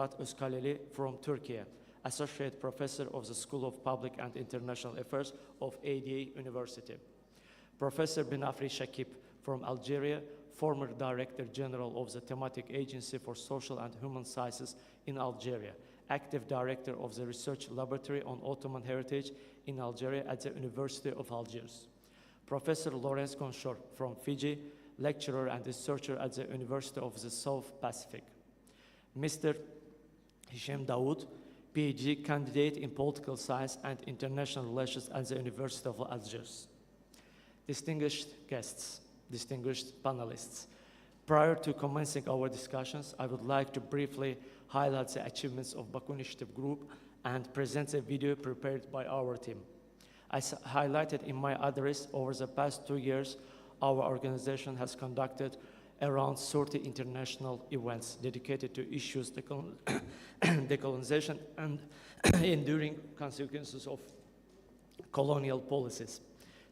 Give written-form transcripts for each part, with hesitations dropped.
Murat Özkaleli from Turkey, Associate Professor of the School of Public and International Affairs of ADA University. Professor Benafri Shakib from Algeria, former Director General of the Thematic Agency for Social and Human Sciences in Algeria, active Director of the Research Laboratory on Ottoman Heritage in Algeria at the University of Algiers. Professor Lawrence Conshor from Fiji, lecturer and researcher at the University of the South Pacific. Mr. Hisham Daoud, PhD candidate in political science and international relations at the University of Algiers. Distinguished guests, distinguished panelists, prior to commencing our discussions, I would like to briefly highlight the achievements of Baku Initiative Group and present a video prepared by our team. As highlighted in my address, over the past 2 years, our organization has conducted around 30 international events dedicated to issues decolonization and enduring consequences of colonial policies.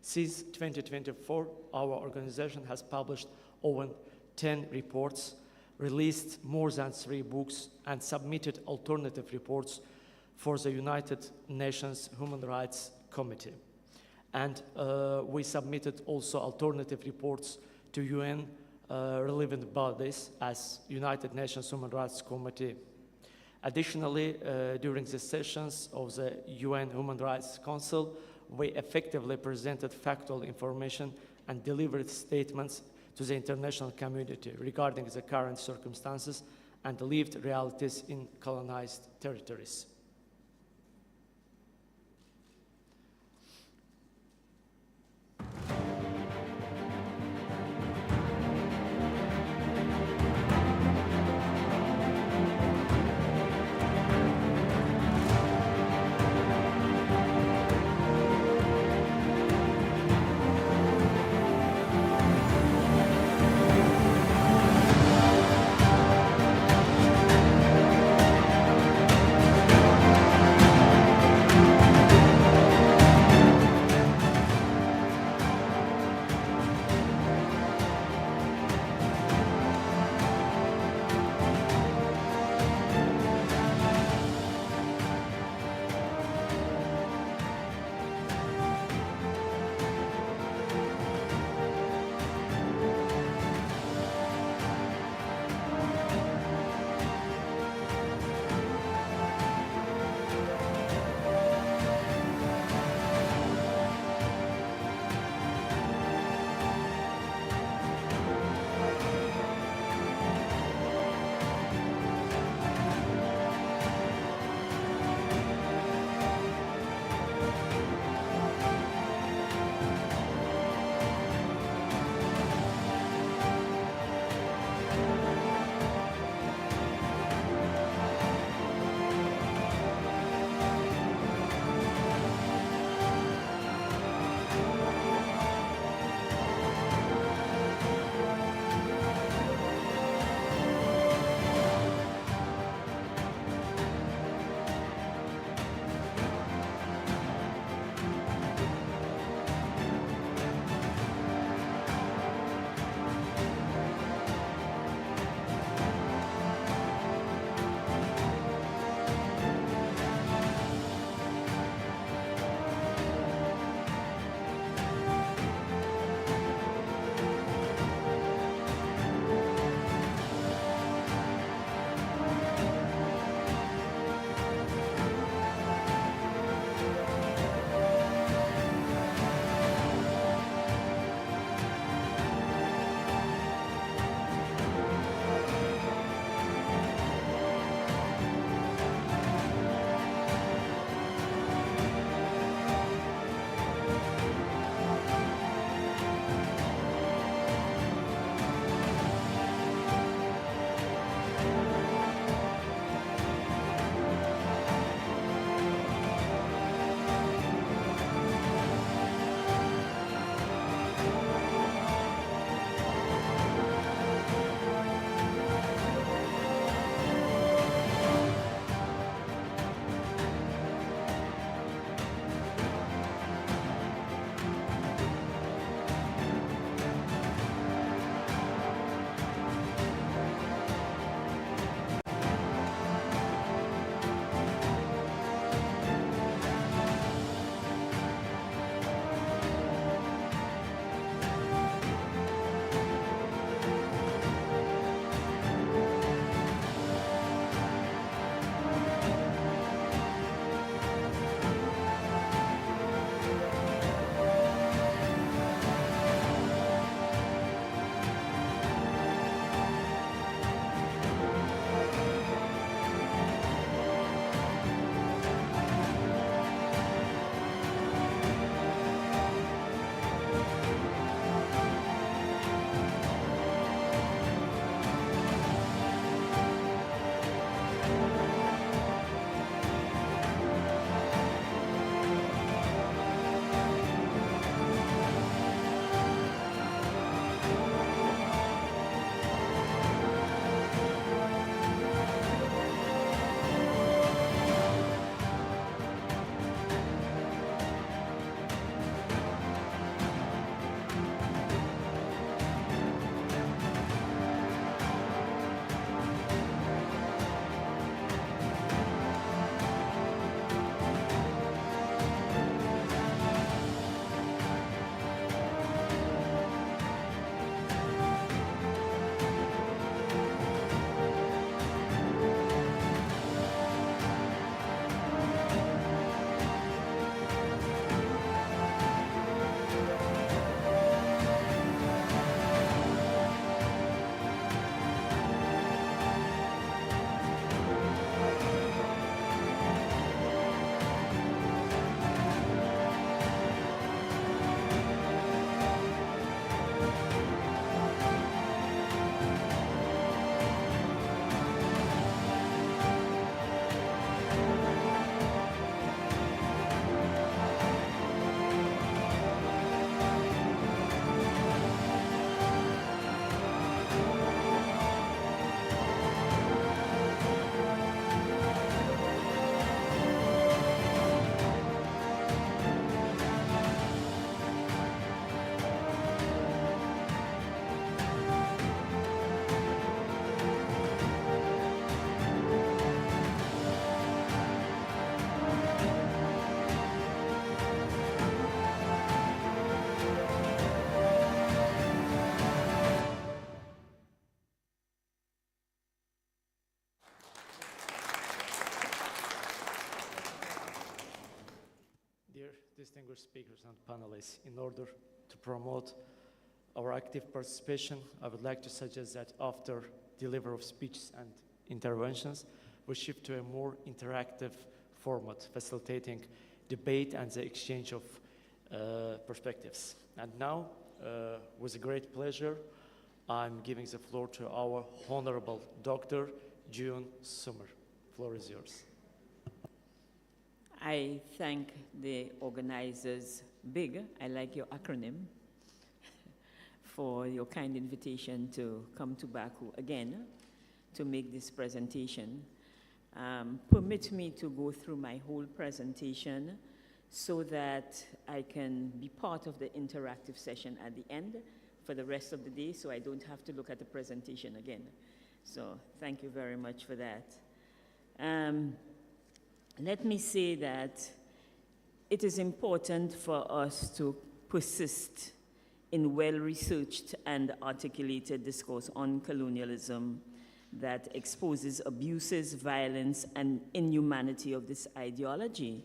Since 2024, our organization has published over 10 reports, released more than 3 books, and submitted alternative reports for the United Nations Human Rights Committee. And we submitted also alternative reports to UN relevant bodies as United Nations Human Rights Committee. Additionally, during the sessions of the UN Human Rights Council, we effectively presented factual information and delivered statements to the international community regarding the current circumstances and lived realities in colonized territories. distinguished speakers and panelists, in order to promote our active participation, I would like to suggest that after delivery of speeches and interventions, we shift to a more interactive format, facilitating debate and the exchange of perspectives. And now, with a great pleasure, I'm giving the floor to our Honorable Dr. June Summer. Floor is yours. I thank the organizers, BIG, I like your acronym, for your kind invitation to come to Baku again to make this presentation. Permit me to go through my whole presentation so that I can be part of the interactive session at the end for the rest of the day, so I don't have to look at the presentation again. So thank you very much for that. Let me say that it is important for us to persist in well-researched and articulated discourse on colonialism that exposes abuses, violence, and inhumanity of this ideology.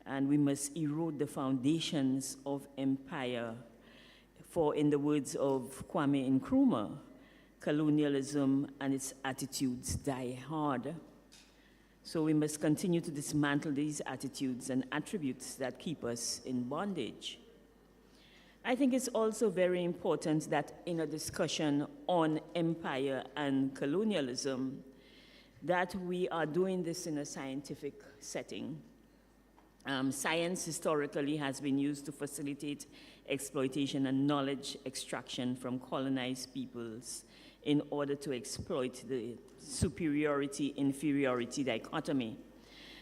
And we must erode the foundations of empire. For, in the words of Kwame Nkrumah, colonialism and its attitudes die hard. So we must continue to dismantle these attitudes and attributes that keep us in bondage. I think it's also very important that in a discussion on empire and colonialism, that we are doing this in a scientific setting. Science historically has been used to facilitate exploitation and knowledge extraction from colonized peoples in order to exploit the superiority-inferiority dichotomy.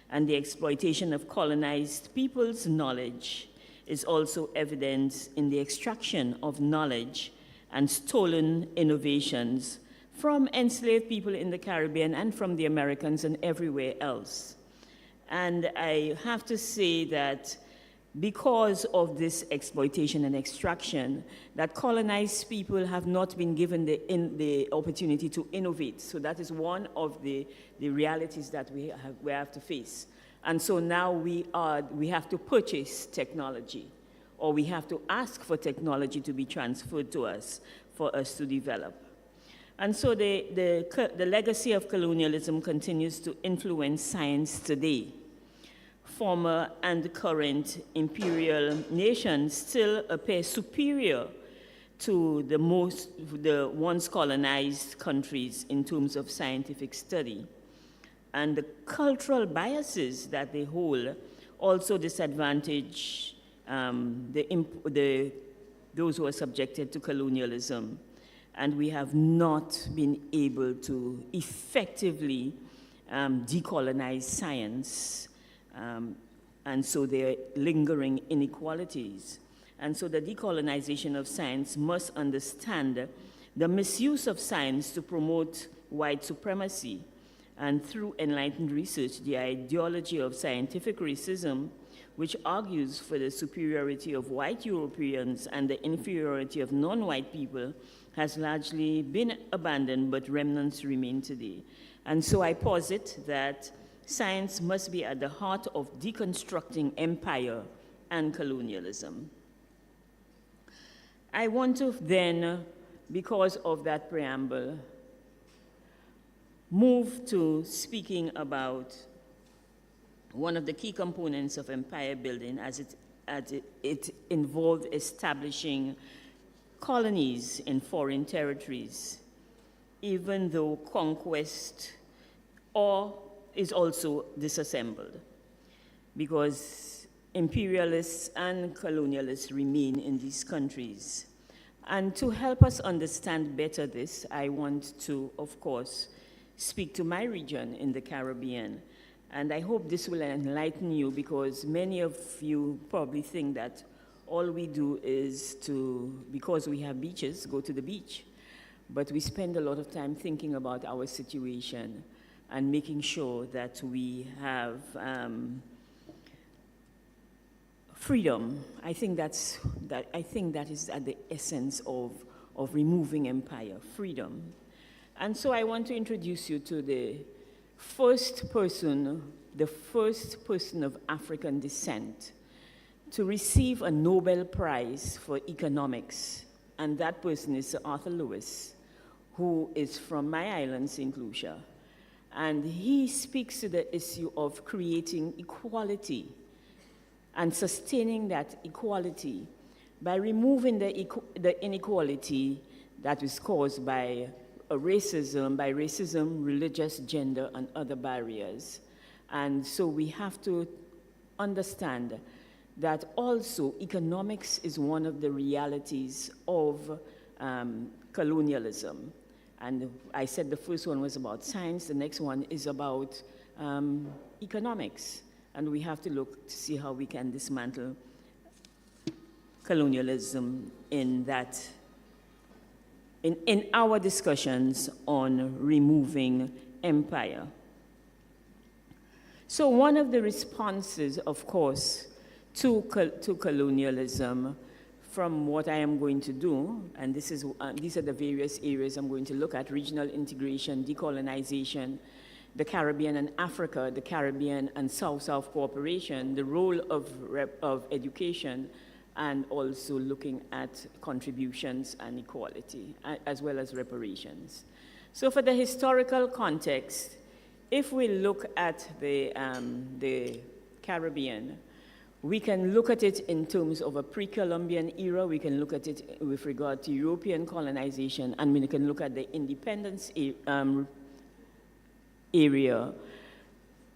And the exploitation of colonized people's knowledge is also evident in the extraction of knowledge and stolen innovations from enslaved people in the Caribbean and from the Americans and everywhere else. And I have to say that because of this exploitation and extraction, that colonized people have not been given the opportunity to innovate. So that is one of the realities that we have to face. And so now we have to purchase technology, or we have to ask for technology to be transferred to us for us to develop. And so the legacy of colonialism continues to influence science today. Former and current imperial nations still appear superior to the once colonized countries in terms of scientific study. And the cultural biases that they hold also disadvantage those who are subjected to colonialism. And we have not been able to effectively decolonize science. And so there are lingering inequalities. And so the decolonization of science must understand the misuse of science to promote white supremacy. And through enlightened research, the ideology of scientific racism, which argues for the superiority of white Europeans and the inferiority of non-white people, has largely been abandoned, but remnants remain today. And so I posit that science must be at the heart of deconstructing empire and colonialism. I want to then, because of that preamble, move to speaking about one of the key components of empire building as it involved establishing colonies in foreign territories, even though conquest is also disassembled, because imperialists and colonialists remain in these countries. And to help us understand better this, I want to, of course, speak to my region in the Caribbean. And I hope this will enlighten you, because many of you probably think that all we do is because we have beaches, go to the beach. But we spend a lot of time thinking about our situation and making sure that we have freedom. I think that is at the essence of removing empire, freedom. And so I want to introduce you to the first person of African descent to receive a Nobel Prize for economics, and that person is Sir Arthur Lewis, who is from my island, St. Lucia. And he speaks to the issue of creating equality and sustaining that equality by removing the inequality that is caused by racism, religious, gender, and other barriers. And so we have to understand that also economics is one of the realities of colonialism. And I said the first one was about science, the next one is about economics. And we have to look to see how we can dismantle colonialism in that, in our discussions on removing empire. So one of the responses, of course, to colonialism, from what I am going to do, and these are the various areas I'm going to look at: regional integration, decolonization, the Caribbean and Africa, the Caribbean and South-South cooperation, the role of education, and also looking at contributions and equality, as well as reparations. So for the historical context, if we look at the Caribbean, we can look at it in terms of a pre-Columbian era, we can look at it with regard to European colonization, and we can look at the independence area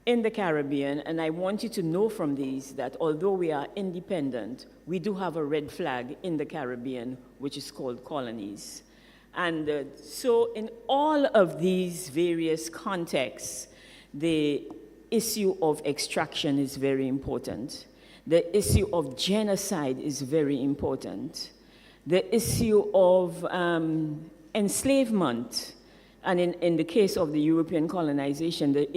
in the Caribbean. And I want you to know from these that although we are independent, we do have a red flag in the Caribbean, which is called colonies. And so in all of these various contexts, the issue of extraction is very important. The issue of genocide is very important. The issue of enslavement, and in the case of the European colonization, the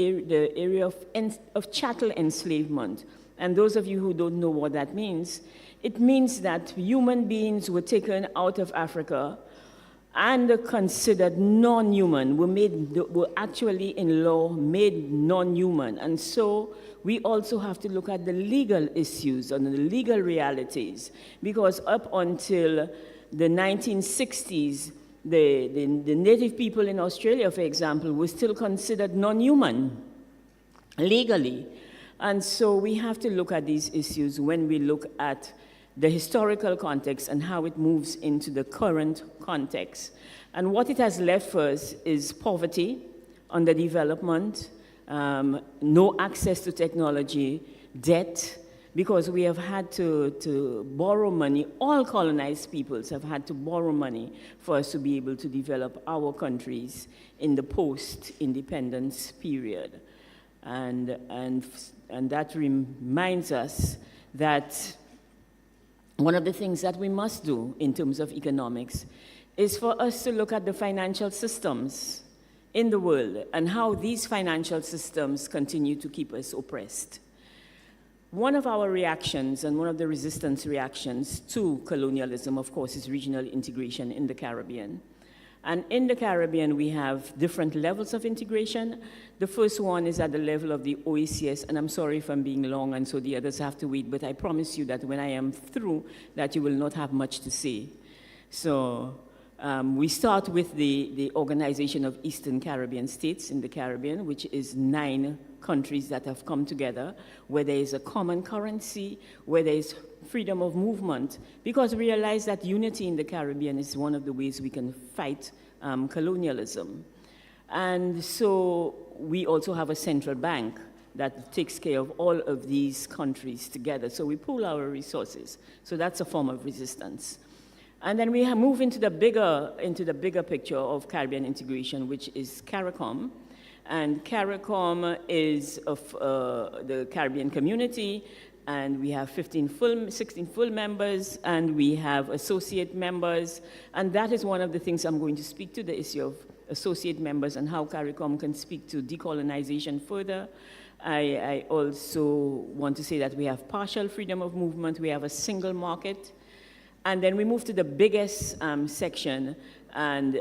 area of chattel enslavement. And those of you who don't know what that means, it means that human beings were taken out of Africa and considered non-human, were actually in law made non-human. And so we also have to look at the legal issues and the legal realities, because up until the 1960s, the native people in Australia, for example, were still considered non-human legally. And so we have to look at these issues when we look at the historical context and how it moves into the current context. And what it has left for us is poverty, underdevelopment, no access to technology, debt, because we have had to borrow money. All colonized peoples have had to borrow money for us to be able to develop our countries in the post-independence period. And that reminds us that one of the things that we must do in terms of economics is for us to look at the financial systems in the world and how these financial systems continue to keep us oppressed. One of our reactions and one of the resistance reactions to colonialism, of course, is regional integration in the Caribbean. And in the Caribbean, we have different levels of integration. The first one is at the level of the OECS, and I'm sorry if I'm being long, and so the others have to wait, but I promise you that when I am through, that you will not have much to say. So we start with the Organization of Eastern Caribbean States in the Caribbean, which is 9 countries that have come together, where there is a common currency, where there is freedom of movement, because we realize that unity in the Caribbean is one of the ways we can fight colonialism. And so we also have a central bank that takes care of all of these countries together. So we pool our resources. So that's a form of resistance. And then we move into the bigger picture of Caribbean integration, which is CARICOM. And CARICOM is of the Caribbean community, and we have 16 full members, and we have associate members. And that is one of the things I'm going to speak to, the issue of associate members and how CARICOM can speak to decolonization further. I also want to say that we have partial freedom of movement, we have a single market, and then we move to the biggest section, and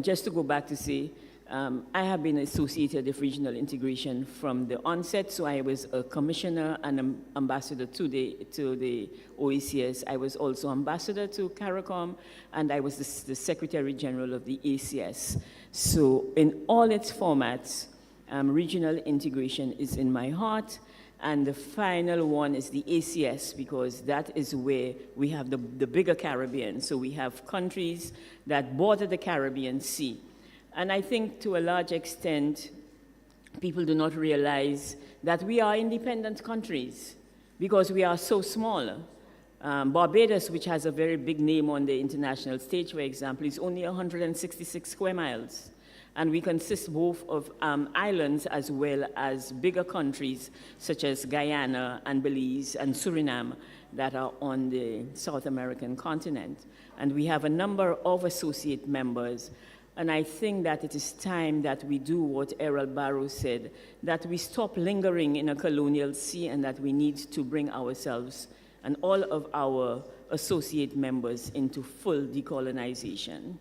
just to go back to say, I have been associated with regional integration from the onset, so I was a commissioner and an ambassador to the OECS. I was also ambassador to CARICOM, and I was the Secretary General of the ACS. So in all its formats, regional integration is in my heart, and the final one is the ACS, because that is where we have the bigger Caribbean. So we have countries that border the Caribbean Sea. And I think to a large extent, people do not realize that we are independent countries because we are so small. Barbados, which has a very big name on the international stage, for example, is only 166 square miles. And we consist both of islands as well as bigger countries such as Guyana and Belize and Suriname that are on the South American continent. And we have a number of associate members. And I think that it is time that we do what Errol Barrow said, that we stop lingering in a colonial sea and that we need to bring ourselves and all of our associate members into full decolonization.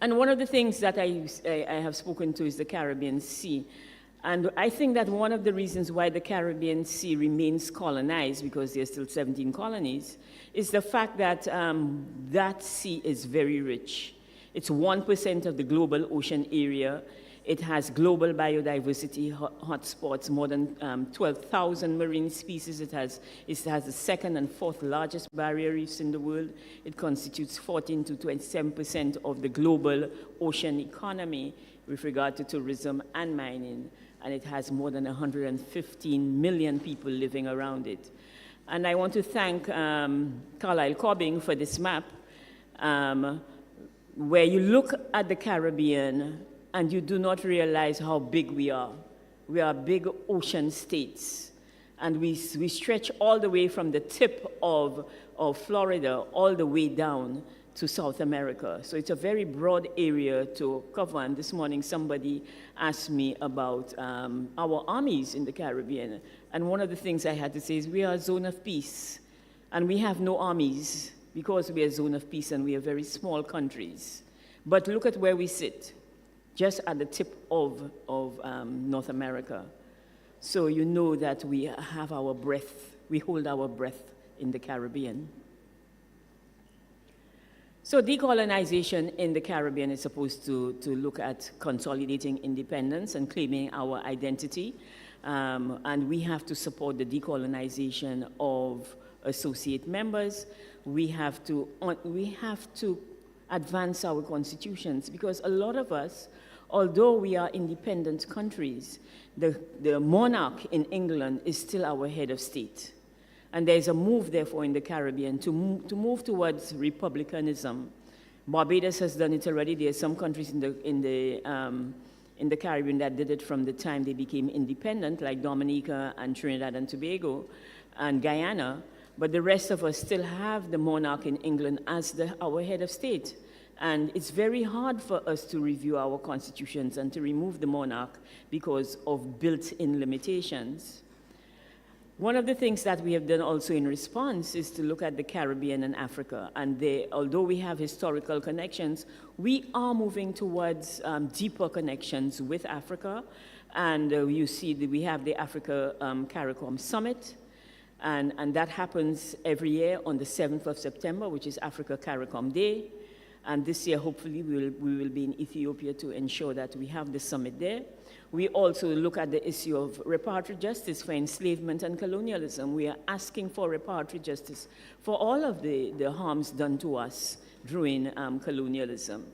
And one of the things that I have spoken to is the Caribbean Sea. And I think that one of the reasons why the Caribbean Sea remains colonized, because there are still 17 colonies, is the fact that that sea is very rich. It's 1% of the global ocean area. It has global biodiversity hotspots, more than 12,000 marine species. It has the second and fourth largest barrier reefs in the world. It constitutes 14 to 27% of the global ocean economy with regard to tourism and mining. And it has more than 115 million people living around it. And I want to thank Carlisle Cobbing for this map, where you look at the Caribbean and you do not realize how big we are. We are big ocean states. And we stretch all the way from the tip of Florida all the way down to South America. So it's a very broad area to cover. And this morning somebody asked me about our armies in the Caribbean. And one of the things I had to say is we are a zone of peace. And we have no armies because we are a zone of peace and we are very small countries. But look at where we sit, just at the tip of North America. So you know that we have our breath, we hold our breath in the Caribbean. So decolonization in the Caribbean is supposed to look at consolidating independence and claiming our identity. And we have to support the decolonization of associate members. We have to advance our constitutions, because a lot of us, although we are independent countries, the monarch in England is still our head of state. And there's a move, therefore, in the Caribbean to move towards republicanism. Barbados has done it already. There are some countries in the Caribbean that did it from the time they became independent, like Dominica and Trinidad and Tobago and Guyana. But the rest of us still have the monarch in England as our head of state. And it's very hard for us to review our constitutions and to remove the monarch because of built-in limitations. One of the things that we have done also in response is to look at the Caribbean and Africa. And although we have historical connections, we are moving towards deeper connections with Africa. And you see that we have the Africa CARICOM Summit. And that happens every year on the 7th of September, which is Africa CARICOM Day. And this year, hopefully, we will be in Ethiopia to ensure that we have the summit there. We also look at the issue of reparatory justice for enslavement and colonialism. We are asking for reparatory justice for all of the harms done to us during colonialism.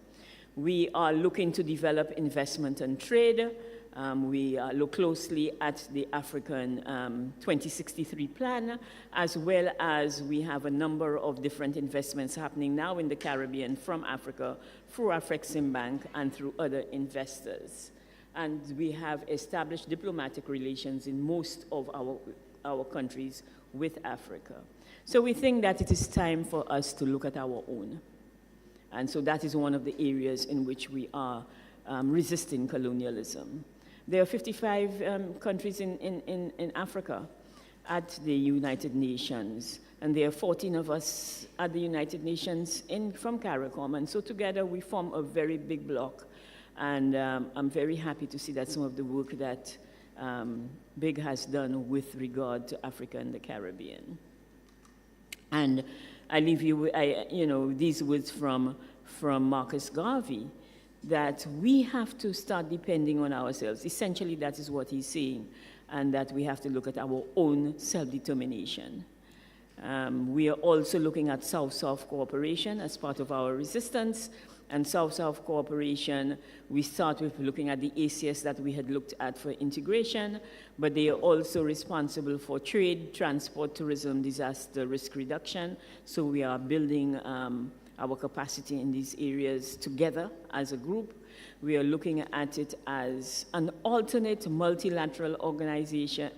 We are looking to develop investment and trade. We look closely at the African 2063 plan, as well as we have a number of different investments happening now in the Caribbean from Africa through Afreximbank and through other investors. And we have established diplomatic relations in most of our countries with Africa. So we think that it is time for us to look at our own. And so that is one of the areas in which we are resisting colonialism. There are 55 countries in Africa at the United Nations, and there are 14 of us at the United Nations from CARICOM, and so together we form a very big bloc. And I'm very happy to see that some of the work that BIG has done with regard to Africa and the Caribbean. And I leave you with, these words from Marcus Garvey, that we have to start depending on ourselves. Essentially, that is what he's saying, and that we have to look at our own self-determination. We are also looking at South-South cooperation as part of our resistance. And South-South cooperation, we start with looking at the ACS that we had looked at for integration, but they are also responsible for trade, transport, tourism, disaster risk reduction. So we are building our capacity in these areas together as a group. We are looking at it as an alternate multilateral organization,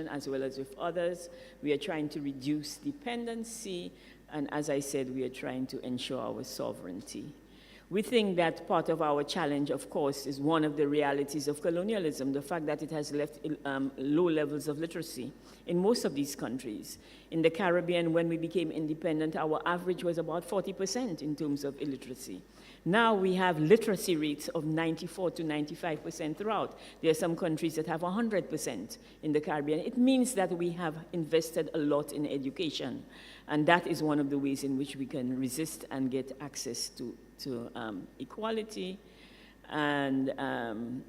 as well as with others. We are trying to reduce dependency, and as I said, we are trying to ensure our sovereignty. We think that part of our challenge, of course, is one of the realities of colonialism, the fact that it has left low levels of literacy in most of these countries. In the Caribbean, when we became independent, our average was about 40% in terms of illiteracy. Now we have literacy rates of 94 to 95% throughout. There are some countries that have 100% in the Caribbean. It means that we have invested a lot in education. And that is one of the ways in which we can resist and get access to equality. And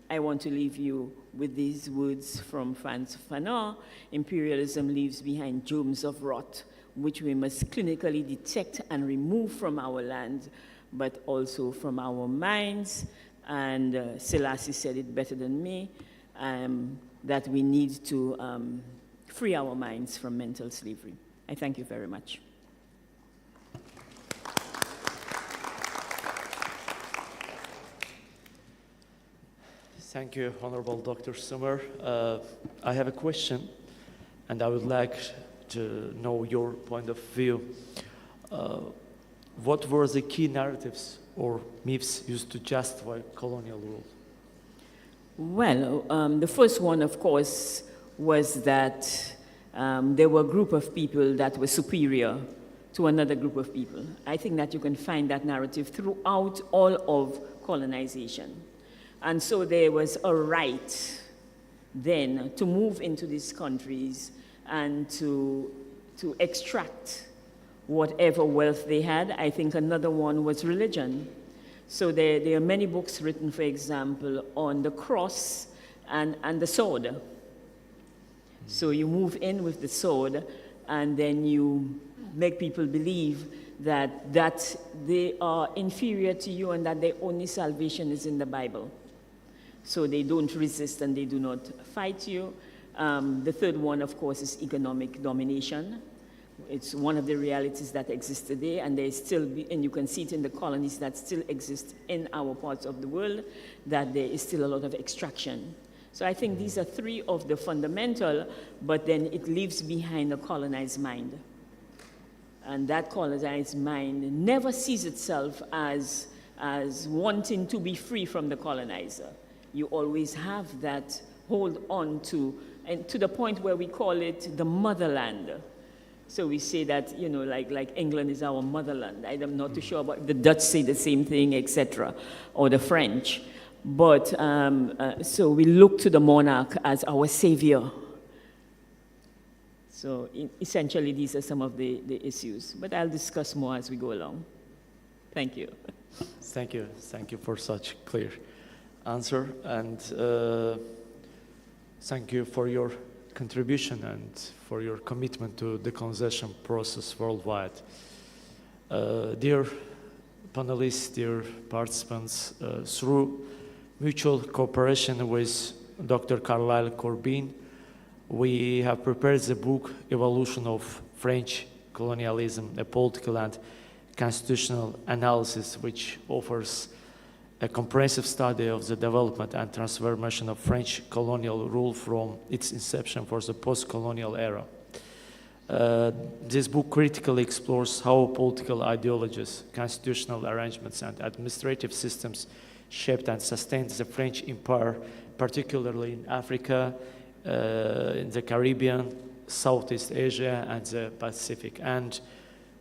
I want to leave you with these words from Frantz Fanon: imperialism leaves behind germs of rot, which we must clinically detect and remove from our land, but also from our minds. And Selassie said it better than me, that we need to free our minds from mental slavery. I thank you very much. Thank you, Honorable Dr. Summer. I have a question, and I would like to know your point of view. What were the key narratives or myths used to justify colonial rule? Well, the first one, of course, was that there were a group of people that were superior to another group of people. I think that you can find that narrative throughout all of colonization. And so there was a right then to move into these countries and to extract whatever wealth they had. I think another one was religion. So there are many books written, for example, on the cross and the sword. So you move in with the sword, and then you make people believe that they are inferior to you and that their only salvation is in the Bible. So they don't resist and they do not fight you. The third one, of course, is economic domination. It's one of the realities that exist today, and and you can see it in the colonies that still exist in our parts of the world, that there is still a lot of extraction. So I think these are three of the fundamental, but then it leaves behind a colonized mind. And that colonized mind never sees itself as wanting to be free from the colonizer. You always have that hold on to, and to the point where we call it the motherland. So we say that, like England is our motherland. I'm not too sure about the Dutch say the same thing, etc., or the French. But so we look to the monarch as our savior. So essentially, these are some of the issues. But I'll discuss more as we go along. Thank you. Thank you. Thank you for such clear answer. And thank you for your contribution and for your commitment to the decolonization process worldwide. Dear panelists, dear participants, through mutual cooperation with Dr. Carlyle Corbin, we have prepared the book Evolution of French Colonialism, a Political and Constitutional Analysis, which offers a comprehensive study of the development and transformation of French colonial rule from its inception for the post-colonial era. This book critically explores how political ideologies, constitutional arrangements, and administrative systems shaped and sustained the French Empire, particularly in Africa, in the Caribbean, Southeast Asia and the Pacific. And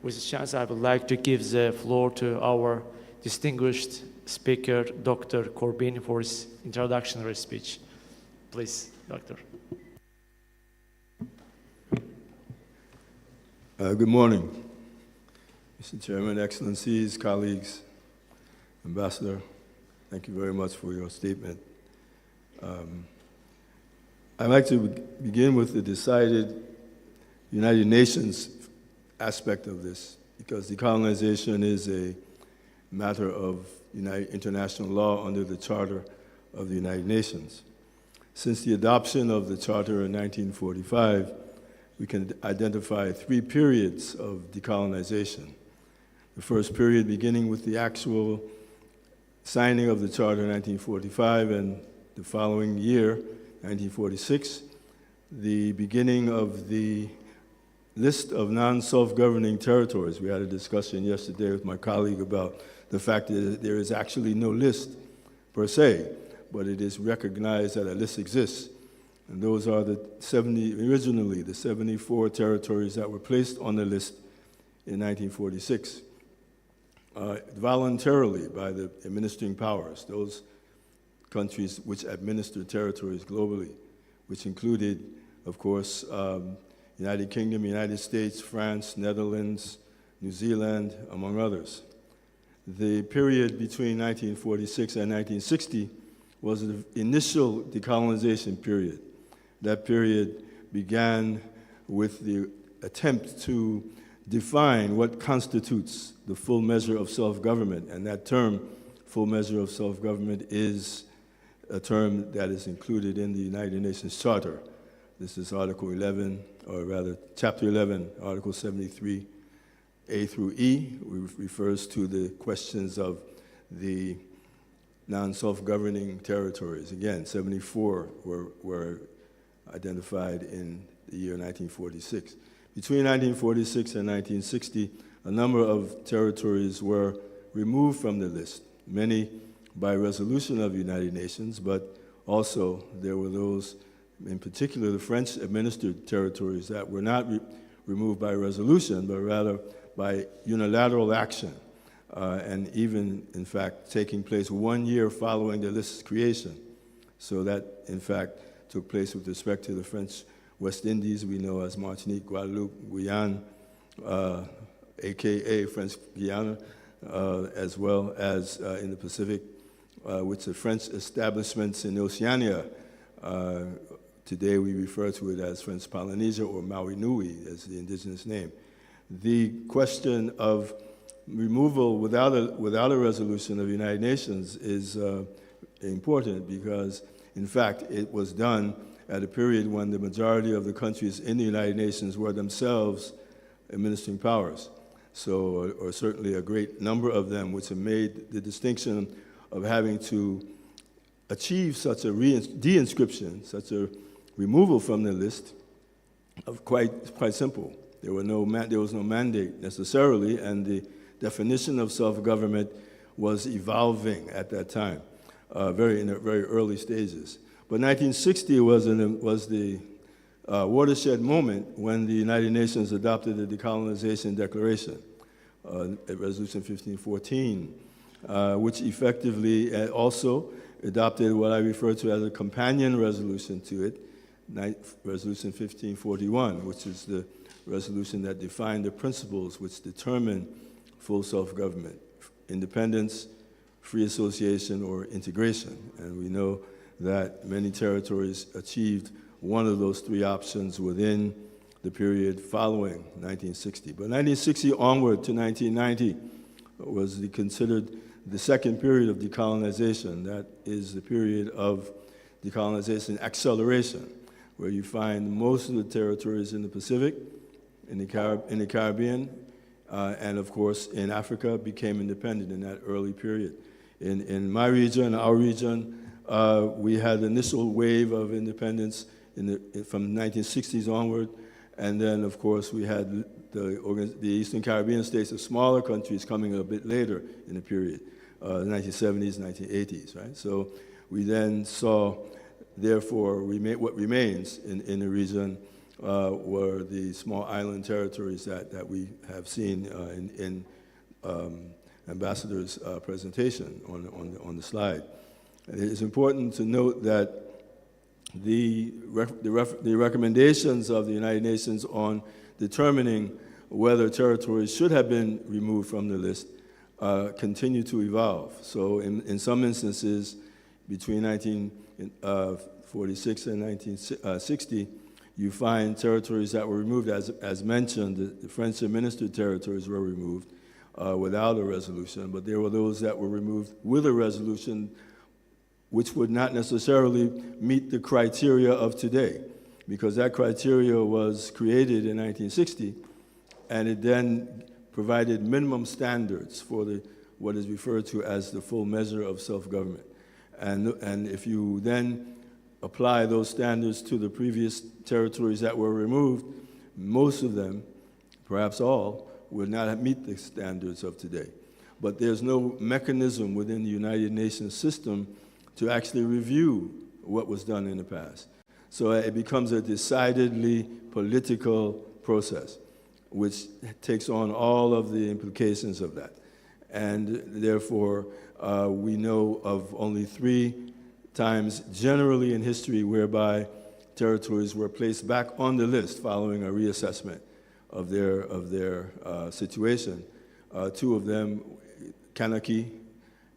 with this chance, I would like to give the floor to our distinguished speaker, Dr. Corbin, for his introductory speech. Please, Doctor. Good morning, Mr. Chairman, Excellencies, colleagues, Ambassador. Thank you very much for your statement. I'd like to begin with the decided United Nations aspect of this, because decolonization is a matter of international law under the Charter of the United Nations. Since the adoption of the Charter in 1945, we can identify 3 periods of decolonization. The first period beginning with the actual signing of the Charter in 1945, and the following year, 1946, the beginning of the list of non-self-governing territories. We had a discussion yesterday with my colleague about the fact that there is actually no list per se, but it is recognized that a list exists. And those are originally the 74 territories that were placed on the list in 1946, voluntarily by the administering powers, those countries which administer territories globally, which included, of course, United Kingdom, United States, France, Netherlands, New Zealand, among others. The period between 1946 and 1960 was the initial decolonization period. That period began with the attempt to define what constitutes the full measure of self-government, and that term, full measure of self-government, is a term that is included in the United Nations Charter. This is Article 11, or rather, Chapter 11, Article 73, A through E, which refers to the questions of the non-self-governing territories. Again, 74 were identified in the year 1946. Between 1946 and 1960, a number of territories were removed from the list, many by resolution of the United Nations, but also there were those, in particular the French-administered territories, that were not removed by resolution, but rather by unilateral action, and even, in fact, taking place 1 year following the list's creation. So that, in fact, took place with respect to the French West Indies, we know as Martinique, Guadeloupe, Guyane, AKA French Guiana, as well as in the Pacific, which the French establishments in Oceania. Today we refer to it as French Polynesia, or Maui Nui as the indigenous name. The question of removal without a resolution of the United Nations is important, because in fact it was done at a period when the majority of the countries in the United Nations were themselves administering powers. So, or certainly a great number of them, which have made the distinction of having to achieve such a de-inscription, such a removal from the list, of quite simple. There was no mandate necessarily, and the definition of self-government was evolving at that time, in the very early stages. But 1960 was the watershed moment when the United Nations adopted the Decolonization Declaration, Resolution 1514, which effectively also adopted what I refer to as a companion resolution to it, Resolution 1541, which is the resolution that defined the principles which determine full self-government: independence, free association, or integration. And we know that many territories achieved one of those 3 options within the period following 1960. But 1960 onward to 1990 was considered the second period of decolonization. That is the period of decolonization acceleration, where you find most of the territories in the Pacific, in the Caribbean, and of course in Africa became independent in that early period. In my region, our region, we had the initial wave of independence from the 1960s onward, and then of course we had the Eastern Caribbean states, the smaller countries, coming a bit later in the period, the 1970s, 1980s, right? So we then saw, therefore, what remains in the region were the small island territories that we have seen in Ambassador's presentation on the slide. And it is important to note that the recommendations of the United Nations on determining whether territories should have been removed from the list continue to evolve. So in some instances, between 1946 and 1960, you find territories that were removed, as mentioned, the French administered territories were removed without a resolution, but there were those that were removed with a resolution which would not necessarily meet the criteria of today, because that criteria was created in 1960, and it then provided minimum standards for what is referred to as the full measure of self-government. And if you then apply those standards to the previous territories that were removed, most of them, perhaps all, would not meet the standards of today. But there's no mechanism within the United Nations system to actually review what was done in the past. So it becomes a decidedly political process, which takes on all of the implications of that. And therefore, we know of only 3 times generally in history whereby territories were placed back on the list following a reassessment of their situation. 2 of them, Kanaki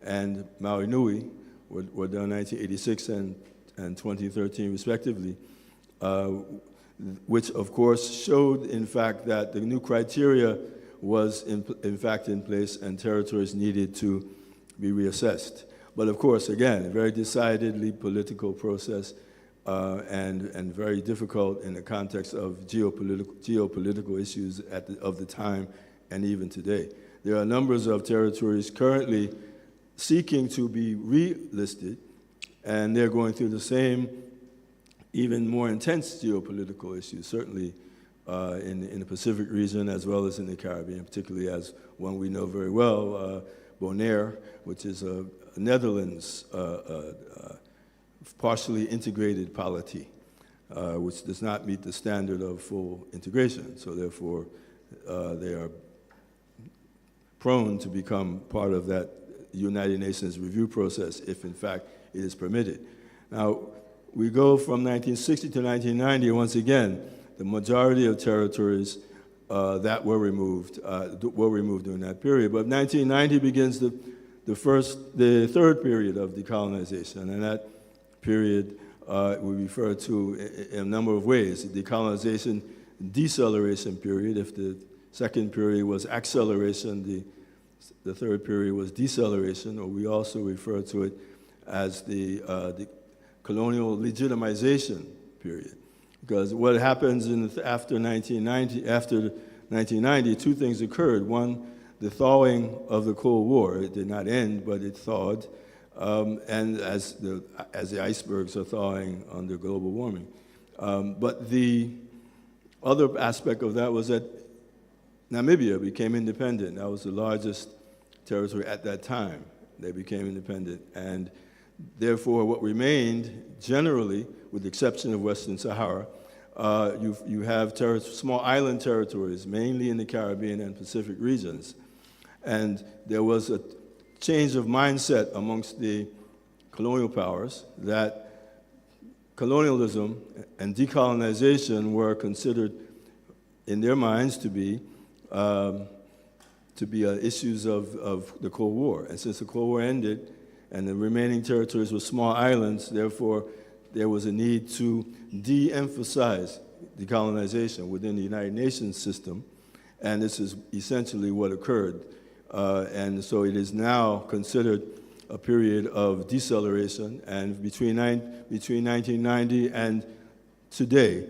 and Maui Nui, were done in 1986 and 2013 respectively, which of course showed in fact that the new criteria was in fact in place and territories needed to be reassessed. But of course, again, a very decidedly political process and very difficult in the context of geopolitical issues of the time and even today. There are numbers of territories currently seeking to be relisted, and they're going through the same, even more intense geopolitical issues, certainly in the Pacific region as well as in the Caribbean, particularly as one we know very well, Bonaire, which is a Netherlands partially integrated polity, which does not meet the standard of full integration. So therefore, they are prone to become part of that United Nations review process if in fact it is permitted. Now, we go from 1960 to 1990, once again, the majority of territories that were removed during that period. But 1990 begins the third period of decolonization, and that period we refer to in a number of ways. The decolonization deceleration period. If the second period was acceleration, the third period was deceleration, or we also refer to it as the colonial legitimization period. Because what happens after 1990, 2 things occurred. One, the thawing of the Cold War. It did not end, but it thawed, and as the icebergs are thawing under global warming. But the other aspect of that was that Namibia became independent. That was the largest territory at that time. They became independent, and therefore what remained generally, with the exception of Western Sahara, you have small island territories, mainly in the Caribbean and Pacific regions. And there was a change of mindset amongst the colonial powers that colonialism and decolonization were considered in their minds to be issues of the Cold War. And since the Cold War ended and the remaining territories were small islands, therefore there was a need to de-emphasize decolonization within the United Nations system, and this is essentially what occurred. And so it is now considered a period of deceleration, and between 1990 and today,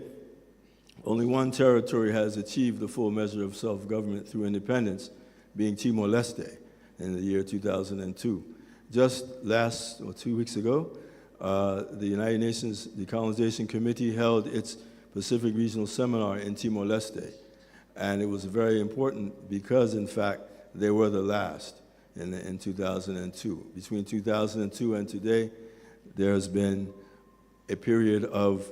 only 1 territory has achieved the full measure of self-government through independence, being Timor-Leste in the year 2002. Just 2 weeks ago, the United Nations Decolonization Committee held its Pacific Regional Seminar in Timor-Leste, and it was very important because, in fact, they were the last in 2002. Between 2002 and today, there has been a period of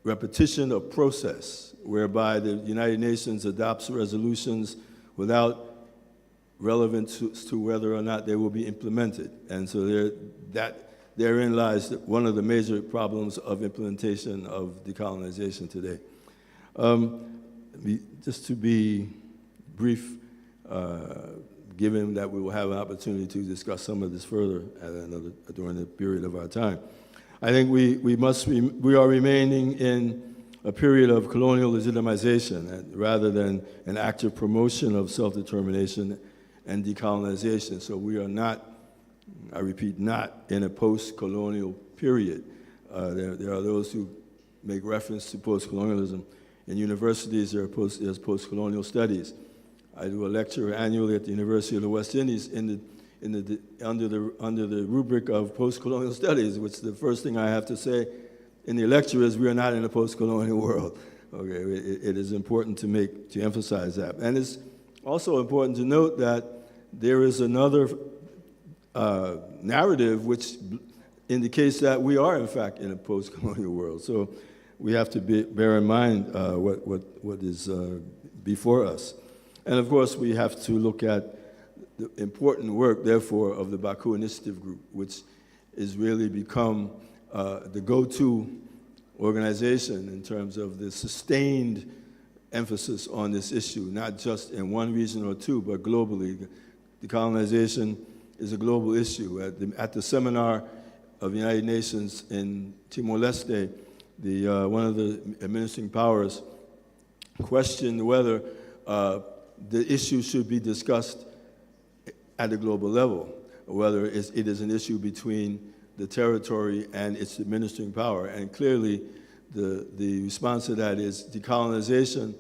repetition of process whereby the United Nations adopts resolutions without relevance to whether or not they will be implemented. And so therein lies one of the major problems of implementation of decolonization today. Just to be brief, given that we will have an opportunity to discuss some of this further during the period of our time. I think we are remaining in a period of colonial legitimization rather than an active promotion of self-determination and decolonization. So we are not, I repeat, not in a post-colonial period. There are those who make reference to post-colonialism. In universities, there's post-colonial studies. I do a lecture annually at the University of the West Indies under the rubric of post-colonial studies, which the first thing I have to say in the lecture is we are not in a post-colonial world. Okay, it is important to emphasize that. And it's also important to note that there is another narrative which indicates that we are, in fact, in a post-colonial world. So we have to bear in mind what is before us. And of course, we have to look at the important work, therefore, of the Baku Initiative Group, which has really become the go-to organization in terms of the sustained emphasis on this issue, not just in one region or two, but globally. Decolonization is a global issue. At the seminar of the United Nations in Timor-Leste, one of the administering powers questioned whether the issue should be discussed at a global level, whether it is an issue between the territory and its administering power. And clearly, the response to that is decolonization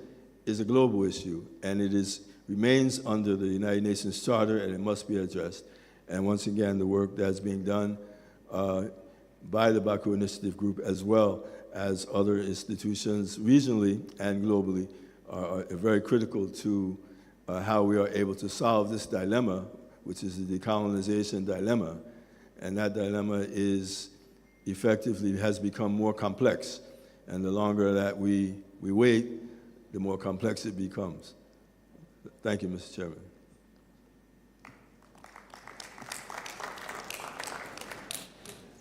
is a global issue, and it remains under the United Nations Charter, and it must be addressed. And once again, the work that's being done by the Baku Initiative Group, as well as other institutions regionally and globally, are very critical to how we are able to solve this dilemma, which is the decolonization dilemma. And that dilemma has become more complex. And the longer that we wait, the more complex it becomes. Thank you, Mr. Chairman.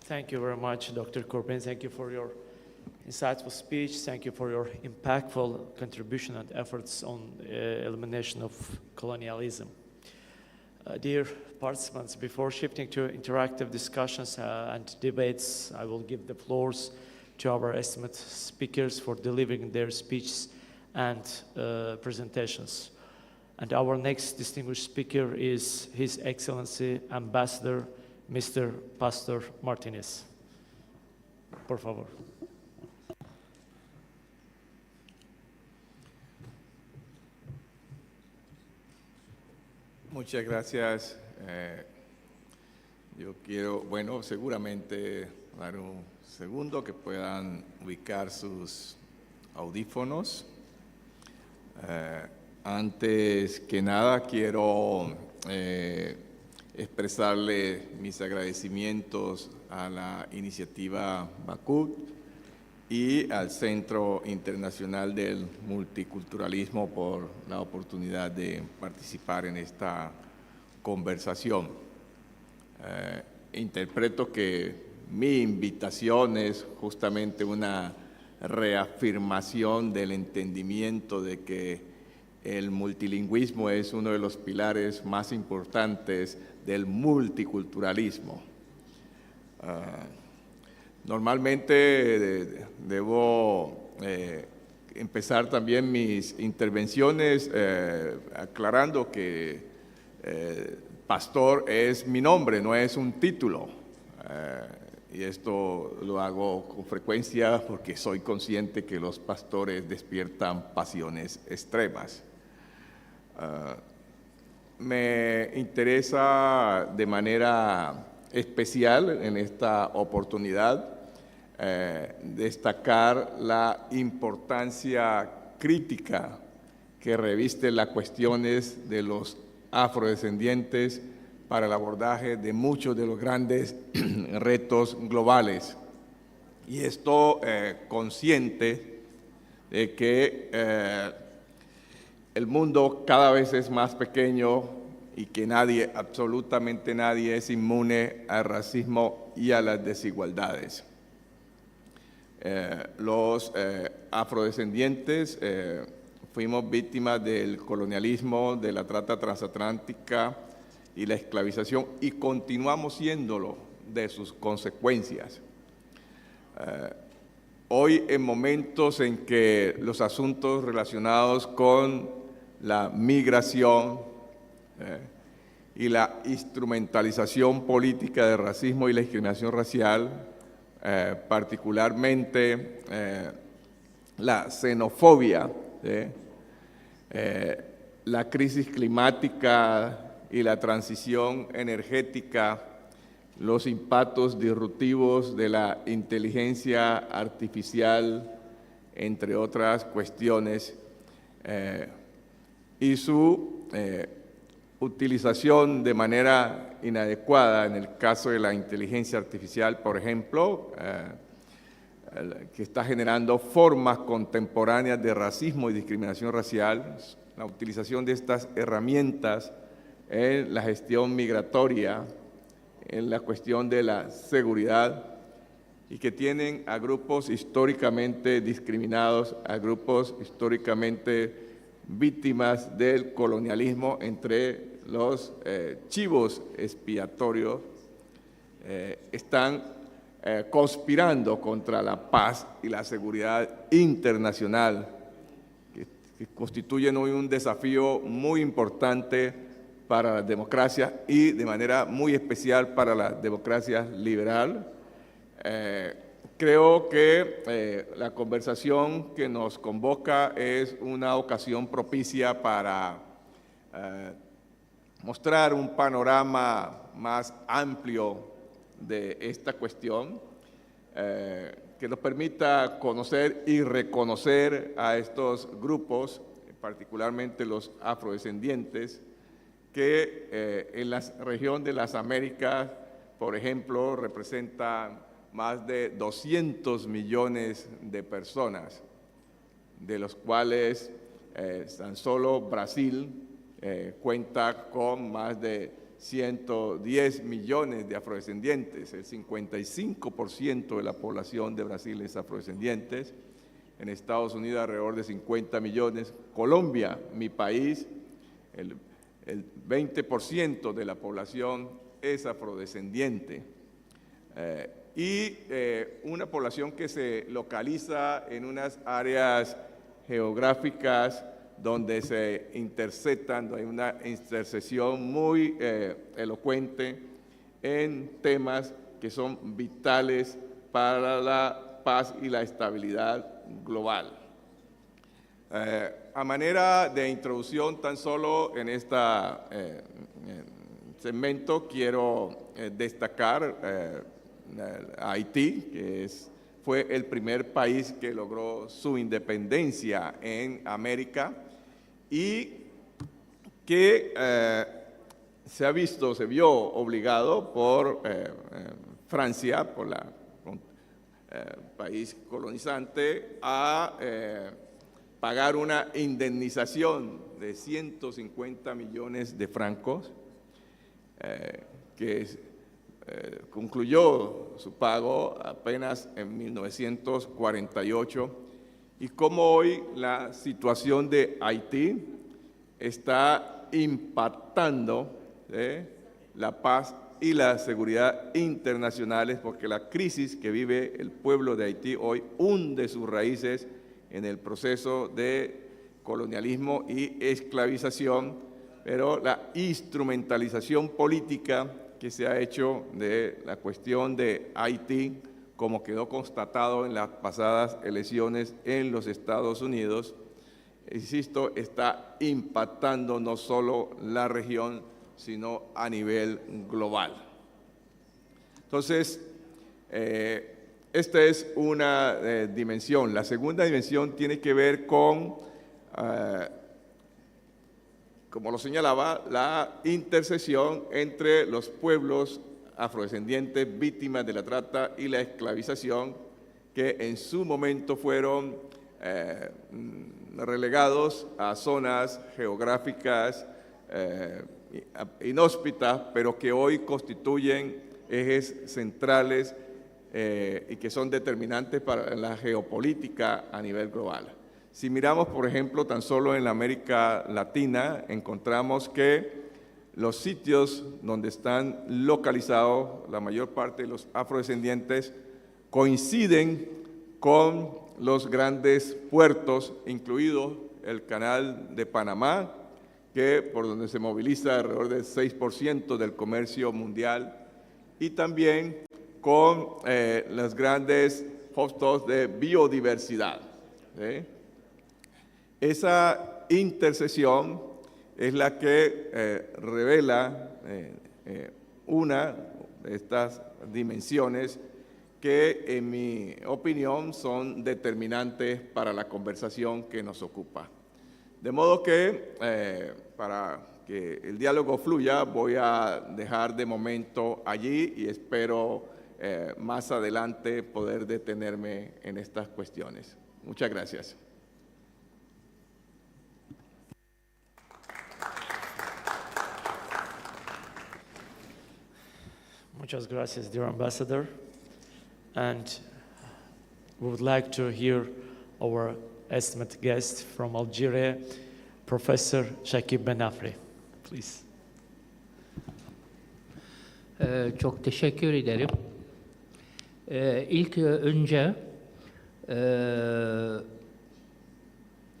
Thank you very much, Dr. Corbin. Thank you for your insightful speech. Thank you for your impactful contribution and efforts on elimination of colonialism. Dear participants, before shifting to interactive discussions and debates, I will give the floors to our esteemed speakers for delivering their speeches and presentations. And our next distinguished speaker is His Excellency Ambassador Mr. Pastor Martinez. Por favor. Muchas gracias. Yo quiero, seguramente dar un segundo que puedan ubicar sus audífonos. Antes que nada, quiero expresarle mis agradecimientos a la iniciativa Baku y al Centro Internacional del Multiculturalismo por la oportunidad de participar en esta conversación. Interpreto que mi invitación es justamente una reafirmación del entendimiento de que el multilingüismo es uno de los pilares más importantes del multiculturalismo. Normalmente debo empezar también mis intervenciones aclarando que pastor es mi nombre, no es un título. Y esto lo hago con frecuencia porque soy consciente que los pastores despiertan pasiones extremas. Me interesa de manera especial en esta oportunidad destacar la importancia crítica que reviste las cuestiones de los afrodescendientes para el abordaje de muchos de los grandes retos globales. y esto consciente de que el mundo cada vez es más pequeño y que nadie, absolutamente nadie, es inmune al racismo y a las desigualdades. Los afrodescendientes fuimos víctimas del colonialismo, de la trata transatlántica y la esclavización, y continuamos siéndolo de sus consecuencias. Hoy, en momentos en que los asuntos relacionados con la migración y la instrumentalización política del racismo y la discriminación racial, particularmente la xenofobia, la crisis climática y la transición energética, los impactos disruptivos de la inteligencia artificial, entre otras cuestiones, y su utilización de manera inadecuada, en el caso de la inteligencia artificial, por ejemplo, que está generando formas contemporáneas de racismo y discriminación racial, la utilización de estas herramientas en la gestión migratoria, en la cuestión de la seguridad, y que tienen a grupos históricamente discriminados, a grupos históricamente víctimas del colonialismo, entre los chivos expiatorios, están conspirando contra la paz y la seguridad internacional, que constituyen hoy un desafío muy importante para la democracia y de manera muy especial para la democracia liberal. Creo que la conversación que nos convoca es una ocasión propicia para mostrar un panorama más amplio de esta cuestión, que nos permita conocer y reconocer a estos grupos, particularmente los afrodescendientes, que en la región de las Américas, por ejemplo, representan más de 200 millones de personas, de los cuales tan solo Brasil cuenta con más de 110 millones de afrodescendientes. El 55% de la población de Brasil es afrodescendientes. En Estados Unidos alrededor de 50 millones. Colombia, mi país, el 20% de la población es afrodescendiente. Y una población que se localiza en unas áreas geográficas donde se interceptan, donde hay una intersección muy elocuente en temas que son vitales para la paz y la estabilidad global. A manera de introducción, tan solo en este segmento quiero destacar a Haití, que fue el primer país que logró su independencia en América y que se vio obligado por Francia, por el país colonizante, a pagar una indemnización de 150 millones de francos, que concluyó su pago apenas en 1948, y como hoy la situación de Haití está impactando la paz y la seguridad internacionales, porque la crisis que vive el pueblo de Haití hoy hunde sus raíces en el proceso de colonialismo y esclavización, pero la instrumentalización política que se ha hecho de la cuestión de Haití, como quedó constatado en las pasadas elecciones en los Estados Unidos, insisto, está impactando no solo la región, sino a nivel global. Entonces, esta es una dimensión. La segunda dimensión tiene que ver con, como lo señalaba, la intersección entre los pueblos afrodescendientes víctimas de la trata y la esclavización que en su momento fueron relegados a zonas geográficas inhóspitas, pero que hoy constituyen ejes centrales y que son determinantes para la geopolítica a nivel global. Si miramos, por ejemplo, tan solo en la América Latina, encontramos que los sitios donde están localizados la mayor parte de los afrodescendientes coinciden con los grandes puertos, incluido el Canal de Panamá, que por donde se moviliza alrededor del 6% del comercio mundial, y también con los grandes hotspots de biodiversidad. Esa intersección es la que revela una de estas dimensiones que, en mi opinión, son determinantes para la conversación que nos ocupa. De modo que, para que el diálogo fluya, voy a dejar de momento allí y espero más adelante poder detenerme en estas cuestiones. Muchas gracias. Muchas gracias, dear Ambassador. And we would like to hear our esteemed guest from Algeria, Professor Shakib Benafri. Please. Çok teşekkür ederim. İlk önce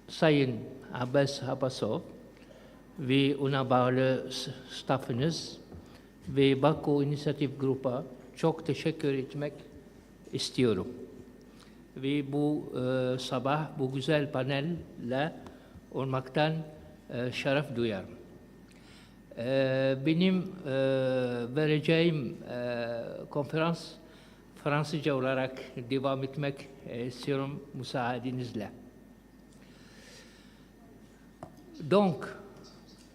Sayın Abbas Abbasov ve ona bağlı staffınız ve Baku İnisiyatif Grupa çok teşekkür etmek istiyorum. Ve bu sabah bu güzel panelle olmaktan şeref duyarım. Benim vereceğim konferans Fransızca olarak devam etmek istiyorum müsaadenizle. Donc,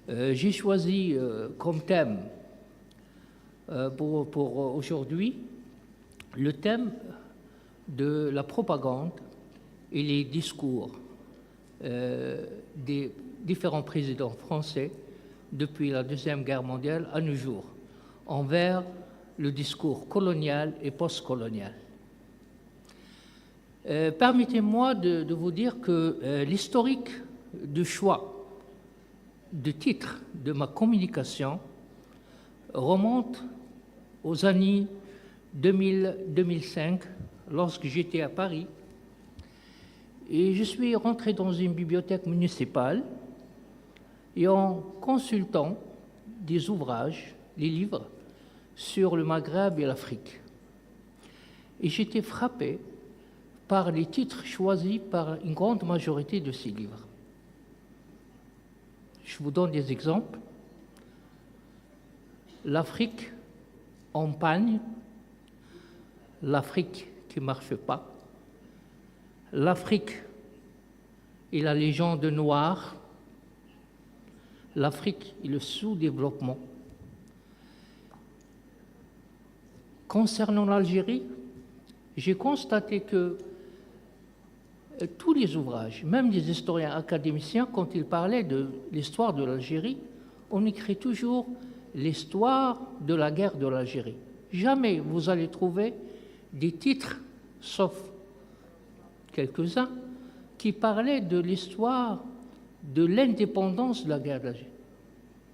j'ai choisi comme thème pour aujourd'hui le thème de la propagande et les discours des différents présidents français depuis la Deuxième Guerre mondiale à nos jours, envers le discours colonial et postcolonial. Permettez-moi de vous dire que l'historique du choix de titre de ma communication remonte aux années 2000-2005, lorsque j'étais à Paris, et je suis rentré dans une bibliothèque municipale et en consultant des ouvrages, des livres sur le Maghreb et l'Afrique. Et j'étais frappé par les titres choisis par une grande majorité de ces livres. Je vous donne des exemples. L'Afrique en panne, l'Afrique qui ne marche pas, l'Afrique et la légende noire, l'Afrique et le sous-développement. Concernant l'Algérie, j'ai constaté que tous les ouvrages, même les historiens académiciens, quand ils parlaient de l'histoire de l'Algérie, on écrit toujours l'histoire de la guerre de l'Algérie. Jamais vous allez trouver des titres, sauf quelques-uns, qui parlaient de l'histoire de l'indépendance de la guerre d'Algérie.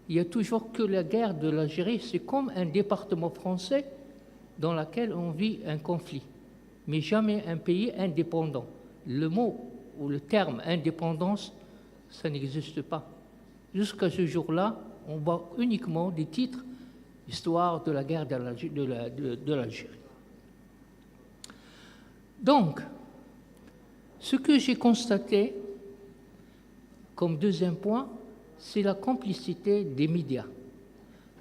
Il n'y a toujours que la guerre de l'Algérie, c'est comme un département français dans lequel on vit un conflit, mais jamais un pays indépendant. Le mot ou le terme indépendance, ça n'existe pas. Jusqu'à ce jour-là, on voit uniquement des titres « Histoire de la guerre de l'Algérie ». Donc, ce que j'ai constaté comme deuxième point, c'est la complicité des médias.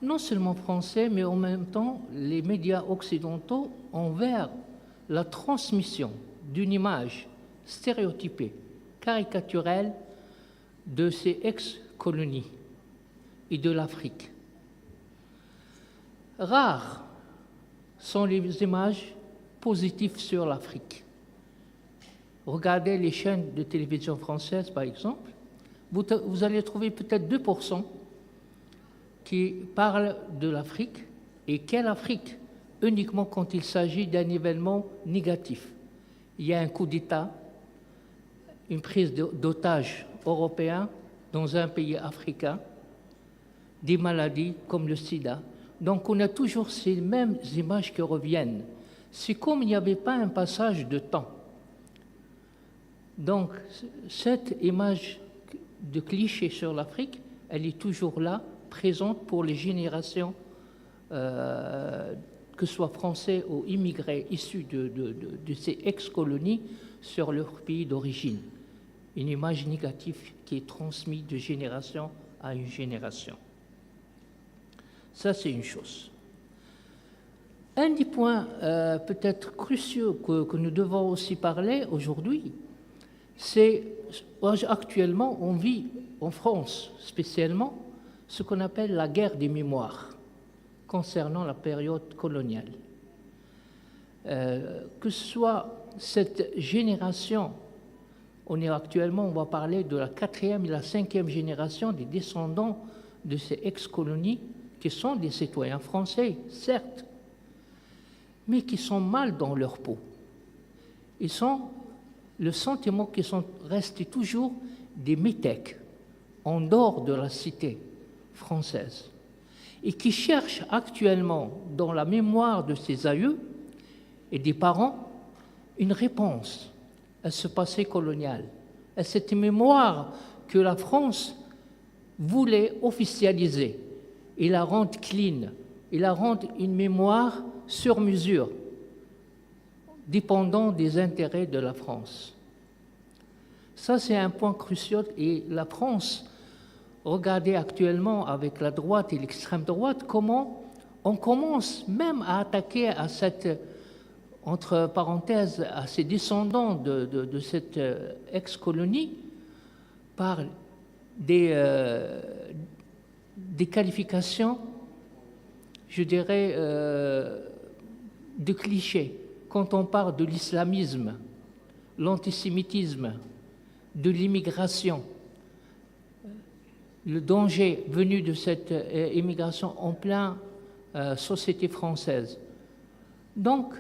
Non seulement français, mais en même temps les médias occidentaux envers la transmission d'une image stéréotypée, caricaturelle de ces ex-colonies et de l'Afrique. Rares sont les images positives sur l'Afrique. regardez les chaînes de télévision françaises, par exemple, vous allez trouver peut-être 2% qui parlent de l'Afrique. Et quelle Afrique? Uniquement quand il s'agit d'un événement négatif. Il y a un coup d'État, une prise d'otages européens dans un pays africain, des maladies comme le sida. Donc on a toujours ces mêmes images qui reviennent. C'est comme il n'y avait pas un passage de temps. Donc cette image de cliché sur l'Afrique, elle est toujours là, présente pour les générations, que ce soit français ou immigrés issus de ces ex-colonies sur leur pays d'origine. Une image négative qui est transmise de génération à une génération. Ça, c'est une chose. Un des points peut-être cruciaux que nous devons aussi parler aujourd'hui, c'est actuellement, on vit en France spécialement ce qu'on appelle la guerre des mémoires concernant la période coloniale. Que ce soit cette génération, on va parler de la 4e et la 5e génération des descendants de ces ex-colonies qui sont des citoyens français, certes, mais qui sont mal dans leur peau. Ils sont le sentiment qu'ils sont restés toujours des métèques en dehors de la cité française et qui cherchent actuellement dans la mémoire de ses aïeux et des parents une réponse à ce passé colonial, à cette mémoire que la France voulait officialiser et la rendre clean, et la rendre une mémoire sur mesure, dépendant des intérêts de la France. Ça, c'est un point crucial. Et la France, regardez actuellement avec la droite et l'extrême droite, comment on commence même à attaquer à cette, entre parenthèses, à ces descendants de cette ex-colonie par des qualifications, je dirais, de clichés. Quand on parle de l'islamisme, l'antisémitisme, de l'immigration, le danger venu de cette immigration en pleine société française. Donc,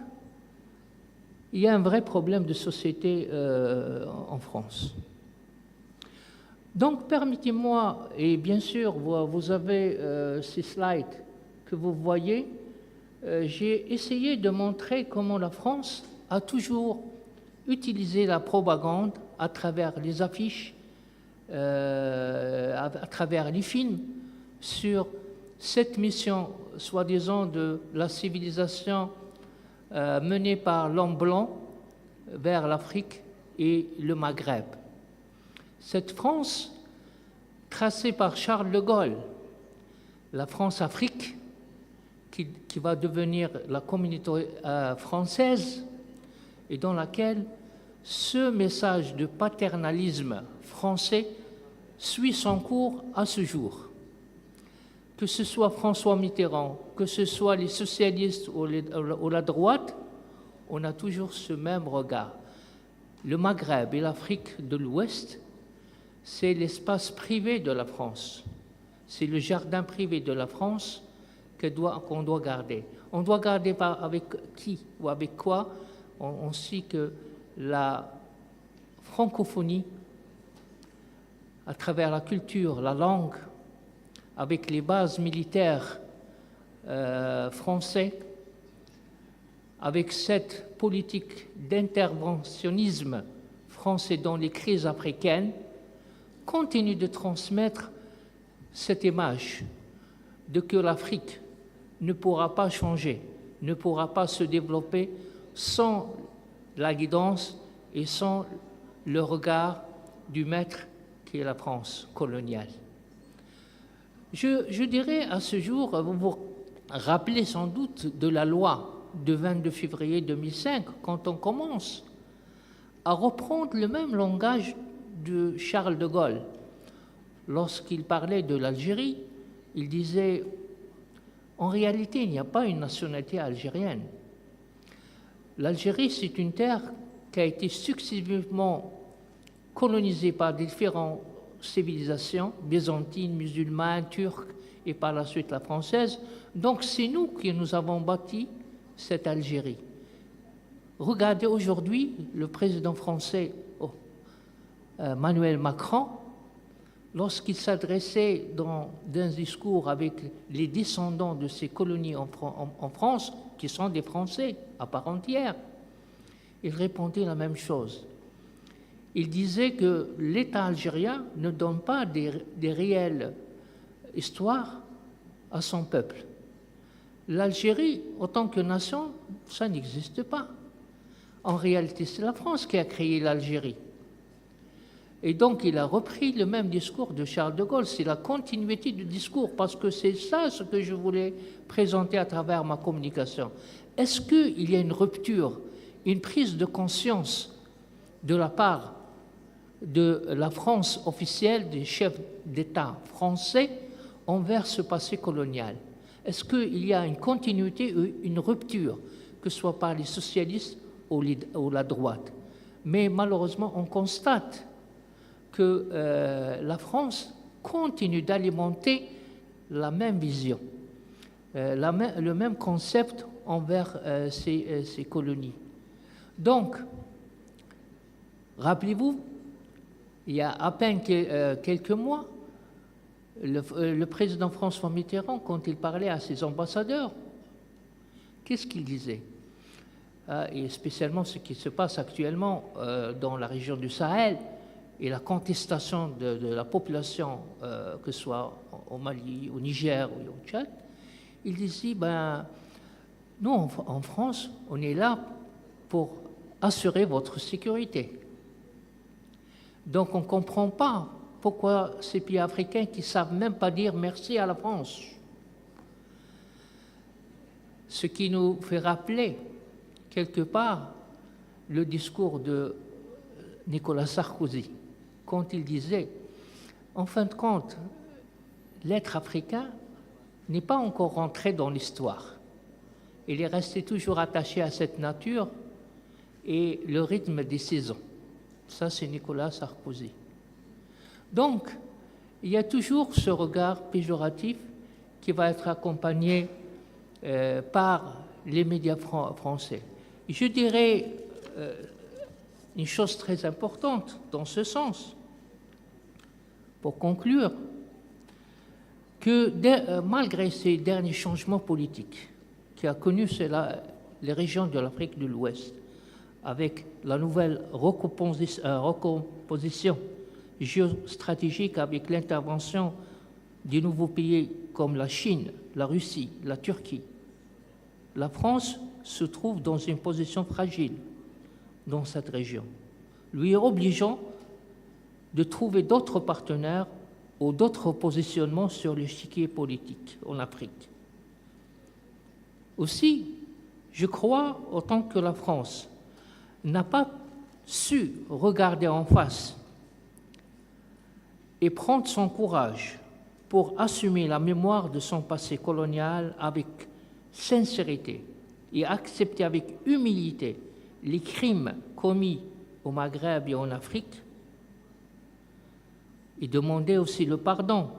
il y a un vrai problème de société en France. Donc, permettez-moi, et bien sûr, vous avez ces slides que vous voyez, j'ai essayé de montrer comment la France a toujours utilisé la propagande à travers les affiches, à travers les films, sur cette mission, soi-disant, de la civilisation menée par l'homme blanc vers l'Afrique et le Maghreb. Cette France, tracée par Charles de Gaulle, la France-Afrique, qui va devenir la communauté française, et dans laquelle ce message de paternalisme français suit son cours à ce jour. Que ce soit François Mitterrand, que ce soit les socialistes ou la droite, on a toujours ce même regard. Le Maghreb et l'Afrique de l'Ouest, c'est l'espace privé de la France. C'est le jardin privé de la France qu'on doit garder. On doit garder avec qui ou avec quoi? On sait que la francophonie, à travers la culture, la langue, avec les bases militaires français, avec cette politique d'interventionnisme français dans les crises africaines, continue de transmettre cette image de que l'Afrique ne pourra pas changer, ne pourra pas se développer sans la guidance et sans le regard du maître qui est la France coloniale. Je dirais à ce jour, vous vous rappelez sans doute de la loi de 22 février 2005, quand on commence à reprendre le même langage de Charles de Gaulle. Lorsqu'il parlait de l'Algérie, il disait « En réalité, il n'y a pas une nationalité algérienne. L'Algérie, c'est une terre qui a été successivement colonisé par différentes civilisations, byzantines, musulmanes, turques et par la suite la française. Donc c'est nous qui nous avons bâti cette Algérie. Regardez aujourd'hui le président français Emmanuel Macron, lorsqu'il s'adressait dans un discours avec les descendants de ces colonies en France, qui sont des Français à part entière, il répondait la même chose. Il disait que l'État algérien ne donne pas des réelles histoires à son peuple. L'Algérie, en tant que nation, ça n'existe pas. En réalité, c'est la France qui a créé l'Algérie. Et donc, il a repris le même discours de Charles de Gaulle. C'est la continuité du discours, parce que c'est ça ce que je voulais présenter à travers ma communication. Est-ce qu'il y a une rupture, une prise de conscience de la part de la France officielle, des chefs d'État français, envers ce passé colonial? Est-ce qu'il y a une continuité ou une rupture, que ce soit par les socialistes ou la droite? Mais malheureusement, on constate que la France continue d'alimenter la même vision, le même concept envers ces colonies. Donc, rappelez-vous, il y a à peine quelques mois, le président François Mitterrand, quand il parlait à ses ambassadeurs, qu'est-ce qu'il disait? Et spécialement ce qui se passe actuellement dans la région du Sahel, et la contestation de la population, que ce soit au Mali, au Niger ou au Tchad, il disait, nous, en France, on est là pour assurer votre sécurité. Donc on ne comprend pas pourquoi ces pays africains qui ne savent même pas dire merci à la France. Ce qui nous fait rappeler, quelque part, le discours de Nicolas Sarkozy, quand il disait, en fin de compte, l'être africain n'est pas encore rentré dans l'histoire. Il est resté toujours attaché à cette nature et le rythme des saisons. Ça, c'est Nicolas Sarkozy. Donc, il y a toujours ce regard péjoratif qui va être accompagné par les médias français. Je dirais une chose très importante dans ce sens, pour conclure, que malgré ces derniers changements politiques qui a connu les régions de l'Afrique de l'Ouest, avec la nouvelle recomposition géostratégique, avec l'intervention de nouveaux pays comme la Chine, la Russie, la Turquie, la France se trouve dans une position fragile dans cette région, lui obligeant de trouver d'autres partenaires ou d'autres positionnements sur l'échiquier politique en Afrique. Aussi, je crois, autant que la France n'a pas su regarder en face et prendre son courage pour assumer la mémoire de son passé colonial avec sincérité et accepter avec humilité les crimes commis au Maghreb et en Afrique, et demander aussi le pardon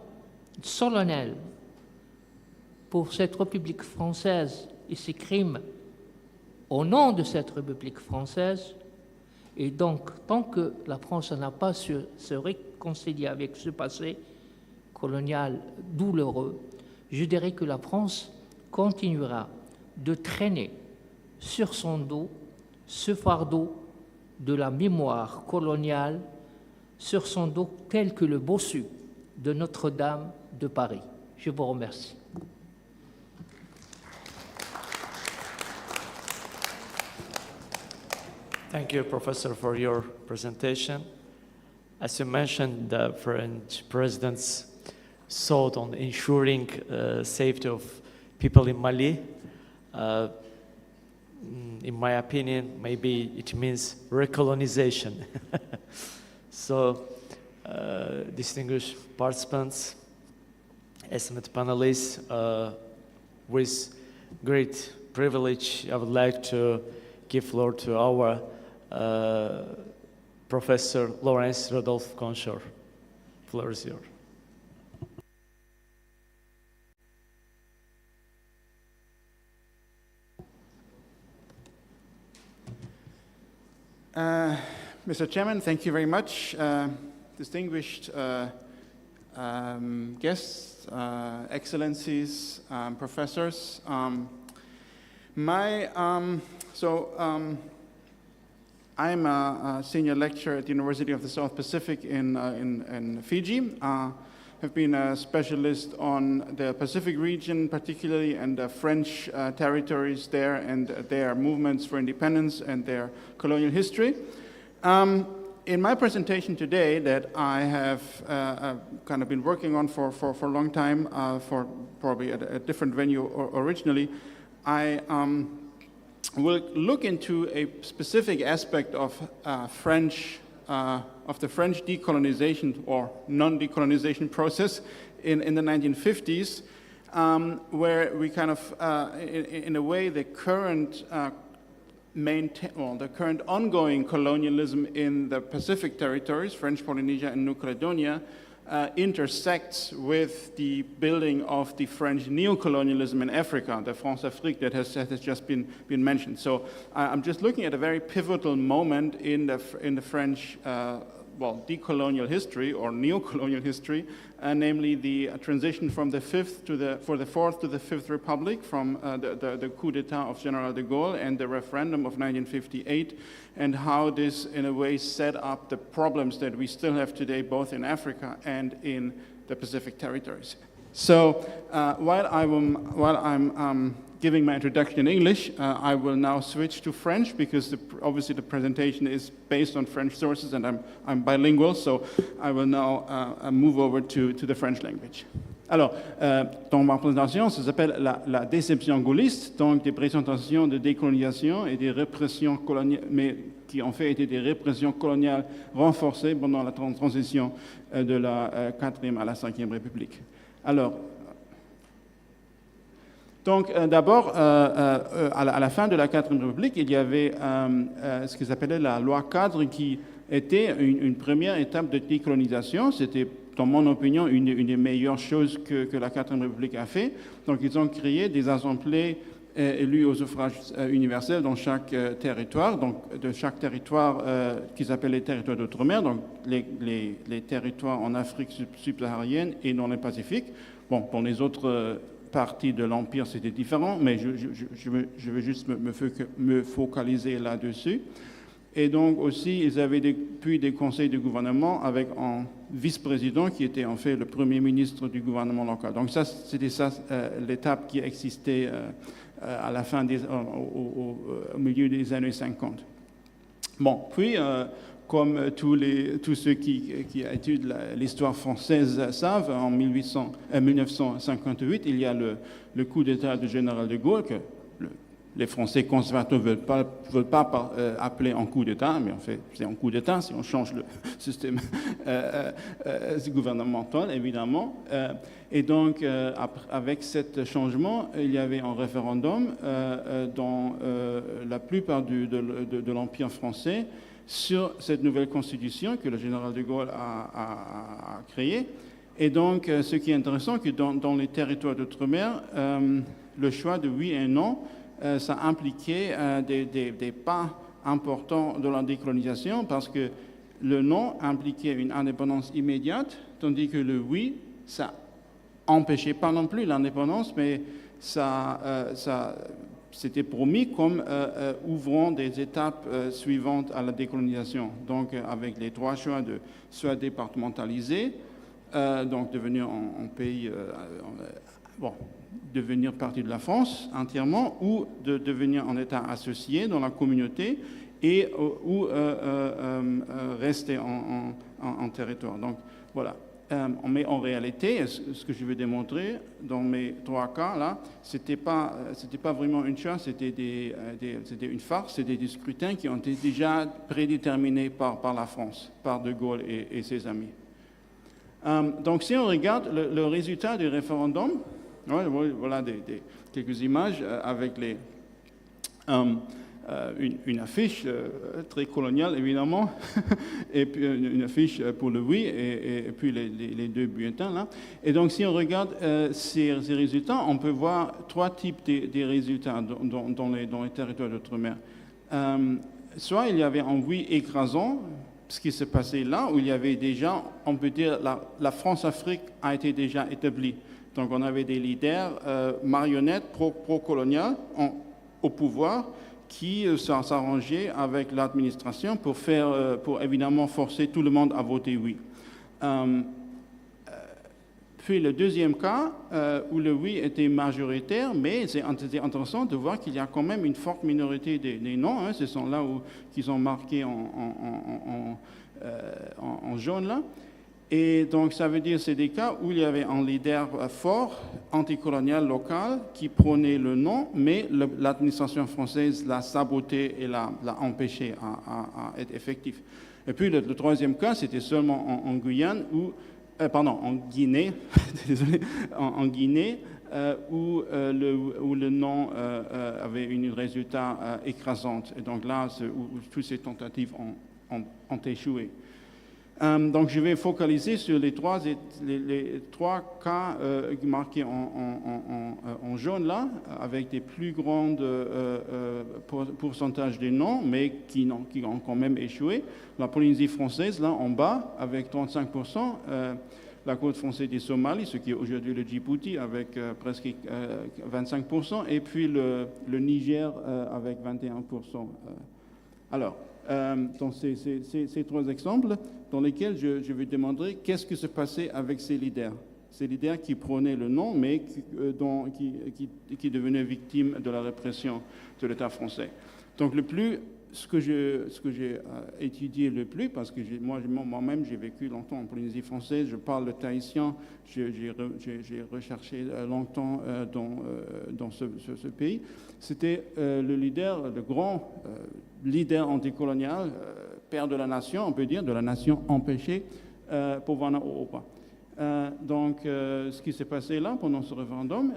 solennel pour cette République française et ses crimes au nom de cette République française. Et donc, tant que la France n'a pas su se réconcilier avec ce passé colonial douloureux, je dirais que la France continuera de traîner sur son dos ce fardeau de la mémoire coloniale, sur son dos tel que le bossu de Notre-Dame de Paris. Je vous remercie. Thank you, Professor, for your presentation. As you mentioned, the French president's thought on ensuring safety of people in Mali. In my opinion, maybe it means recolonization. So, distinguished participants, esteemed panelists, with great privilege, I would like to give floor to our Professor Lawrence Rodolphe Conchor. Floor is yours. Mr. Chairman, thank you very much. Distinguished guests, excellencies, professors. I'm a senior lecturer at the University of the South Pacific in Fiji. Have been a specialist on the Pacific region, particularly, and the French territories there, and their movements for independence and their colonial history. In my presentation today, that I have kind of been working on for a long time, for probably at a different venue originally, I will look into a specific aspect of the French decolonization or non-decolonization process in the 1950s, where we kind of, in a way, the current ongoing colonialism in the Pacific territories, French Polynesia and New Caledonia, intersects with the building of the French neocolonialism in Africa, the France-Afrique that has just been mentioned. So I'm just looking at a very pivotal moment in the French decolonial history or neocolonial history, namely the transition from the fourth to the Fifth Republic, from the coup d'état of General de Gaulle and the referendum of 1958, and how this, in a way, set up the problems that we still have today, both in Africa and in the Pacific territories. So while I'm giving my introduction in English, I will now switch to French, because obviously the presentation is based on French sources, and I'm bilingual, so I will now move over to the French language. Alors, donc ma présentation, ça s'appelle la déception gaulliste, donc des présentations de décolonisation et des répressions coloniales, mais qui en fait étaient des répressions coloniales renforcées pendant la transition de la 4e à la 5e République. Alors, donc d'abord, à la fin de la 4e République, il y avait ce qu'ils appelaient la loi cadre, qui était une première étape de décolonisation. C'était, dans mon opinion, une des meilleures choses que la 4e République a fait. Donc ils ont créé des assemblées élues au suffrage universel dans chaque territoire, donc de chaque territoire qu'ils appellent les territoires d'outre-mer, donc les territoires en Afrique subsaharienne et dans le Pacifique. Bon, pour les autres parties de l'Empire, c'était différent, mais je veux juste me focaliser là-dessus. Et donc aussi, ils avaient puis des conseils de gouvernement avec un vice-président qui était en fait le premier ministre du gouvernement local. Donc ça, c'était l'étape qui existait à la fin au milieu des années 50. Bon, puis, comme tous ceux qui étudient l'histoire française savent, en 1958, il y a le coup d'État du général de Gaulle, que les Français conservateurs ne veulent pas appeler un coup d'État, mais en fait, c'est un coup d'État si on change le système gouvernemental, évidemment. Et donc, avec ce changement, il y avait un référendum dans la plupart de l'Empire français sur cette nouvelle constitution que le général de Gaulle a créée. Et donc, ce qui est intéressant, c'est que dans les territoires d'outre-mer, le choix de oui et non, ça impliquait des pas importants de la décolonisation, parce que le non impliquait une indépendance immédiate, tandis que le oui, ça empêchait pas non plus l'indépendance, mais c'était promis comme ouvrant des étapes suivantes à la décolonisation. Donc, avec les trois choix de soit départementaliser, donc devenir un pays, devenir partie de la France entièrement, ou de devenir un État associé dans la communauté, ou rester en territoire. Donc, voilà. Mais en réalité, ce que je veux démontrer dans mes trois cas là, c'était pas vraiment une chose, c'était une farce, c'était des scrutins qui ont été déjà prédéterminés par la France, par De Gaulle et ses amis. Donc, si on regarde le résultat du référendum, voilà quelques images avec une affiche très coloniale, évidemment, et puis une affiche pour le oui, et puis les deux bulletins, là. Et donc, si on regarde ces résultats, on peut voir trois types de résultats dans les territoires d'outre-mer. Soit il y avait un oui écrasant, ce qui s'est passé là, où il y avait déjà, on peut dire, la France-Afrique a été déjà établie. Donc, on avait des leaders marionnettes pro-coloniales au pouvoir, qui s'arrangeaient avec l'administration pour évidemment forcer tout le monde à voter oui. Puis le deuxième cas, où le oui était majoritaire, mais c'est intéressant de voir qu'il y a quand même une forte minorité des non. Hein, ce sont là qui sont marqués en jaune là. Et donc, ça veut dire que c'est des cas où il y avait un leader fort, anticolonial local, qui prônait le non, mais l'administration française l'a saboté et l'a empêché à être effectif. Et puis, le troisième cas, c'était seulement en Guyane, en Guinée, désolé, en Guinée, où le non avait un résultat écrasant. Et donc là, où toutes ces tentatives ont échoué. Donc, je vais focaliser sur les trois cas marqués en jaune là, avec des plus grands pourcentages de non, mais qui ont quand même échoué. La Polynésie française, là, en bas, avec 35%, la côte française du Somalie, ce qui est aujourd'hui le Djibouti, avec presque 25%, et puis le Niger avec 21%. Alors, dans ces trois exemples, dans lesquels je vais demander qu'est-ce qui se passait avec ces leaders qui prônaient le non, mais qui devenaient victimes de la répression de l'État français. Donc ce que j'ai étudié le plus, parce que moi-même j'ai vécu longtemps en Polynésie française, je parle le tahitien, j'ai recherché longtemps dans ce pays, c'était le grand leader anticolonial, père de la nation, on peut dire, de la nation empêchée, Povana Oopa. Donc, ce qui s'est passé là pendant ce référendum,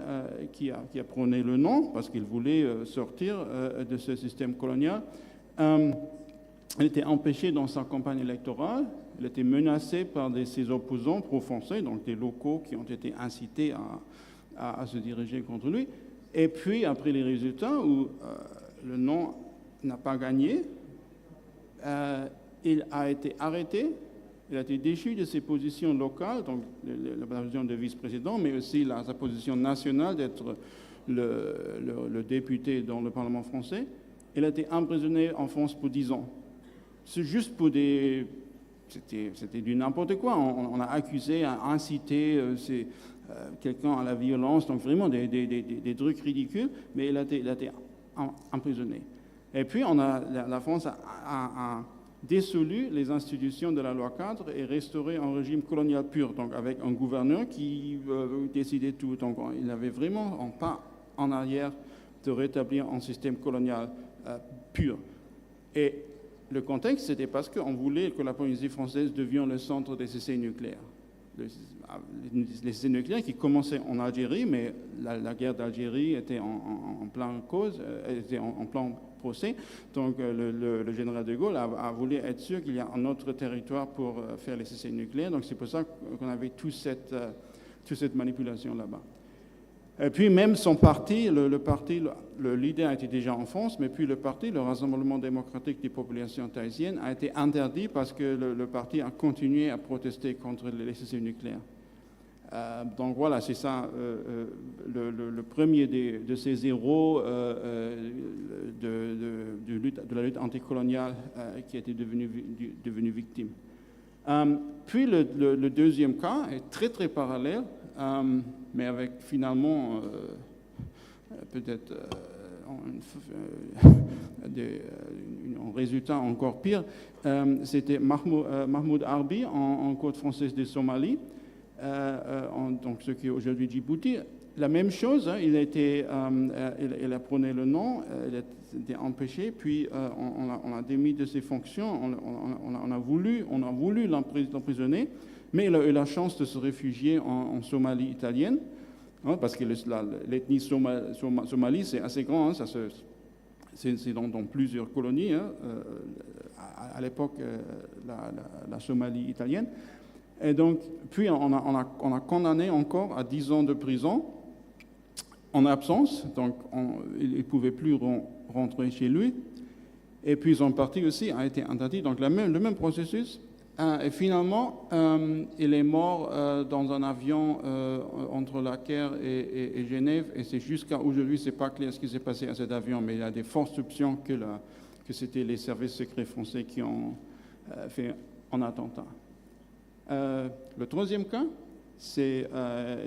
qui a prôné le non, parce qu'il voulait sortir de ce système colonial, il était empêché dans sa campagne électorale, il était menacé par ses opposants pro-français, donc des locaux qui ont été incités à se diriger contre lui. Et puis, après les résultats où le non n'a pas gagné, il a été arrêté, il a été déchu de ses positions locales, donc la position de vice-président, mais aussi sa position nationale d'être le député dans le Parlement français. Il a été emprisonné en France pour 10 ans. C'est juste pour c'était du n'importe quoi. On a accusé, incité quelqu'un à la violence, donc vraiment des trucs ridicules, mais il a été emprisonné. Et puis, la France a dissolu les institutions de la loi cadre et restauré un régime colonial pur, donc avec un gouverneur qui décidait tout. Donc, il n'avait vraiment un pas en arrière de rétablir un système colonial pur. Et le contexte, c'était parce qu'on voulait que la Polynésie française devienne le centre des essais nucléaires. Les essais nucléaires qui commençaient en Algérie, mais la guerre d'Algérie était en plein cause, était en plein procès. Donc le général de Gaulle a voulu être sûr qu'il y a un autre territoire pour faire les essais nucléaires. Donc c'est pour ça qu'on avait toute cette manipulation là-bas. Et puis même son parti, le leader était déjà en France, mais puis le parti, le Rassemblement démocratique des populations tahitiennes, a été interdit parce que le parti a continué à protester contre les essais nucléaires. Donc voilà, c'est ça le premier de ces héros de la lutte anticoloniale qui a été devenu victime. Puis le deuxième cas est très très parallèle, mais avec finalement peut-être un résultat encore pire. C'était Mahmoud Arbi en côte française de Somalie, donc ce qui est aujourd'hui Djibouti. La même chose, hein, il a prôné le non, il a été empêché, puis on a démis de ses fonctions, on a voulu l'emprisonner, mais il a eu la chance de se réfugier en Somalie italienne, hein, parce que l'ethnie Somalie, c'est assez grand, hein, c'est dans plusieurs colonies, hein, à l'époque, la Somalie italienne. Et donc, puis on a condamné encore à 10 ans de prison en absence, donc il ne pouvait plus rentrer chez lui. Et puis son parti aussi a été interdit, donc le même processus. Et finalement, il est mort dans un avion entre la Caire et Genève, et c'est jusqu'à aujourd'hui, c'est pas clair ce qui s'est passé à cet avion, mais il y a des fortes soupçons que c'était les services secrets français qui ont fait un attentat. Le troisième cas, c'est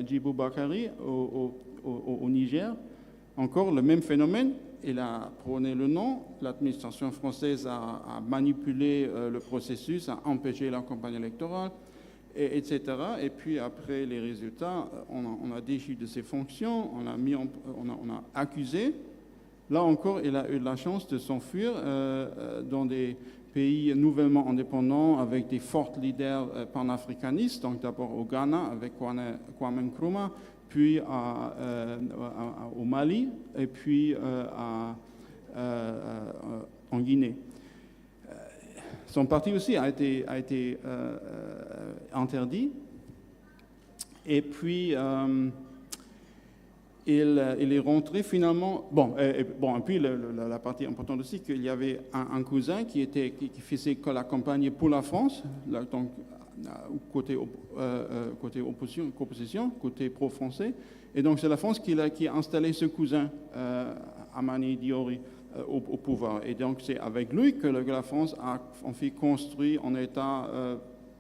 Djibo Bakary au Niger. Encore le même phénomène. Il a prôné le non, l'administration française a manipulé le processus, a empêché la campagne électorale, etc. Et puis après les résultats, on a déchu de ses fonctions, on a accusé. Là encore, il a eu la chance de s'enfuir dans des pays nouvellement indépendants avec des forts leaders panafricanistes, donc d'abord au Ghana avec Kwame Nkrumah, puis au Mali, et puis en Guinée. Son parti aussi a été interdit. Et puis, il est rentré finalement... et puis la partie importante aussi, qu'il y avait un cousin qui faisait la campagne pour la France, donc, côté opposition, côté pro-français. Et donc, c'est la France qui a installé ce cousin, Amani Diori, au pouvoir. Et donc, c'est avec lui que la France a en fait construit un État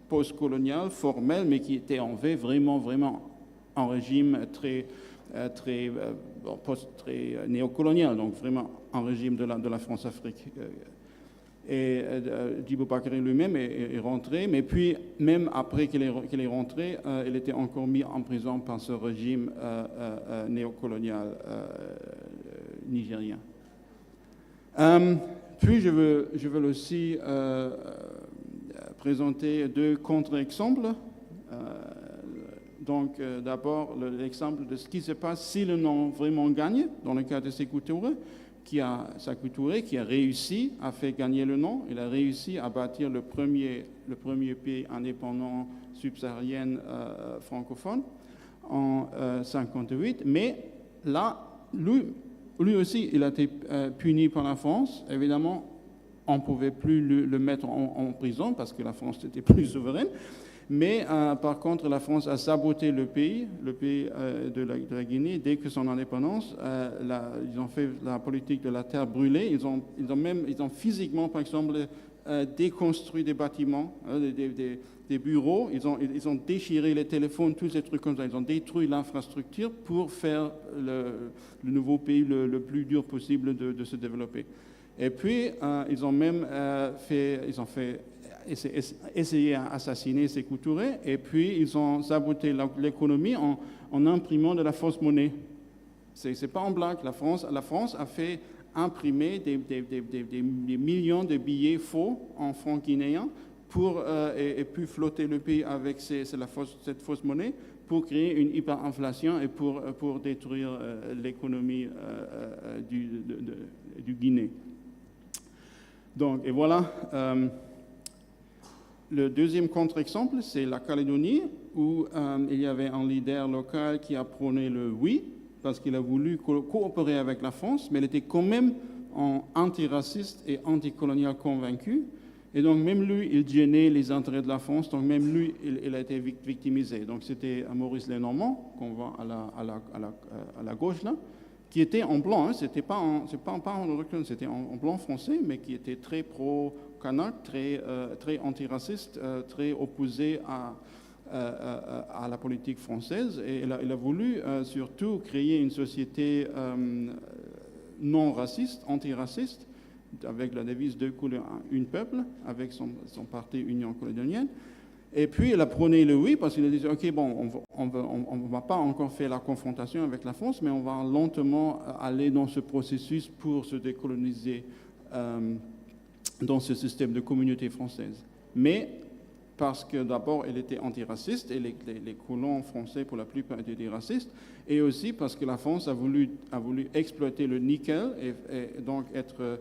post-colonial, formel, mais qui était en fait vraiment un régime très néocolonial, donc vraiment un régime de la France-Afrique. Et Djibo Bakary lui-même est rentré, mais puis même après qu'il est rentré, il était encore mis en prison par ce régime néocolonial nigérien. Puis je veux aussi présenter deux contre-exemples. Donc d'abord l'exemple de ce qui se passe si le non vraiment gagne dans le cas de Sékou Touré, qui a réussi à faire gagner le non. Il a réussi à bâtir le premier pays indépendant subsaharien francophone en 1958. Mais là, lui aussi, il a été puni par la France. Évidemment, on ne pouvait plus le mettre en prison parce que la France était plus souveraine. Mais par contre, la France a saboté le pays de la Guinée dès que son indépendance. Ils ont fait la politique de la terre brûlée. Ils ont physiquement, par exemple, déconstruit des bâtiments, des bureaux. Ils ont déchiré les téléphones, tous ces trucs comme ça. Ils ont détruit l'infrastructure pour faire le nouveau pays le plus dur possible de se développer. Et puis, ils ont même essayé d'assassiner Sékou Touré, et puis ils ont saboté l'économie en imprimant de la fausse monnaie. C'est pas en blague. La France a fait imprimer des millions de billets faux en francs guinéens et puis flotter le pays avec cette fausse monnaie pour créer une hyperinflation et pour détruire l'économie du Guinée. Donc, et voilà. Le deuxième contre-exemple, c'est la Calédonie, où il y avait un leader local qui a prôné le oui, parce qu'il a voulu coopérer avec la France, mais il était quand même antiraciste et anticolonial convaincu. Et donc même lui, il gênait les intérêts de la France, donc même lui, il a été victimisé. Donc c'était Maurice Lenormand, qu'on voit à la gauche là, qui était en blanc, hein, c'était pas en autochtone, c'était en blanc français, mais qui était très pro-kanak, très antiraciste, très opposé à la politique française. Et il a voulu surtout créer une société non raciste, antiraciste, avec la devise deux couleurs, un peuple, avec son parti Union calédonienne. Et puis, il a prôné le oui, parce qu'il a dit, OK, bon, on ne va pas encore faire la confrontation avec la France, mais on va lentement aller dans ce processus pour se décoloniser dans ce système de communauté française. Mais parce que d'abord, elle était antiraciste et les colons français, pour la plupart, étaient des racistes, et aussi parce que la France a voulu exploiter le nickel et donc être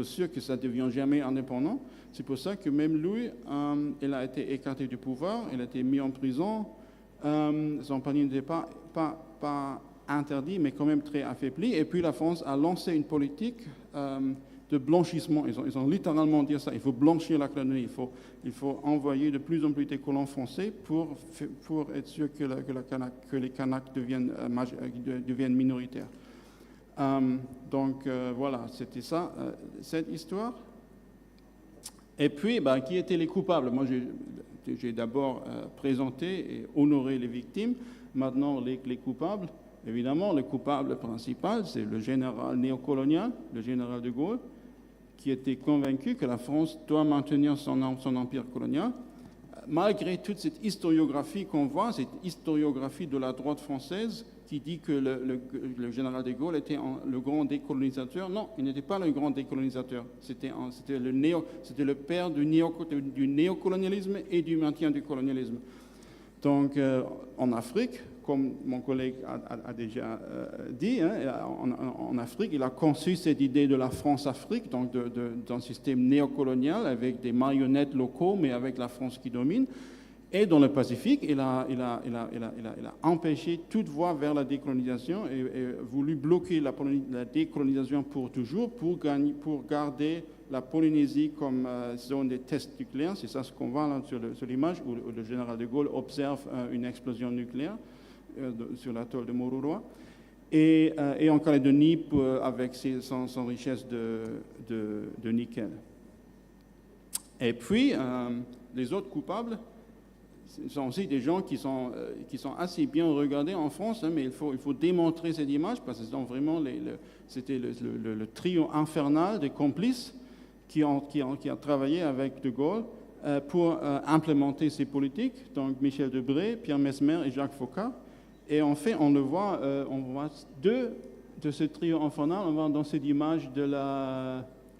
sûr que ça ne devient jamais indépendant. C'est pour ça que même lui, il a été écarté du pouvoir, il a été mis en prison. Son panier n'était pas interdit, mais quand même très affaibli. Et puis la France a lancé une politique de blanchissement. Ils ont littéralement dit ça. Il faut blanchir la Calédonie. Il faut envoyer de plus en plus de colons français pour être sûr que les Kanaks deviennent minoritaires. Donc voilà, c'était ça, cette histoire. Et puis, qui étaient les coupables? Moi, j'ai d'abord présenté et honoré les victimes. Maintenant, les coupables. Évidemment, le coupable principal, c'est le général néocolonial, le général de Gaulle, qui était convaincu que la France doit maintenir son empire colonial. Malgré toute cette historiographie qu'on voit, cette historiographie de la droite française qui dit que le général de Gaulle était le grand décolonisateur. Non, il n'était pas le grand décolonisateur. C'était le père du néocolonialisme et du maintien du colonialisme. Donc, en Afrique, comme mon collègue a déjà dit, en Afrique, il a conçu cette idée de la France-Afrique, donc d'un système néocolonial avec des marionnettes locaux, mais avec la France qui domine. Et dans le Pacifique, il a empêché toute voie vers la décolonisation et voulu bloquer la décolonisation pour toujours, pour garder la Polynésie comme zone de tests nucléaires. C'est ça ce qu'on voit là sur l'image, où le général de Gaulle observe une explosion nucléaire sur l'atoll de Moruroa. Et en Calédonie, avec son richesse de nickel. Et puis, les autres coupables, ce sont aussi des gens qui sont assez bien regardés en France, mais il faut démontrer cette image parce que c'était le trio infernal des complices qui a travaillé avec De Gaulle pour implémenter ces politiques, donc Michel Debré, Pierre Mesmer et Jacques Foccart. Et en fait, on voit deux de ce trio infernal, on voit dans cette image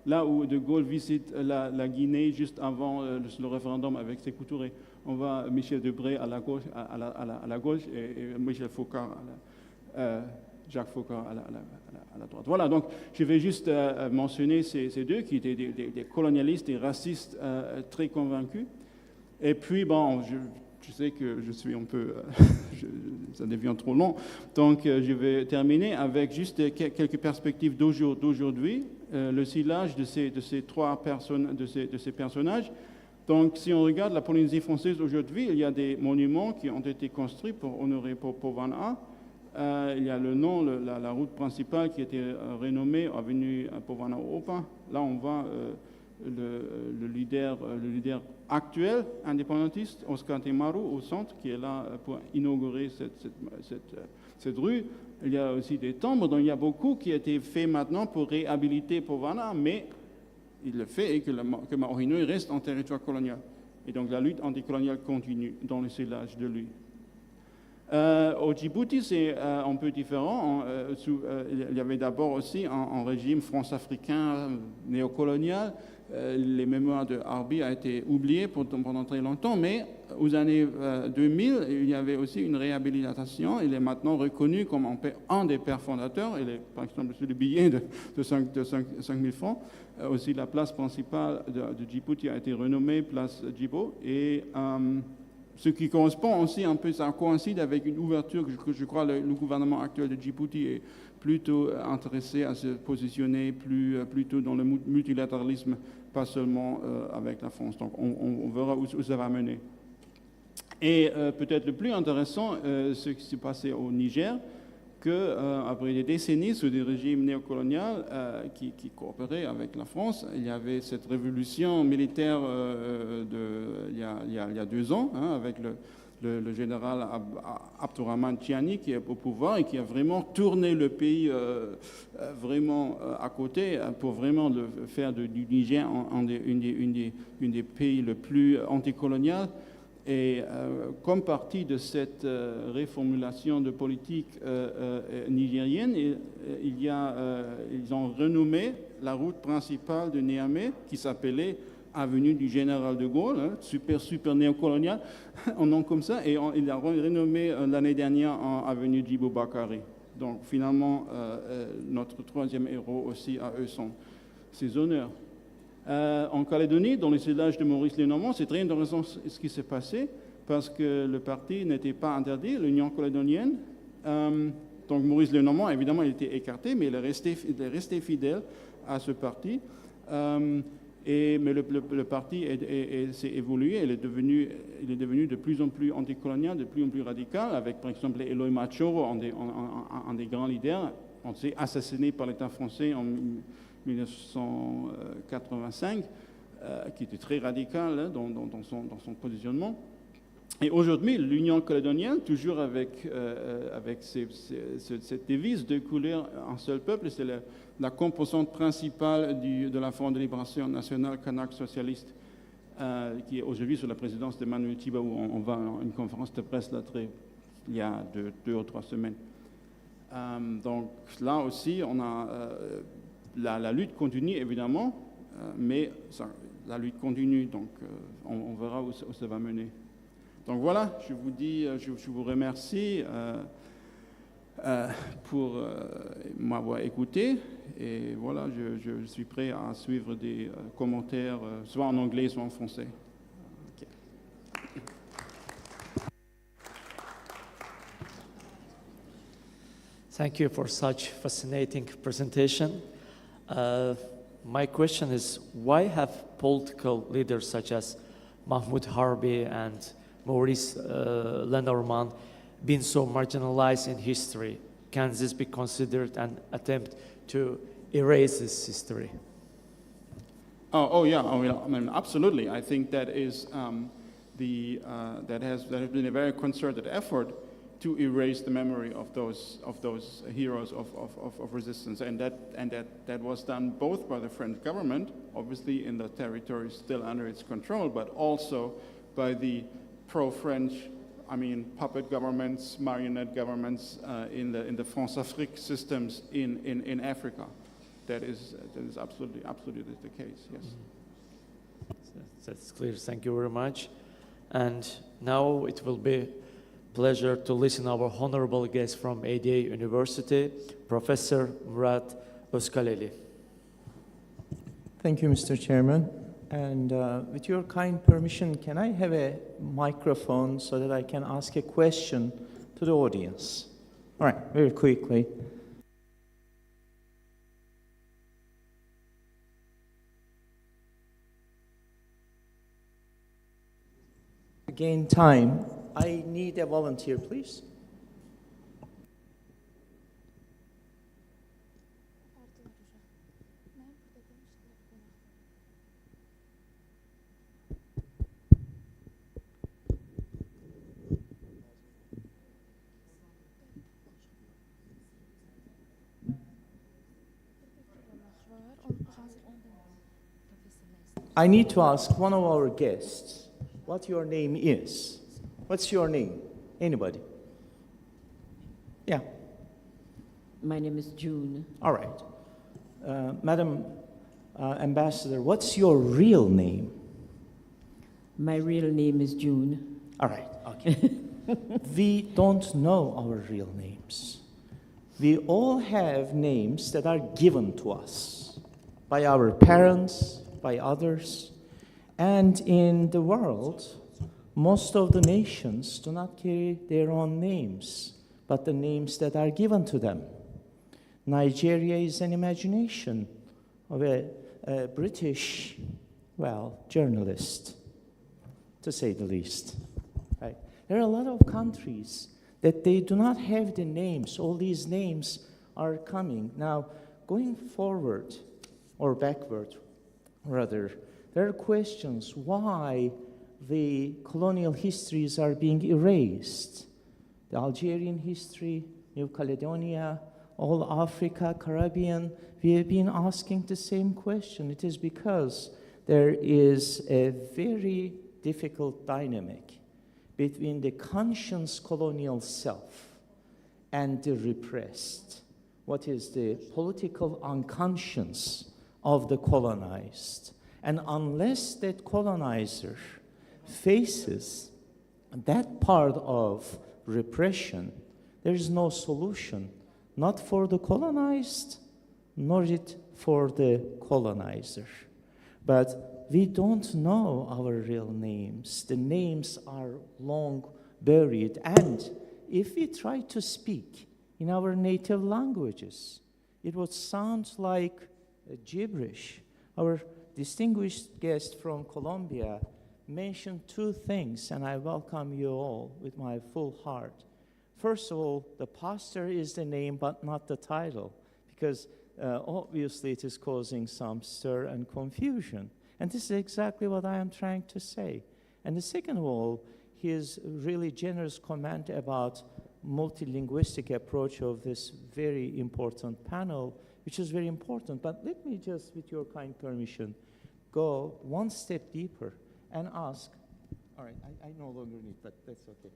là où De Gaulle visite la Guinée juste avant le référendum avec Sékou Touré. On voit Michel Debré à la gauche et Michel Foccart, Jacques Foccart à la droite. Voilà, donc je vais juste mentionner ces deux qui étaient des colonialistes et racistes très convaincus. Et puis, je sais que je suis un peu... ça devient trop long. Donc, je vais terminer avec juste quelques perspectives d'aujourd'hui, le silage de ces trois personnes, de ces personnages. Donc, si on regarde la Polynésie française aujourd'hui, il y a des monuments qui ont été construits pour honorer Povana. Il y a le nom, la route principale qui a été renommée avenue Povana Opa. Là, on voit le leader actuel indépendantiste, Oscar Temaru, au centre, qui est là pour inaugurer cette rue. Il y a aussi des tombes, donc il y a beaucoup qui a été fait maintenant pour réhabiliter Povana, mais il le fait et que Maohinoï reste en territoire colonial. Et donc la lutte anticoloniale continue dans le silage de lui. Au Djibouti, c'est un peu différent. Il y avait d'abord aussi un régime france-africain néocolonial. Les mémoires de Harbi ont été oubliées pendant très longtemps, mais aux années 2000, il y avait aussi une réhabilitation. Il est maintenant reconnu comme un des pères fondateurs. Par exemple, sur le billet de 5 000 francs, aussi la place principale de Djibouti a été renommée place Djibo. Et ce qui correspond aussi un peu, ça coïncide avec une ouverture que je crois le gouvernement actuel de Djibouti est plutôt intéressé à se positionner plutôt dans le multilatéralisme, pas seulement avec la France. Donc on verra où ça va mener. Et peut-être le plus intéressant, ce qui s'est passé au Niger, qu'après des décennies sous des régimes néocoloniaux qui coopéraient avec la France, il y avait cette révolution militaire il y a 2 ans, avec le général Abdourahmane Tiani qui est au pouvoir et qui a vraiment tourné le pays vraiment à côté pour vraiment faire du Niger une des pays le plus anticolonial. Et comme partie de cette réformulation de politique nigérienne, ils ont renommé la route principale de Niamey qui s'appelait avenue du Général de Gaulle, hein, super néocolonial, un nom comme ça, et il a renommé l'année dernière en avenue Djibo Bakary. Donc finalement, notre troisième héros aussi a eu ses honneurs. En Calédonie, dans les villages de Maurice Lenormand, c'est très intéressant ce qui s'est passé, parce que le parti n'était pas interdit, l'Union calédonienne. Donc Maurice Lenormand, évidemment, il était écarté, mais il est resté fidèle à ce parti. Mais le parti s'est évolué, il est devenu de plus en plus anticolonial, de plus en plus radical, avec par exemple Eloy Machoro, un des grands leaders. On s'est assassiné par l'État français en 1985, qui était très radical hein, dans son positionnement. Et aujourd'hui, l'Union calédonienne, toujours avec cette devise de couleur un seul peuple, c'est la composante principale de la Front de libération nationale kanak socialiste, qui est aujourd'hui sous la présidence d'Emmanuel Tibaou. On va à une conférence de presse là, il y a 2 ou 3 semaines. Donc là aussi, on a la lutte continue évidemment, mais la lutte continue, donc on verra où ça va mener. Donc voilà, je vous remercie pour m'avoir écouté, et voilà, je suis prêt à suivre des commentaires, soit en anglais, soit en français. Okay. Thank you for such fascinating presentation. My question is, why have political leaders such as Mahmoud Harbi and Maurice Lenormand been so marginalized in history? Can this be considered an attempt to erase this history? Oh yeah, I mean, absolutely. I think that is that has been a very concerted effort to erase the memory of those heroes of resistance, and that was done both by the French government, obviously in the territories still under its control, but also by the pro-French, puppet governments, marionette governments in the France-Afrique systems in Africa. That is absolutely the case. Yes. That's clear. Thank you very much. And now it will be a pleasure to listen to our honorable guest from ADA University, Professor Murat Özkaleli. Thank you, Mr. Chairman. And with your kind permission, can I have a microphone so that I can ask a question to the audience? All right, very quickly. To gain time, I need a volunteer, please. I need to ask one of our guests what your name is. What's your name? Anybody? Yeah. My name is June. All right. Madam Ambassador, what's your real name? My real name is June. All right. Okay. We don't know our real names. We all have names that are given to us by our parents, by others. And in the world, most of the nations do not carry their own names, but the names that are given to them. Nigeria is an imagination of a British, journalist, to say the least. Right? There are a lot of countries that they do not have the names. All these names are coming. Now, going forward, or backward, rather, there are questions why the colonial histories are being erased. The Algerian history, New Caledonia, all Africa, Caribbean, we have been asking the same question. It is because there is a very difficult dynamic between the conscious colonial self and the repressed. What is the political unconscious of the colonized? And unless that colonizer faces that part of repression, there is no solution, not for the colonized, nor it for the colonizer. But we don't know our real names. The names are long buried. And if we try to speak in our native languages, it would sound like gibberish. Our distinguished guest from Colombia mentioned two things, and I welcome you all with my full heart. First of all, the pastor is the name but not the title, because obviously it is causing some stir and confusion. And this is exactly what I am trying to say. And the second of all, his really generous comment about multilinguistic approach of this very important panel, which is very important. But let me just, with your kind permission, go one step deeper and ask, all right, I no longer need, but that's okay.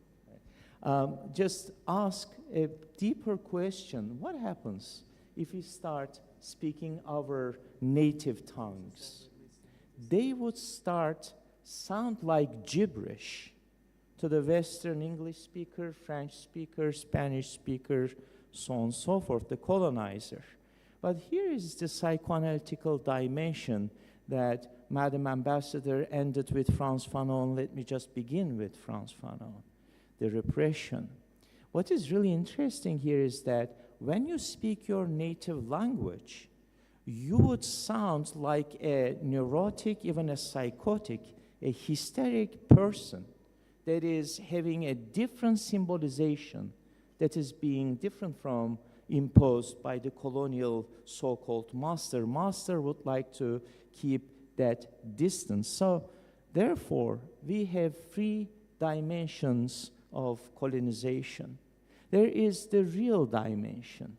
Just ask a deeper question. What happens if we start speaking our native tongues? They would start sound like gibberish to the Western English speaker, French speaker, Spanish speaker, so on and so forth, the colonizer. But here is the psychoanalytical dimension that Madam Ambassador ended with Frantz Fanon. Let me just begin with Frantz Fanon, the repression. What is really interesting here is that when you speak your native language, you would sound like a neurotic, even a psychotic, a hysteric person that is having a different symbolization that is being different from imposed by the colonial so-called master. Master would like to keep that distance. So therefore, we have three dimensions of colonization. There is the real dimension,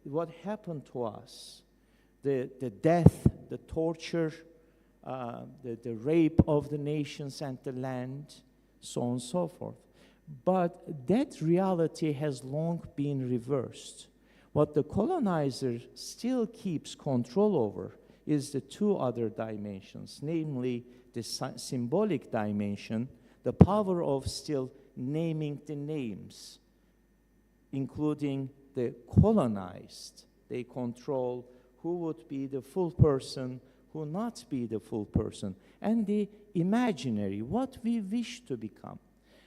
what happened to us, the death, the torture, the rape of the nations and the land, so on and so forth. But that reality has long been reversed. What the colonizer still keeps control over is the two other dimensions, namely the symbolic dimension, the power of still naming the names, including the colonized. They control who would be the full person, who not be the full person, and the imaginary, what we wish to become.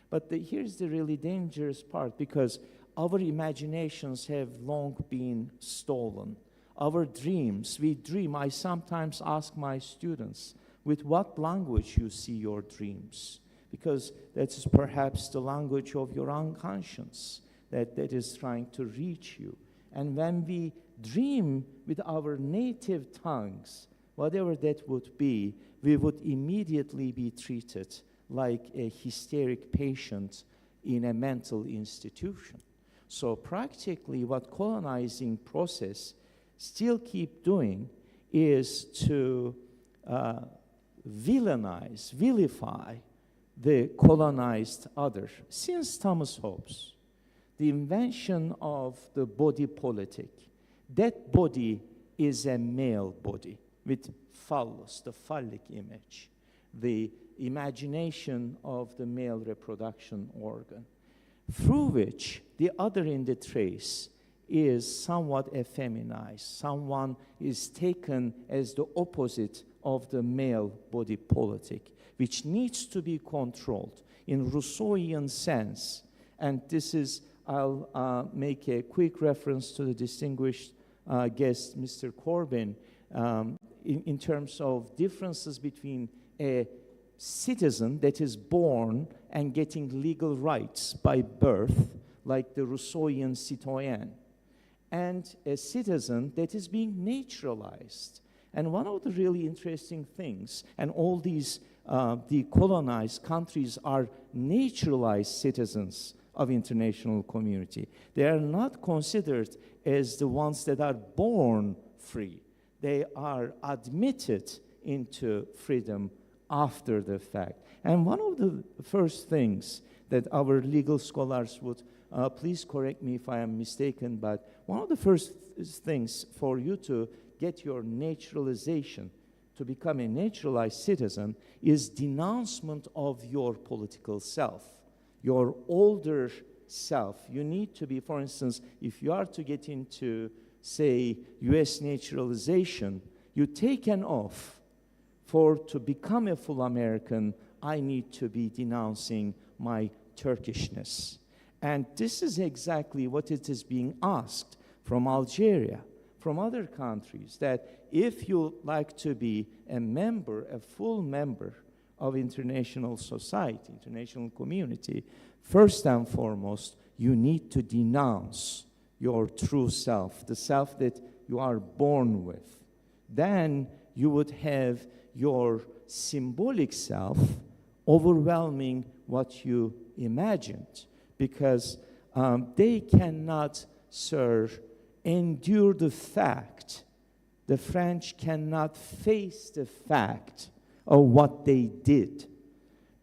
But here's the really dangerous part, because our imaginations have long been stolen. Our dreams, we dream. I sometimes ask my students, with what language you see your dreams? Because that is perhaps the language of your unconscious that is trying to reach you. And when we dream with our native tongues, whatever that would be, we would immediately be treated like a hysteric patient in a mental institution. So practically what colonizing process still keep doing is to vilify the colonized other. Since Thomas Hobbes, the invention of the body politic, that body is a male body with phallus, the phallic image, the imagination of the male reproduction organ, through which the other in the trace is somewhat effeminized. Someone is taken as the opposite of the male body politic, which needs to be controlled in Rousseauian sense. And this is, I'll make a quick reference to the distinguished guest, Mr. Corbyn, in terms of differences between a citizen that is born and getting legal rights by birth, like the Rousseauian citoyen, and a citizen that is being naturalized. And one of the really interesting things, and all these decolonized countries are naturalized citizens of international community. They are not considered as the ones that are born free. They are admitted into freedom after the fact. And one of the first things that our legal scholars would, please correct me if I am mistaken, but one of the first things for you to get your naturalization, to become a naturalized citizen is denouncement of your political self, your older self. You need to be, for instance, if you are to get into, say, US naturalization, you take an oath to become a full American, I need to be denouncing my Turkishness. And this is exactly what it is being asked from Algeria, from other countries, that if you like to be a member, a full member of international society, international community, first and foremost, you need to denounce your true self, the self that you are born with. Then you would have your symbolic self overwhelming what you imagined, because they cannot, sir, endure the fact. The French cannot face the fact of what they did,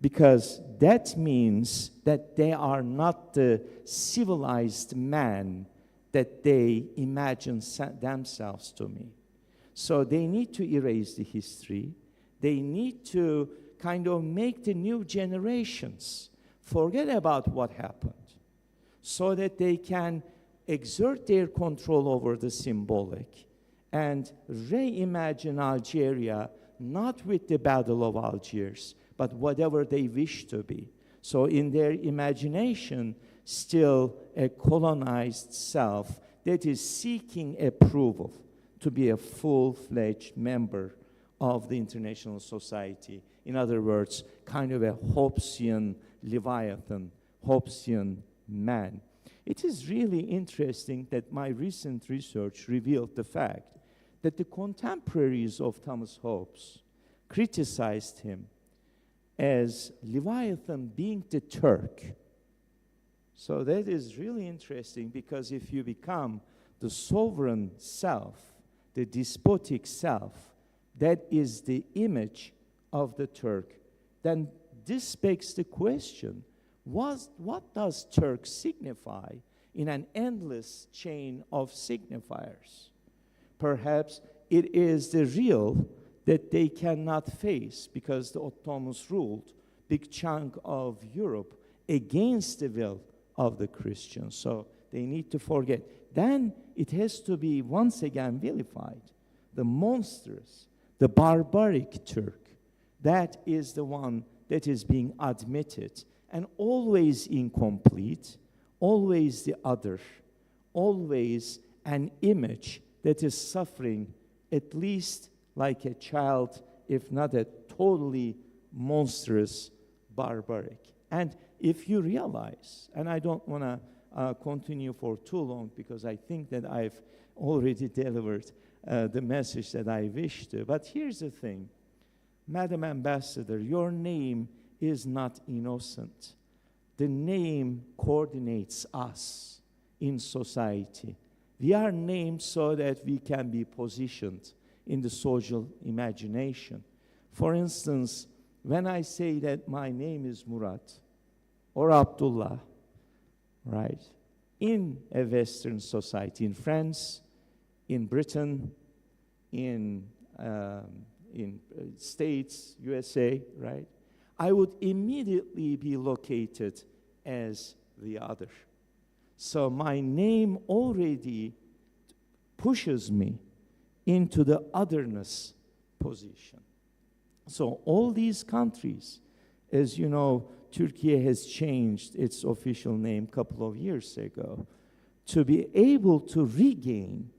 because that means that they are not the civilized man that they imagine themselves to be. So they need to erase the history. They need to kind of make the new generations forget about what happened, so that they can exert their control over the symbolic and reimagine Algeria not with the Battle of Algiers, but whatever they wish to be. So in their imagination, still a colonized self that is seeking approval to be a full-fledged member of the international society. In other words, kind of a Hobbesian Leviathan, Hobbesian man. It is really interesting that my recent research revealed the fact that the contemporaries of Thomas Hobbes criticized him as Leviathan being the Turk. So that is really interesting, because if you become the sovereign self, the despotic self, that is the image of the Turk, then this begs the question, what does Turk signify in an endless chain of signifiers? Perhaps it is the real that they cannot face, because the Ottomans ruled big chunk of Europe against the will of the Christians. So they need to forget. Then it has to be once again vilified. The monstrous, the barbaric Turk, that is the one that is being admitted, and always incomplete, always the other, always an image that is suffering at least like a child, if not a totally monstrous barbaric. And if you realize, and I don't want to continue for too long, because I think that I've already delivered the message that I wish to, but here's the thing. Madam Ambassador, your name is not innocent. The name coordinates us in society. We are named so that we can be positioned in the social imagination. For instance, when I say that my name is Murat or Abdullah, right, in a Western society, in France, in Britain, in States, USA, right, I would immediately be located as the other. So my name already pushes me into the otherness position. So all these countries, as you know, Turkey has changed its official name a couple of years ago to be able to regain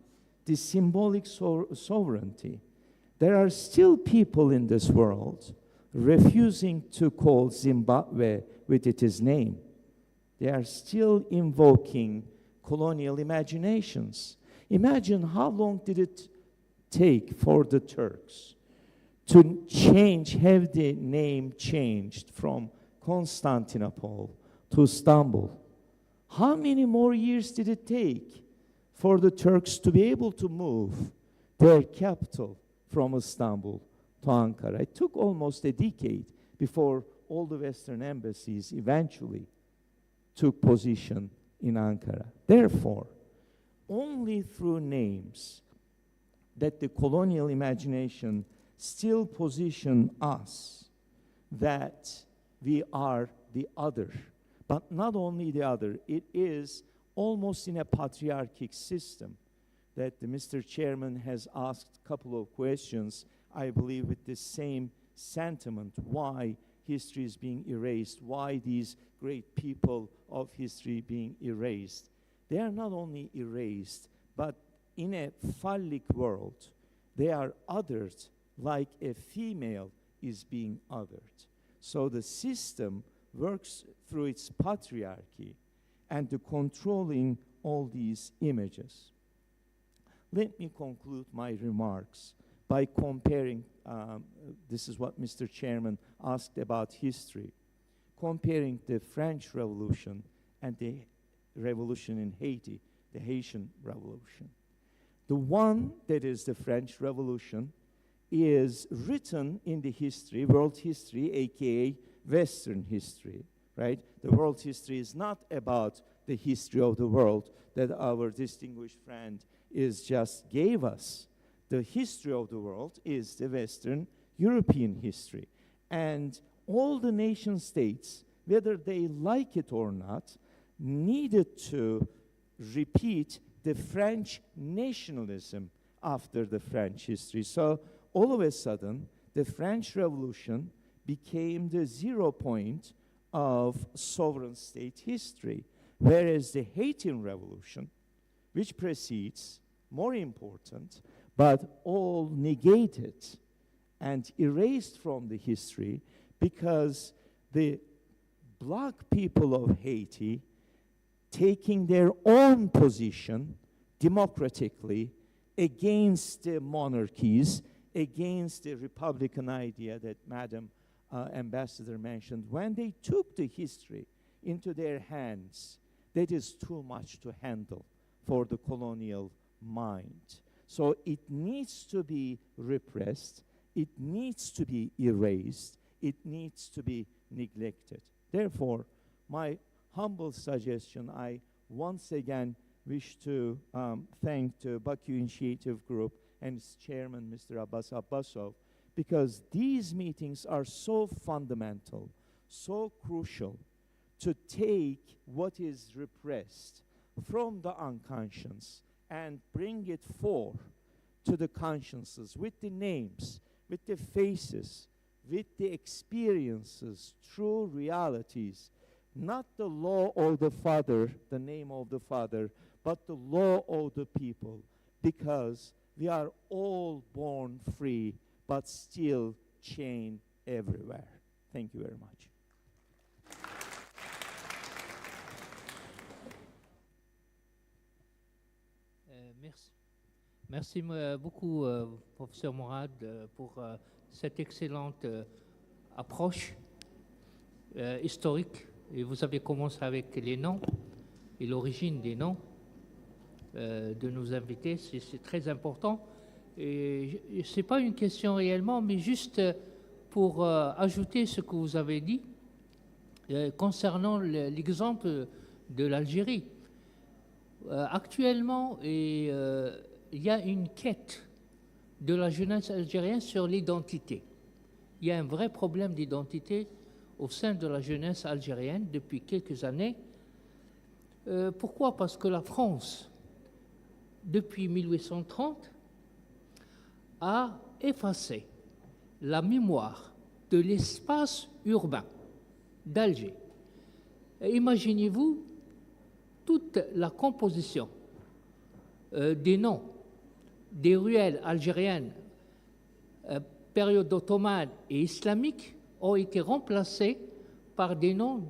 the symbolic sovereignty. There are still people in this world refusing to call Zimbabwe with its name. They are still invoking colonial imaginations. Imagine how long did it take for the Turks to have the name changed from Constantinople to Istanbul. How many more years did it take for the Turks to be able to move their capital from Istanbul to Ankara? It took almost a decade before all the Western embassies eventually took position in Ankara. Therefore, only through names that the colonial imagination still position us that we are the other. But not only the other, it is almost in a patriarchic system that the Mr. Chairman has asked a couple of questions, I believe with the same sentiment, why history is being erased, why these great people of history being erased. They are not only erased, but in a phallic world, they are othered like a female is being othered. So the system works through its patriarchy and the controlling all these images. Let me conclude my remarks by comparing, this is what Mr. Chairman asked about history, comparing the French Revolution and the revolution in Haiti, the Haitian Revolution. The one that is the French Revolution is written in the history, world history, aka Western history, right? The world history is not about the history of the world that our distinguished friend is just gave us. The history of the world is the Western European history. And all the nation states, whether they like it or not, needed to repeat the French nationalism after the French history. So all of a sudden, the French Revolution became the 0 point of sovereign state history, whereas the Haitian Revolution, which precedes, more important, but all negated and erased from the history because the black people of Haiti taking their own position democratically against the monarchies, against the Republican idea that Madam Ambassador mentioned, when they took the history into their hands, that is too much to handle for the colonial mind. So it needs to be repressed, it needs to be erased, it needs to be neglected. Therefore, my humble suggestion, I once again wish to thank the Baku Initiative Group and its chairman, Mr. Abbas Abbasov, because these meetings are so fundamental, so crucial to take what is repressed from the unconscious and bring it forth to the consciences with the names, with the faces, with the experiences, true realities, not the law of the Father, the name of the Father, but the law of the people, because we are all born free, but still chained everywhere. Thank you very much. Merci. Merci beaucoup, professeur Mourad, pour cette excellente approche historique. Et vous avez commencé avec les noms et l'origine des noms de nos invités. C'est très important. Et ce n'est pas une question réellement, mais juste pour ajouter ce que vous avez dit concernant l'exemple de l'Algérie. Actuellement, il y a une quête de la jeunesse algérienne sur l'identité. Il y a un vrai problème d'identité au sein de la jeunesse algérienne depuis quelques années. Pourquoi? Parce que la France, depuis 1830, a effacé la mémoire de l'espace urbain d'Alger. Imaginez-vous toute la composition des noms des ruelles algériennes, période ottomane et islamique, ont été remplacés par des noms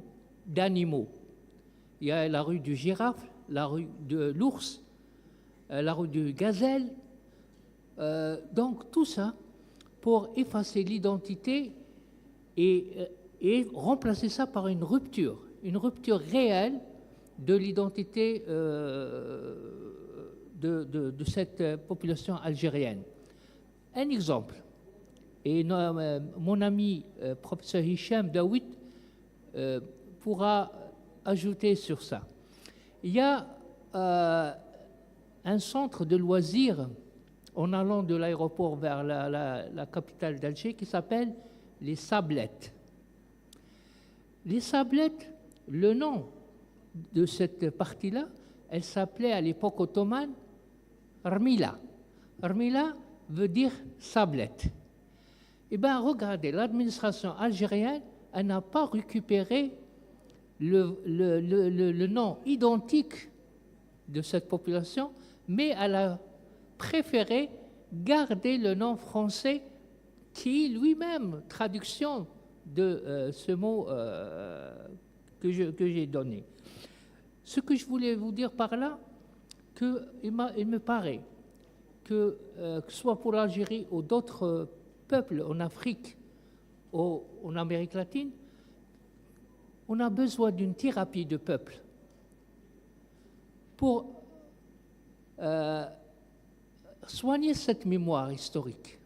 d'animaux. Il y a la rue du girafe, la rue de l'ours, la rue du gazelle. Donc tout ça pour effacer l'identité et remplacer ça par une rupture réelle de l'identité de cette population algérienne. Un exemple, et mon ami professeur Hicham Daoud pourra ajouter sur ça. Il y a un centre de loisirs en allant de l'aéroport vers la capitale d'Alger qui s'appelle les Sablettes. Les Sablettes, le nom de cette partie-là, elle s'appelait à l'époque ottomane Rmila. Rmila veut dire sablette. Eh bien, regardez, l'administration algérienne, elle n'a pas récupéré le nom identique de cette population, mais elle a préféré garder le nom français qui lui-même, traduction de ce mot que j'ai donné. Ce que je voulais vous dire par là, il me paraît que ce soit pour l'Algérie ou d'autres peuples en Afrique ou en Amérique latine, on a besoin d'une thérapie de peuple pour soigner cette mémoire historique,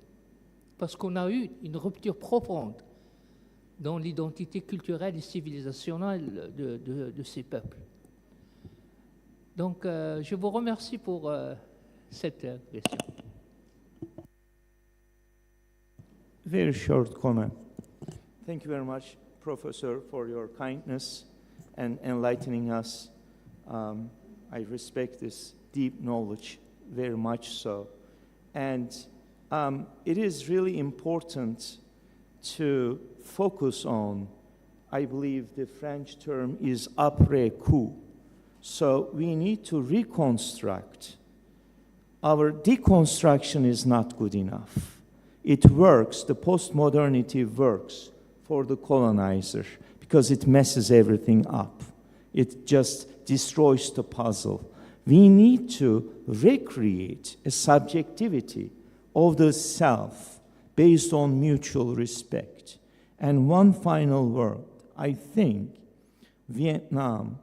parce qu'on a eu une rupture profonde dans l'identité culturelle et civilisationnelle de ces peuples. Donc, je vous remercie pour cette question. Very short comment. Thank you very much, Professor, for your kindness and enlightening us. I respect this deep knowledge very much so. And it is really important to focus on, I believe the French term is après coup. So we need to reconstruct. Our deconstruction is not good enough. It works, the postmodernity works for the colonizer because it messes everything up. It just destroys the puzzle. We need to recreate a subjectivity of the self based on mutual respect. And one final word, I think Vietnam,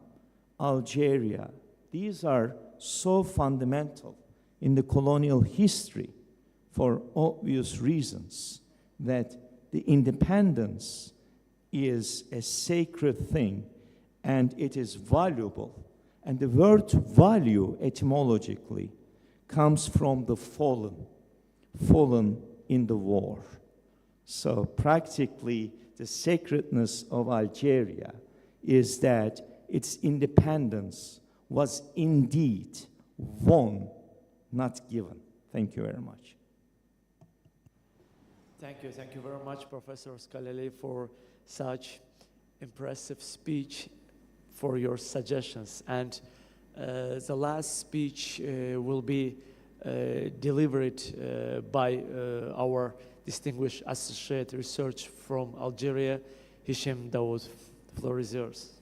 Algeria, these are so fundamental in the colonial history for obvious reasons that the independence is a sacred thing and it is valuable. And the word value etymologically comes from the fallen in the war. So practically the sacredness of Algeria is that its independence was indeed won, not given. Thank you very much. Thank you very much, Professor Skaleli, for such impressive speech, for your suggestions. And the last speech will be delivered by our distinguished associate research from Algeria, Hichem Daoud. The floor is yours.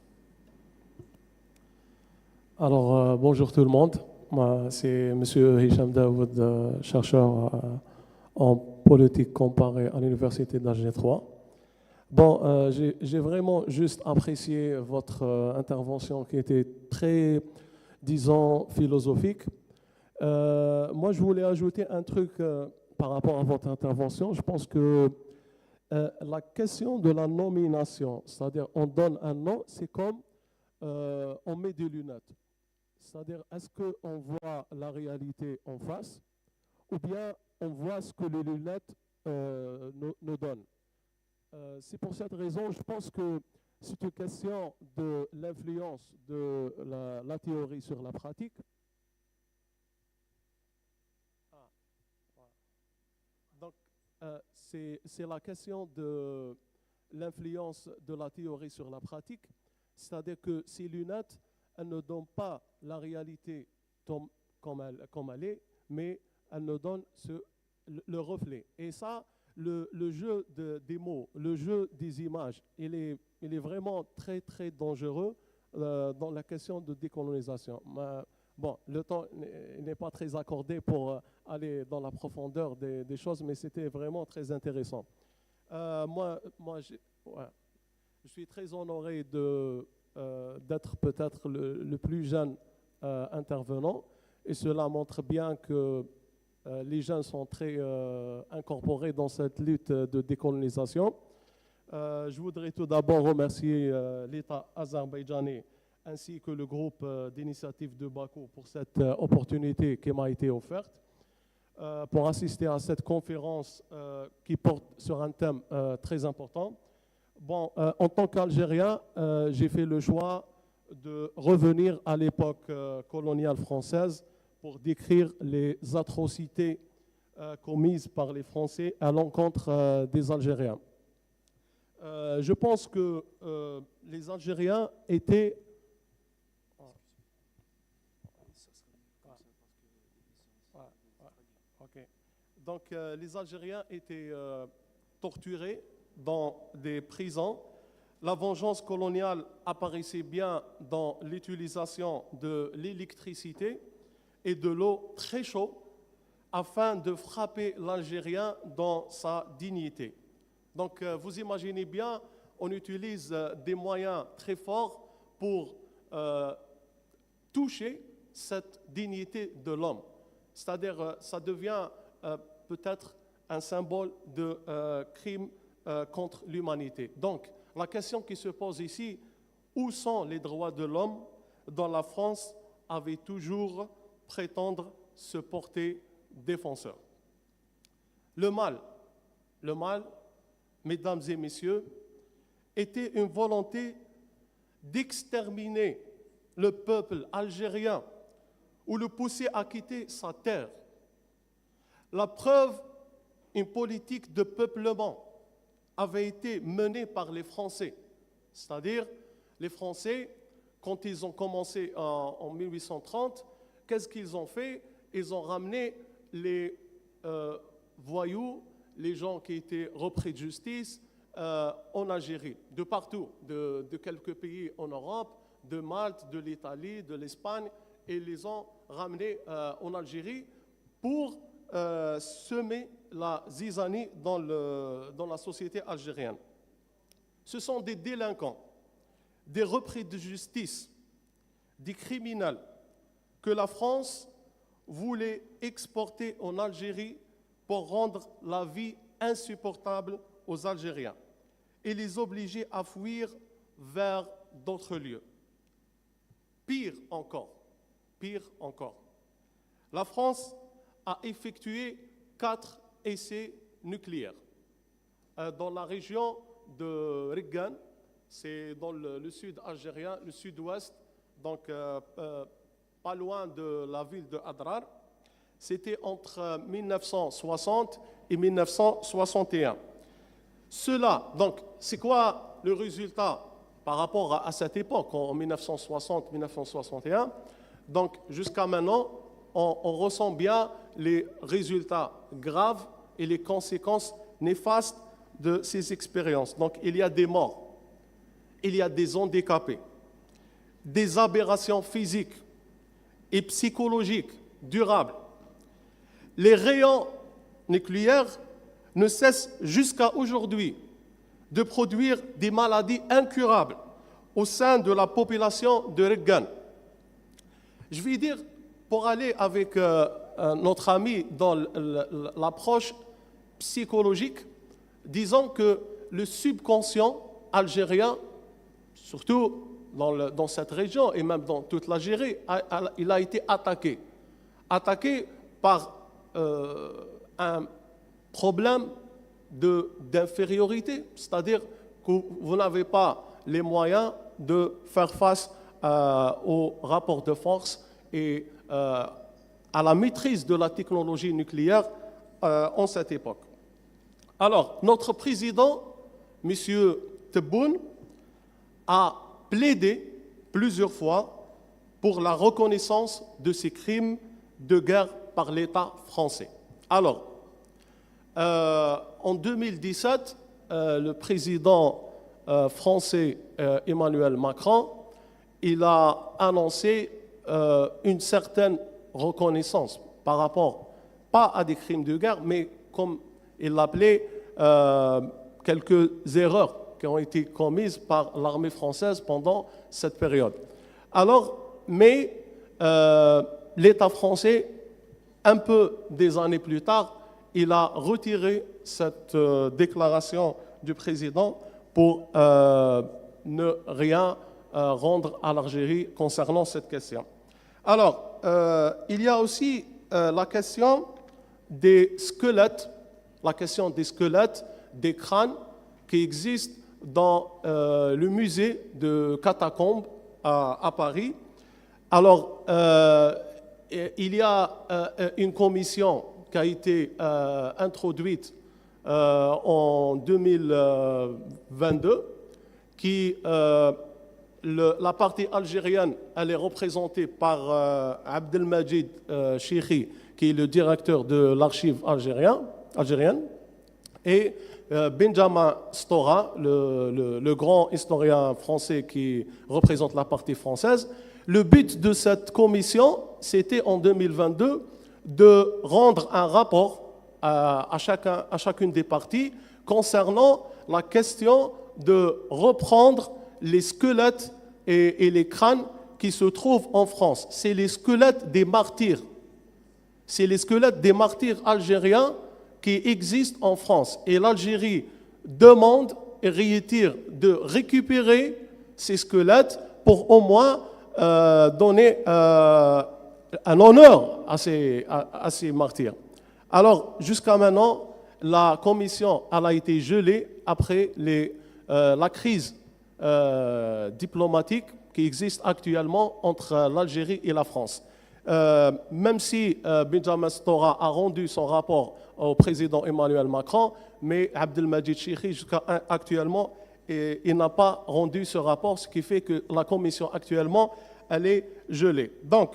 Alors, bonjour tout le monde. Moi, c'est M. Hichem Daoud, chercheur en politique comparée à l'Université d'Alger 3. Bon, j'ai vraiment juste apprécié votre intervention qui était très, disons, philosophique. Moi, je voulais ajouter un truc par rapport à votre intervention. Je pense que la question de la nomination, c'est-à-dire on donne un nom, c'est comme on met des lunettes. C'est-à-dire, est-ce qu'on voit la réalité en face ou bien on voit ce que les lunettes nous donnent. C'est pour cette raison, je pense que c'est une question de l'influence de la théorie sur la pratique. Donc, c'est la question de l'influence de la théorie sur la pratique, c'est-à-dire que ces lunettes, elles ne donnent pas la réalité comme elle est, mais elles nous donnent le reflet. Et ça, le jeu des mots, le jeu des images, il est vraiment très, très dangereux dans la question de décolonisation. Bon, le temps n'est pas très accordé pour aller dans la profondeur des choses, mais c'était vraiment très intéressant. Moi je suis très honoré d'être peut-être le plus jeune intervenant, et cela montre bien que les jeunes sont très incorporés dans cette lutte de décolonisation. Je voudrais tout d'abord remercier l'État azerbaïdjanais ainsi que le groupe d'initiative de Baku pour cette opportunité qui m'a été offerte. pour assister à cette conférence qui porte sur un thème très important. Bon, en tant qu'Algérien, j'ai fait le choix de revenir à l'époque coloniale française pour décrire les atrocités commises par les Français à l'encontre des Algériens. Je pense que les Algériens étaient... Donc, les Algériens étaient torturés dans des prisons. La vengeance coloniale apparaissait bien dans l'utilisation de l'électricité et de l'eau très chaude afin de frapper l'Algérien dans sa dignité. Donc, vous imaginez bien, on utilise des moyens très forts pour toucher cette dignité de l'homme. C'est-à-dire, ça devient peut-être un symbole de crime contre l'humanité. Donc, la question qui se pose ici, où sont les droits de l'homme dont la France avait toujours prétendre se porter défenseur? Le mal, mesdames et messieurs, était une volonté d'exterminer le peuple algérien ou le pousser à quitter sa terre. La preuve, une politique de peuplement avait été menée par les Français. C'est-à-dire, les Français, quand ils ont commencé en 1830, qu'est-ce qu'ils ont fait? Ils ont ramené les voyous, les gens qui étaient repris de justice en Algérie, de partout, de quelques pays en Europe, de Malte, de l'Italie, de l'Espagne, et ils les ont ramenés en Algérie pour semer la zizanie dans la société algérienne. Ce sont des délinquants, des repris de justice, des criminels que la France voulait exporter en Algérie pour rendre la vie insupportable aux Algériens et les obliger à fuir vers d'autres lieux. Pire encore, la France a effectué 4 essais nucléaires dans la région de Riggan, c'est dans le sud algérien, le sud-ouest, donc pas loin de la ville de Adrar. C'était entre 1960 et 1961. Cela, donc, c'est quoi le résultat par rapport à cette époque, en 1960-1961? Donc, jusqu'à maintenant, on ressent bien les résultats graves et les conséquences néfastes de ces expériences. Donc, il y a des morts, il y a des handicapés, des aberrations physiques et psychologiques durables. Les rayons nucléaires ne cessent jusqu'à aujourd'hui de produire des maladies incurables au sein de la population de Riggan. Je vais dire, pour aller avec notre ami dans l'approche psychologique, disons que le subconscient algérien, surtout dans cette région et même dans toute l'Algérie, il a été attaqué par un problème d'infériorité, c'est-à-dire que vous n'avez pas les moyens de faire face au rapport de force et à la maîtrise de la technologie nucléaire en cette époque. Alors, notre président, M. Tebboune, a plaidé plusieurs fois pour la reconnaissance de ces crimes de guerre par l'État français. Alors, en 2017, le président français Emmanuel Macron, il a annoncé une certaine reconnaissance par rapport, pas à des crimes de guerre, mais comme il l'appelait, quelques erreurs qui ont été commises par l'armée française pendant cette période. Alors, mais l'État français, un peu des années plus tard, il a retiré cette déclaration du président pour ne rien rendre à l'Algérie concernant cette question. Alors, il y a aussi la question des squelettes, la question des squelettes, des crânes qui existent dans le musée de Catacombes à Paris. Alors, il y a une commission qui a été introduite en 2022 qui, la partie algérienne, elle est représentée par Abdelmajid Chikhi, qui est le directeur de l'archive algérienne, et Benjamin Stora, le grand historien français qui représente la partie française. Le but de cette commission, c'était en 2022 de rendre un rapport à chacune des parties concernant la question de reprendre les squelettes et les crânes qui se trouvent en France. C'est les squelettes des martyrs. C'est les squelettes des martyrs algériens qui existent en France. Et l'Algérie demande et réitère de récupérer ces squelettes pour au moins donner un honneur à ces martyrs. Alors, jusqu'à maintenant, la commission elle a été gelée après la crise diplomatique qui existe actuellement entre l'Algérie et la France. Même si Benjamin Stora a rendu son rapport au président Emmanuel Macron, mais Abdelmajid Chikhi, jusqu'à actuellement, il n'a pas rendu ce rapport, ce qui fait que la commission actuellement, elle est gelée. Donc,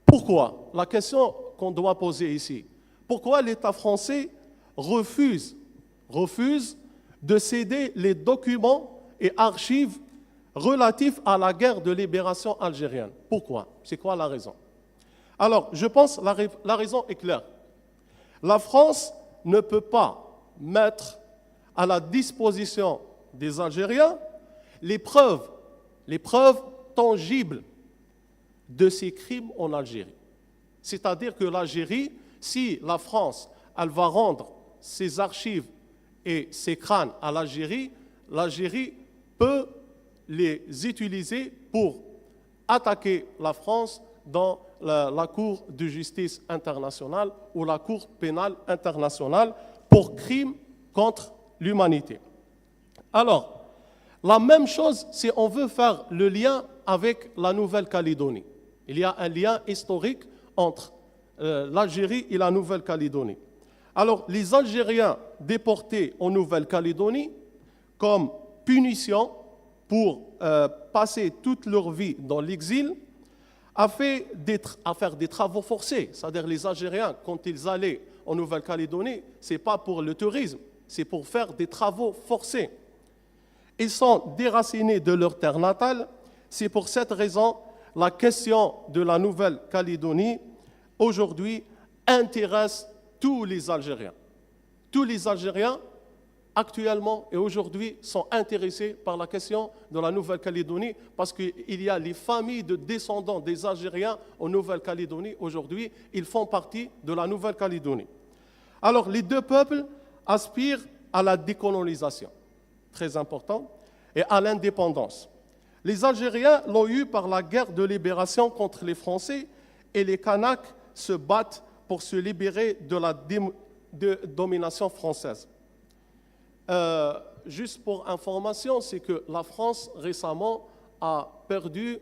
pourquoi? La question qu'on doit poser ici, pourquoi l'État français refuse de céder les documents et archives relatifs à la guerre de libération algérienne? Pourquoi? C'est quoi la raison? Alors, je pense que la raison est claire. La France ne peut pas mettre à la disposition des Algériens les preuves tangibles de ces crimes en Algérie. C'est-à-dire que l'Algérie, si la France, elle va rendre ses archives et ses crânes à l'Algérie, l'Algérie peut les utiliser pour attaquer la France dans la Cour de justice internationale ou la Cour pénale internationale pour crimes contre l'humanité. Alors, la même chose si on veut faire le lien avec la Nouvelle-Calédonie. Il y a un lien historique entre l'Algérie et la Nouvelle-Calédonie. Alors, les Algériens déportés en Nouvelle-Calédonie, comme punition pour passer toute leur vie dans l'exil, à faire des travaux forcés. C'est-à-dire les Algériens, quand ils allaient en Nouvelle-Calédonie, ce n'est pas pour le tourisme, c'est pour faire des travaux forcés. Ils sont déracinés de leur terre natale. C'est pour cette raison la question de la Nouvelle-Calédonie, aujourd'hui, intéresse tous les Algériens. Tous les Algériens, actuellement et aujourd'hui, sont intéressés par la question de la Nouvelle-Calédonie parce qu'il y a les familles de descendants des Algériens en Nouvelle-Calédonie aujourd'hui. Ils font partie de la Nouvelle-Calédonie. Alors, les deux peuples aspirent à la décolonisation, très important, et à l'indépendance. Les Algériens l'ont eu par la guerre de libération contre les Français et les Kanaks se battent pour se libérer de la domination française. Juste pour information, c'est que la France récemment a perdu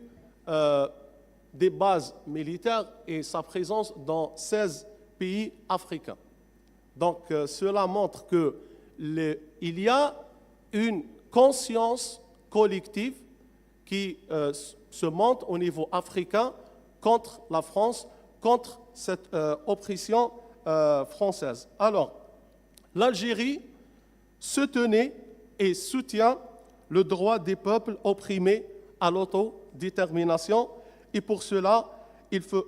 des bases militaires et sa présence dans 16 pays africains. Donc cela montre qu'il y a une conscience collective qui se monte au niveau africain contre la France, contre cette oppression française. Alors, l'Algérie se tenait et soutient le droit des peuples opprimés à l'autodétermination et pour cela, il faut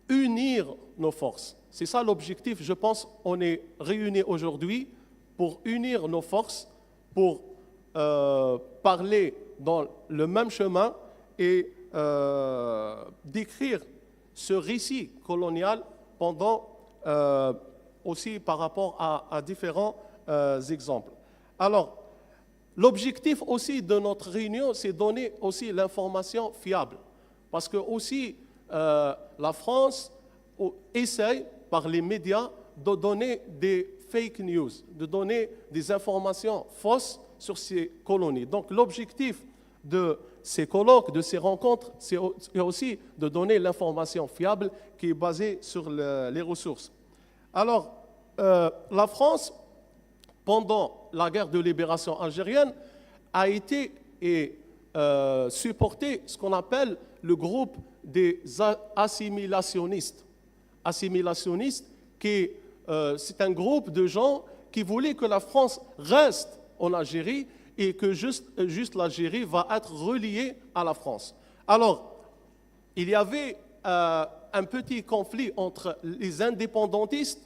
unir nos forces. C'est ça l'objectif, je pense, on est réunis aujourd'hui pour unir nos forces, pour parler dans le même chemin et décrire ce récit colonial pendant aussi par rapport à différents exemples. Alors, l'objectif aussi de notre réunion, c'est donner aussi l'information fiable. Parce que aussi, la France essaye par les médias de donner des fake news, de donner des informations fausses sur ces colonies. Donc l'objectif de ces colloques, de ces rencontres, c'est aussi de donner l'information fiable qui est basée sur les ressources. Alors, la France, pendant la guerre de libération algérienne, a été et supporté ce qu'on appelle le groupe des assimilationnistes. Assimilationnistes, c'est un groupe de gens qui voulaient que la France reste en Algérie et que juste l'Algérie va être reliée à la France. Alors, il y avait un petit conflit entre les indépendantistes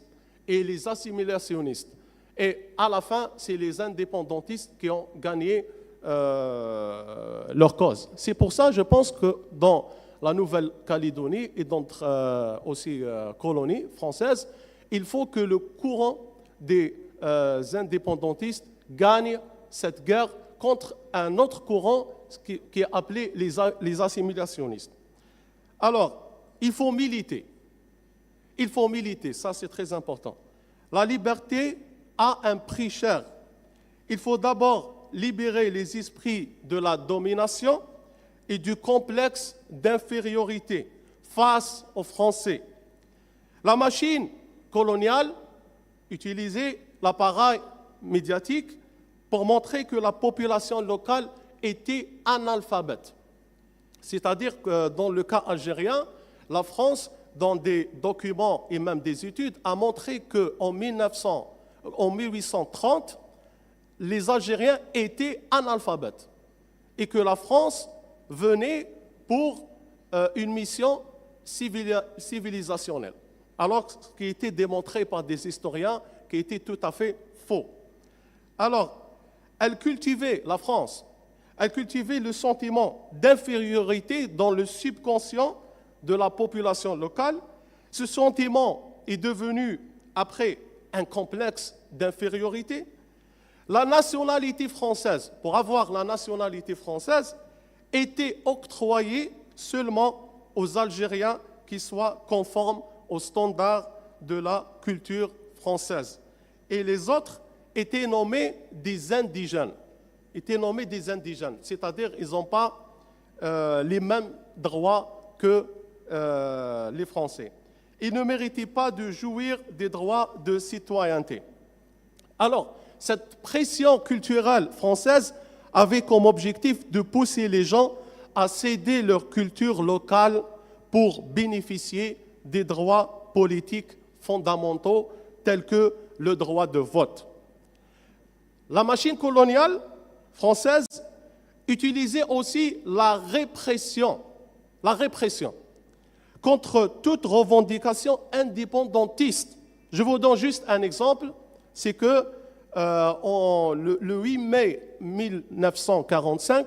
et les assimilationnistes. Et à la fin, c'est les indépendantistes qui ont gagné leur cause. C'est pour ça, je pense que dans la Nouvelle-Calédonie et d'autres aussi colonies françaises, il faut que le courant des indépendantistes gagne cette guerre contre un autre courant qui est appelé les assimilationnistes. Alors, il faut militer. Il faut militer, ça c'est très important. La liberté a un prix cher. Il faut d'abord libérer les esprits de la domination et du complexe d'infériorité face aux Français. La machine coloniale utilisait l'appareil médiatique pour montrer que la population locale était analphabète. C'est-à-dire que dans le cas algérien, la France, dans des documents et même des études, a montré qu'en 1830, les Algériens étaient analphabètes et que la France venait pour une mission civilisationnelle. Alors, ce qui a été démontré par des historiens qui était tout à fait faux. Alors, elle cultivait, la France, elle cultivait le sentiment d'infériorité dans le subconscient de la population locale. Ce sentiment est devenu, après, un complexe d'infériorité. La nationalité française, pour avoir la nationalité française, était octroyée seulement aux Algériens qui soient conformes aux standards de la culture française. Et les autres étaient nommés des indigènes. C'est-à-dire qu'ils n'ont pas les mêmes droits que les Français. Ils ne méritaient pas de jouir des droits de citoyenneté. Alors, cette pression culturelle française avait comme objectif de pousser les gens à céder leur culture locale pour bénéficier des droits politiques fondamentaux tels que le droit de vote. La machine coloniale française utilisait aussi la répression contre toute revendication indépendantiste. Je vous donne juste un exemple, c'est que le 8 mai 1945,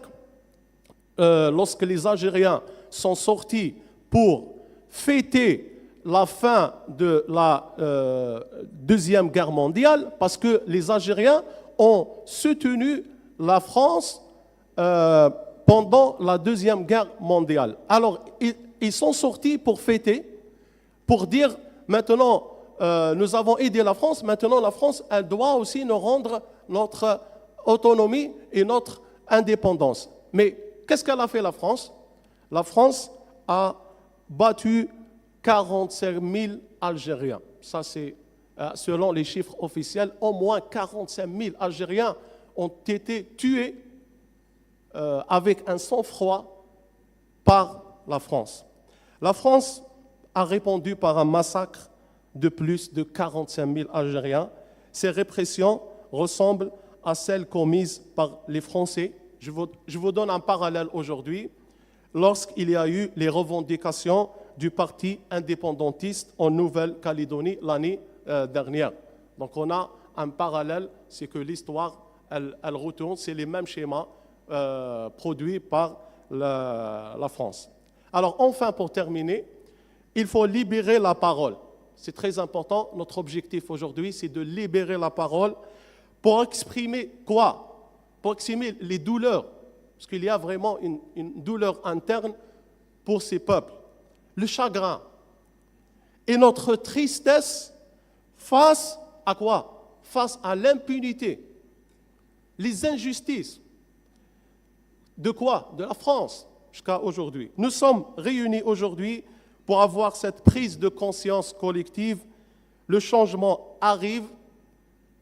lorsque les Algériens sont sortis pour fêter la fin de la Deuxième Guerre mondiale, parce que les Algériens ont soutenu la France pendant la Deuxième Guerre mondiale. Alors, ils sont sortis pour fêter, pour dire maintenant, nous avons aidé la France, maintenant la France, elle doit aussi nous rendre notre autonomie et notre indépendance. Mais qu'est-ce qu'elle a fait la France? La France a battu 45 000 Algériens. Ça, c'est selon les chiffres officiels, au moins 45 000 Algériens ont été tués avec un sang-froid par la France. La France a répondu par un massacre de plus de 45 000 Algériens. Ces répressions ressemblent à celles commises par les Français. Je vous donne un parallèle aujourd'hui. Lorsqu'il y a eu les revendications du parti indépendantiste en Nouvelle-Calédonie l'année dernière. Donc on a un parallèle, c'est que l'histoire, elle retourne, c'est les mêmes schémas produits par la France. Alors enfin, pour terminer, il faut libérer la parole. C'est très important. Notre objectif aujourd'hui, c'est de libérer la parole pour exprimer quoi? Pour exprimer les douleurs. Parce qu'il y a vraiment une douleur interne pour ces peuples. Le chagrin. et notre tristesse face à quoi? Face à l'impunité, les injustices. De quoi? De la France, jusqu'à aujourd'hui. Nous sommes réunis aujourd'hui pour avoir cette prise de conscience collective. Le changement arrive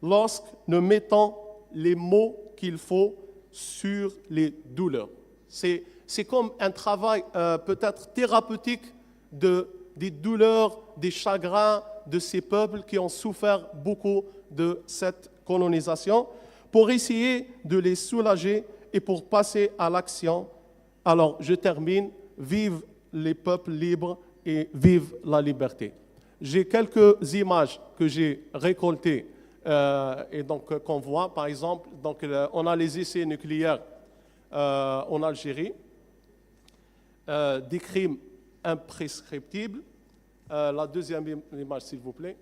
lorsque nous mettons les mots qu'il faut sur les douleurs. C'est comme un travail peut-être thérapeutique des douleurs, des chagrins de ces peuples qui ont souffert beaucoup de cette colonisation, pour essayer de les soulager et pour passer à l'action. Alors, je termine. Vive les peuples libres et vive la liberté. J'ai quelques images que j'ai récoltées et donc qu'on voit. Par exemple, donc, on a les essais nucléaires en Algérie, des crimes imprescriptibles. La deuxième image, s'il vous plaît.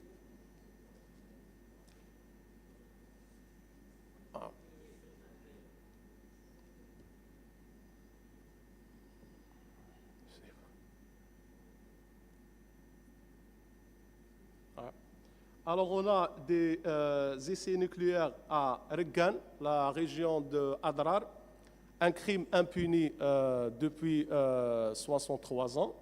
Alors, on a des essais nucléaires à Regan, la région de Adrar, un crime impuni depuis 63 ans.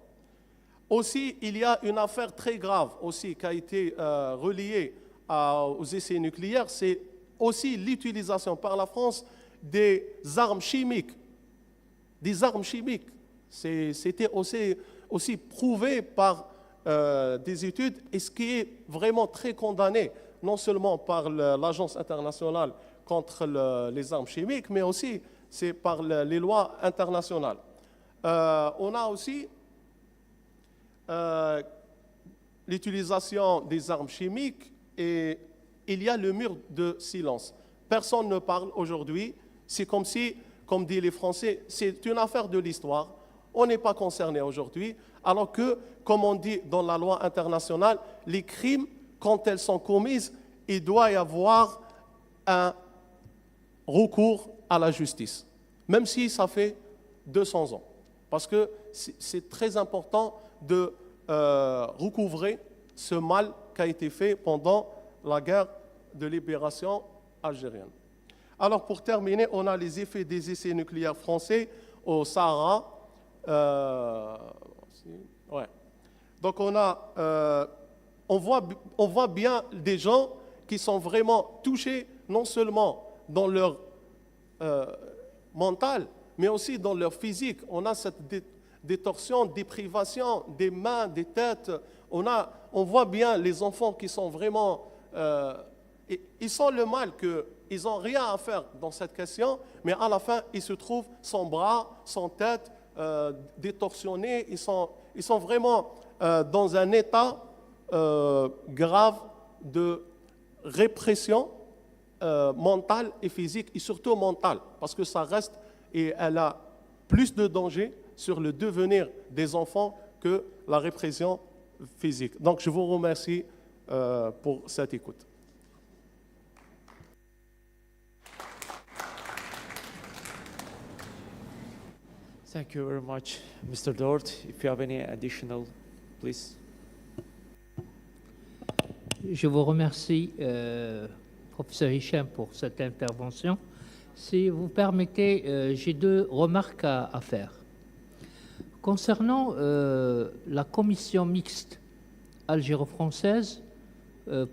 Aussi, il y a une affaire très grave aussi qui a été reliée aux essais nucléaires, c'est aussi l'utilisation par la France des armes chimiques. Des armes chimiques. C'était aussi prouvé par des études, et ce qui est vraiment très condamné, non seulement par l'Agence internationale contre les armes chimiques, mais aussi c'est par les lois internationales. On a aussi l'utilisation des armes chimiques, et il y a le mur de silence. Personne ne parle aujourd'hui. C'est comme si, comme disent les Français, c'est une affaire de l'histoire. On n'est pas concerné aujourd'hui, alors que, comme on dit dans la loi internationale, les crimes, quand elles sont commises, il doit y avoir un recours à la justice, même si ça fait 200 ans. Parce que c'est très important de recouvrer ce mal qui a été fait pendant la guerre de libération algérienne. Alors, pour terminer, on a les effets des essais nucléaires français au Sahara. Ouais. Donc, on voit bien des gens qui sont vraiment touchés, non seulement dans leur mental, mais aussi dans leur physique. On a cette détorsion, déprivation des mains, des têtes. On voit bien les enfants qui sont vraiment... ils sentent le mal, qu'ils n'ont rien à faire dans cette question, mais à la fin, ils se trouvent sans bras, sans tête, détorsionnés. Ils sont vraiment dans un état grave de répression mentale et physique, et surtout mentale, parce que ça reste, et elle a plus de danger sur le devenir des enfants que la répression physique. Donc, je vous remercie pour cette écoute. Thank you very much, Mr. Dort. If you have any additional, please. Je vous remercie, professeur Hicham, pour cette intervention. Si vous permettez, j'ai deux remarques à faire. Concernant la commission mixte algéro-française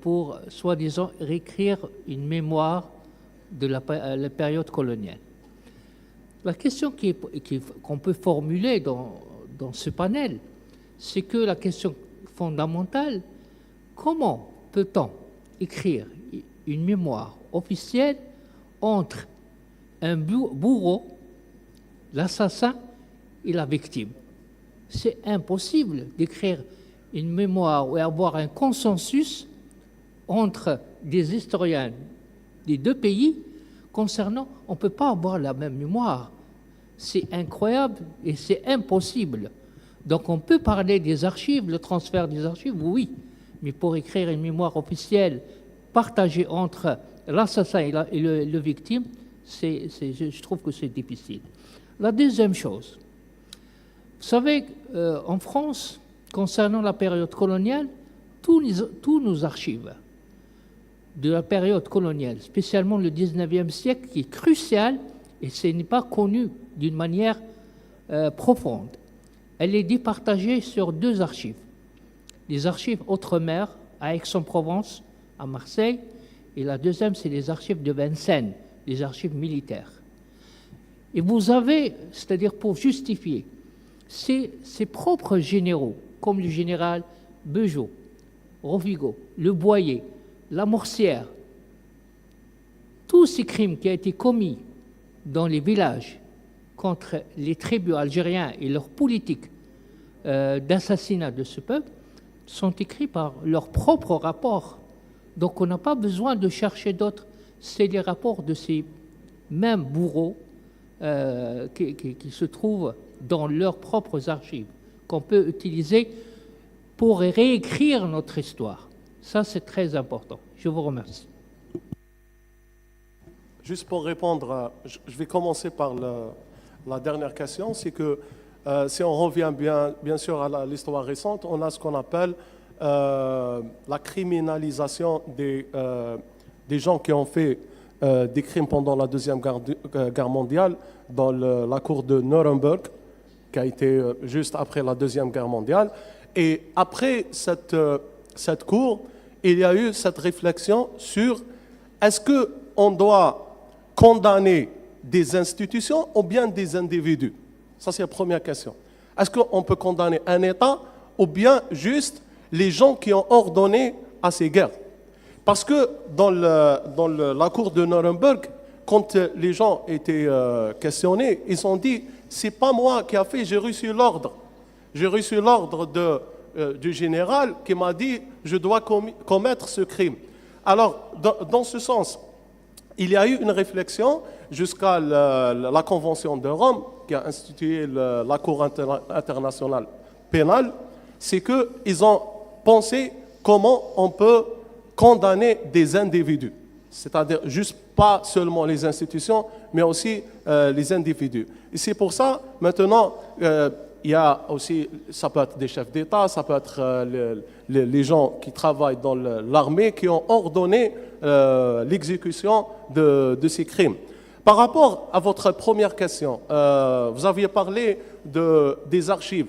pour, soi-disant, réécrire une mémoire de la période coloniale. La question qu'on peut formuler dans ce panel, c'est que la question fondamentale, comment peut-on écrire une mémoire officielle entre un bourreau, l'assassin et la victime? C'est impossible d'écrire une mémoire ou avoir un consensus entre des historiens des deux pays concernant, on ne peut pas avoir la même mémoire. C'est incroyable et c'est impossible. Donc on peut parler des archives, le transfert des archives, oui, mais pour écrire une mémoire officielle partagée entre l'assassin et le victime, je trouve que c'est difficile. La deuxième chose, vous savez, en France, concernant la période coloniale, tous nos archives de la période coloniale, spécialement le 19e siècle, qui est crucial et ce n'est pas connu d'une manière profonde. Elle est départagée sur 2 archives. Les archives Outre-mer à Aix-en-Provence, à Marseille, et la deuxième, c'est les archives de Vincennes, les archives militaires. Et vous avez, c'est-à-dire pour justifier, ces propres généraux, comme le général Beugeot, Rovigo, Le Boyer, La Morcière, tous ces crimes qui ont été commis dans les villages contre les tribus algériens et leur politique d'assassinat de ce peuple sont écrits par leurs propres rapports. Donc on n'a pas besoin de chercher d'autres. C'est les rapports de ces mêmes bourreaux qui se trouvent dans leurs propres archives, qu'on peut utiliser pour réécrire notre histoire. Ça, c'est très important. Je vous remercie. Juste pour répondre, je vais commencer par la dernière question, c'est que si on revient bien sûr à l'histoire récente, on a ce qu'on appelle la criminalisation des gens qui ont fait des crimes pendant la Deuxième Guerre mondiale dans la cour de Nuremberg, qui a été juste après la Deuxième Guerre mondiale. Et après cette cour, il y a eu cette réflexion sur est-ce qu'on doit condamner des institutions ou bien des individus? Ça, c'est la première question. Est-ce qu'on peut condamner un État ou bien juste les gens qui ont ordonné à ces guerres? Parce que dans la cour de Nuremberg, quand les gens étaient questionnés, ils ont dit « c'est pas moi qui a fait, j'ai reçu l'ordre. J'ai reçu l'ordre du général qui m'a dit « je dois commettre ce crime ». Alors, dans ce sens, il y a eu une réflexion jusqu'à la Convention de Rome qui a institué la Cour internationale pénale, c'est qu'ils ont pensé comment on peut condamner des individus, c'est-à-dire juste pas seulement les institutions, mais aussi les individus. Et c'est pour ça, maintenant, il y a aussi, ça peut être des chefs d'État, ça peut être les gens qui travaillent dans l'armée, qui ont ordonné l'exécution de ces crimes. Par rapport à votre première question, vous aviez parlé des archives.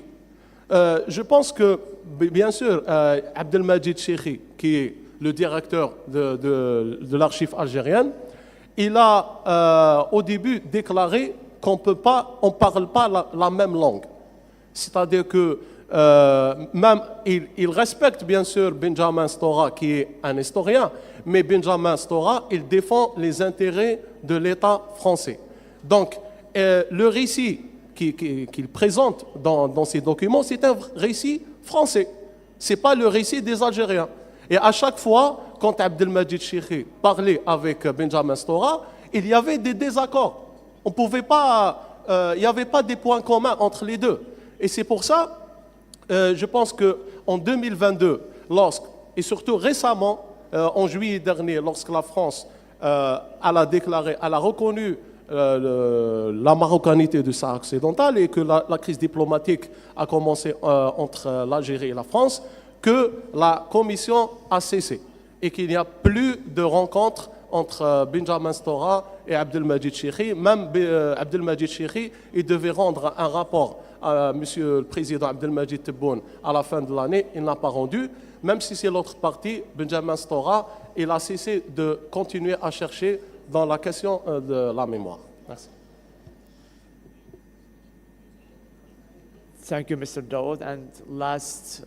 Je pense que, bien sûr, Abdelmajid Cheikhi, qui est le directeur de l'archive algérienne, il a au début déclaré qu'on ne parle pas la même langue. C'est-à-dire que même il respecte bien sûr Benjamin Stora, qui est un historien, mais Benjamin Stora, il défend les intérêts de l'État français. Donc, le récit qu'il présente dans ces documents, c'est un récit français. Ce n'est pas le récit des Algériens. Et à chaque fois, quand Abdelmajid Cheikhi parlait avec Benjamin Stora, il y avait des désaccords. On pouvait pas, il n'y avait pas des points communs entre les deux. Et c'est pour ça, je pense qu'en 2022, et surtout récemment, en juillet dernier, lorsque la France elle a reconnu la marocanité du Sahara occidental et que la crise diplomatique a commencé entre l'Algérie et la France, que la commission a cessé et qu'il n'y a plus de rencontres entre Benjamin Stora et Abdelmajid Cheikhi. Même Abdelmajid Cheikhi, il devait rendre un rapport à Monsieur le Président Abdelmajid Tebboune à la fin de l'année. Il n'a pas rendu. Même si c'est l'autre partie, Benjamin Stora, il a cessé de continuer à chercher dans la question de la mémoire. Merci. Thank you, Mr. Daoud. And last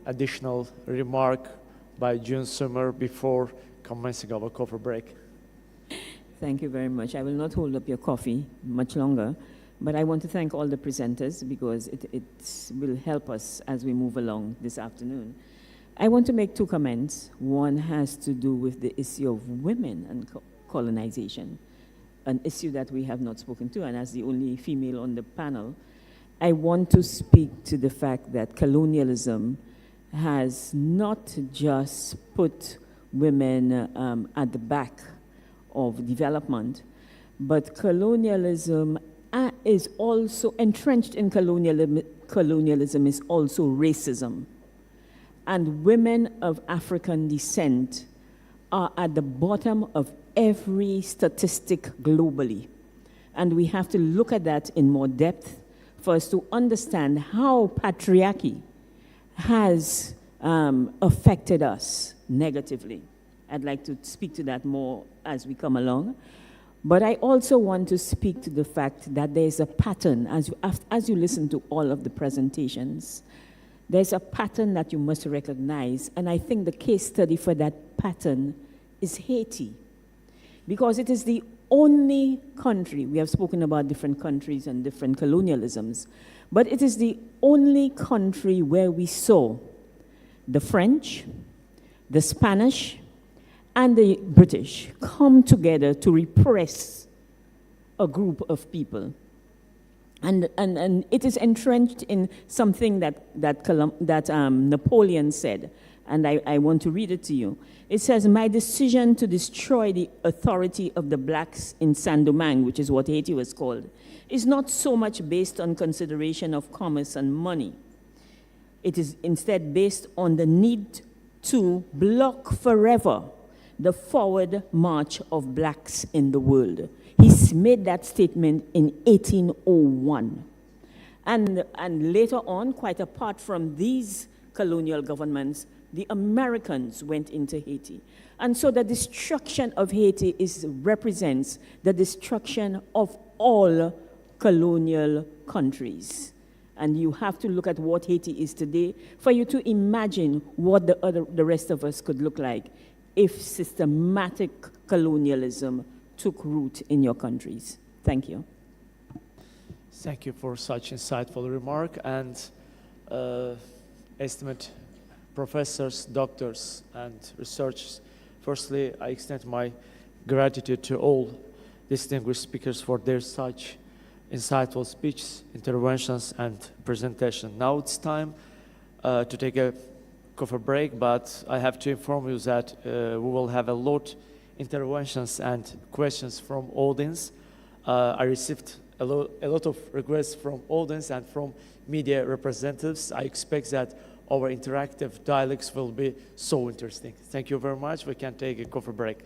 additional remark by June Summer before commencing our coffee break. Thank you very much. I will not hold up your coffee much longer, but I want to thank all the presenters because it will help us as we move along this afternoon. I want to make 2 comments. One has to do with the issue of women and colonization, an issue that we have not spoken to, and as the only female on the panel, I want to speak to the fact that colonialism has not just put women at the back of development, but colonialism is also entrenched in colonialism is also racism. and women of African descent are at the bottom of every statistic globally. And we have to look at that in more depth for us to understand how patriarchy has affected us negatively. I'd like to speak to that more as we come along. But I also want to speak to the fact that there's a pattern, as you listen to all of the presentations, there's a pattern that you must recognize. And I think the case study for that pattern is Haiti. Because it is the only country, we have spoken about different countries and different colonialisms, but it is the only country where we saw the French, the Spanish, and the British come together to repress a group of people. And it is entrenched in something that Napoleon said, and I want to read it to you. It says, "My decision to destroy the authority of the blacks in Saint-Domingue," which is what Haiti was called, "is not so much based on consideration of commerce and money. It is instead based on the need to block forever the forward march of blacks in the world." He made that statement in 1801. And later on, quite apart from these colonial governments, the Americans went into Haiti. And so the destruction of Haiti represents the destruction of all colonial countries. And you have to look at what Haiti is today for you to imagine what the rest of us could look like if systematic colonialism took root in your countries. Thank you. Thank you for such insightful remark. And estimate professors, doctors, and researchers. Firstly, I extend my gratitude to all distinguished speakers for their such insightful speeches, interventions, and presentation. Now it's time to take a coffee break, but I have to inform you that we will have a lot interventions and questions from audience. I received a lot of requests from audience and from media representatives. I expect that our interactive dialogues will be so interesting. Thank you very much. We can take a coffee break.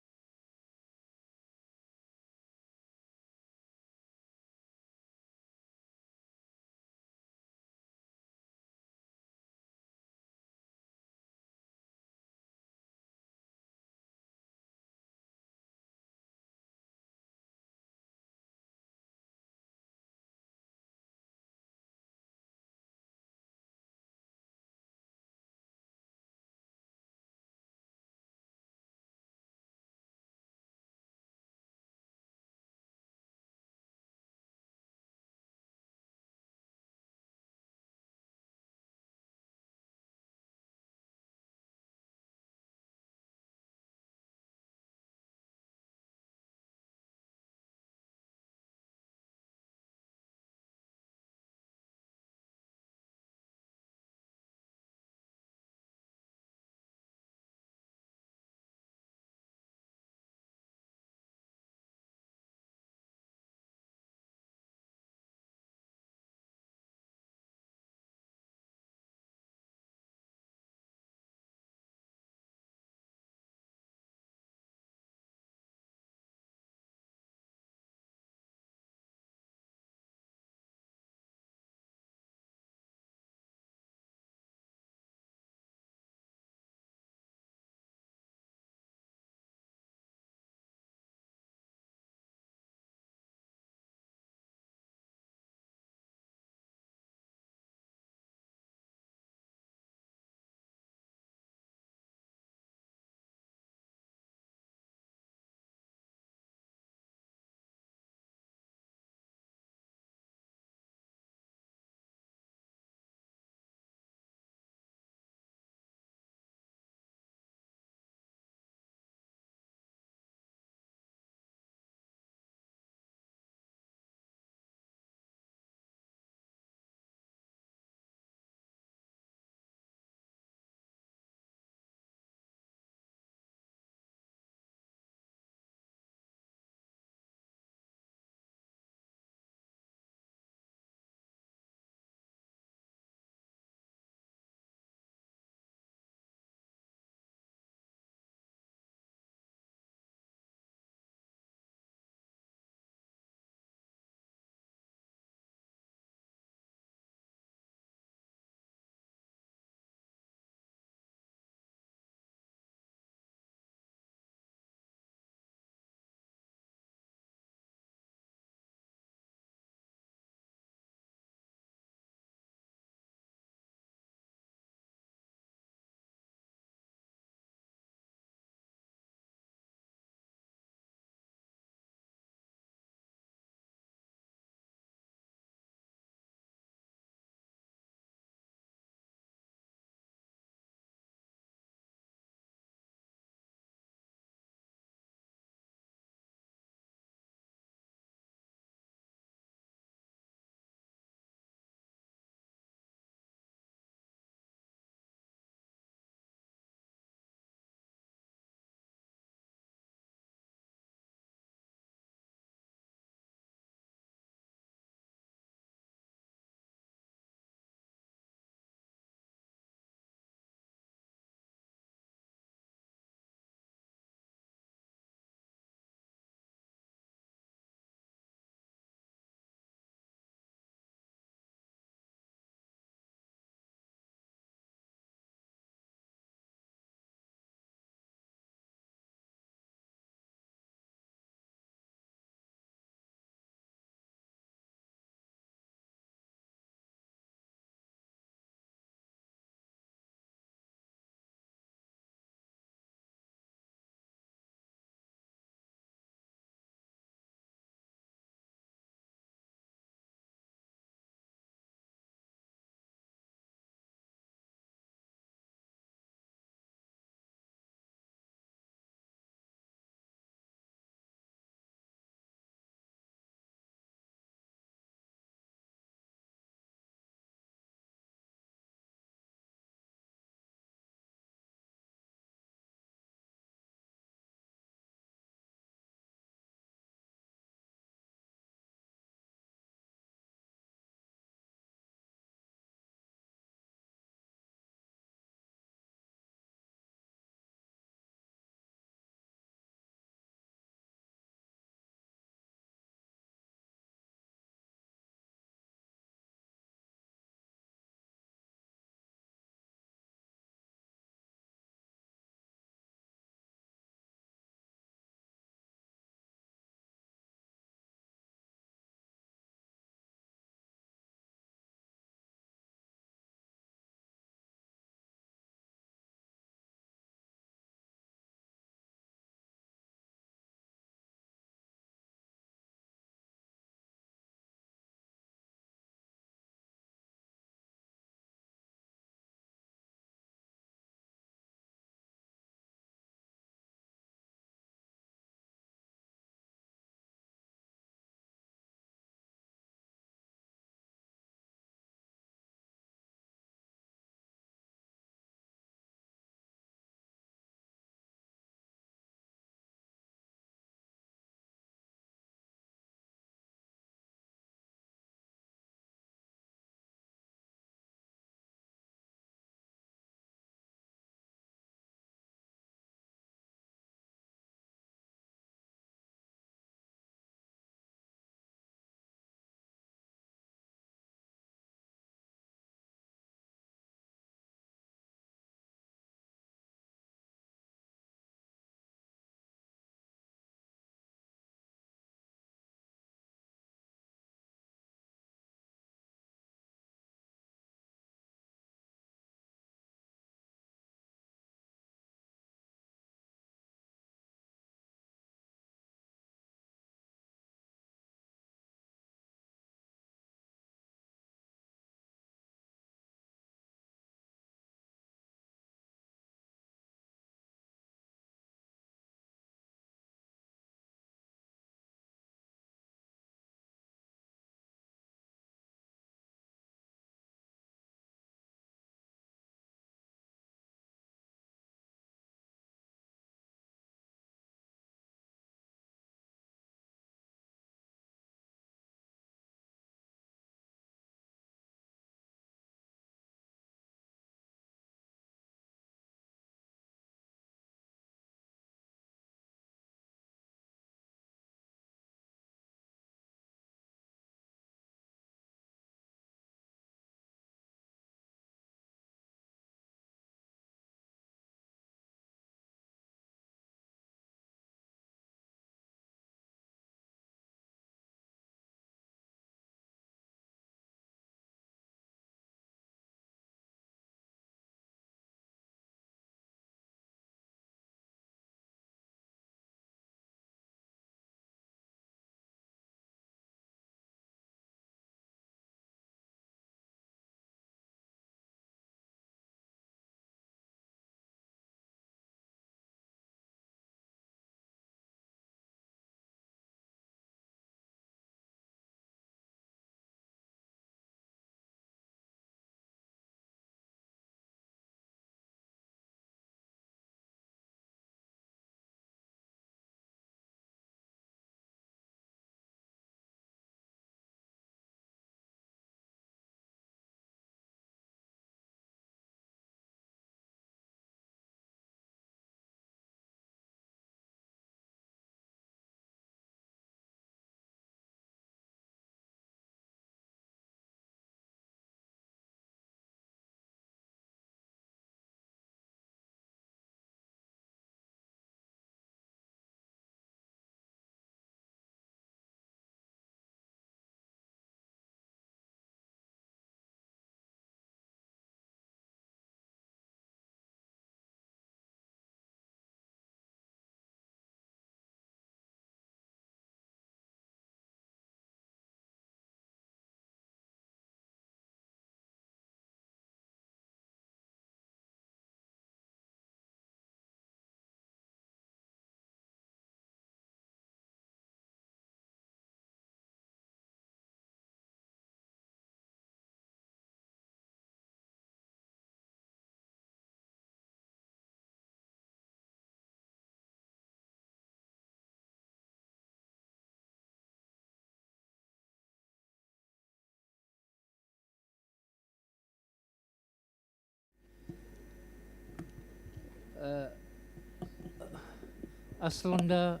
aslında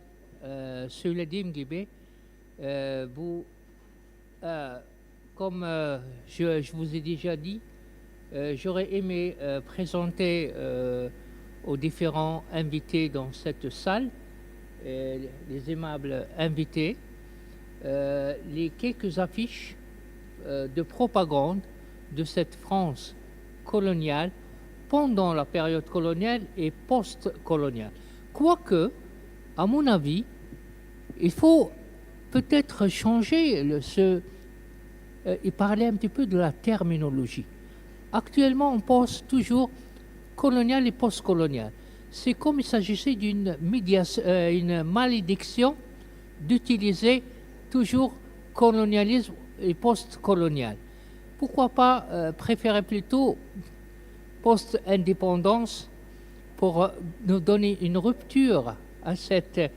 söylediğim gibi bu comme je vous ai déjà dit, j'aurais aimé présenter aux différents invités dans cette salle, les aimables invités, les quelques affiches de propagande de cette France coloniale pendant la période coloniale et post-coloniale. Quoique, à mon avis, il faut peut-être changer et parler un petit peu de la terminologie. Actuellement, on pense toujours colonial et post-colonial. C'est comme il s'agissait d'une une malédiction d'utiliser toujours colonialisme et post-colonial. Pourquoi pas préférer plutôt post-indépendance pour nous donner une rupture à cette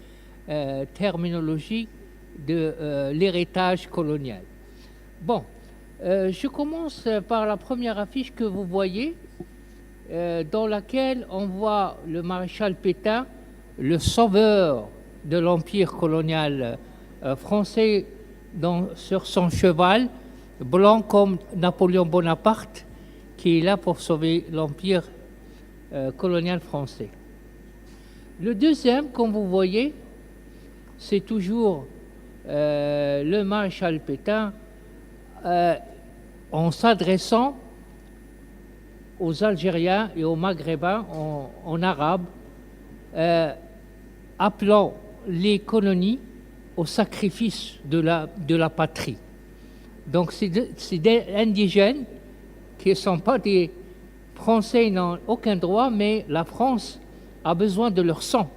terminologie de l'héritage colonial. Bon, je commence par la première affiche que vous voyez, dans laquelle on voit le maréchal Pétain, le sauveur de l'empire colonial français, sur son cheval, blanc comme Napoléon Bonaparte, qui est là pour sauver l'empire colonial français. Le deuxième, comme vous voyez, c'est toujours le maréchal Pétain en s'adressant aux Algériens et aux Maghrébins en arabe, appelant les colonies au sacrifice de la patrie. Donc c'est des indigènes qui ne sont pas des Français, n'ont aucun droit, mais la France a besoin de leur sang,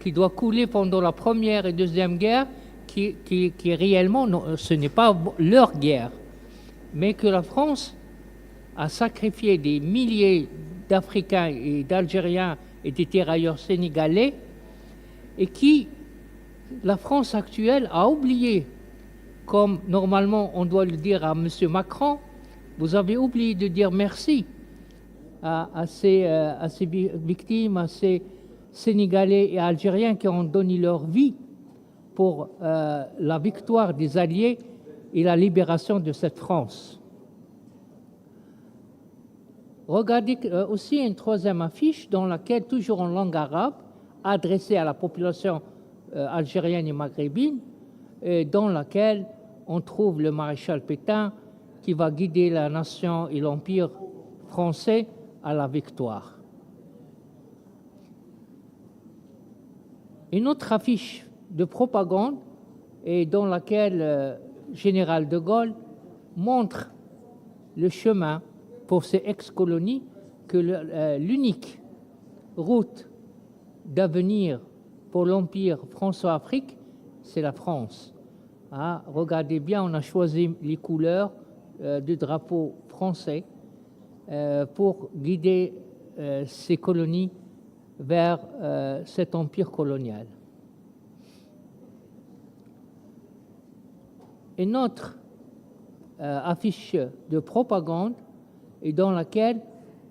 qui doit couler pendant la Première et Deuxième Guerre, qui réellement, ce n'est pas leur guerre, mais que la France a sacrifié des milliers d'Africains et d'Algériens et des tirailleurs sénégalais, et qui, la France actuelle, a oublié, comme normalement on doit le dire à M. Macron, vous avez oublié de dire merci à ces victimes, à ces Sénégalais et Algériens qui ont donné leur vie pour la victoire des Alliés et la libération de cette France. Regardez aussi une troisième affiche dans laquelle, toujours en langue arabe, adressée à la population algérienne et maghrébine, et dans laquelle on trouve le maréchal Pétain qui va guider la nation et l'empire français à la victoire. Une autre affiche de propagande et dans laquelle général de Gaulle montre le chemin pour ces ex-colonies, que l'unique route d'avenir pour l'empire France-Afrique, c'est la France. Ah, regardez bien, on a choisi les couleurs du drapeau français pour guider ces colonies vers cet empire colonial. Une autre affiche de propagande et dans laquelle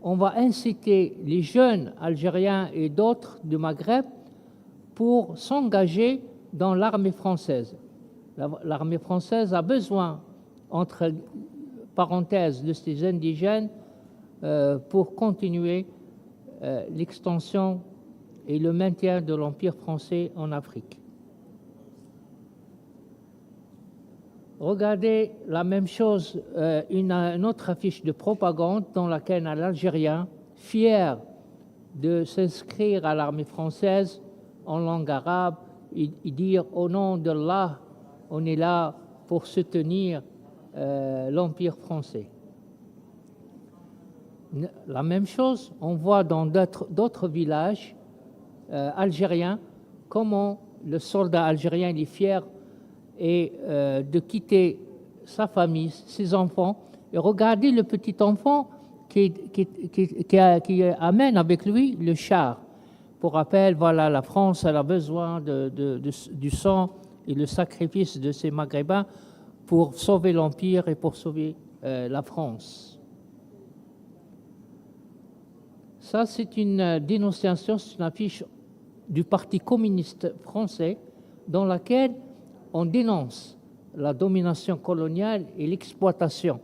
on va inciter les jeunes Algériens et d'autres du Maghreb pour s'engager dans l'armée française. L'armée française a besoin, entre parenthèses, de ces indigènes pour continuer l'extension et le maintien de l'Empire français en Afrique. Regardez la même chose, une autre affiche de propagande dans laquelle un Algérien, fier de s'inscrire à l'armée française en langue arabe, et dire au nom d'Allah, on est là pour soutenir l'Empire français. La même chose, on voit dans d'autres villages algériens comment le soldat algérien est fier et de quitter sa famille, ses enfants, et regardez le petit enfant qui amène avec lui le char. Pour rappel, voilà, la France elle a besoin du sang et le sacrifice de ces Maghrébins pour sauver l'Empire et pour sauver la France. Ça, c'est une dénonciation, c'est une affiche du Parti communiste français dans laquelle on dénonce la domination coloniale et l'exploitation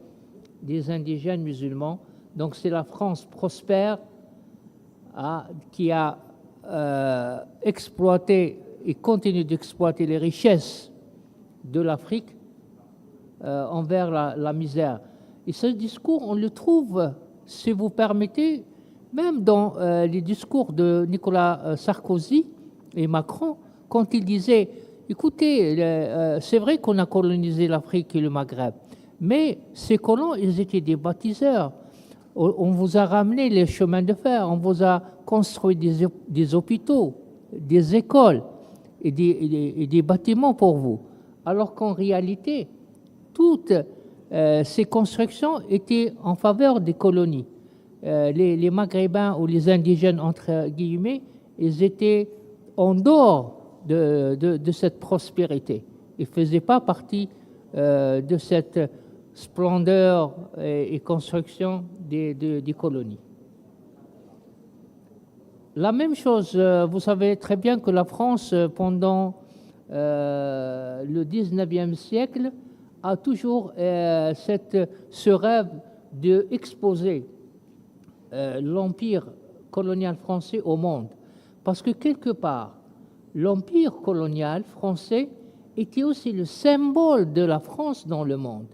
des indigènes musulmans. Donc c'est la France prospère qui a exploité et continue d'exploiter les richesses de l'Afrique envers la misère. Et ce discours, on le trouve, si vous permettez, même dans les discours de Nicolas Sarkozy et Macron, quand ils disaient, écoutez, c'est vrai qu'on a colonisé l'Afrique et le Maghreb, mais ces colons, ils étaient des bâtisseurs. On vous a ramené les chemins de fer, on vous a construit des hôpitaux, des écoles et des bâtiments pour vous. Alors qu'en réalité, toutes ces constructions étaient en faveur des colonies. Les Maghrébins ou les indigènes, entre guillemets, ils étaient en dehors de cette prospérité. Ils ne faisaient pas partie de cette splendeur et construction des colonies. La même chose, vous savez très bien que la France, pendant le 19e siècle, a toujours ce rêve d'exposer l'empire colonial français au monde. Parce que quelque part, l'empire colonial français était aussi le symbole de la France dans le monde.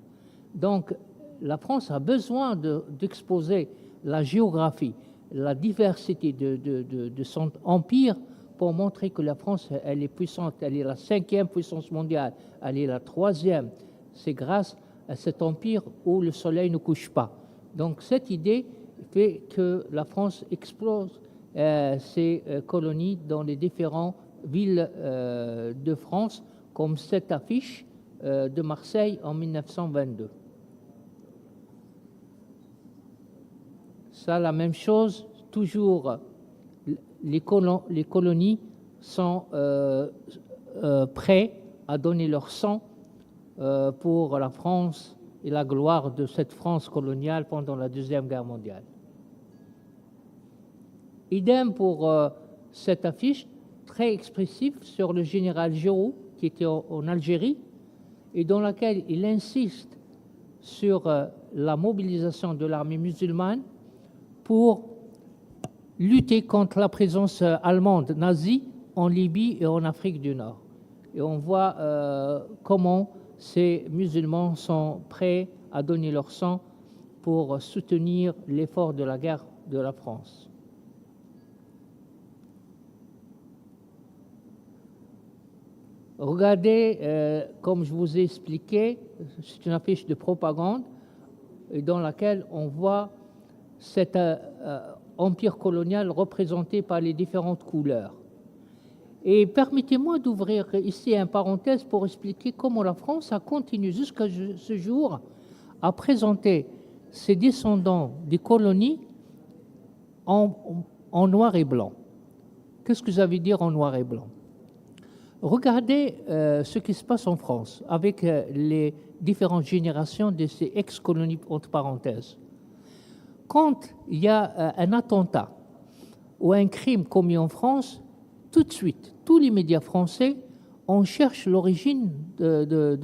Donc, la France a besoin d'exposer la géographie, la diversité de son empire pour montrer que la France, elle est puissante, elle est la 5e puissance mondiale, elle est la 3e. C'est grâce à cet empire où le soleil ne couche pas. Donc, cette idée fait que la France explose ses colonies dans les différentes villes de France, comme cette affiche de Marseille en 1922. Ça, la même chose, toujours, les colonies sont prêts à donner leur sang pour la France et la gloire de cette France coloniale pendant la Deuxième Guerre mondiale. Idem pour cette affiche très expressive sur le général Giroud, qui était en Algérie, et dans laquelle il insiste sur la mobilisation de l'armée musulmane pour lutter contre la présence allemande nazie en Libye et en Afrique du Nord. Et on voit comment ces musulmans sont prêts à donner leur sang pour soutenir l'effort de la guerre de la France. Regardez, comme je vous ai expliqué, c'est une affiche de propagande dans laquelle on voit cet empire colonial représenté par les différentes couleurs. Et permettez-moi d'ouvrir ici une parenthèse pour expliquer comment la France a continué jusqu'à ce jour à présenter ses descendants des colonies en noir et blanc. Qu'est-ce que ça veut dire en noir et blanc? Regardez ce qui se passe en France avec les différentes générations de ces ex-colonies, entre parenthèses. Quand il y a un attentat ou un crime commis en France, tout de suite, tous les médias français, on cherche l'origine de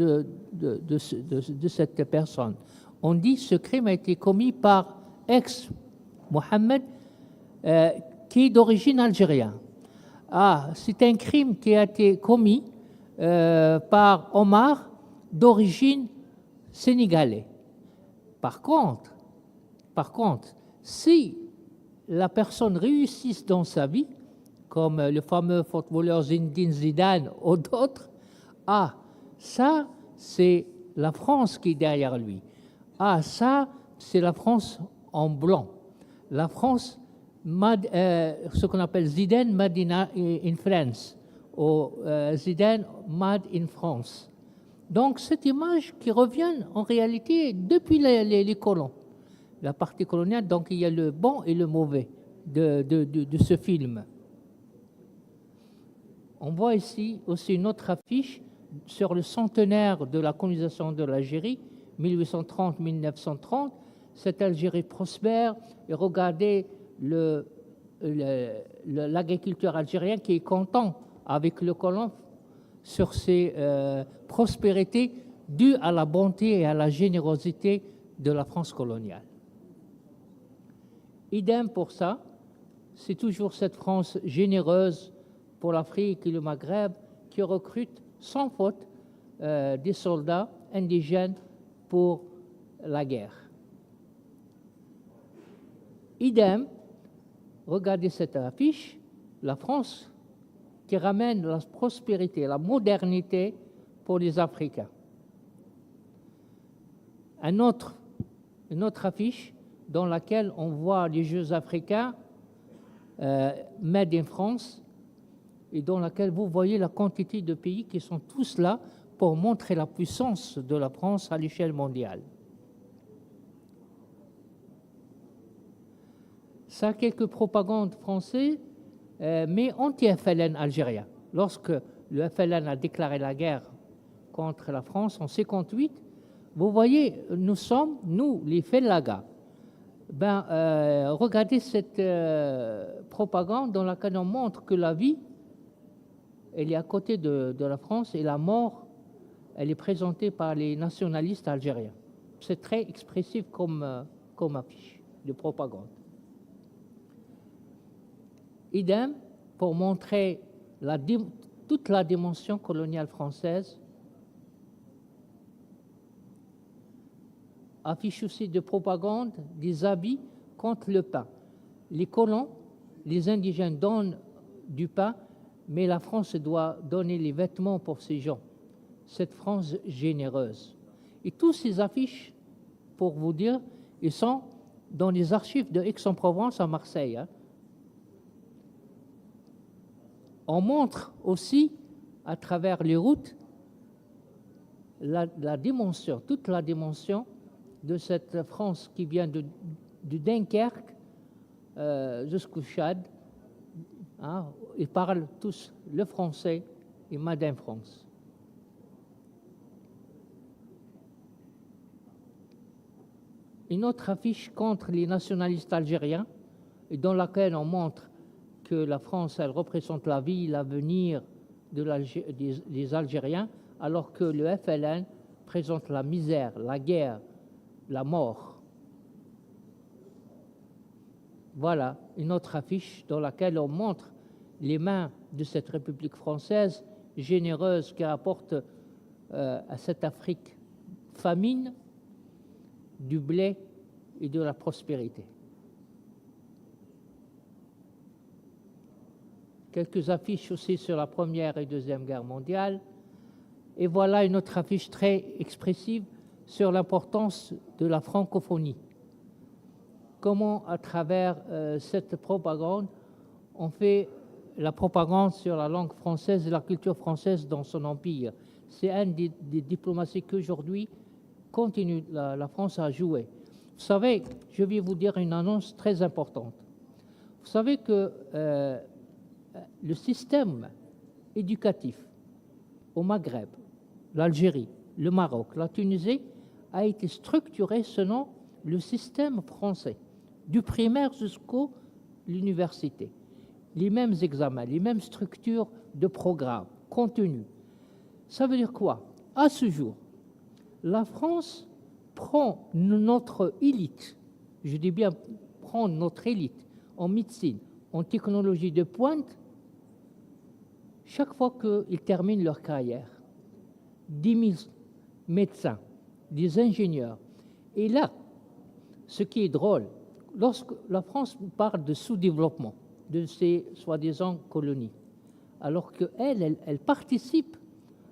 cette personne. On dit que ce crime a été commis par ex-Mohamed qui est d'origine algérienne. Ah, c'est un crime qui a été commis par Omar d'origine sénégalaise. Par contre, si la personne réussit dans sa vie, comme le fameux footballeur Zinedine Zidane ou d'autres, ah, ça, c'est la France qui est derrière lui. Ah, ça, c'est la France en blanc. La France, ce qu'on appelle Zidane made in France, ou Zidane made in France. Donc, cette image qui revient en réalité depuis les colons. La partie coloniale, donc il y a le bon et le mauvais de ce film. On voit ici aussi une autre affiche sur le centenaire de la colonisation de l'Algérie, 1830-1930. Cette Algérie prospère, et regardez le l'agriculteur algérien qui est content avec le colon sur ses prospérités dues à la bonté et à la générosité de la France coloniale. Idem pour ça, c'est toujours cette France généreuse pour l'Afrique et le Maghreb qui recrute sans faute des soldats indigènes pour la guerre. Idem, regardez cette affiche, la France qui ramène la prospérité, la modernité pour les Africains. Une autre affiche dans laquelle on voit les Jeux africains made in France et dans laquelle vous voyez la quantité de pays qui sont tous là pour montrer la puissance de la France à l'échelle mondiale. Ça a quelques propagandes françaises, mais anti-FLN algérien. Lorsque le FLN a déclaré la guerre contre la France en 1958, vous voyez, nous sommes, nous, les Fellagas. Regardez cette propagande dans laquelle on montre que la vie, elle est à côté de la France et la mort, elle est présentée par les nationalistes algériens. C'est très expressif comme affiche de propagande. Idem, pour montrer toute la dimension coloniale française, affiche aussi de propagande des habits contre le pain. Les colons, les indigènes donnent du pain, mais la France doit donner les vêtements pour ces gens. Cette France généreuse. Et tous ces affiches, pour vous dire, ils sont dans les archives de Aix-en-Provence à Marseille. On montre aussi, à travers les routes, la dimension, toute la dimension de cette France qui vient de Dunkerque jusqu'au Tchad. Ils parlent tous le français et Made in France. Une autre affiche contre les nationalistes algériens, et dans laquelle on montre que la France, elle représente la vie, l'avenir des Algériens, alors que le FLN présente la misère, la guerre, la mort. Voilà une autre affiche dans laquelle on montre les mains de cette République française généreuse qui apporte à cette Afrique famine, du blé et de la prospérité. Quelques affiches aussi sur la Première et Deuxième Guerre mondiale. Et voilà une autre affiche très expressive sur l'importance de la francophonie. Comment, à travers cette propagande, on fait la propagande sur la langue française et la culture française dans son empire. C'est une des diplomaties qu'aujourd'hui continue la France à jouer. Vous savez, je vais vous dire une annonce très importante. Vous savez que le système éducatif au Maghreb, l'Algérie, le Maroc, la Tunisie, a été structuré selon le système français, du primaire jusqu'à l'université. Les mêmes examens, les mêmes structures de programme, contenu. Ça veut dire quoi? À ce jour, la France prend notre élite, je dis bien prend notre élite en médecine, en technologie de pointe, chaque fois qu'ils terminent leur carrière. 10 000 médecins, des ingénieurs. Et là, ce qui est drôle, lorsque la France parle de sous-développement de ces soi-disant colonies, alors qu'elle participe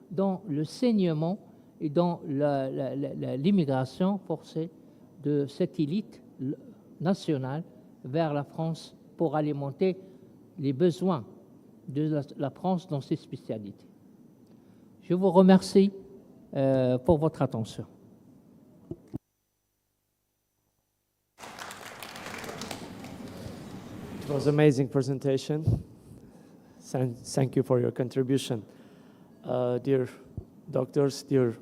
dans le saignement et dans l'immigration forcée de cette élite nationale vers la France pour alimenter les besoins de la France dans ses spécialités. Je vous remercie pour votre attention. It was an amazing presentation. Thank you for your contribution. Dear doctors, dear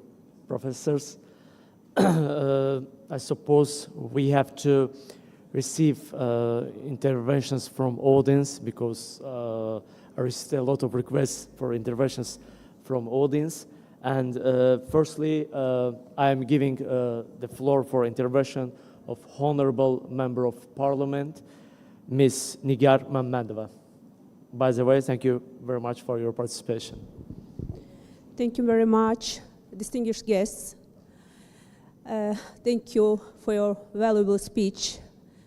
professors, I suppose we have to receive interventions from audience because I received a lot of requests for interventions from audience. And firstly, I am giving the floor for intervention of Honorable Member of Parliament, Ms. Nigar Mammadova. By the way, thank you very much for your participation. Thank you very much, distinguished guests. Thank you for your valuable speech.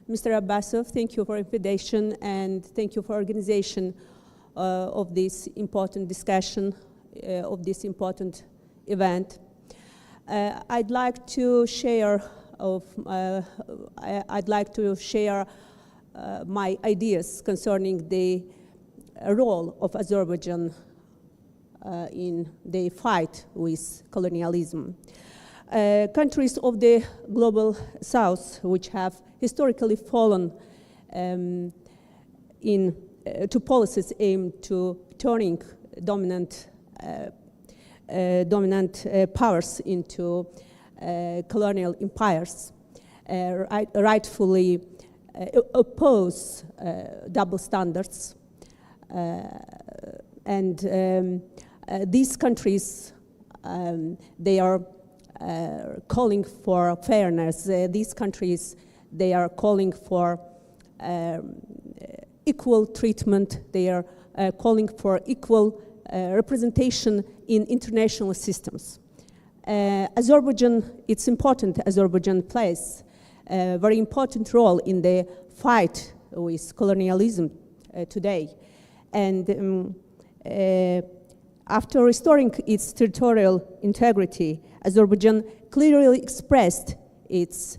Mr. Abbasov, thank you for invitation and thank you for organization of this important discussion, of this important event. I'd like to share my ideas concerning the role of Azerbaijan in the fight with colonialism. Countries of the global south, which have historically fallen to policies aimed to turning dominant powers into colonial empires, rightfully oppose double standards. And these countries, they are calling for fairness. These countries, they are calling for equal treatment. They are calling for equal representation in international systems. Azerbaijan, it's important. Azerbaijan plays a very important role in the fight with colonialism today. And after restoring its territorial integrity, Azerbaijan clearly expressed its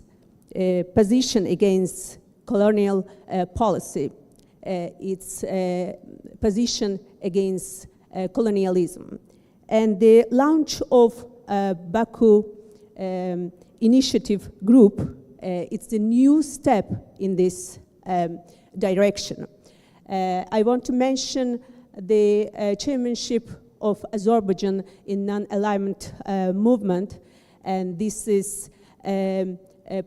position against colonial policy, its position against colonialism. And the launch of Baku initiative group, it's a new step in this direction. I want to mention the chairmanship of Azerbaijan in non-alignment movement, and this is a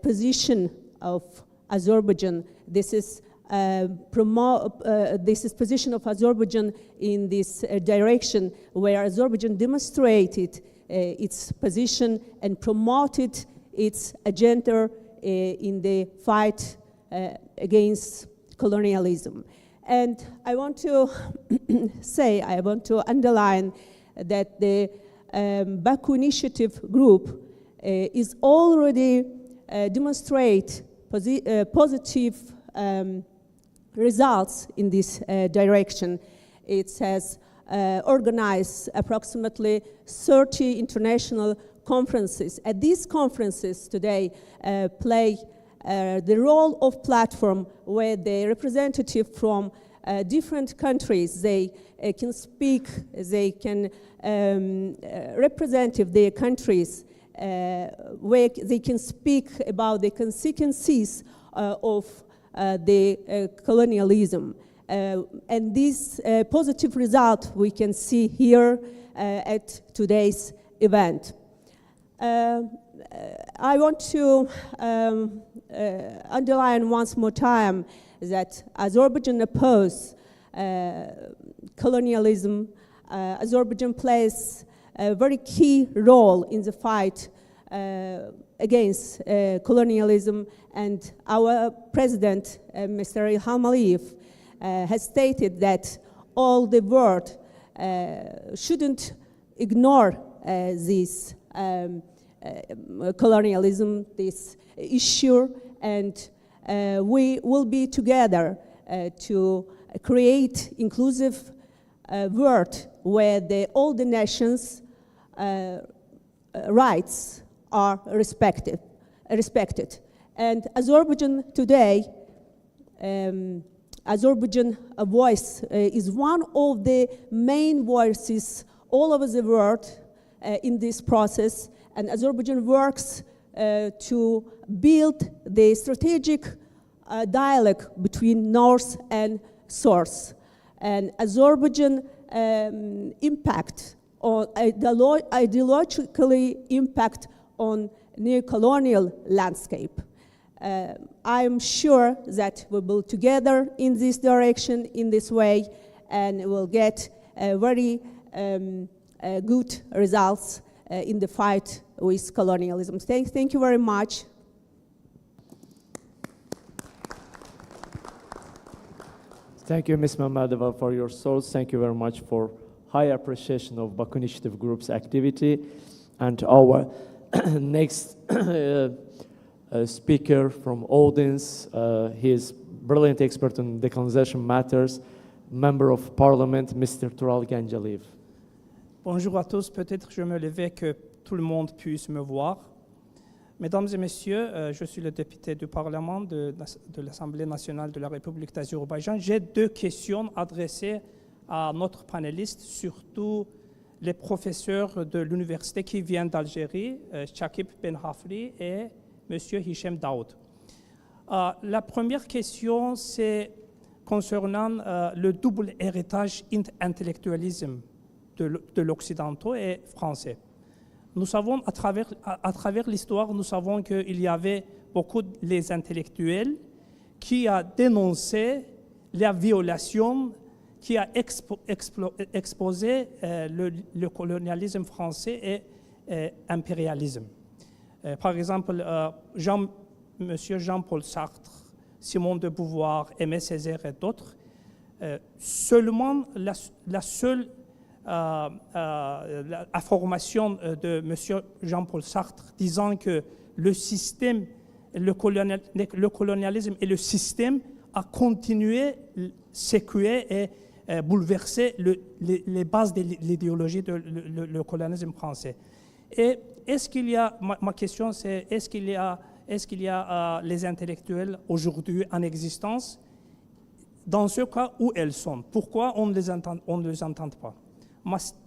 position of Azerbaijan. This is position of Azerbaijan in this direction, where Azerbaijan demonstrated its position and promoted its agenda in the fight against colonialism. And I want to underline that the Baku Initiative Group is already demonstrate positive results in this direction. It has organized approximately 30 international conferences. At these conferences today play the role of platform where the representative from different countries, they can speak, they can represent their countries, where they can speak about the consequences of the colonialism. And this positive result we can see here at today's event. I want to underline once more time that Azerbaijan opposes colonialism. Azerbaijan plays a very key role in the fight against colonialism, and our president, Mr. Ilham Aliyev, has stated that all the world shouldn't ignore this colonialism, this issue, and we will be together to create inclusive world where all the nations' rights are respected. And Azerbaijan today, Azerbaijan voice is one of the main voices all over the world in this process, and Azerbaijan works to build the strategic dialogue between North and South. And Azerbaijan impact on ideologically impact on neo-colonial landscape. I'm sure that we will together in this direction, in this way, and we'll get very good results in the fight with colonialism. Thank you very much. Thank you, Ms. Mamadova, for your thoughts. Thank you very much for high appreciation of Baku Initiative Group's activity. And our next speaker from audience, he is brilliant expert on decolonization matters, Member of Parliament, Mr. Tural Ganjaliv. Bonjour à tous, peut-être je me levais que tout le monde puisse me voir. Mesdames et messieurs, je suis le député du Parlement de l'Assemblée nationale de la République d'Azerbaïdjan. J'ai deux questions adressées à notre panéliste, surtout les professeurs de l'université qui viennent d'Algérie, Chakib Ben Hafri et M. Hichem Daoud. La première question, c'est concernant le double héritage intellectualisme de l'Occidentaux et français. Nous savons, à travers l'histoire, nous savons qu'il y avait beaucoup les intellectuels qui ont dénoncé la violation, qui a exposé le colonialisme français et impérialisme. Par exemple, M. Jean-Paul Sartre, Simone de Beauvoir, Aimé Césaire et d'autres, seulement la seule affirmation de M. Jean-Paul Sartre disant que le colonialisme et le système a continué sécuer et bouleverser les bases de l'idéologie du colonialisme français. Et est-ce qu'il y a, ma question c'est, est-ce qu'il y a les intellectuels aujourd'hui en existence? Dans ce cas, où elles sont? Pourquoi on ne les entend pas?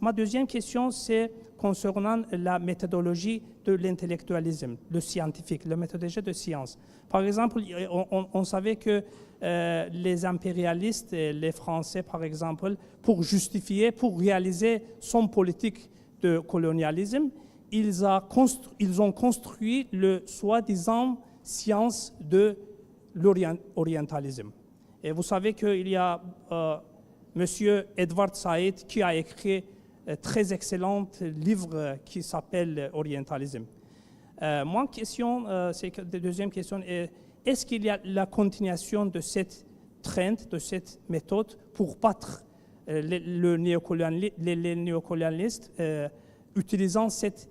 Ma deuxième question, c'est concernant la méthodologie de l'intellectualisme, le scientifique, la méthodologie de science. Par exemple, on savait que les impérialistes, les Français par exemple, pour justifier, pour réaliser son politique de colonialisme, ils ont construit le soi-disant science de l'orientalisme. Et vous savez qu'il y a Monsieur Edward Said qui a écrit un très excellent livre qui s'appelle Orientalisme. Mon question, c'est la deuxième question, est-ce qu'il y a la continuation de cette trend, de cette méthode pour battre les néocolonialistes utilisant cette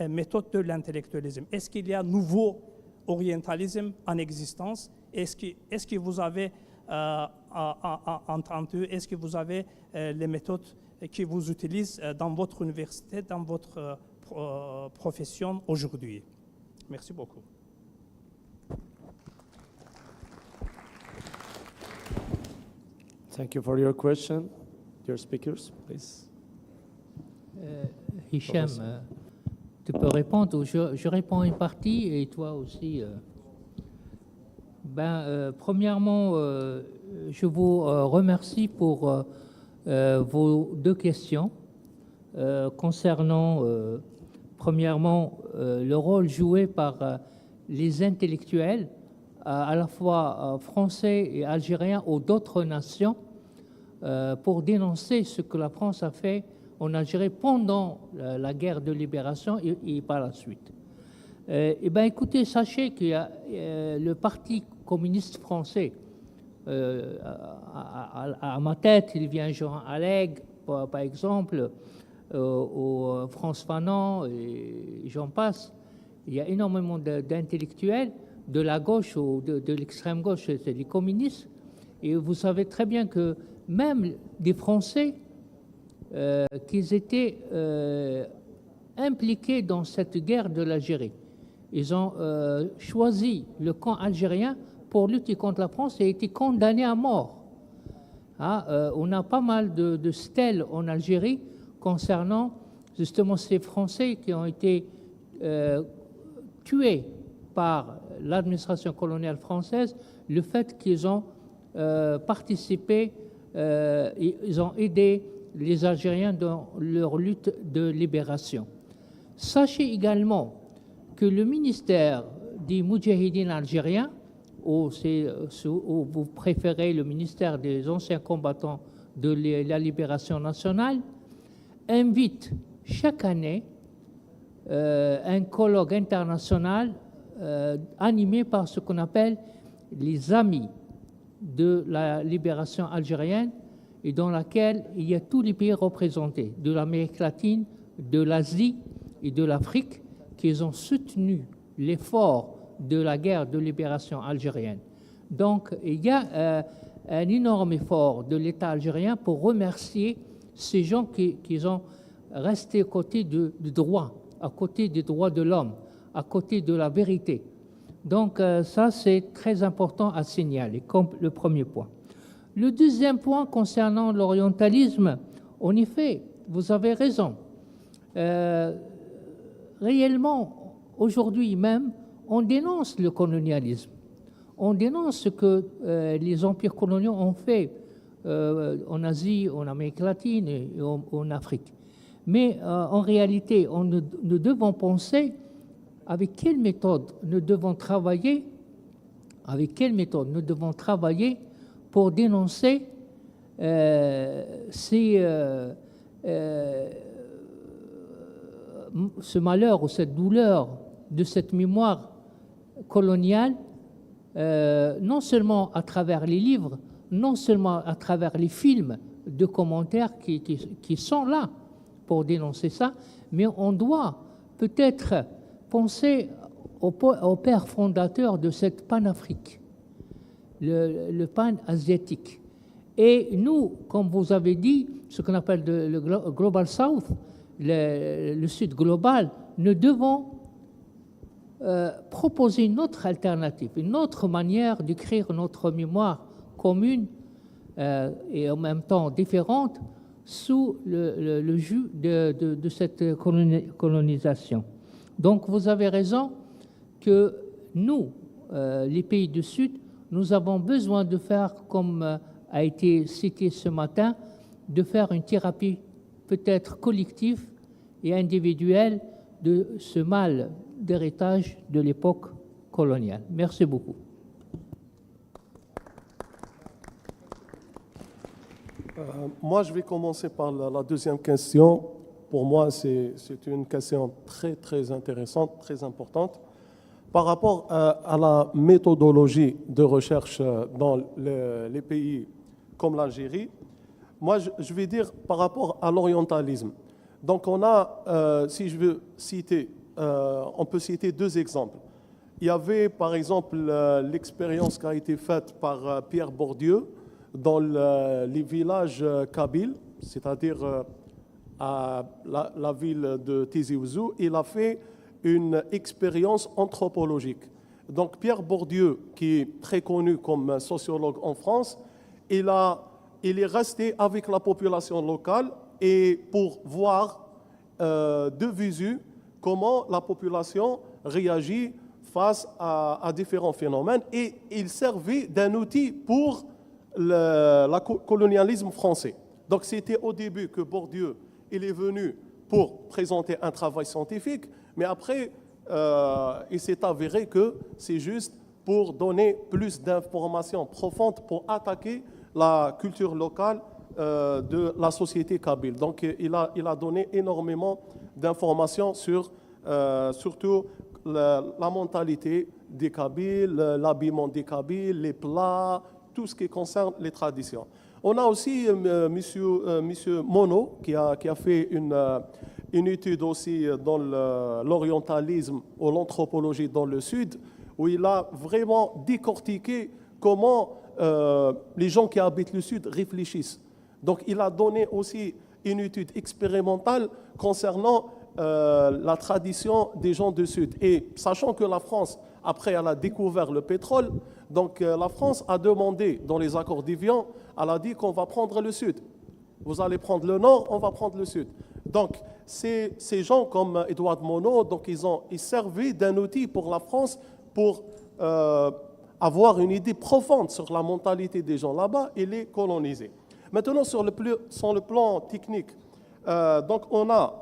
méthode de l'intellectualisme? Est-ce qu'il y a un nouveau orientalisme en existence? Est-ce que vous avez entendu, est-ce que vous avez les méthodes que vous utilisez dans votre université, dans votre profession aujourd'hui? Merci beaucoup. Thank you for your question. Your speakers, please. Hichem, tu peux répondre ou je réponds une partie et toi aussi. Premièrement, je vous remercie pour vos deux questions concernant, premièrement, le rôle joué par les intellectuels, à la fois français et algériens ou d'autres nations, pour dénoncer ce que la France a fait en Algérie pendant la guerre de libération et par la suite. Écoutez, sachez qu'il y a le Parti communiste français. À ma tête, il vient Jean Allègre, par exemple, au France Fanon, et j'en passe. Il y a énormément d'intellectuels de la gauche ou de l'extrême gauche, c'est les communistes. Et vous savez très bien que même des Français qui étaient impliqués dans cette guerre de l'Algérie, ils ont choisi le camp algérien pour lutter contre la France et été condamnés à mort. On a pas mal de stèles en Algérie concernant justement ces Français qui ont été tués par l'administration coloniale française, le fait qu'ils ont participé, ils ont aidé les Algériens dans leur lutte de libération. Sachez également que le ministère des Moudjahidines algériens, ou vous préférez le ministère des anciens combattants de la libération nationale, invite chaque année un colloque international animé par ce qu'on appelle les Amis de la libération algérienne, et dans laquelle il y a tous les pays représentés, de l'Amérique latine, de l'Asie et de l'Afrique, qui ont soutenu l'effort de la guerre de libération algérienne. Donc, il y a un énorme effort de l'État algérien pour remercier ces gens qui ont resté à côté du droit, à côté des droits de l'homme, à côté de la vérité. Donc, ça, c'est très important à signaler, comme le premier point. Le deuxième point concernant l'orientalisme, en effet, vous avez raison. Réellement, aujourd'hui même, on dénonce le colonialisme. On dénonce ce que les empires coloniaux ont fait en Asie, en Amérique latine et en Afrique. Mais en réalité, nous devons penser avec quelle méthode nous devons travailler, pour dénoncer ce malheur ou cette douleur de cette mémoire coloniale, non seulement à travers les livres, non seulement à travers les films de commentaires qui sont là pour dénoncer ça, mais on doit peut-être penser au père fondateur de cette panafrique, le pan-asiatique. Et nous, comme vous avez dit, ce qu'on appelle le Global South, le Sud global, nous devons proposer une autre alternative, une autre manière d'écrire notre mémoire commune et en même temps différente sous le joug de cette colonisation. Donc vous avez raison que nous, les pays du Sud, nous avons besoin de faire, comme a été cité ce matin, de faire une thérapie peut-être collective et individuelle de ce mal d'héritage de l'époque coloniale. Merci beaucoup. Moi, je vais commencer par la deuxième question. Pour moi, c'est une question très, très intéressante, très importante. Par rapport à la méthodologie de recherche dans les pays comme l'Algérie, moi, je vais dire par rapport à l'orientalisme. Donc, on a, si je veux citer, on peut citer deux exemples. Il y avait, par exemple, l'expérience qui a été faite par Pierre Bourdieu dans les villages kabyles, c'est-à-dire à la ville de Tizi Ouzou. Il a fait une expérience anthropologique. Donc Pierre Bourdieu, qui est très connu comme sociologue en France, il est resté avec la population locale et pour voir de visu comment la population réagit face à différents phénomènes, et il servait d'un outil pour le colonialisme français. Donc c'était au début que Bourdieu il est venu pour présenter un travail scientifique, mais après il s'est avéré que c'est juste pour donner plus d'informations profondes pour attaquer la culture locale de la société kabyle. Donc il a donné énormément d'informations sur surtout la mentalité des Kabyles, l'habillement des Kabyles, les plats, tout ce qui concerne les traditions. On a aussi monsieur Monod qui a fait une étude aussi dans l'orientalisme ou l'anthropologie dans le Sud, où il a vraiment décortiqué comment les gens qui habitent le Sud réfléchissent. Donc il a donné aussi une étude expérimentale concernant la tradition des gens du Sud. Et sachant que la France, après, elle a découvert le pétrole, donc la France a demandé, dans les accords d'Évian, elle a dit qu'on va prendre le Sud. Vous allez prendre le Nord, on va prendre le Sud. Donc, ces gens comme Édouard Monod, donc ils servaient d'un outil pour la France pour avoir une idée profonde sur la mentalité des gens là-bas et les coloniser. Maintenant, sur le plan technique, donc on a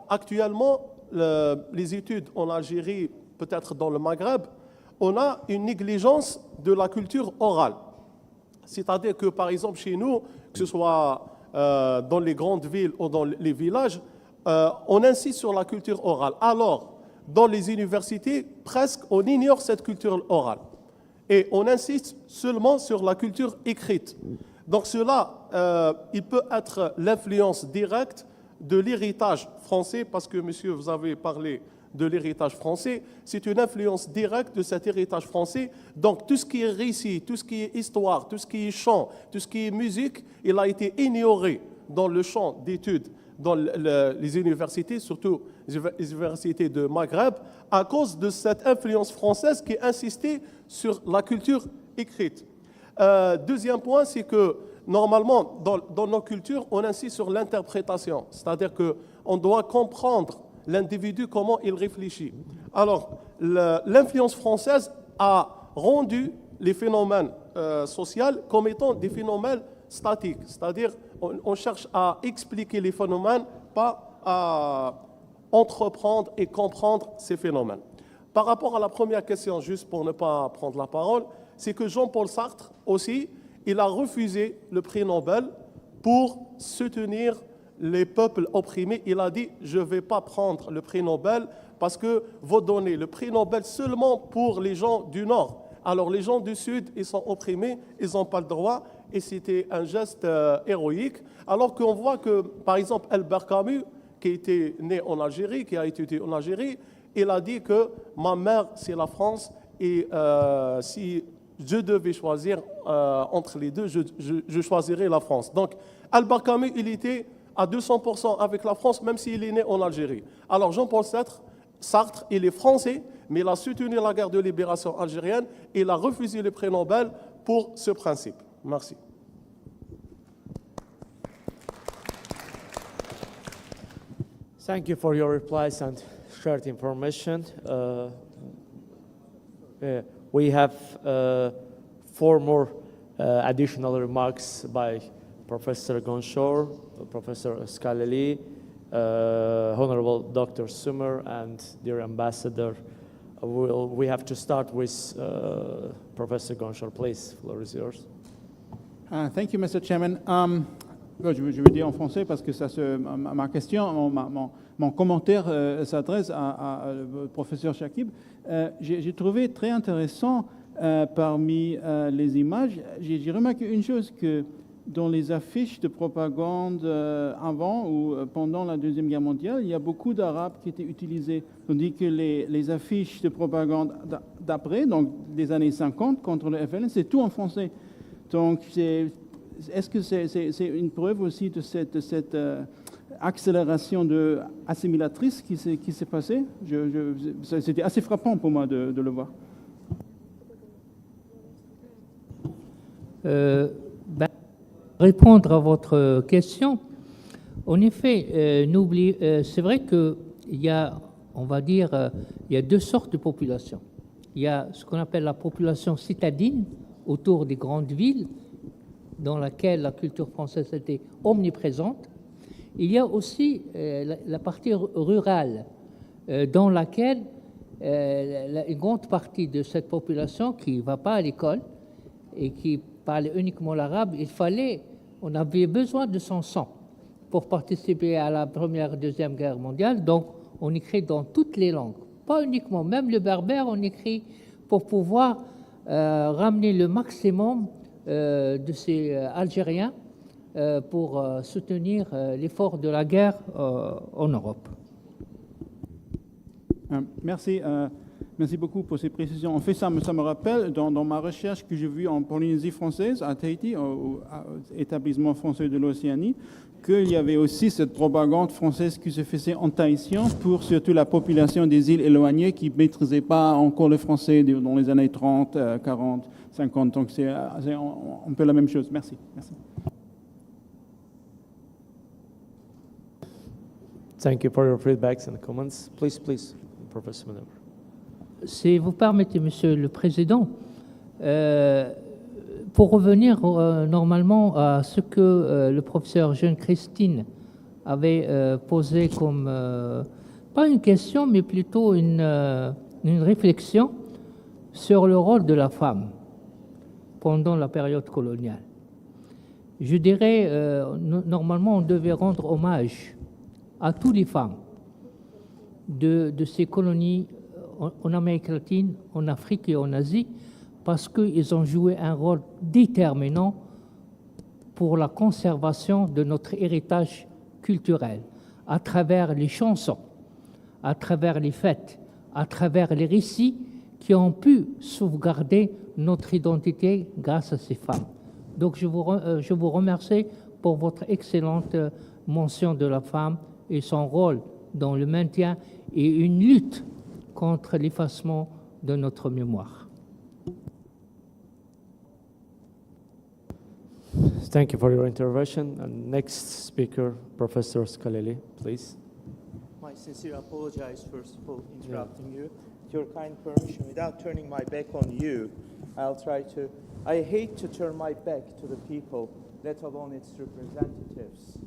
actuellement les études en Algérie peut-être dans le Maghreb, on a une négligence de la culture orale. C'est-à-dire que, par exemple, chez nous, que ce soit dans les grandes villes ou dans les villages, on insiste sur la culture orale. Alors, dans les universités, presque, on ignore cette culture orale. Et on insiste seulement sur la culture écrite. Donc cela, il peut être l'influence directe de l'héritage français, parce que, monsieur, vous avez parlé de l'héritage français, c'est une influence directe de cet héritage français. Donc tout ce qui est récit, tout ce qui est histoire, tout ce qui est chant, tout ce qui est musique, il a été ignoré dans le champ d'études dans les universités, surtout les universités de Maghreb, à cause de cette influence française qui insistait sur la culture écrite. Deuxième point, c'est que normalement, dans nos cultures, on insiste sur l'interprétation, c'est-à-dire qu'on doit comprendre l'individu, comment il réfléchit. Alors, l'influence française a rendu les phénomènes sociaux comme étant des phénomènes statiques, c'est-à-dire on cherche à expliquer les phénomènes, pas à entreprendre et comprendre ces phénomènes. Par rapport à la première question, juste pour ne pas prendre la parole, c'est que Jean-Paul Sartre aussi, il a refusé le prix Nobel pour soutenir les peuples opprimés. Il a dit, je ne vais pas prendre le prix Nobel parce que vous donnez le prix Nobel seulement pour les gens du Nord. Alors les gens du Sud, ils sont opprimés, ils n'ont pas le droit, et c'était un geste héroïque. Alors qu'on voit que, par exemple, Albert Camus, qui était né en Algérie, qui a étudié en Algérie, il a dit que ma mère, c'est la France, et si je devais choisir entre les deux, je choisirais la France. Donc, Albert Camus, il était à 200% avec la France, même s'il est né en Algérie. Alors, Jean-Paul Sartre, il est français, mais il a soutenu la guerre de libération algérienne et il a refusé le prix Nobel pour ce principe. Merci. Thank you for your replies and shared information. We have 4 more additional remarks by Professor Gonchor, Professor Skaleli, Honorable Dr. Sumer, and dear Ambassador. We have to start with Professor Gonchor. Please, floor is yours. Thank you, Mr. Chairman. Je vais dire en français parce que ma question, mon commentaire s'adresse au professeur Chakib. J'ai trouvé très intéressant parmi les images, j'ai remarqué une chose, que dans les affiches de propagande avant ou pendant la Deuxième Guerre mondiale, il y a beaucoup d'arabes qui étaient utilisés, tandis que les affiches de propagande d'après, donc des années 50 contre le FLN, c'est tout en français. Donc, est-ce que c'est une preuve aussi de cette accélération assimilatrice qui s'est passée? C'était assez frappant pour moi de le voir. Répondre à votre question, en effet, c'est vrai qu'il y a, on va dire, il y a 2 sortes de populations. Il y a ce qu'on appelle la population citadine autour des grandes villes, dans laquelle la culture française était omniprésente. Il y a aussi la partie rurale, dans laquelle une grande partie de cette population qui ne va pas à l'école et qui parle uniquement l'arabe, on avait besoin de son sang pour participer à la Première et Deuxième Guerre mondiale. Donc, on écrit dans toutes les langues, pas uniquement, même le berbère, on écrit pour pouvoir ramener le maximum de ces Algériens pour soutenir l'effort de la guerre en Europe. Merci. Merci beaucoup pour ces précisions. En fait, ça me rappelle, dans ma recherche que j'ai vue en Polynésie française, à Tahiti, au établissement français de l'Océanie, qu'il y avait aussi cette propagande française qui se faisait en tahitien pour surtout la population des îles éloignées qui ne maîtrisait pas encore le français dans les années 30, 40, 50. Donc, c'est un peu la même chose. Merci. Merci. Thank you for your feedbacks and comments. Please, Professor Manouche. Si vous permettez, Monsieur le Président, pour revenir normalement à ce que le professeur Jeanne-Christine avait posé comme, pas une question, mais plutôt une une réflexion sur le rôle de la femme pendant la période coloniale. Je dirais, normalement, on devait rendre hommage à toutes les femmes de ces colonies en Amérique latine, en Afrique et en Asie, parce qu'ils ont joué un rôle déterminant pour la conservation de notre héritage culturel, à travers les chansons, à travers les fêtes, à travers les récits qui ont pu sauvegarder notre identité grâce à ces femmes. Donc je vous remercie pour votre excellente mention de la femme et son rôle dans le maintien et une lutte contre l'effacement de notre mémoire. Thank you for your intervention. And next speaker, Professor Skaleli, please. My sincere apologies, first of all, interrupting you. With your kind permission, without turning my back on you, I'll try to. I hate to turn my back to the people, let alone its representatives.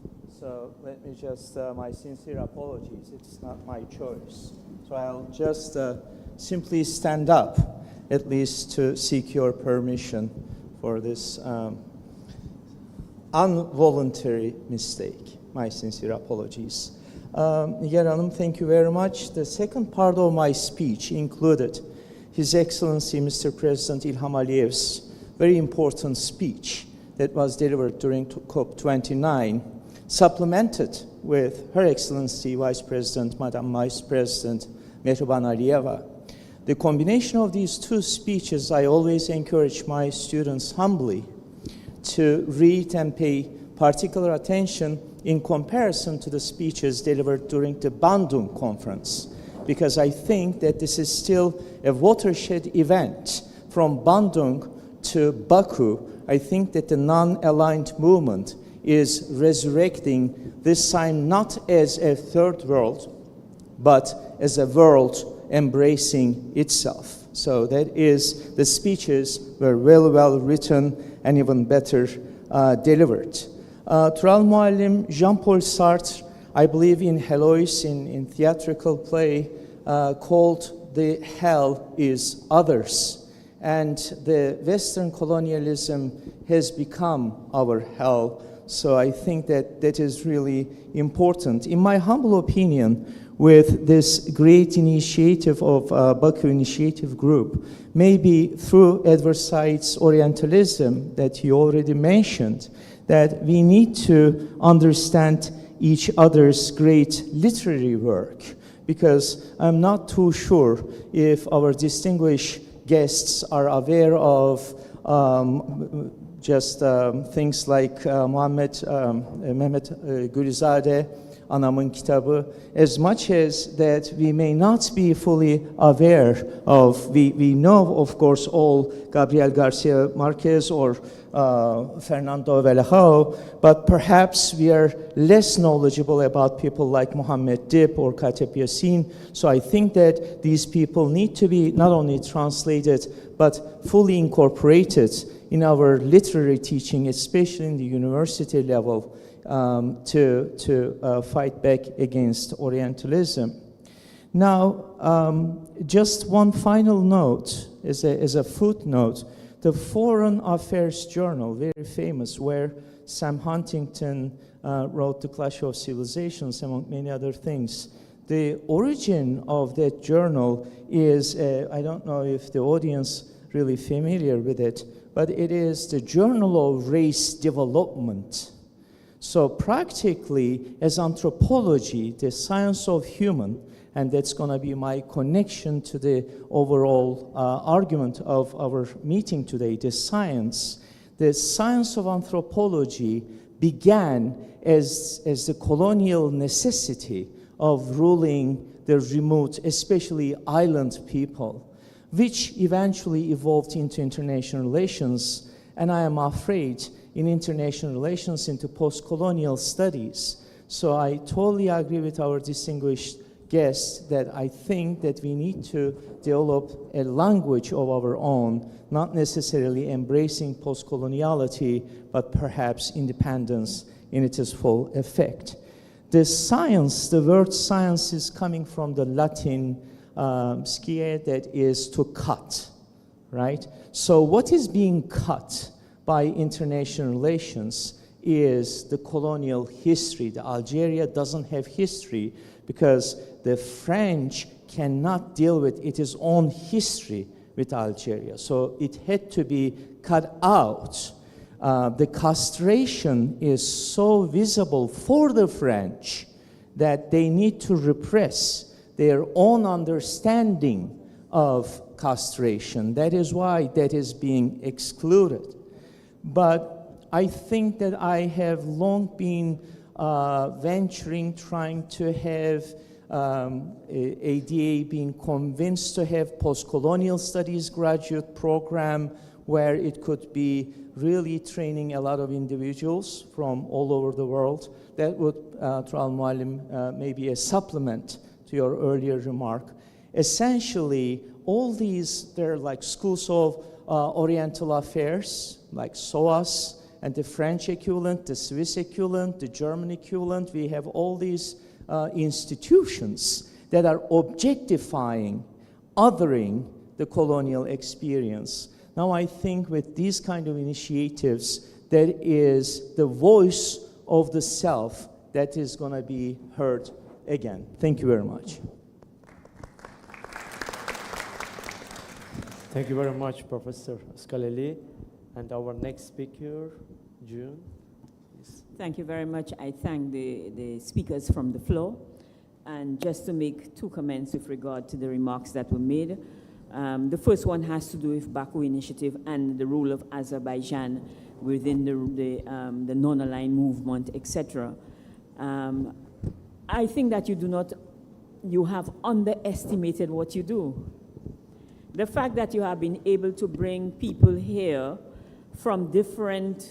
So let me just, my sincere apologies. It's not my choice. So I'll just simply stand up, at least to seek your permission for this involuntary mistake. My sincere apologies. Nigar Hanım, thank you very much. The second part of my speech included His Excellency Mr. President Ilham Aliyev's very important speech that was delivered during COP29, supplemented with Her Excellency Vice President, Madam Vice President Mehriban Aliyeva. The combination of these two speeches, I always encourage my students humbly to read and pay particular attention in comparison to the speeches delivered during the Bandung conference, because I think that this is still a watershed event. From Bandung to Baku, I think that the non-aligned movement is resurrecting, this time not as a third world, but as a world embracing itself. So that is, the speeches were well written and even better delivered. Tural Muallim, Jean-Paul Sartre, I believe in Heloise, in theatrical play, called the hell is others. And the Western colonialism has become our hell. So I think that that is really important. In my humble opinion, with this great initiative of Baku Initiative Group, maybe through Edward Said's Orientalism that you already mentioned, that we need to understand each other's great literary work, because I'm not too sure if our distinguished guests are aware of just things like Mehmet Gülizade, Anamın Kitabı, as much as that we may not be fully aware of. We know, of course, all Gabriel Garcia Marquez or Fernando Vallejo, but perhaps we are less knowledgeable about people like Mohammed Dib or Kateb Yassin. So I think that these people need to be not only translated, but fully incorporated in our literary teaching, especially in the university level, to fight back against Orientalism. Now, just one final note, as a footnote, the Foreign Affairs Journal, very famous, where Sam Huntington wrote The Clash of Civilizations, among many other things. The origin of that journal is, I don't know if the audience really familiar with it, but it is the Journal of Race Development. So practically, as anthropology, the science of human, and that's going to be my connection to the overall argument of our meeting today, the science of anthropology began as the colonial necessity of ruling the remote, especially island people, which eventually evolved into international relations, and I am afraid in international relations into post-colonial studies. So I totally agree with our distinguished guests that I think that we need to develop a language of our own, not necessarily embracing post-coloniality, but perhaps independence in its full effect. The science, the word science is coming from the Latin skia, that is to cut, right? So what is being cut by international relations is the colonial history. The Algeria doesn't have history because the French cannot deal with its own history with Algeria. So it had to be cut out. The castration is so visible for the French that they need to repress their own understanding of castration. That is why that is being excluded. But I think that I have long been venturing, trying to have ADA being convinced to have post-colonial studies graduate program where it could be really training a lot of individuals from all over the world. That would, Tural Muallim, maybe a supplement to your earlier remark. Essentially, all these, they're like schools of Oriental affairs, like SOAS, and the French equivalent, the Swiss equivalent, the German equivalent. We have all these institutions that are objectifying, othering the colonial experience. Now I think with these kind of initiatives, there is the voice of the self that is going to be heard again. Thank you very much. Thank you very much, Professor Skaleli. And our next speaker, June. Please. Thank you very much. I thank the speakers from the floor. And just to make two comments with regard to the remarks that were made. The first one has to do with Baku Initiative and the role of Azerbaijan within the non-aligned movement, etc. I think that you have underestimated what you do. The fact that you have been able to bring people here from different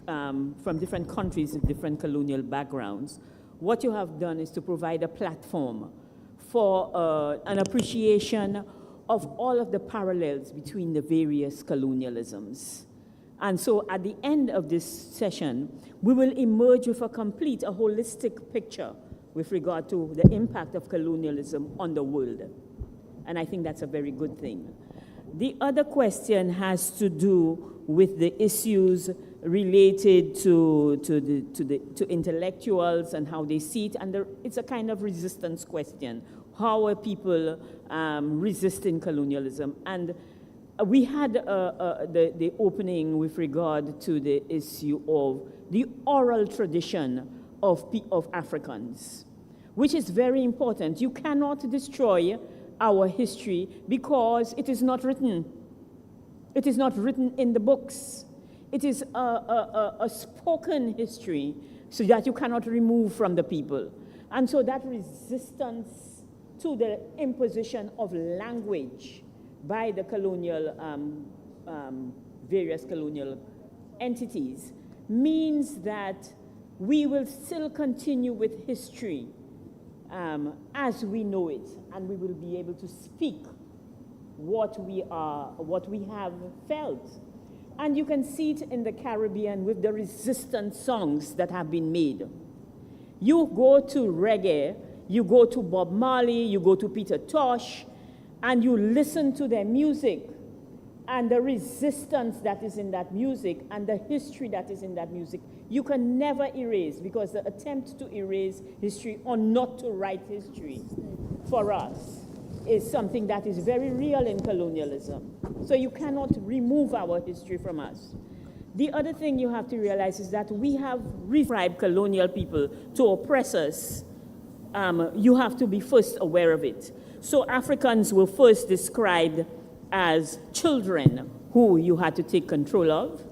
countries with different colonial backgrounds, what you have done is to provide a platform for an appreciation of all of the parallels between the various colonialisms. And so at the end of this session, we will emerge with a holistic picture with regard to the impact of colonialism on the world. And I think that's a very good thing. The other question has to do with the issues related to intellectuals and how they see it, and it's a kind of resistance question. How are people resisting colonialism? And we had the opening with regard to the issue of the oral tradition of Africans, which is very important. You cannot destroy our history because it is not written. It is not written in the books. It is a spoken history so that you cannot remove from the people. And so that resistance to the imposition of language by the colonial, various colonial entities means that we will still continue with history as we know it, and we will be able to speak what we have felt. And you can see it in the Caribbean with the resistance songs that have been made. You go to reggae, you go to Bob Marley, you go to Peter Tosh, and you listen to their music, and the resistance that is in that music, and the history that is in that music, you can never erase, because the attempt to erase history or not to write history for us is something that is very real in colonialism. So you cannot remove our history from us. The other thing you have to realize is that we have described colonial people to oppress us. You have to be first aware of it. So Africans were first described as children who you had to take control of.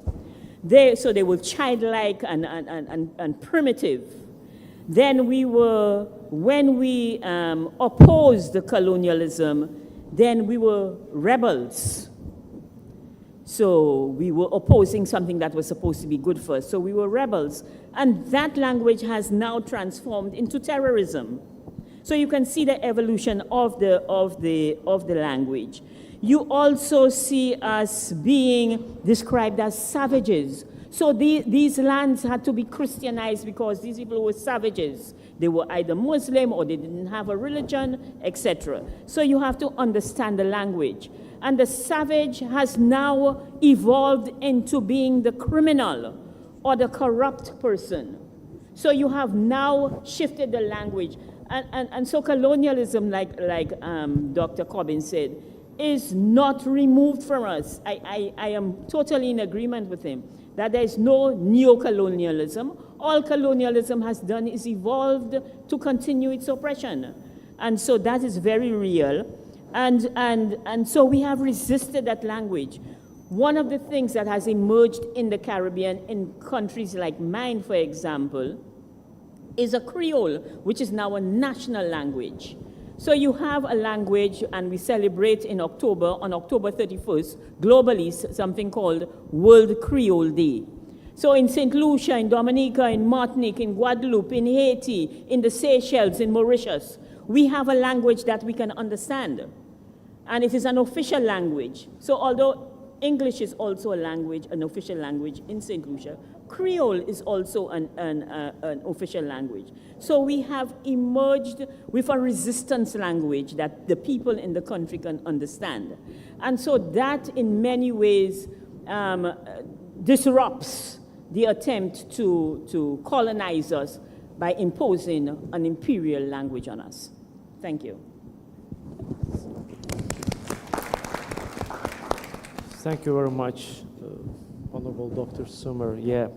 So they were childlike and primitive. Then when we opposed the colonialism, then we were rebels. So we were opposing something that was supposed to be good for us. So we were rebels. And that language has now transformed into terrorism. So you can see the evolution of the language. You also see us being described as savages. So these lands had to be Christianized because these people were savages. They were either Muslim or they didn't have a religion, etc. So you have to understand the language. And the savage has now evolved into being the criminal or the corrupt person. So you have now shifted the language. And so colonialism, like Dr. Cobbin said, is not removed from us. I am totally in agreement with him that there is no neo-colonialism. All colonialism has done is evolved to continue its oppression. And so that is very real. And so we have resisted that language. One of the things that has emerged in the Caribbean, in countries like mine, for example, is a Creole, which is now a national language. So you have a language, and we celebrate in October, on October 31st, globally, something called World Creole Day. So in St. Lucia, in Dominica, in Martinique, in Guadeloupe, in Haiti, in the Seychelles, in Mauritius, we have a language that we can understand. And it is an official language. So although English is also a language, an official language in St. Lucia, Creole is also an official language. So we have emerged with a resistance language that the people in the country can understand. And so that in many ways disrupts the attempt to colonize us by imposing an imperial language on us. Thank you. Thank you very much, Honorable Dr. Sumer. Yeah,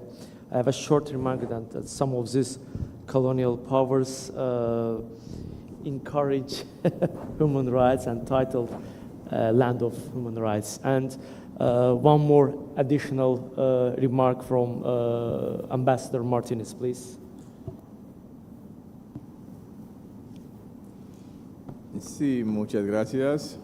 I have a short remark that some of these colonial powers encourage human rights and titled Land of Human Rights. And one more additional remark from Ambassador Martinez, please. Sí, muchas gracias.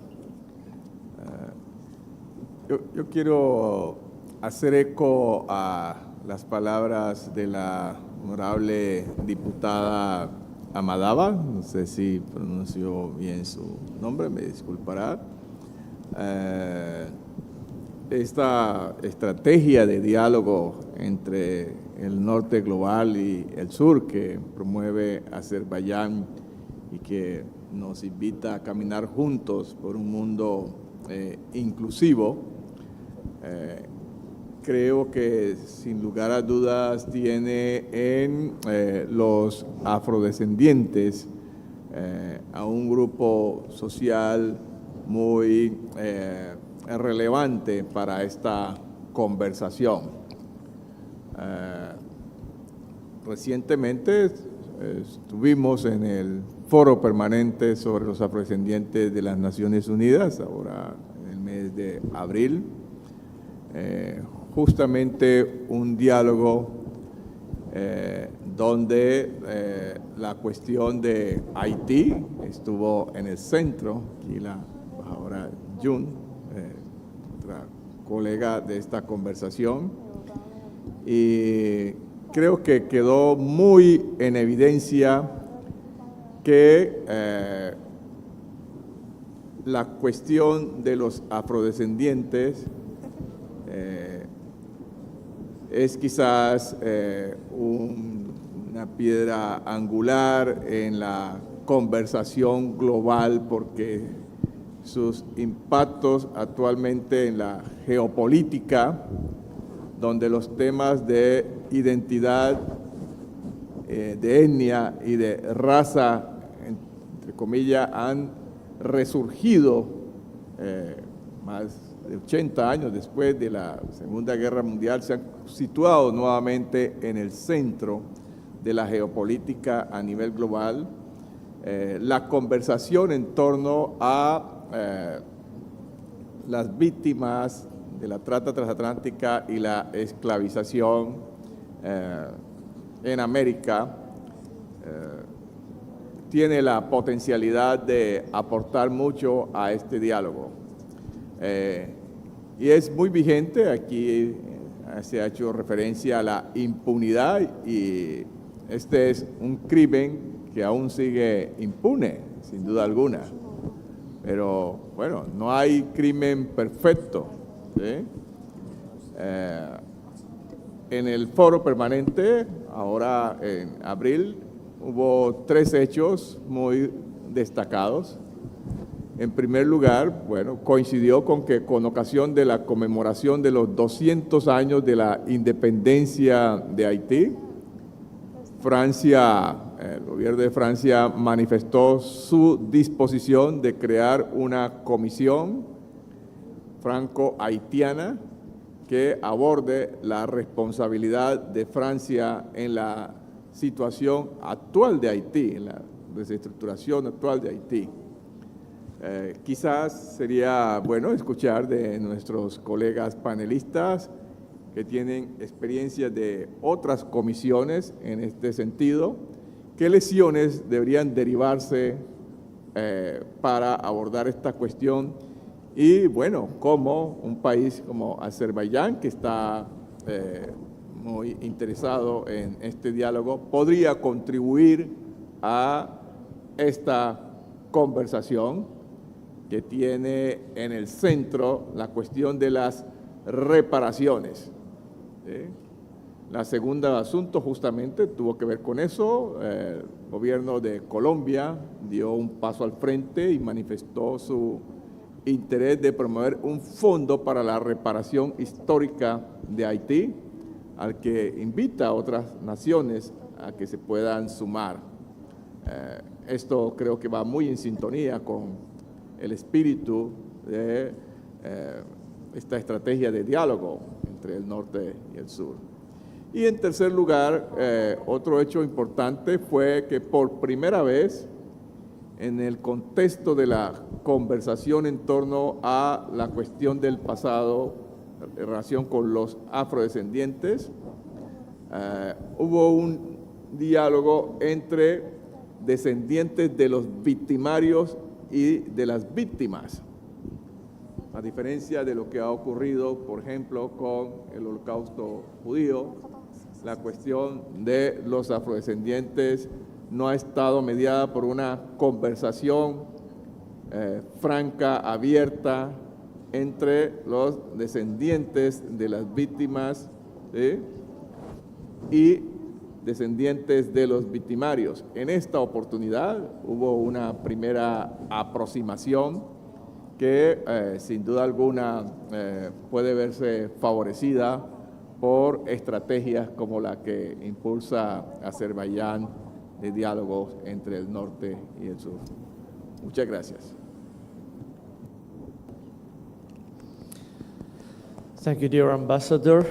Yo quiero hacer eco a las palabras de la honorable diputada Amadaba, no sé si pronunció bien su nombre, me disculpará. Esta estrategia de diálogo entre el norte global y el sur que promueve Azerbaiyán y que nos invita a caminar juntos por un mundo inclusivo, creo que sin lugar a dudas tiene en los afrodescendientes a un grupo social muy relevante para esta conversación. Recientemente estuvimos en el Foro Permanente sobre los Afrodescendientes de las Naciones Unidas, ahora en el mes de abril. Justamente un diálogo donde la cuestión de Haití estuvo en el centro, y la embajadora Jun, otra colega de esta conversación, y creo que quedó muy en evidencia que la cuestión de los afrodescendientes es quizás una piedra angular en la conversación global porque sus impactos actualmente en la geopolítica, donde los temas de identidad, de etnia y de raza, entre comillas, han resurgido más de 80 años después de la Segunda Guerra Mundial, se han situado nuevamente en el centro de la geopolítica a nivel global. La conversación en torno a las víctimas de la trata transatlántica y la esclavización en América tiene la potencialidad de aportar mucho a este diálogo. Y es muy vigente, aquí se ha hecho referencia a la impunidad y este es un crimen que aún sigue impune, sin duda alguna. Pero bueno, no hay crimen perfecto, ¿sí? En el foro permanente, ahora en abril, hubo 3 hechos muy destacados. En primer lugar, bueno, coincidió con ocasión de la conmemoración de los 200 años de la independencia de Haití, el gobierno de Francia manifestó su disposición de crear una comisión franco-haitiana que aborde la responsabilidad de Francia en la situación actual de Haití, en la desestructuración actual de Haití. Quizás sería bueno escuchar de nuestros colegas panelistas que tienen experiencia de otras comisiones en este sentido, qué lecciones deberían derivarse para abordar esta cuestión y, bueno, cómo un país como Azerbaiyán, que está muy interesado en este diálogo, podría contribuir a esta conversación que tiene en el centro la cuestión de las reparaciones. La segunda asunto justamente tuvo que ver con eso. El gobierno de Colombia dio un paso al frente y manifestó su interés de promover un fondo para la reparación histórica de Haití, al que invita a otras naciones a que se puedan sumar. Esto creo que va muy en sintonía con el espíritu de esta estrategia de diálogo entre el norte y el sur. Y en tercer lugar, otro hecho importante fue que por primera vez, en el contexto de la conversación en torno a la cuestión del pasado en relación con los afrodescendientes, hubo un diálogo entre descendientes de los victimarios y de las víctimas, a diferencia de lo que ha ocurrido, por ejemplo, con el Holocausto judío. La cuestión de los afrodescendientes no ha estado mediada por una conversación franca, abierta, entre los descendientes de las víctimas, ¿sí?, y descendientes de los victimarios. En esta oportunidad hubo una primera aproximación que sin duda alguna puede verse favorecida por estrategias como la que impulsa Azerbaiyán de diálogos entre el norte y el sur. Muchas gracias. Thank you, dear Ambassador.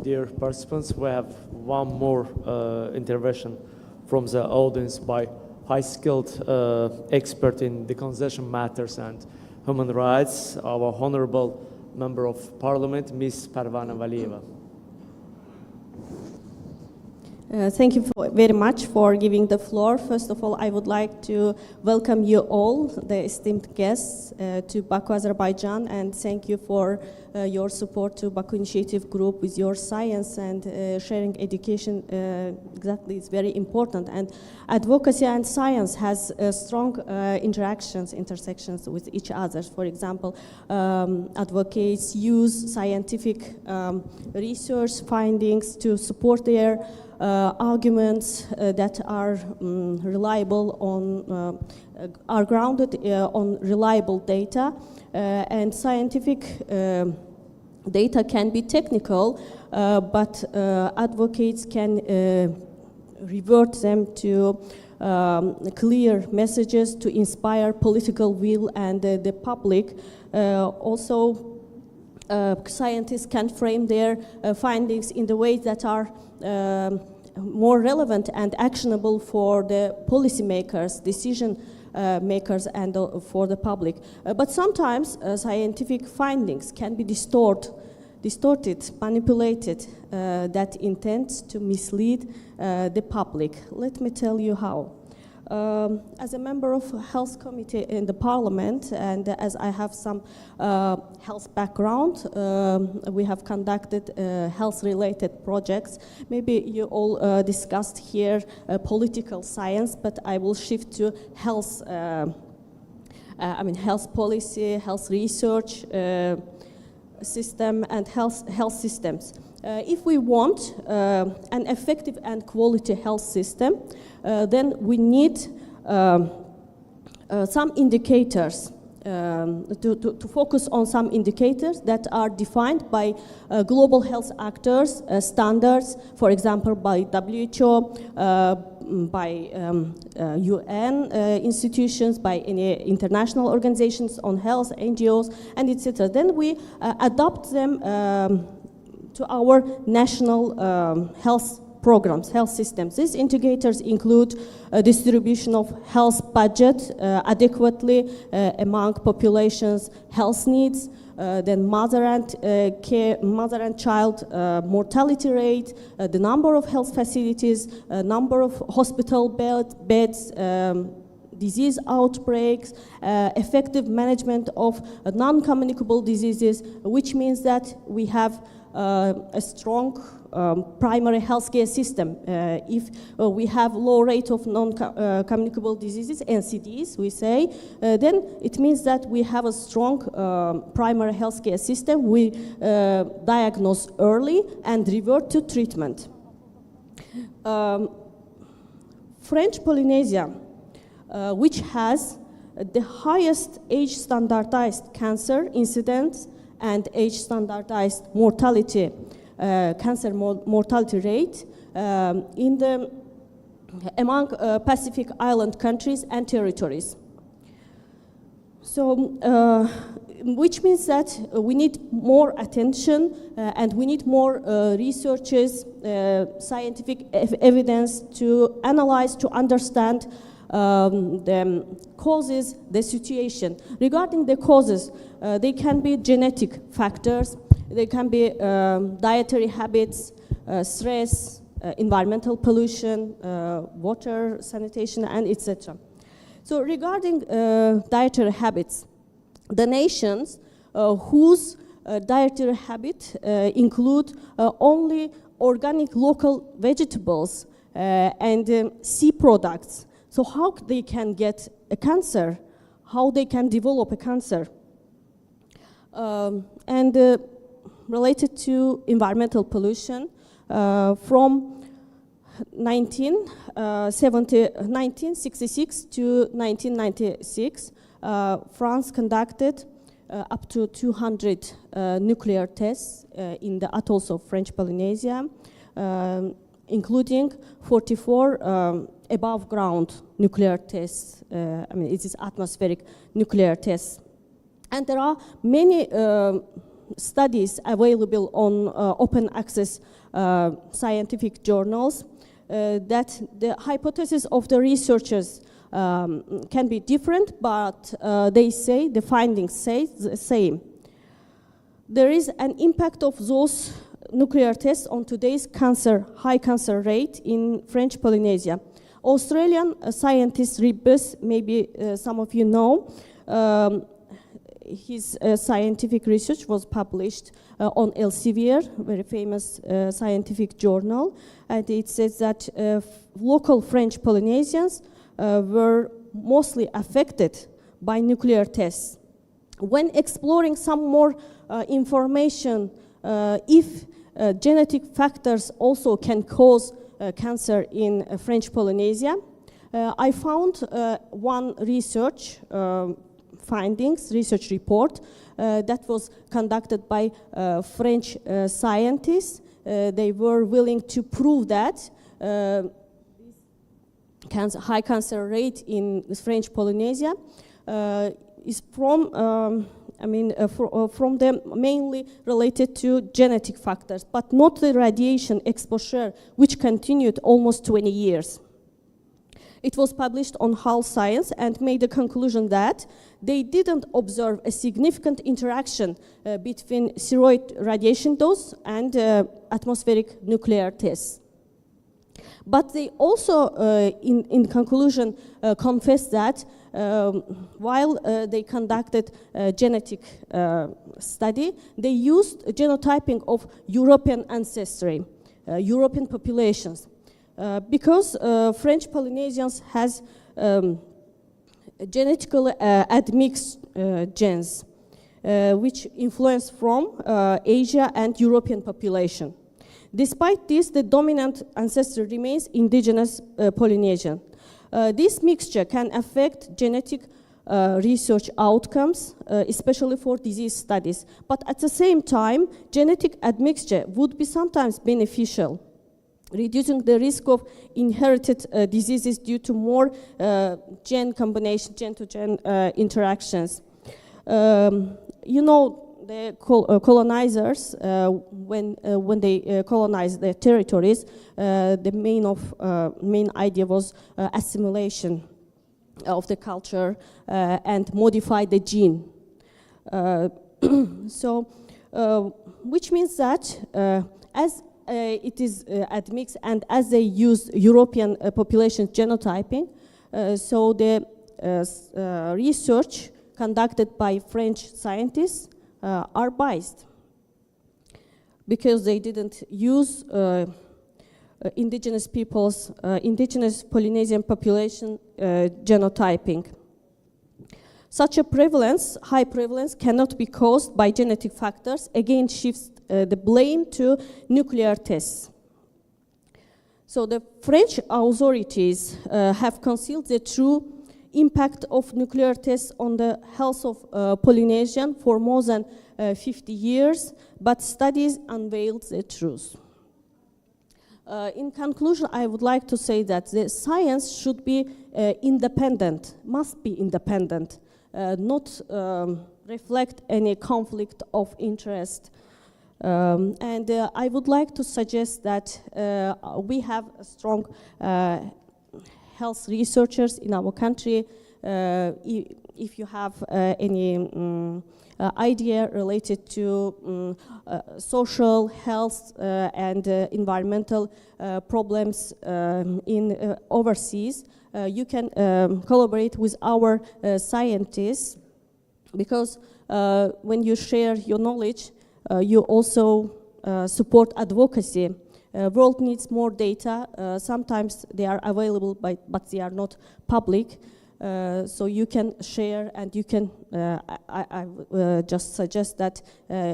Dear participants, we have one more intervention from the audience by high-skilled expert in decolonization matters and human rights, our honorable member of parliament, Ms. Parvana Valieva. Thank you very much for giving the floor. First of all, I would like to welcome you all, the esteemed guests, to Baku, Azerbaijan, and thank you for your support to Baku Initiative Group with your science and sharing education. Exactly, it's very important. And advocacy and science has strong intersections with each other. For example, advocates use scientific research findings to support their arguments that are reliable on, are grounded on reliable data, and scientific data can be technical, but advocates can revert them to clear messages to inspire political will and the public. Also, scientists can frame their findings in the ways that are more relevant and actionable for the policymakers, decision makers, and for the public. But sometimes scientific findings can be distorted, manipulated, that intends to mislead the public. Let me tell you how. As a member of Health Committee in the Parliament, and as I have some health background, we have conducted health-related projects. Maybe you all discussed here political science, but I will shift to health. Health policy, health research. system and health systems. If we want an effective and quality health system, then we need some indicators, to focus on some indicators that are defined by global health actors, standards, for example, by WHO, by UN institutions, by any international organizations on health, NGOs, and etc. Then we adopt them to our national health programs, health systems. These indicators include distribution of health budget adequately among populations' health needs, then mother and child mortality rate, the number of health facilities, number of hospital beds, disease outbreaks, effective management of non-communicable diseases, which means that we have a strong primary healthcare system. If we have low rate of non-communicable diseases, NCDs, we say, then it means that we have a strong primary healthcare system. We diagnose early and revert to treatment. French Polynesia, which has the highest age standardized cancer incidence and age standardized mortality, cancer mortality rate among Pacific Island countries and territories. So, which means that we need more attention and we need more researches, scientific evidence to analyze, to understand the causes, the situation. Regarding the causes, they can be genetic factors, they can be dietary habits, stress, environmental pollution, water sanitation, and etc. So regarding dietary habits, the nations whose dietary habit include only organic local vegetables and sea products. So how they can get a cancer, how they can develop a cancer. Related to environmental pollution, from 1966 to 1996, France conducted up to 200 nuclear tests in the atolls of French Polynesia, including 44 above ground nuclear tests. I mean, it is atmospheric nuclear tests. And there are many studies available on open access scientific journals that the hypothesis of the researchers can be different, but they say, the findings say the same. There is an impact of those nuclear tests on today's high cancer rate in French Polynesia. Australian scientist Rebus, maybe some of you know, his scientific research was published on Elsevier, very famous scientific journal, and it says that local French Polynesians were mostly affected by nuclear tests. When exploring some more information, if genetic factors also can cause cancer in French Polynesia, I found one research report that was conducted by French scientists. They were willing to prove that high cancer rate in French Polynesia is from them mainly related to genetic factors, but not the radiation exposure, which continued almost 20 years. It was published on Health Science and made the conclusion that they didn't observe a significant interaction between steroid radiation dose and atmospheric nuclear tests. But they also, in conclusion, confessed that while they conducted a genetic study, they used genotyping of European ancestry, European populations. Because French Polynesians has genetically admixed genes. which influence from Asia and European population. Despite this, the dominant ancestor remains indigenous Polynesian. This mixture can affect genetic research outcomes, especially for disease studies. But at the same time, genetic admixture would be sometimes beneficial, reducing the risk of inherited diseases due to more gene combination, gene-to-gene interactions. You know, the colonizers, when they colonized their territories, the main idea was assimilation of the culture and modify the gene. Which means that as it is admixed and as they use European population genotyping, so the research conducted by French scientists are biased because they didn't use indigenous peoples, indigenous Polynesian population genotyping. Such a prevalence, high prevalence, cannot be caused by genetic factors, again shifts the blame to nuclear tests. So the French authorities have concealed the true impact of nuclear tests on the health of Polynesian for more than 50 years, but studies unveiled the truth. In conclusion, I would like to say that the science should be independent, must be independent, not reflect any conflict of interest. I would like to suggest that we have a strong health researchers in our country. If you have any idea related to social health and environmental problems in overseas, you can collaborate with our scientists, because when you share your knowledge, you also support advocacy. World needs more data. Sometimes they are available, but they are not public. So you can share, and you can, I just suggest that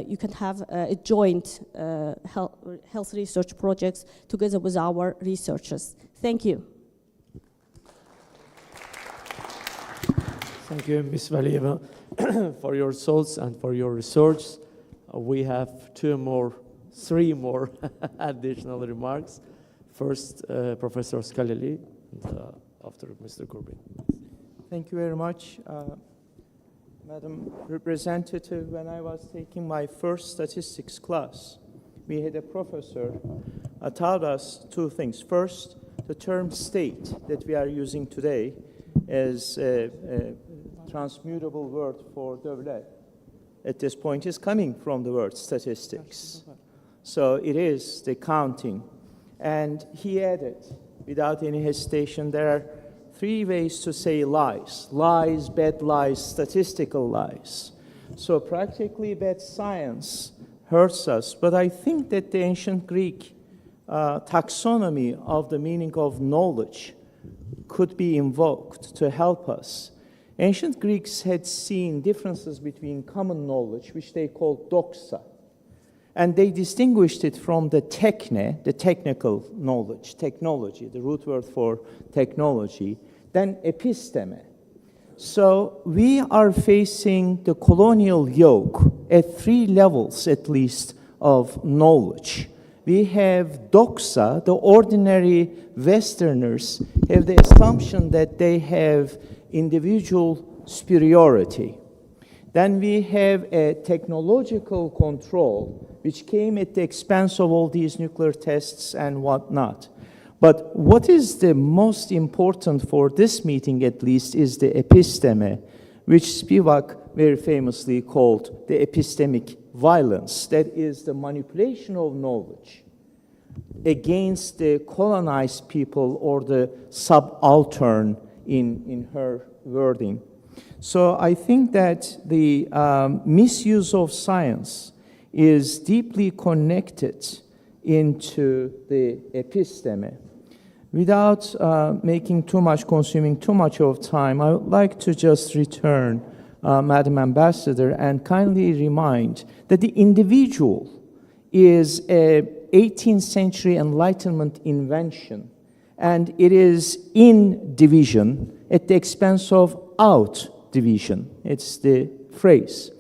you can have a joint health research projects together with our researchers. Thank you. Thank you, Ms. Valieva, for your thoughts and for your research. We have three more additional remarks. First, Professor Skalili, and after Mr. Corbin. Thank you very much. Madam Representative, when I was taking my first statistics class, we had a professor taught us two things. First, the term state that we are using today as a transmutable word for devlet at this point is coming from the word statistics. So it is the counting. And he added, without any hesitation, there are three ways to say lies. Lies, bad lies, statistical lies. So practically bad science hurts us. But I think that the ancient Greek taxonomy of the meaning of knowledge could be invoked to help us. Ancient Greeks had seen differences between common knowledge, which they called doxa, and they distinguished it from the techne, the technical knowledge, technology, the root word for technology, then episteme. So we are facing the colonial yoke at three levels, at least, of knowledge. We have doxa, the ordinary Westerners have the assumption that they have individual superiority. Then we have a technological control, which came at the expense of all these nuclear tests and whatnot. But what is the most important for this meeting, at least, is the episteme, which Spivak very famously called the epistemic violence. That is the manipulation of knowledge against the colonized people, or the subaltern in her wording. So I think that the misuse of science is deeply connected into the episteme. Without consuming too much of time, I would like to just return Madam Ambassador, and kindly remind that the individual is a 18th century Enlightenment invention, and it is in division at the expense of out division. It's the phrase.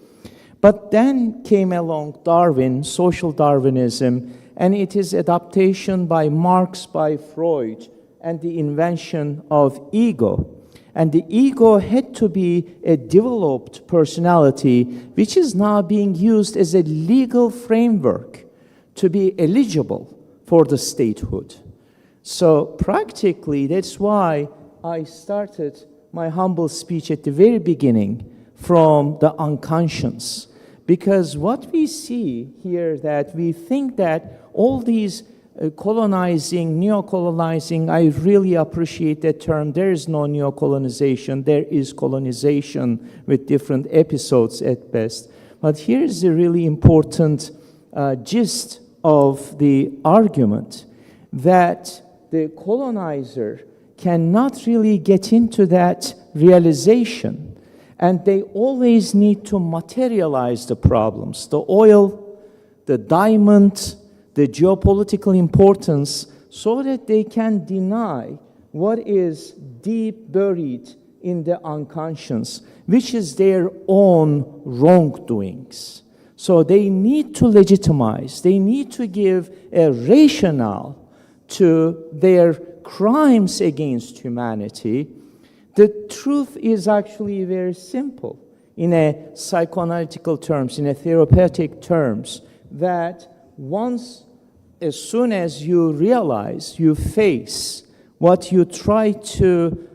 But then came along Darwin, social Darwinism, and it is adaptation by Marx, by Freud, and the invention of ego. And the ego had to be a developed personality, which is now being used as a legal framework to be eligible for the statehood. So practically, that's why I started my humble speech at the very beginning from the unconscious. Because what we see here, that we think that all these colonizing, neo-colonizing, I really appreciate that term. There is no neo-colonization, there is colonization with different episodes at best. But here is the really important gist of the argument, that the colonizer cannot really get into that realization, and they always need to materialize the problems. The oil, the diamond, the geopolitical importance, so that they can deny what is deep buried in the unconscious, which is their own wrongdoings. So they need to legitimize, they need to give a rationale to their crimes against humanity. The truth is actually very simple in a psychoanalytical terms, in a therapeutic terms, that as soon as you realize, you face what you try to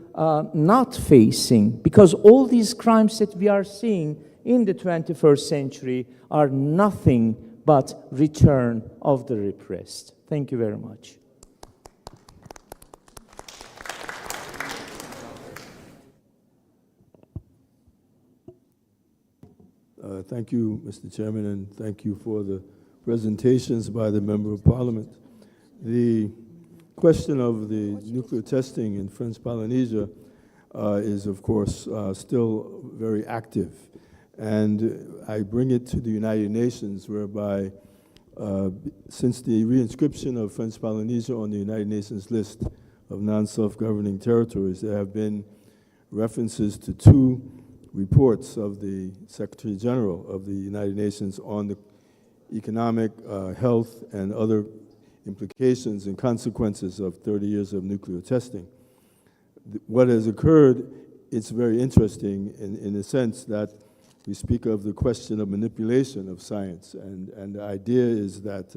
not facing, because all these crimes that we are seeing in the 21st century are nothing but return of the repressed. Thank you very much. Thank you, Mr. Chairman, and thank you for the presentations by the Member of Parliament. The question of the nuclear testing in French Polynesia is, of course, still very active. And I bring it to the United Nations, whereby since the reinscription of French Polynesia on the United Nations list of non-self-governing territories, there have been references to two reports of the Secretary General of the United Nations on the economic, health, and other implications and consequences of 30 years of nuclear testing. What has occurred, it's very interesting in the sense that we speak of the question of manipulation of science, and the idea is that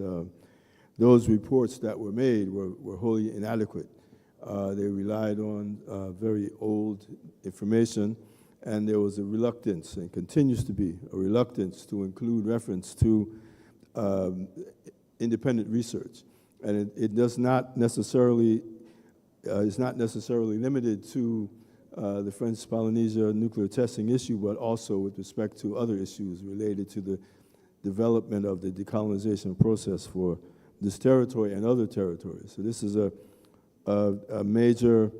those reports that were made were wholly inadequate. They relied on very old information, and there was a reluctance, and continues to be a reluctance, to include reference to independent research. And it does not necessarily, is not necessarily limited to the French Polynesia nuclear testing issue, but also with respect to other issues related to the development of the decolonization process for this territory and other territories. So this is a major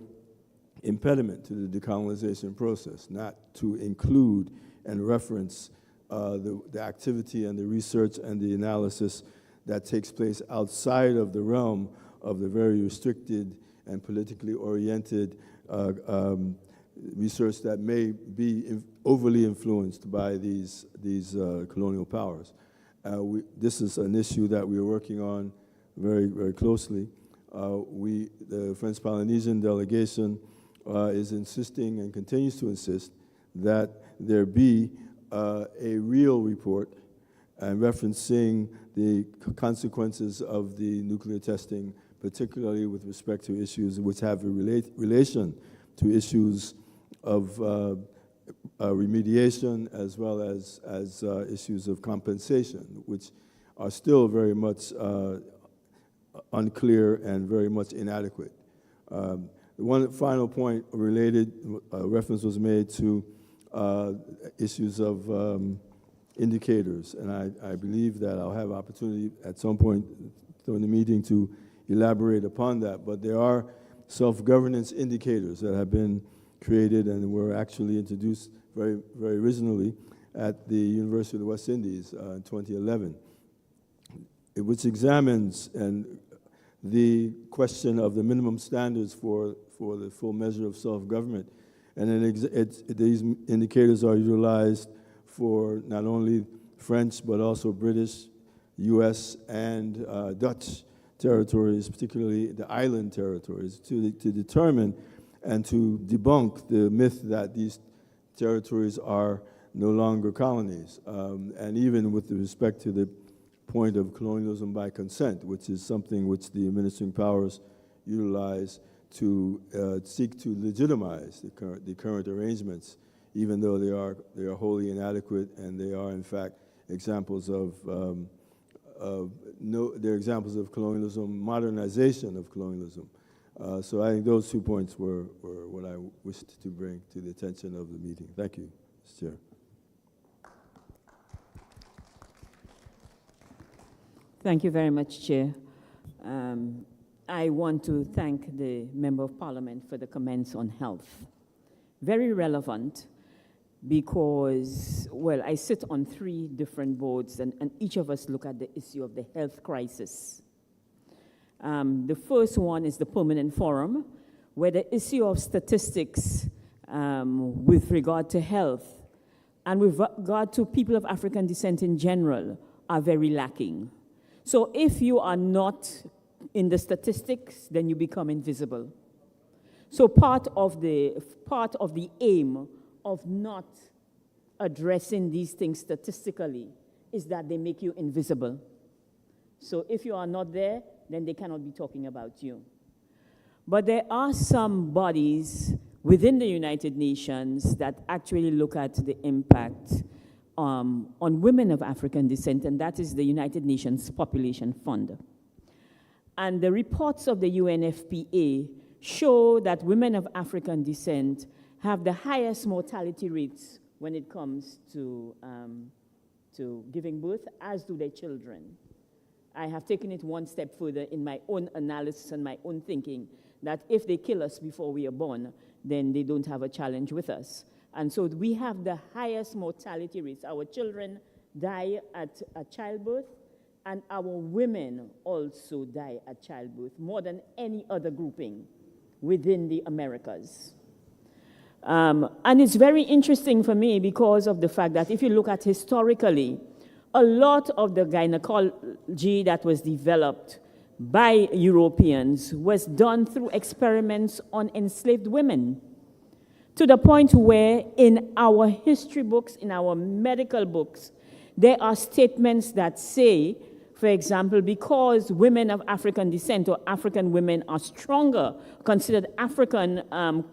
impediment to the decolonization process, not to include and reference the activity and the research and the analysis that takes place outside of the realm of the very restricted and politically oriented research that may be overly influenced by these colonial powers. This is an issue that we are working on very, very closely. The French Polynesian delegation is insisting and continues to insist that there be a real report and referencing the consequences of the nuclear testing, particularly with respect to issues which have a relation to issues of remediation as well as issues of compensation, which are still very much unclear and very much inadequate. One final point related, reference was made to issues of indicators, and I believe that I'll have opportunity at some point during the meeting to elaborate upon that, but there are self-governance indicators that have been created and were actually introduced very, very originally at the University of the West Indies in 2011, which examines the question of the minimum standards for the full measure of self-government. And then these indicators are utilized for not only French, but also British, US, and Dutch territories, particularly the island territories, to determine and to debunk the myth that these territories are no longer colonies. And even with respect to the point of colonialism by consent, which is something which the administering powers utilize to seek to legitimize the current arrangements, even though they are wholly inadequate, and they are in fact examples of they're examples of colonialism, modernization of colonialism. So I think those 2 points were what I wished to bring to the attention of the meeting. Thank you, Mr. Chair. Thank you very much, Chair. I want to thank the Member of Parliament for the comments on health. Very relevant because, well, I sit on 3 different boards and each of us look at the issue of the health crisis. The first one is the Permanent Forum, where the issue of statistics with regard to health and with regard to people of African descent in general are very lacking. So if you are not in the statistics, then you become invisible. So part of the aim of not addressing these things statistically is that they make you invisible. So if you are not there, then they cannot be talking about you. But there are some bodies within the United Nations that actually look at the impact on women of African descent, and that is the United Nations Population Fund. And the reports of the UNFPA show that women of African descent have the highest mortality rates when it comes to giving birth, as do their children. I have taken it one step further in my own analysis and my own thinking that if they kill us before we are born, then they don't have a challenge with us. And so we have the highest mortality rates. Our children die at childbirth, and our women also die at childbirth, more than any other grouping within the Americas. And it's very interesting for me because of the fact that if you look at historically, a lot of the gynecology that was developed by Europeans was done through experiments on enslaved women, to the point where in our history books, in our medical books, there are statements that say, for example, because women of African descent or African women are stronger, considered African,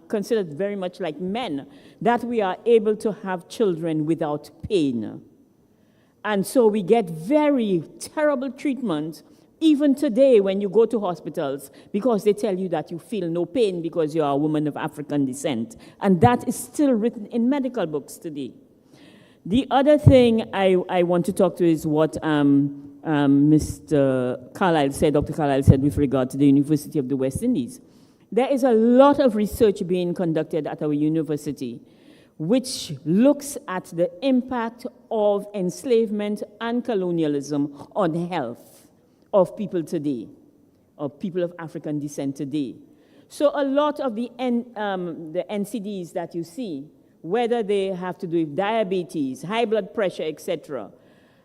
considered very much like men, that we are able to have children without pain. And so we get very terrible treatment even today when you go to hospitals, because they tell you that you feel no pain because you are a woman of African descent. And that is still written in medical books today. The other thing I want to talk to is what Mr. Carlyle said, Dr. Carlyle said with regard to the University of the West Indies. There is a lot of research being conducted at our university which looks at the impact of enslavement and colonialism on health of people today, of people of African descent today. So a lot of the NCDs that you see, whether they have to do with diabetes, high blood pressure, etc.,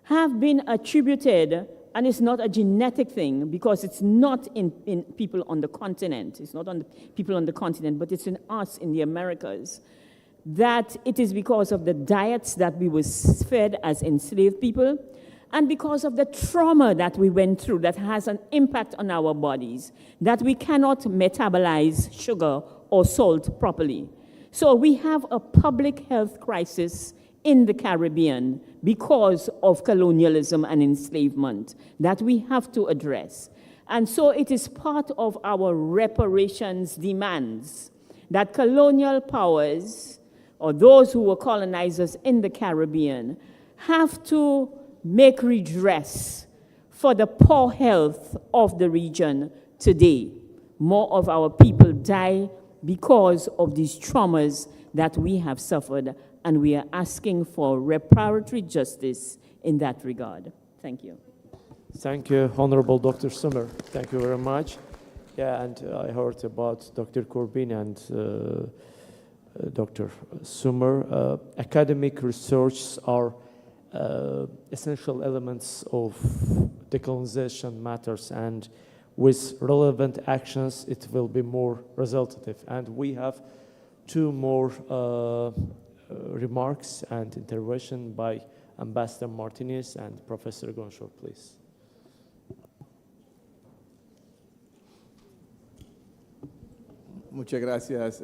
have been attributed, and it's not a genetic thing because it's not in people on the continent. It's not on the people on the continent, but it's in us in the Americas, that it is because of the diets that we were fed as enslaved people, and because of the trauma that we went through that has an impact on our bodies, that we cannot metabolize sugar or salt properly. So we have a public health crisis in the Caribbean because of colonialism and enslavement that we have to address. And so it is part of our reparations demands that colonial powers, or those who were colonizers in the Caribbean, have to make redress for the poor health of the region today. More of our people die because of these traumas that we have suffered and we are asking for reparatory justice in that regard. Thank you. Thank you, Honorable Dr. Summer. Thank you very much. Yeah, and I heard about Dr. Corbin and Dr. Summer. Academic research are essential elements of decolonization matters, and with relevant actions, it will be more resultative. And we have two more remarks and intervention by Ambassador Martinez and Professor Gonchor, please. Muchas gracias.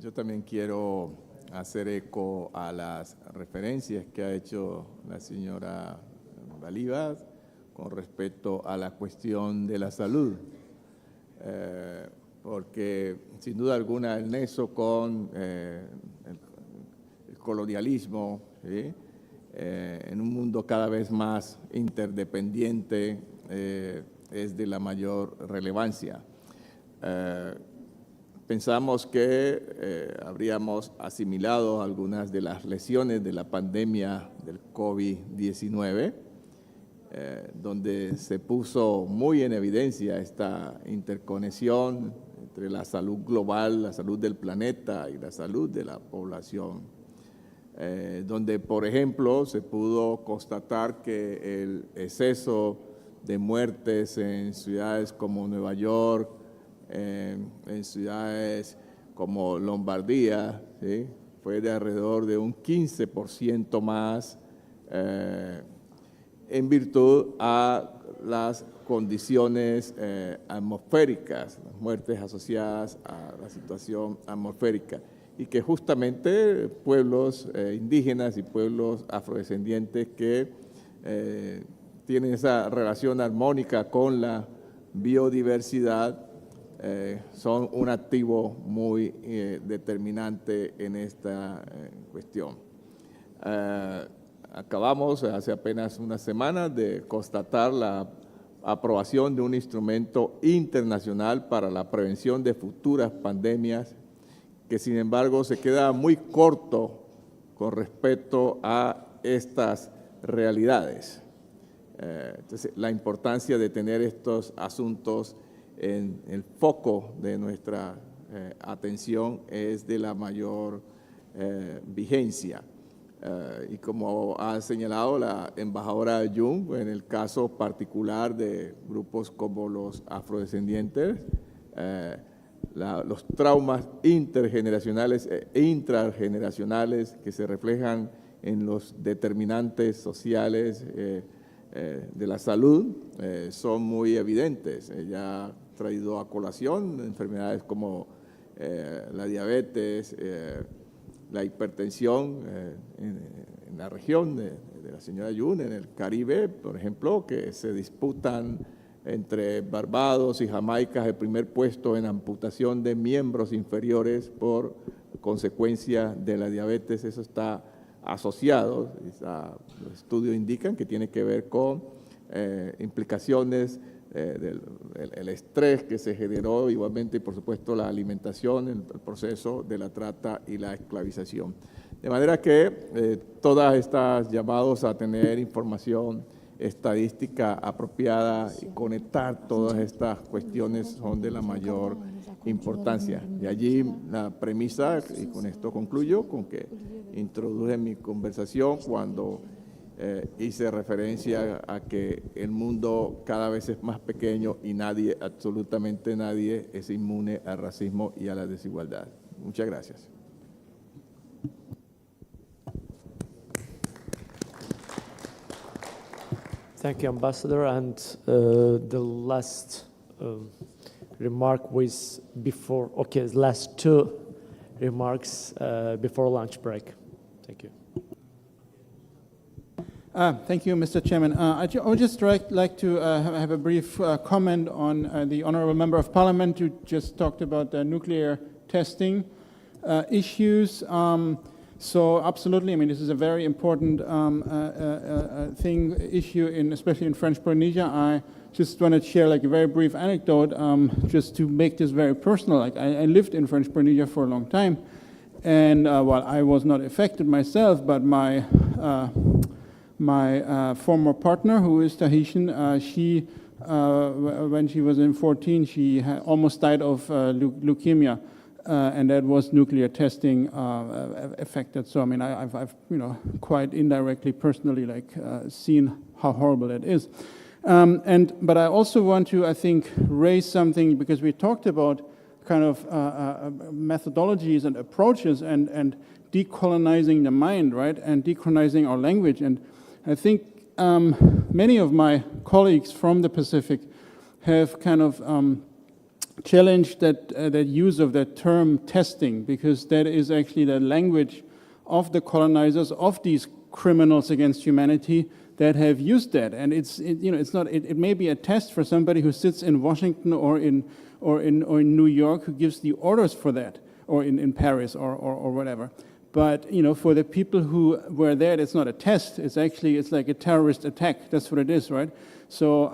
Yo también quiero hacer eco a las referencias que ha hecho la señora Balivas con respecto a la cuestión de la salud, porque sin duda alguna el nexo con el colonialismo, ¿sí? En un mundo cada vez más interdependiente es de la mayor relevancia. Pensamos que habríamos asimilado algunas de las lesiones de la pandemia del COVID-19, donde se puso muy en evidencia esta interconexión entre la salud global, la salud del planeta y la salud de la población, donde, por ejemplo, se pudo constatar que el exceso de muertes en ciudades como Nueva York, en ciudades como Lombardía, ¿sí? Fue de alrededor de un 15% más en virtud a las condiciones atmosféricas, las muertes asociadas a la situación atmosférica, y que justamente pueblos indígenas y pueblos afrodescendientes que tienen esa relación armónica con la biodiversidad son un activo muy determinante en esta cuestión. Acabamos hace apenas una semana de constatar la aprobación de un instrumento internacional para la prevención de futuras pandemias, que sin embargo se queda muy corto con respecto a estas realidades. Entonces, la importancia de tener estos asuntos en el foco de nuestra atención es de la mayor vigencia. Y como ha señalado la embajadora Jung, en el caso particular de grupos como los afrodescendientes, los traumas intergeneracionales e intrageneracionales que se reflejan en los determinantes sociales de la salud son muy evidentes. Ella ha traído a colación enfermedades como la diabetes, la hipertensión en la región de la señora Yun, en el Caribe, por ejemplo, que se disputan entre Barbados y Jamaica el primer puesto en amputación de miembros inferiores por consecuencia de la diabetes. Eso está asociado, los estudios indican que tiene que ver con implicaciones del estrés que se generó, igualmente, y por supuesto, la alimentación, el proceso de la trata y la esclavización. De manera que todas estas llamados a tener información estadística apropiada y conectar todas estas cuestiones son de la mayor importancia. De allí la premisa, y con esto concluyo, con que introduje mi conversación cuando hice referencia a que el mundo cada vez es más pequeño y nadie, absolutamente nadie, es inmune al racismo y a la desigualdad. Muchas gracias. Thank you, Ambassador. And the last remark was before, okay, last two remarks before lunch break. Thank you. Thank you, Mr. Chairman. I would just like to have a brief comment on the Honourable Member of Parliament who just talked about the nuclear testing issues. So absolutely, I mean, this is a very important issue, especially in French Polynesia. I just want to share like a very brief anecdote just to make this very personal. Like I lived in French Polynesia for a long time, And well, I was not affected myself, but my former partner, who is Tahitian, she, when she was in 14, she almost died of leukemia, and that was nuclear testing affected. So I mean, I've quite indirectly, personally, like seen how horrible that is. But I also want to, I think, raise something, because we talked about kind of methodologies and approaches and decolonizing the mind, right, and decolonizing our language. And I think many of my colleagues from the Pacific have kind of challenged that use of that term testing, because that is actually the language of the colonizers, of these criminals against humanity that have used that. And it may be a test for somebody who sits in Washington or in New York, who gives the orders for that, or in Paris or whatever. But for the people who were there, it's not a test. It's like a terrorist attack. That's what it is, right? So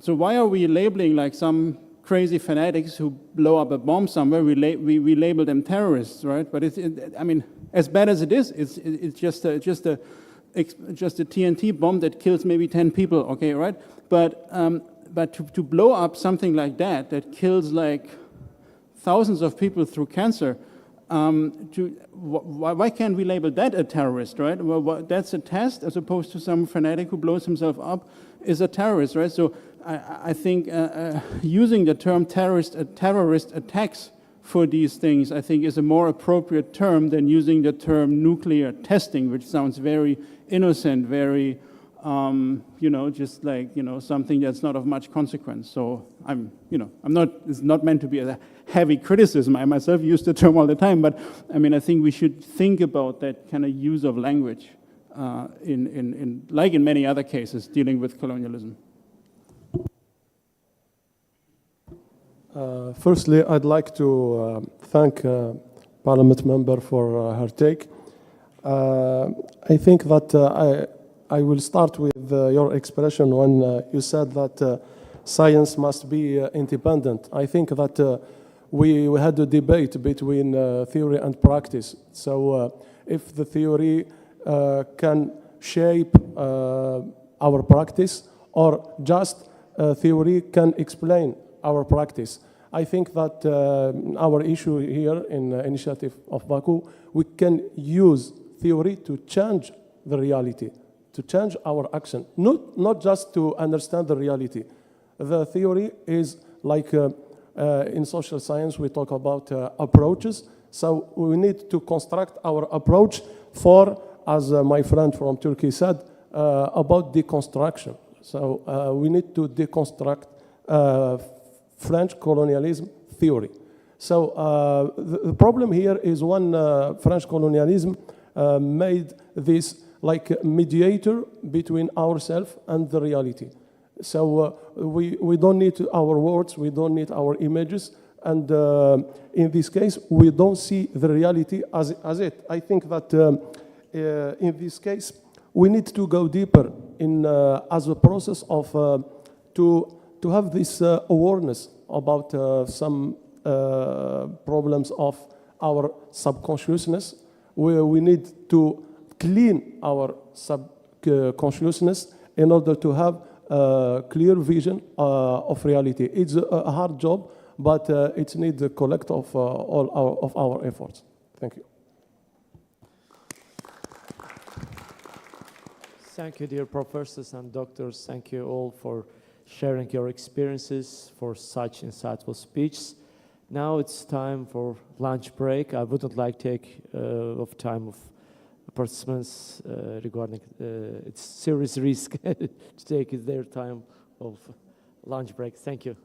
so why are we labeling like some crazy fanatics who blow up a bomb somewhere? We label them terrorists, right? But I mean, as bad as it is, it's just a TNT bomb that kills maybe 10 people. Okay, right? But to blow up something like that kills like thousands of people through cancer, why can't we label that a terrorist, right? Well, that's a test, as opposed to some fanatic who blows himself up is a terrorist, right? So I think using the term terrorist attacks for these things, I think, is a more appropriate term than using the term nuclear testing, which sounds very innocent, very just like, something that's not of much consequence. So it's not meant to be a heavy criticism. I myself use the term all the time, but I mean, I think we should think about that kind of use of language in like in many other cases dealing with colonialism. Firstly, I'd like to thank Parliament member for her take. I think that I will start with your expression when you said that science must be independent. I think that we had a debate between theory and practice. So if the theory can shape our practice, or just theory can explain our practice. I think that our issue here in the initiative of Baku, we can use theory to change the reality, to change our action, not just to understand the reality. The theory is like in social science, we talk about approaches. So we need to construct our approach for, as my friend from Turkey said, about deconstruction. So we need to deconstruct French colonialism theory. So the problem here is when French colonialism made this like mediator between ourselves and the reality. So we don't need our words, we don't need our images, and in this case, we don't see the reality as it. I think that in this case, we need to go deeper in as a process of to have this awareness about some problems of our subconsciousness, where we need to clean our subconsciousness in order to have a clear vision of reality. It's a hard job, but it needs the collect of all our efforts. Thank you. Thank you, dear professors and doctors. Thank you all for sharing your experiences, for such insightful speeches. Now it's time for lunch break. I wouldn't like to take of time of participants regarding it's serious risk to take their time of lunch break. Thank you.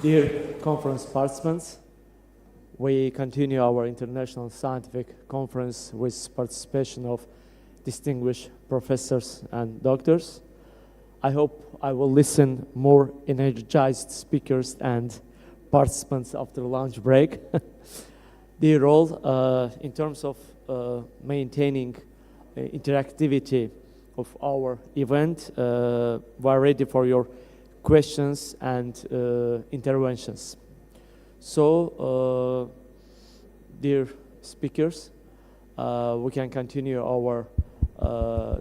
Dear conference participants, we continue our international scientific conference with participation of distinguished professors and doctors. I hope I will listen more energized speakers and participants after lunch break. Their role in terms of maintaining interactivity of our event, we are ready for your questions and interventions. So, dear speakers, we can continue our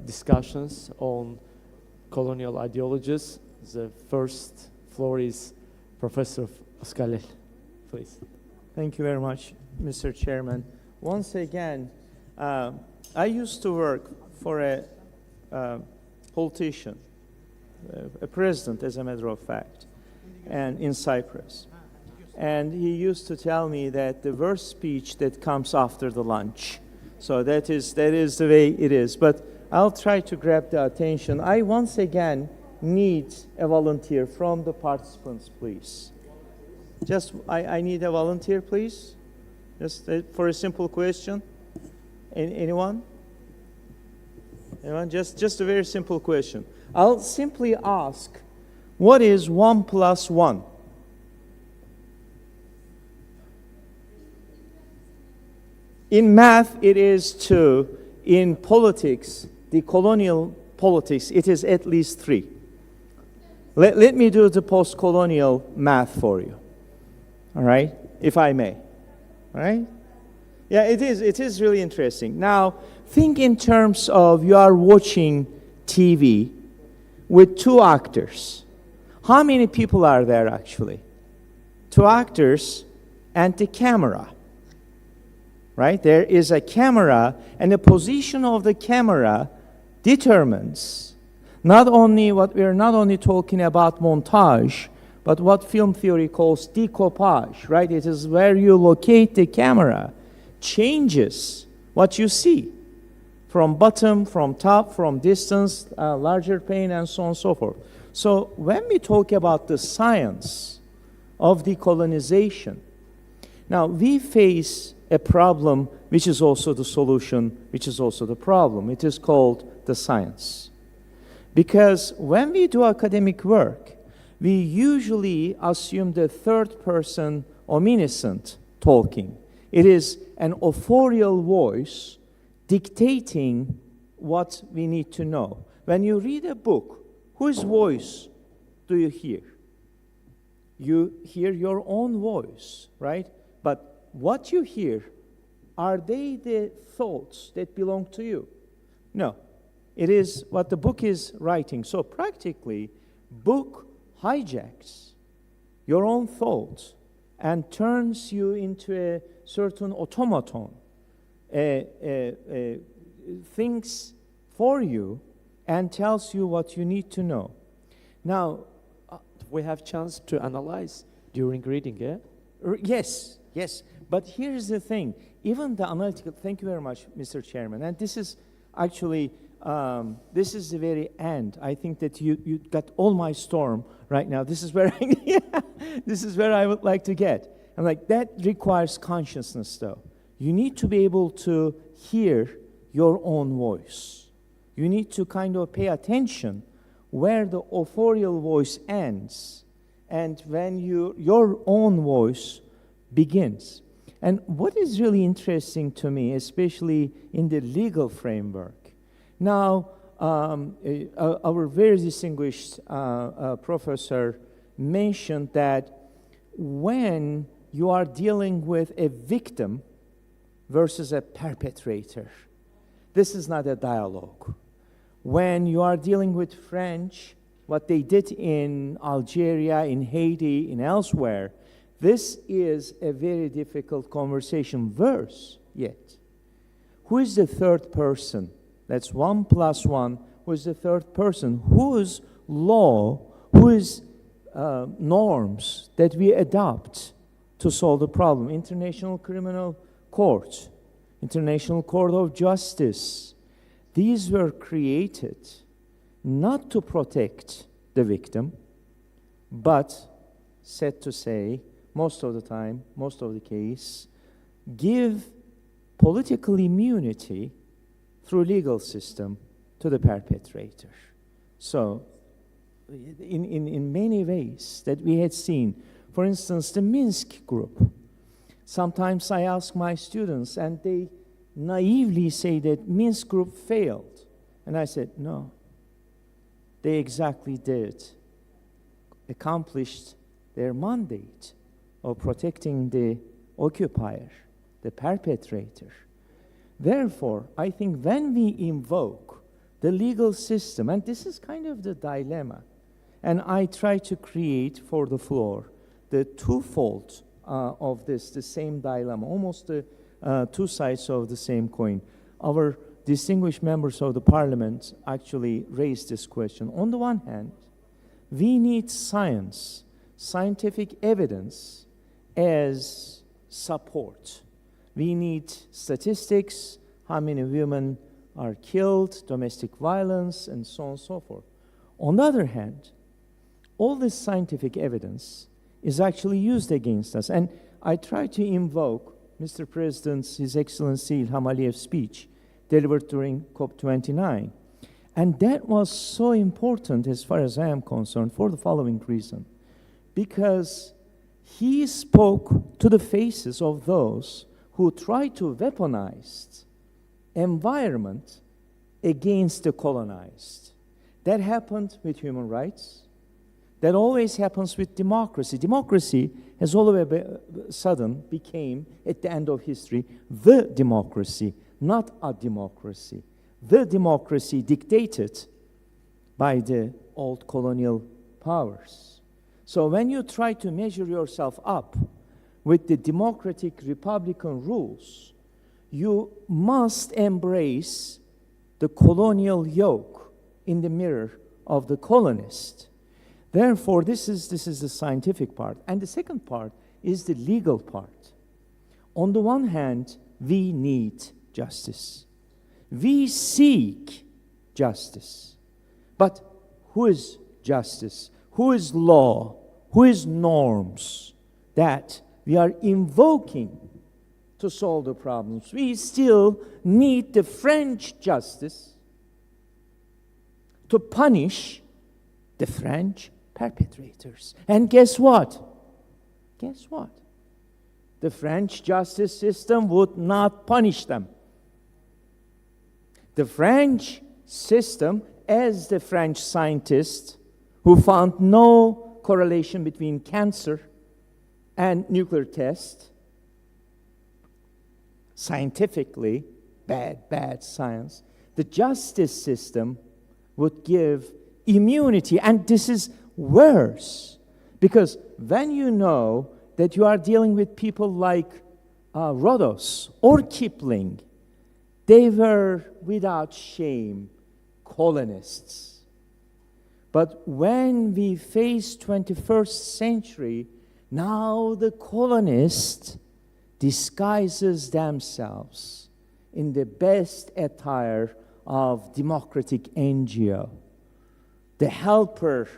discussions on colonial ideologies. The first floor is Professor Askalel, please. Thank you very much, Mr. Chairman. Once again, I used to work for a politician, a president, as a matter of fact, and in Cyprus. And he used to tell me that the worst speech that comes after the lunch. So that is the way it is. But I'll try to grab the attention. I once again need a volunteer from the participants, please. I need a volunteer, please. Just for a simple question. Anyone? Anyone? Just a very simple question. I'll simply ask, what is 1 plus 1? In math, it is 2. In politics, the colonial politics, it is at least 3. Let me do the post-colonial math for you, all right, if I may, all right? Yeah, it is really interesting. Now, think in terms of you are watching TV with 2 actors. How many people are there actually? 2 actors and the camera. Right? There is a camera, and the position of the camera determines not only what we're not only talking about montage, but what film theory calls decoupage, right? It is where you locate the camera, changes what you see from bottom, from top, from distance, larger pane, and so on and so forth. So when we talk about the science of decolonization, now we face a problem which is also the solution, which is also the problem. It is called the science. Because when we do academic work, we usually assume the third person omniscient talking. It is an authorial voice dictating what we need to know. When you read a book, whose voice do you hear? You hear your own voice, right? But what you hear, are they the thoughts that belong to you? No. It is what the book is writing. So practically, book hijacks your own thoughts and turns you into a certain automaton, thinks for you and tells you what you need to know. Now, we have chance to analyze during reading, yeah? Yes. But here's the thing. Even the analytical, thank you very much, Mr. Chairman. And this is actually, this is the very end. I think that you got all my storm right now. This is where this is where I would like to get. I'm like, that requires consciousness, though. You need to be able to hear your own voice. You need to kind of pay attention where the authorial voice ends and when your own voice begins. And what is really interesting to me, especially in the legal framework, now our very distinguished professor mentioned that when you are dealing with a victim versus a perpetrator, this is not a dialogue. When you are dealing with French, what they did in Algeria, in Haiti, and elsewhere, this is a very difficult conversation. Worse yet, who is the third person? That's 1 plus 1. Who is the third person? Whose law, whose norms that we adopt to solve the problem? International Criminal Court, International Court of Justice. These were created not to protect the victim, but said to say, most of the time, most of the case, give political immunity through legal system to the perpetrator. So, in many ways that we had seen, for instance, the Minsk group. Sometimes I ask my students, and they naively say that Minsk group failed. And I said, no, they exactly did, accomplished their mandate of protecting the occupier, the perpetrator. Therefore, I think when we invoke the legal system, and this is kind of the dilemma, and I try to create for the floor the twofold of this, the same dilemma, almost the two sides of the same coin. Our distinguished members of the parliament actually raised this question. On the one hand, we need science, scientific evidence as support. We need statistics, how many women are killed, domestic violence, and so on and so forth. On the other hand, all this scientific evidence is actually used against us. And I try to invoke Mr. President's, His Excellency Ilham Aliyev's speech delivered during COP29. And that was so important as far as I am concerned for the following reason. Because he spoke to the faces of those who try to weaponize environment against the colonized. That happened with human rights. That always happens with democracy. Democracy has all of a sudden became, at the end of history, the democracy, not a democracy. The democracy dictated by the old colonial powers. So when you try to measure yourself up with the democratic republican rules, you must embrace the colonial yoke in the mirror of the colonist. Therefore, this is the scientific part. And the second part is the legal part. On the one hand, we need justice. We seek justice. But who is justice? Who is law? Who is norms that we are invoking to solve the problems? We still need the French justice to punish the French perpetrators. And guess what? Guess what? The French justice system would not punish them. The French system, as the French scientist who found no correlation between cancer and nuclear test, scientifically, bad science, the justice system would give immunity. And this is worse, because when you know that you are dealing with people like Rhodos or Kipling, they were without shame colonists. But when we face 21st century, now the colonists disguises themselves in the best attire of democratic NGO, the helper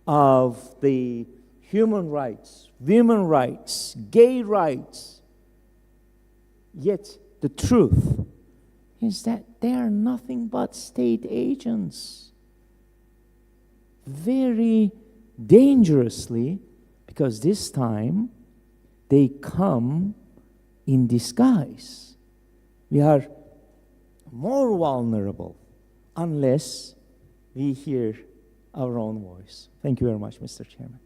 of the human rights, women rights, gay rights. Yet the truth is that they are nothing but state agents. Very dangerously, because this time they come in disguise. We are more vulnerable unless we hear our own voice. Thank you very much, Mr. Chairman.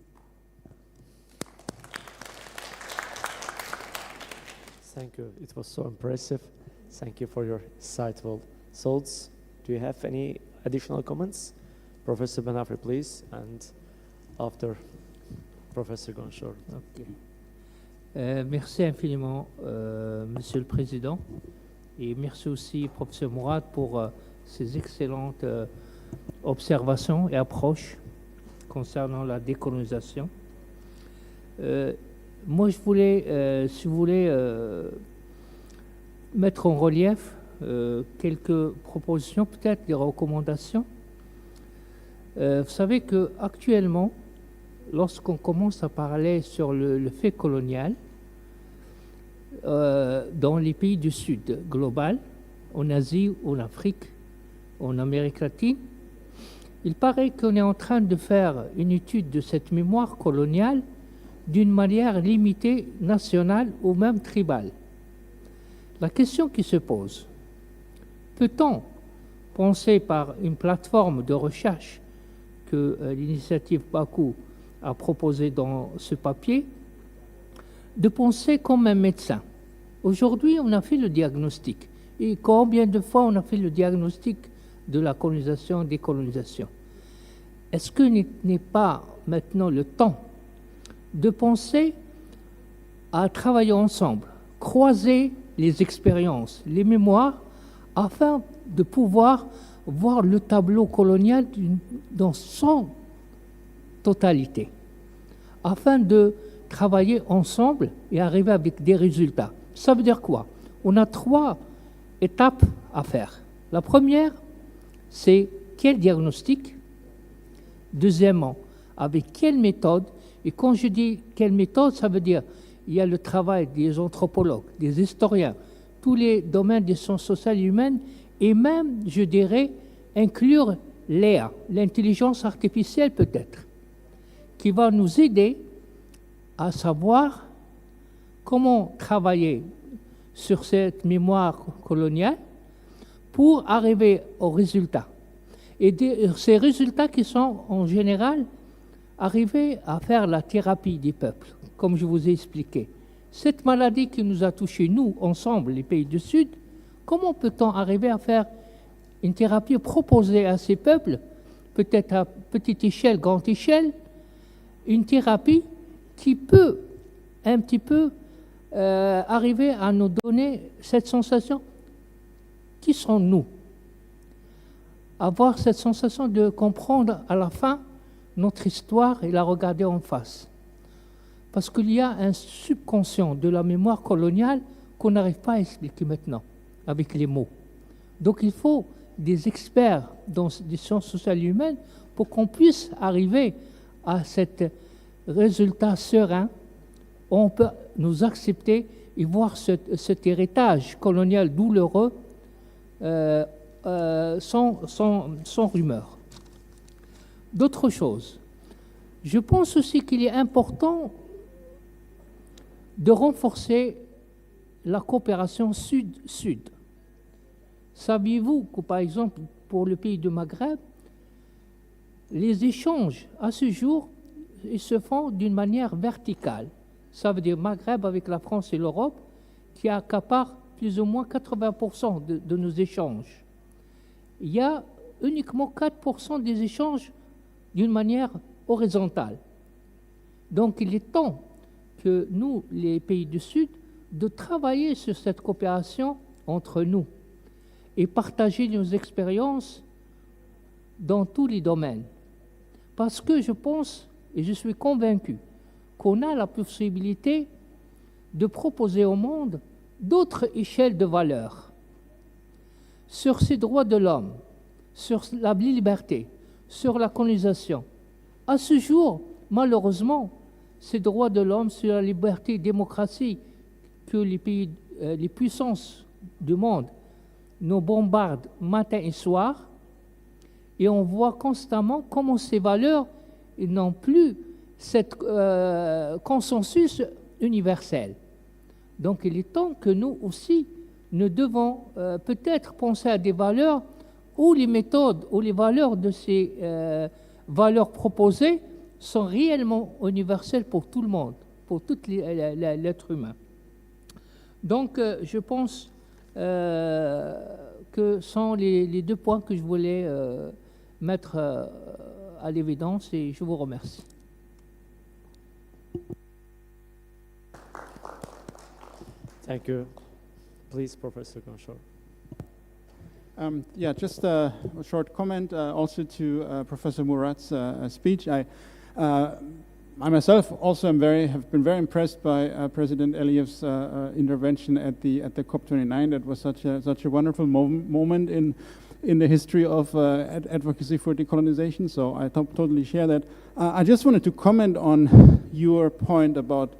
Thank you. It was so impressive. Thank you for your insightful thoughts. Do you have any additional comments? Professor Ben-Afri, please, and after Professor Gonchor. Ok. Merci infiniment, Monsieur le Président, et merci aussi, Professeur Mourad, pour ces excellentes observations et approches concernant la décolonisation. Moi, je voulais, si vous voulez, mettre en relief quelques propositions, peut-être des recommandations. Vous savez qu'actuellement, lorsqu'on commence à parler sur le fait colonial, dans les pays du Sud global, en Asie, en Afrique, en Amérique latine, il paraît qu'on est en train de faire une étude de cette mémoire coloniale d'une manière limitée, nationale ou même tribale. La question qui se pose, peut-on penser par une plateforme de recherche que l'initiative Baku a proposée dans ce papier, de penser comme un médecin? Aujourd'hui, on a fait le diagnostic. Et combien de fois on a fait le diagnostic de la colonisation, décolonisation? Est-ce que n'est pas maintenant le temps de penser à travailler ensemble, croiser les expériences, les mémoires, afin de pouvoir voir le tableau colonial dans son totalité, afin de travailler ensemble et arriver avec des résultats? Ça veut dire quoi? On a 3 étapes à faire. La première, c'est quel diagnostic? Deuxièmement, avec quelle méthode? Et quand je dis quelle méthode, ça veut dire il y a le travail des anthropologues, des historiens, tous les domaines des sciences sociales et humaines, et même, je dirais, inclure l'IA, l'intelligence artificielle peut-être, qui va nous aider à savoir comment travailler sur cette mémoire coloniale pour arriver aux résultats. Et ces résultats qui sont en général arriver à faire la thérapie des peuples, comme je vous ai expliqué. Cette maladie qui nous a touchés, nous, ensemble, les pays du Sud, comment peut-on arriver à faire une thérapie proposée à ces peuples, peut-être à petite échelle, grande échelle, une thérapie qui peut un petit peu arriver à nous donner cette sensation, qui sommes-nous? Avoir cette sensation de comprendre à la fin notre histoire et la regarder en face. Parce qu'il y a un subconscient de la mémoire coloniale qu'on n'arrive pas à expliquer maintenant, avec les mots. Donc il faut des experts dans les sciences sociales et humaines pour qu'on puisse arriver à cet résultat serein où on peut nous accepter et voir cet héritage colonial douloureux sans rumeur. D'autres choses. Je pense aussi qu'il est important de renforcer la coopération sud-sud. Saviez-vous que, par exemple, pour le pays du Maghreb, les échanges, à ce jour, ils se font d'une manière verticale. Ça veut dire Maghreb avec la France et l'Europe, qui accapare plus ou moins 80% de nos échanges. Il y a uniquement 4% des échanges d'une manière horizontale. Donc il est temps que nous, les pays du Sud, de travailler sur cette coopération entre nous et partager nos expériences dans tous les domaines. Parce que je pense, et je suis convaincu, qu'on a la possibilité de proposer au monde d'autres échelles de valeurs sur ces droits de l'homme, sur la liberté, sur la colonisation. À ce jour, malheureusement, ces droits de l'homme, sur la liberté et la démocratie que les pays, les puissances du monde nous bombardent matin et soir, et on voit constamment comment ces valeurs n'ont plus cet consensus universel. Donc il est temps que nous aussi, nous devons peut-être penser à des valeurs où les méthodes ou les valeurs de ces valeurs proposées sont réellement universelles pour tout le monde, pour tout l'être humain. Donc je pense que sont les 2 points que je voulais mettre à l'évidence, et je vous remercie. Thank you. Please, Professor Gonchor. Yeah, just a short comment also to Professor Murat's speech. I myself also have been very impressed by President Aliyev's intervention at the COP29. That was such a wonderful moment in the history of advocacy for decolonization, so I totally share that. I just wanted to comment on your point about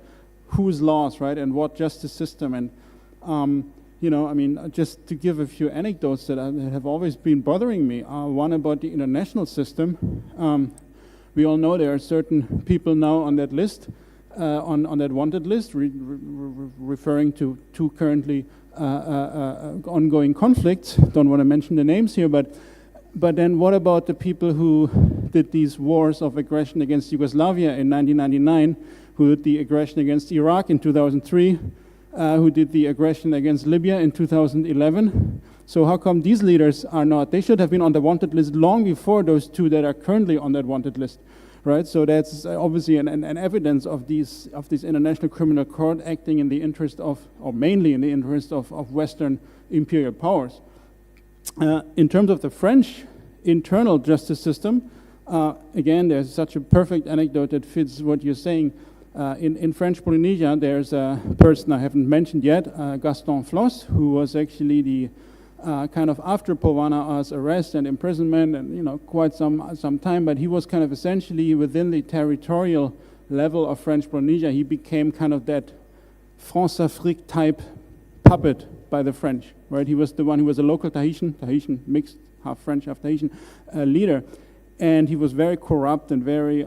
whose laws, right, and what justice system, and you know, I mean, just to give a few anecdotes that have always been bothering me. One about the international system. We all know there are certain people now on that list, on that wanted list, referring to two currently ongoing conflicts. Don't want to mention the names here, but then what about the people who did these wars of aggression against Yugoslavia in 1999, who did the aggression against Iraq in 2003, who did the aggression against Libya in 2011? So how come these leaders are not? They should have been on the wanted list long before those two that are currently on that wanted list, right? So that's obviously an evidence of this International Criminal Court acting in the interest of, or mainly in the interest of Western imperial powers. In terms of the French internal justice system, again, there's such a perfect anecdote that fits what you're saying. In French Polynesia, there's a person I haven't mentioned yet, Gaston Floss, who was actually the kind of after Povana's arrest and imprisonment, and you know, quite some time, but he was kind of essentially within the territorial level of French Polynesia. He became kind of that France-Afrique type puppet by the French, right? He was the one who was a local Tahitian mixed, half French, half Tahitian leader, and he was very corrupt and very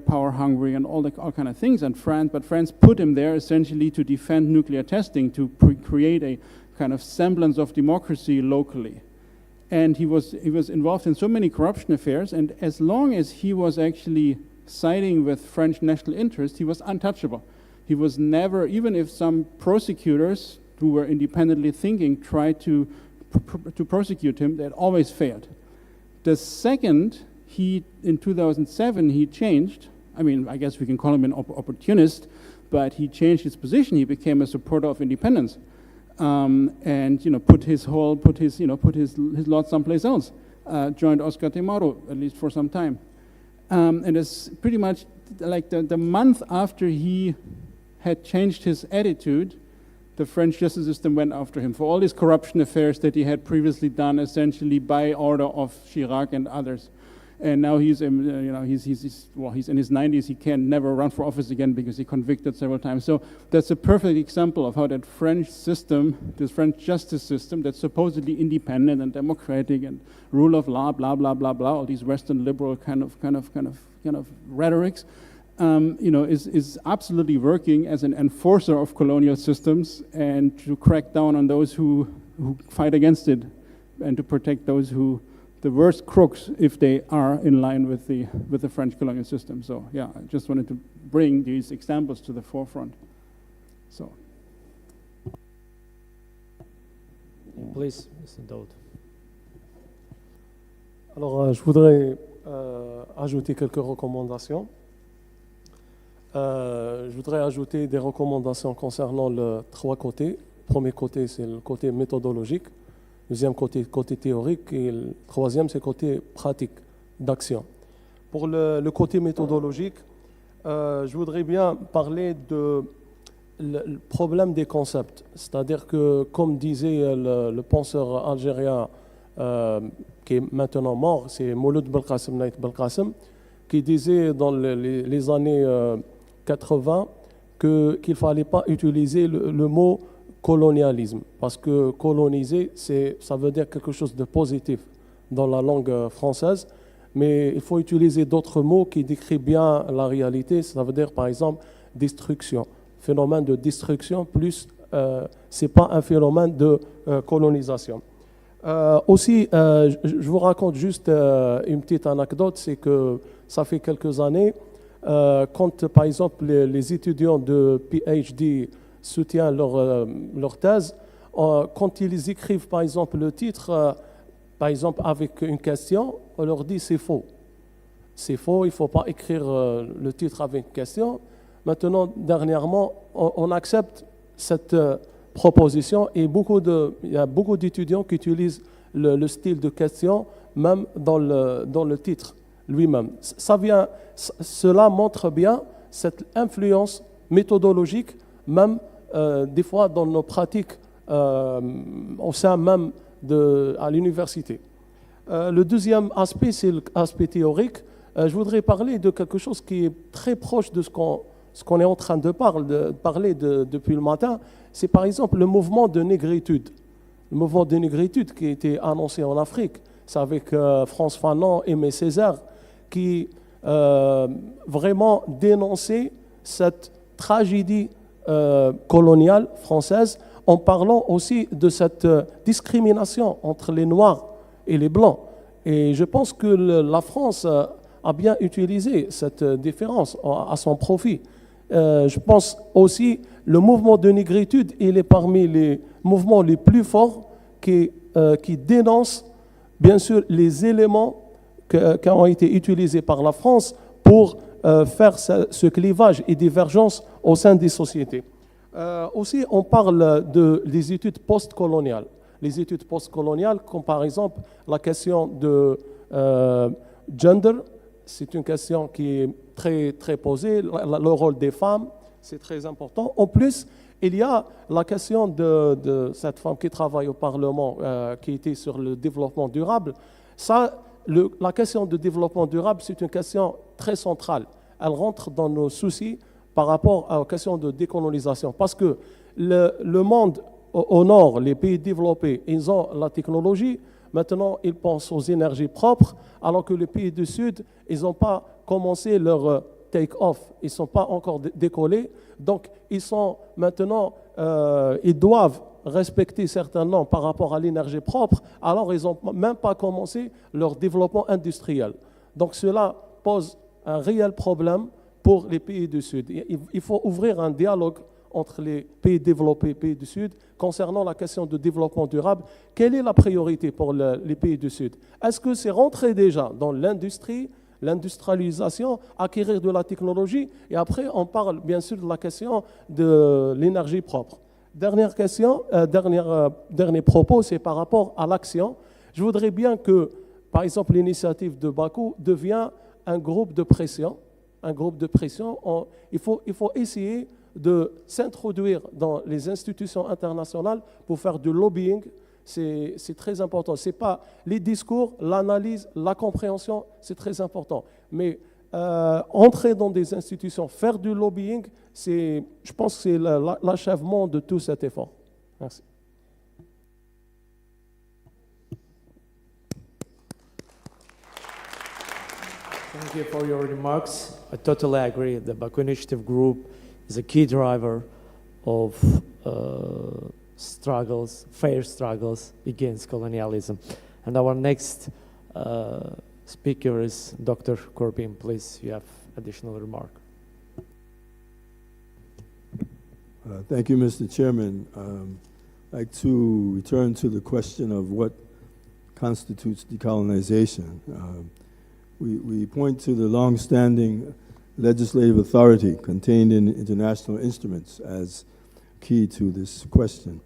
power hungry and all kind of things. And France put him there essentially to defend nuclear testing, to create a kind of semblance of democracy locally. And he was involved in so many corruption affairs, and as long as he was actually siding with French national interest, he was untouchable. He was never, even if some prosecutors who were independently thinking tried to prosecute him, they had always failed. The second, in 2007, he changed. I mean, I guess we can call him an opportunist, but he changed his position. He became a supporter of independence. And you know, put his lot someplace else. Joined Oscar Temaro, at least for some time. And it's pretty much like the month after he had changed his attitude, the French justice system went after him for all these corruption affairs that he had previously done, essentially by order of Chirac and others. And now he's in his 90s. He can never run for office again because he convicted several times. So that's a perfect example of how that French system, this French justice system, that's supposedly independent and democratic and rule of law, blah blah blah blah, all these Western liberal kind of rhetorics, is absolutely working as an enforcer of colonial systems and to crack down on those who fight against it, and to protect those who. The worst crooks, if they are in line with the French colonial system. So yeah, I just wanted to bring these examples to the forefront. So. Please, Mr. Daoud. Alors, je voudrais ajouter quelques recommandations. Je voudrais ajouter des recommandations concernant les trois côtés. Le premier côté, c'est le côté méthodologique. Deuxième côté théorique, et le troisième, c'est le côté pratique d'action. Pour le côté méthodologique, je voudrais bien parler le problème des concepts. C'est-à-dire que, comme disait le penseur algérien qui est maintenant mort, c'est Mouloud Belkacem Naït Belkacem, qui disait dans les années 80 qu'il ne fallait pas utiliser le mot colonialisme, parce que coloniser, ça veut dire quelque chose de positif dans la langue française, mais il faut utiliser d'autres mots qui décrivent bien la réalité. Ça veut dire par exemple destruction, phénomène de destruction, plus c'est pas un phénomène de colonisation. Aussi, je vous raconte juste une petite anecdote, c'est que ça fait quelques années, quand par exemple les étudiants de PhD soutiennent leur thèse, quand ils écrivent par exemple le titre, par exemple avec une question, on leur dit c'est faux. C'est faux, il ne faut pas écrire le titre avec une question. Maintenant, dernièrement, on accepte cette proposition et il y a beaucoup d'étudiants qui utilisent le style de question même dans le titre lui-même. Cela montre bien cette influence méthodologique, même des fois dans nos pratiques au sein même à l'université. Le deuxième aspect, c'est l'aspect théorique. Je voudrais parler de quelque chose qui est très proche de ce qu'on est en train de parler depuis le matin. C'est par exemple le mouvement de négritude. Le mouvement de négritude qui a été annoncé en Afrique. C'est avec Frantz Fanon et Aimé Césaire qui vraiment dénonçaient cette tragédie coloniale française en parlant aussi de cette discrimination entre les Noirs et les Blancs. Et je pense que la France a bien utilisé cette différence à son profit. Je pense aussi le mouvement de négritude, il est parmi les mouvements les plus forts qui dénoncent bien sûr les éléments qui ont été utilisés par la France pour faire ce clivage et divergence au sein des sociétés. Aussi, on parle des études postcoloniales. Les études postcoloniales, comme par exemple la question de gender, c'est une question qui est très, très posée. Le rôle des femmes, c'est très important. En plus, il y a la question de cette femme qui travaille au Parlement, qui était sur le développement durable. La question de développement durable, c'est une question très centrale. Elle rentre dans nos soucis par rapport à la question de décolonisation. Parce que le monde au nord, les pays développés, ils ont la technologie. Maintenant, ils pensent aux énergies propres, alors que les pays du Sud, ils n'ont pas commencé leur take-off. Ils ne sont pas encore décollés. Donc, ils sont maintenant, ils doivent respecter certains normes par rapport à l'énergie propre, alors ils n'ont même pas commencé leur développement industriel. Donc, cela pose un réel problème pour les pays du Sud. Il faut ouvrir un dialogue entre les pays développés et les pays du Sud concernant la question de développement durable. Quelle est la priorité pour les pays du Sud? Est-ce que c'est rentrer déjà dans l'industrie, l'industrialisation, acquérir de la technologie, et après on parle bien sûr de la question de l'énergie propre. Dernière question, dernier propos, c'est par rapport à l'action. Je voudrais bien que, par exemple, l'initiative de Baku devienne un groupe de pression. Un groupe de pression. Il faut essayer de s'introduire dans les institutions internationales pour faire du lobbying. C'est très important. Ce n'est pas les discours, l'analyse, la compréhension, c'est très important. Mais entrer dans des institutions, faire du lobbying, je pense que c'est l'achèvement de tout cet effort. Merci. Thank you for your remarks. I totally agree. The Baku Initiative Group is a key driver of fair struggles against colonialism. And our next speaker is Dr. Corbin. Please, you have additional remark. Thank you, Mr. Chairman. I'd like to return to the question of what constitutes decolonization. We point to the long-standing legislative authority contained in international instruments as key to this question.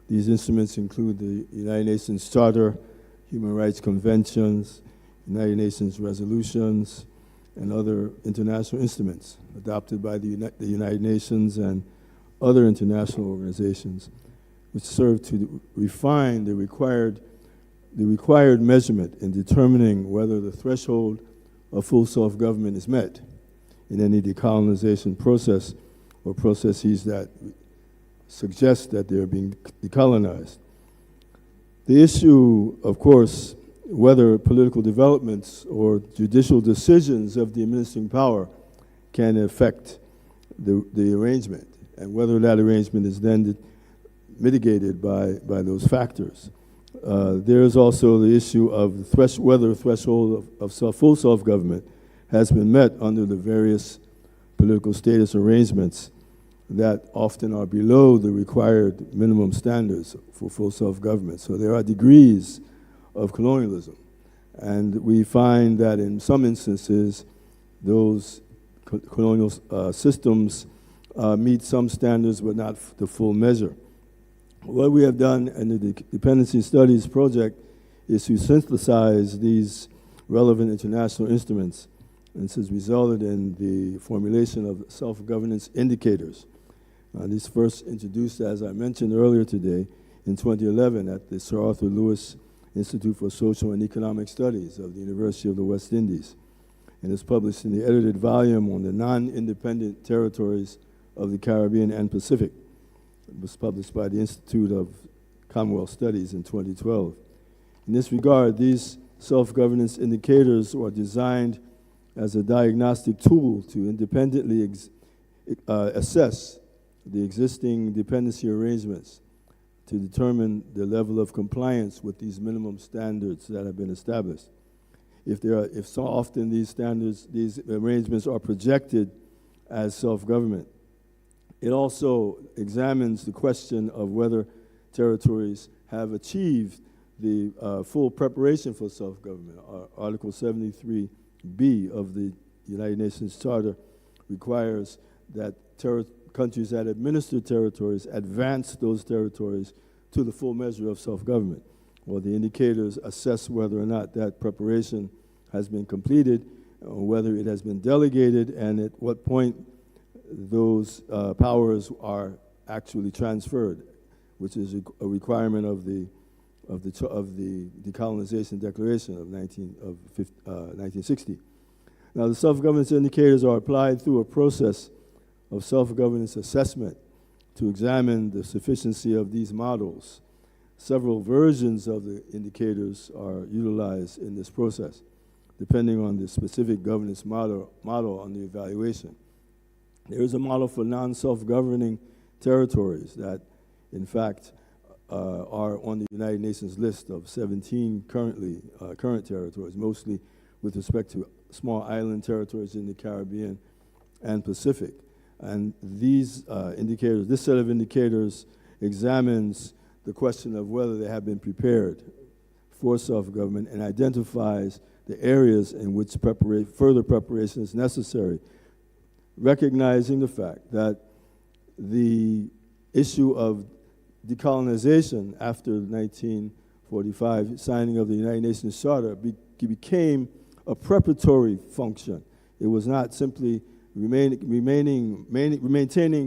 These instruments include the United Nations Charter, Human Rights Conventions, United Nations resolutions, and other international instruments adopted by the United Nations and other international organizations, which serve to refine the required measurement in determining whether the threshold of full self-government is met in any decolonization process or processes that suggest that they're being decolonized. The issue, of course, whether political developments or judicial decisions of the administering power can affect the arrangement, and whether that arrangement is then mitigated by those factors. There is also the issue of whether the threshold of full self-government has been met under the various political status arrangements that often are below the required minimum standards for full self-government. So there are degrees of colonialism. And we find that in some instances, those colonial systems meet some standards but not the full measure. What we have done in the Dependency Studies project is to synthesize these relevant international instruments, and this has resulted in the formulation of self-governance indicators. These first introduced, as I mentioned earlier today, in 2011 at the Sir Arthur Lewis Institute for Social and Economic Studies of the University of the West Indies, and is published in the edited volume on the non-independent territories of the Caribbean and Pacific. It was published by the Institute of Commonwealth Studies in 2012. In this regard, these self-governance indicators are designed as a diagnostic tool to independently assess the existing dependency arrangements to determine the level of compliance with these minimum standards that have been established. If so often these standards, these arrangements are projected as self-government. It also examines the question of whether territories have achieved the full preparation for self-government. Article 73B of the United Nations Charter requires that countries that administer territories advance those territories to the full measure of self-government. Well, the indicators assess whether or not that preparation has been completed, or whether it has been delegated, and at what point those powers are actually transferred, which is a requirement of the Decolonization Declaration of 1960. Now, the self-governance indicators are applied through a process of self-governance assessment to examine the sufficiency of these models. Several versions of the indicators are utilized in this process, depending on the specific governance model on the evaluation. There is a model for non-self-governing territories that, in fact, are on the United Nations list of 17 current territories, mostly with respect to small island territories in the Caribbean and Pacific. And these indicators, this set of indicators examines the question of whether they have been prepared for self-government and identifies the areas in which further preparation is necessary, recognizing the fact that the issue of decolonization after the 1945 signing of the United Nations Charter became a preparatory function. It was not simply maintaining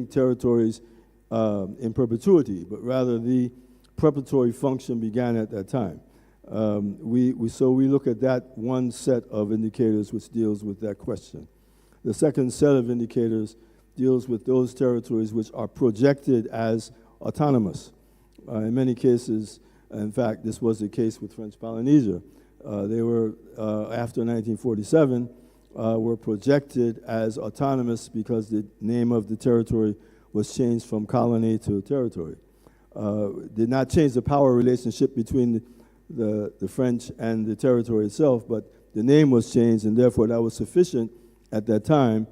territories in perpetuity, but rather the preparatory function began at that time. So we look at that one set of indicators which deals with that question. The second set of indicators deals with those territories which are projected as autonomous. In many cases, in fact, this was the case with French Polynesia. They were, after 1947, were projected as autonomous because the name of the territory was changed from colony to territory. Did not change the power relationship between the French and the territory itself, but the name was changed, and therefore that was sufficient at that time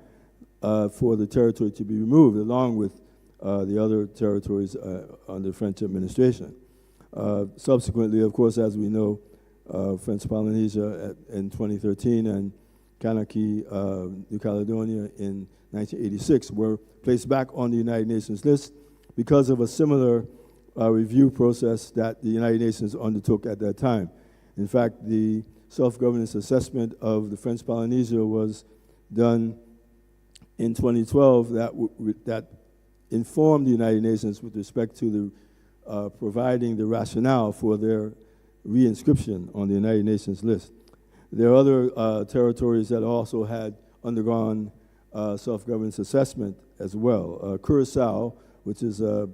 for the territory to be removed, along with the other territories under French administration. Subsequently, of course, as we know, French Polynesia in 2013 and Kanaki, New Caledonia in 1986 were placed back on the United Nations list because of a similar review process that the United Nations undertook at that time. In fact, the self-governance assessment of the French Polynesia was done in 2012 that informed the United Nations with respect to the providing the rationale for their reinscription on the United Nations list. There are other territories that also had undergone self-governance assessment as well. Curaçao, which is a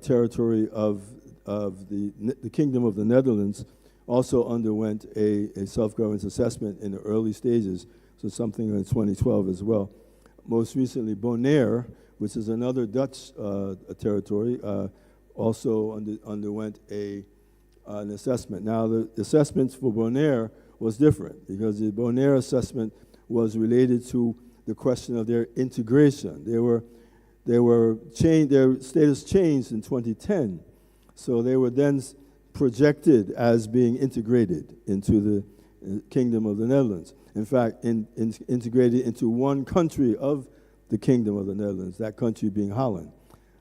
territory of the Kingdom of the Netherlands, also underwent a self-governance assessment in the early stages, so something in 2012 as well. Most recently, Bonaire, which is another Dutch territory, also underwent an assessment. Now, the assessments for Bonaire was different because the Bonaire assessment was related to the question of their integration. Their status changed in 2010, so they were then projected as being integrated into the Kingdom of the Netherlands. In fact, integrated into one country of the Kingdom of the Netherlands, that country being Holland.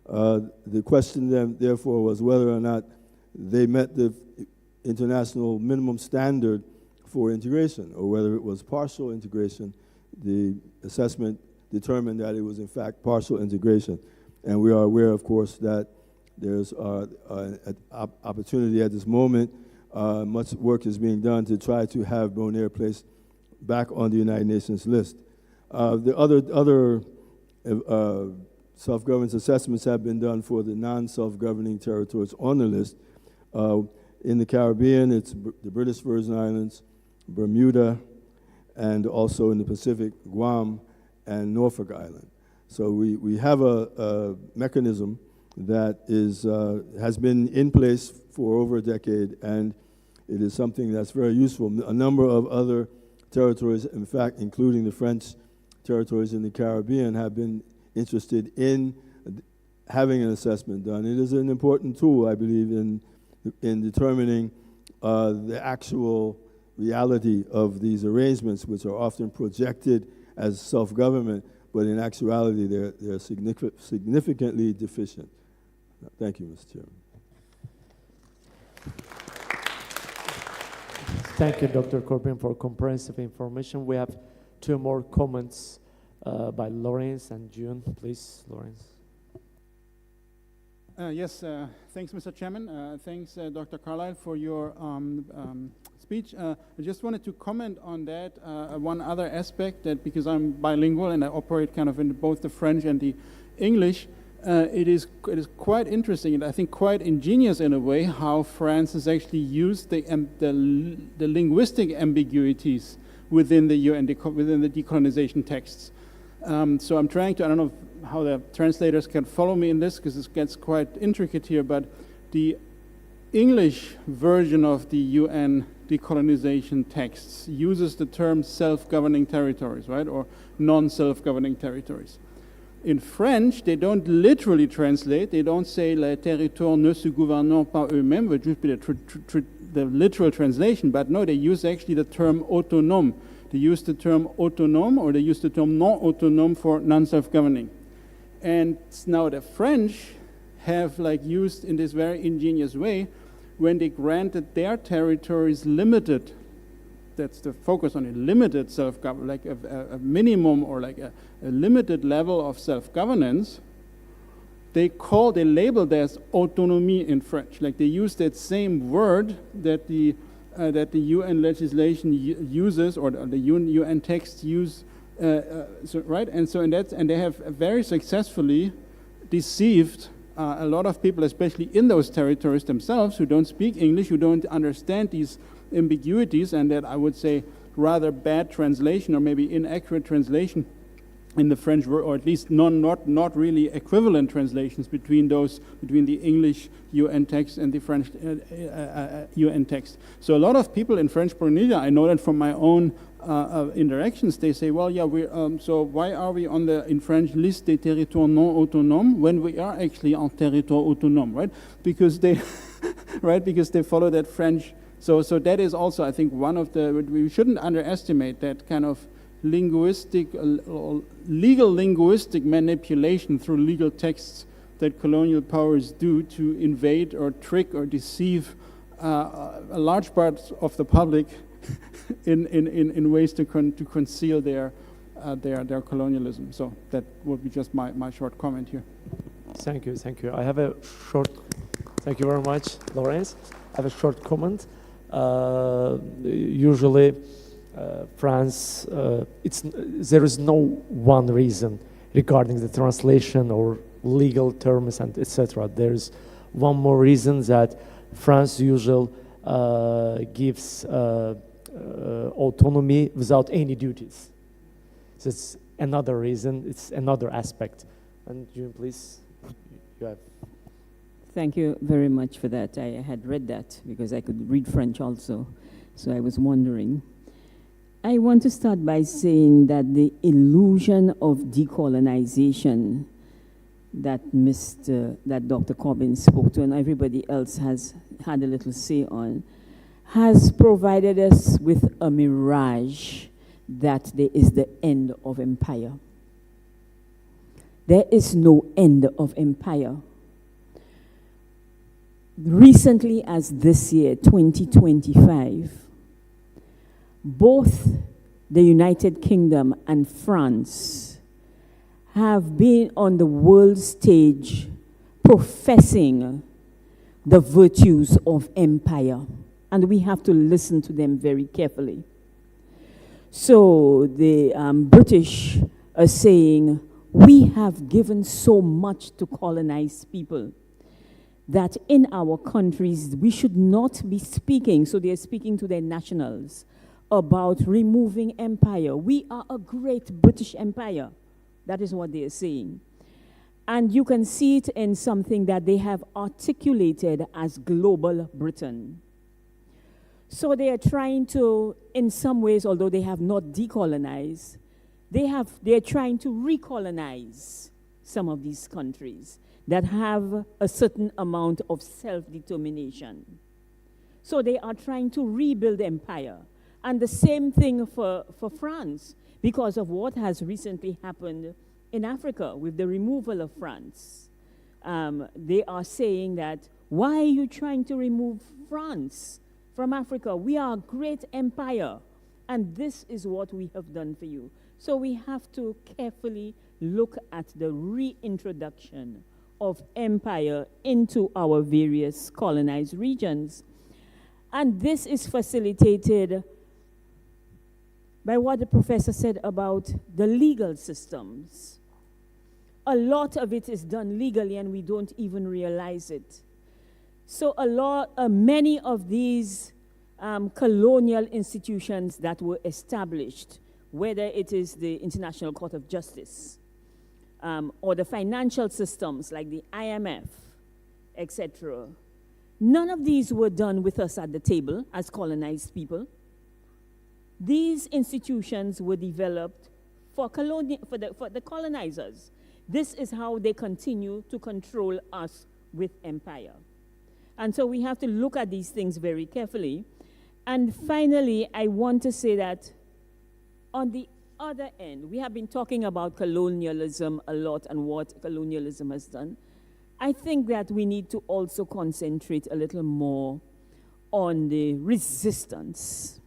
The question then, therefore, was whether or not they met the international minimum standard for integration, or whether it was partial integration. The assessment determined that it was, in fact, partial integration. And we are aware, of course, that there's an opportunity at this moment. Much work is being done to try to have Bonaire placed back on the United Nations list. The other self-governance assessments have been done for the non-self-governing territories on the list. In the Caribbean, it's the British Virgin Islands, Bermuda, and also in the Pacific, Guam and Norfolk Island. So we have a mechanism that has been in place for over a decade, and it is something that's very useful. A number of other territories, in fact, including the French territories in the Caribbean, have been interested in having an assessment done. It is an important tool, I believe, in determining the actual reality of these arrangements, which are often projected as self-government, but in actuality, they're significantly deficient. Thank you, Mr. Chairman. Thank you, Dr. Corbin, for comprehensive information. We have two more comments by Lawrence and June. Please, Lawrence. Yes, thanks, Mr. Chairman. Thanks, Dr. Carlyle, for your speech. I just wanted to comment on that. One other aspect, that because I'm bilingual and I operate kind of in both the French and the English, it is quite interesting and I think quite ingenious in a way how France has actually used the linguistic ambiguities within the UN, within the decolonization texts. So I'm trying to, I don't know how the translators can follow me in this because this gets quite intricate here, but the English version of the UN decolonization texts uses the term self-governing territories, right, or non-self-governing territories. In French, they don't literally translate. They don't say les territoires ne se gouvernent pas eux-mêmes, which would be the literal translation, but no, they use actually the term autonome. They use the term autonome, or they use the term non autonome for non-self-governing. And now the French have used in this very ingenious way when they granted their territories limited, that's the focus on it, limited self-government, like a minimum or like a limited level of self-governance, they labeled as autonomie in French. Like they use that same word that the UN legislation uses, or the UN texts use, right? And they have very successfully deceived a lot of people, especially in those territories themselves, who don't speak English, who don't understand these ambiguities, and that I would say rather bad translation or maybe inaccurate translation in the French word, or at least not really equivalent translations between the English UN text and the French UN text. So a lot of people in French Polynesia, I know that from my own interactions, they say, well, yeah, so why are we in French liste des territoires non autonomes when we are actually en territoire autonome, right? Because they, right? Because they follow that French. So that is also, I think, one of we shouldn't underestimate that kind of legal linguistic manipulation through legal texts that colonial powers do to invade or trick or deceive a large part of the public in ways to conceal their colonialism. So that would be just my short comment here. Thank you. Thank you very much, Lawrence. I have a short comment. Usually, France, there is no one reason regarding the translation or legal terms and etc. There's one more reason that France usually gives autonomy without any duties. So it's another reason, it's another aspect. And June, please, you have. Thank you very much for that. I had read that because I could read French also, so I was wondering. I want to start by saying that the illusion of decolonization that Dr. Corbin spoke to and everybody else has had a little say on has provided us with a mirage that there is the end of empire. There is no end of empire. Recently as this year, 2025, both the United Kingdom and France have been on the world stage professing the virtues of empire, and we have to listen to them very carefully. So the British are saying, we have given so much to colonized people that in our countries we should not be speaking, so they're speaking to their nationals, about removing empire. We are a great British empire. That is what they are saying. And you can see it in something that they have articulated as global Britain. So they are trying to, in some ways, although they have not decolonized, they are trying to recolonize some of these countries that have a certain amount of self-determination. So they are trying to rebuild empire. And the same thing for France, because of what has recently happened in Africa with the removal of France. They are saying that, why are you trying to remove France from Africa? We are a great empire, and this is what we have done for you. So we have to carefully look at the reintroduction of empire into our various colonized regions. And this is facilitated by what the professor said about the legal systems. A lot of it is done legally and we don't even realize it. So many of these colonial institutions that were established, whether it is the International Court of Justice, or the financial systems like the IMF, etc., none of these were done with us at the table as colonized people. These institutions were developed for the colonizers. This is how they continue to control us with empire. And so we have to look at these things very carefully. And finally, I want to say that on the other end, we have been talking about colonialism a lot and what colonialism has done. I think that we need to also concentrate a little more on the resistance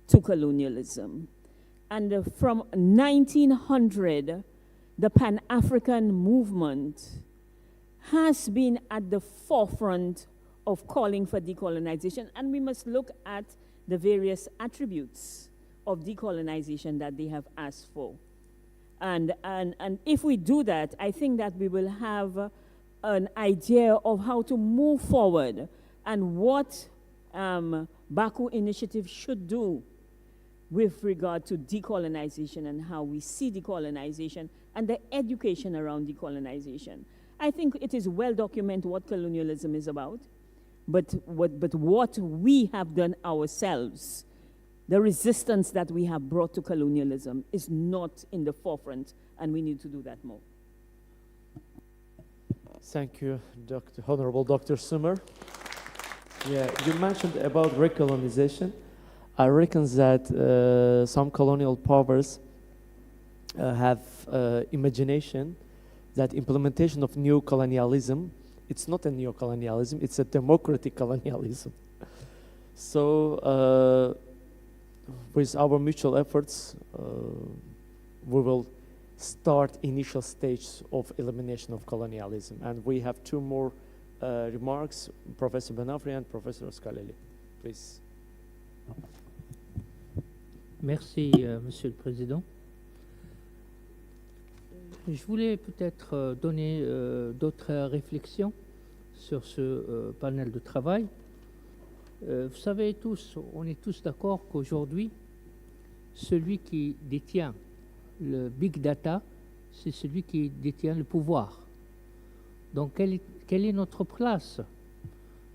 to colonialism. And from 1900, the Pan-African movement has been at the forefront of calling for decolonization, and we must look at the various attributes of decolonization that they have asked for. And if we do that, I think that we will have an idea of how to move forward and what Baku initiative should do with regard to decolonization and how we see decolonization and the education around decolonization. I think it is well documented what colonialism is about, but what we have done ourselves, the resistance that we have brought to colonialism is not in the forefront, and we need to do that more. Thank you, Honorable Dr. Sumer. Yeah, you mentioned about recolonization. I reckon that some colonial powers have imagination that implementation of new colonialism, it's not a neo-colonialism, it's a democratic colonialism. So with our mutual efforts, we will start initial stage of elimination of colonialism. And we have two more remarks, Professor Benafri and Professor Scalelli. Please. Merci, Monsieur le Président. Je voulais peut-être donner d'autres réflexions sur ce panel de travail. Vous savez tous, on est tous d'accord qu'aujourd'hui, celui qui détient le big data, c'est celui qui détient le pouvoir. Donc, quelle est notre place,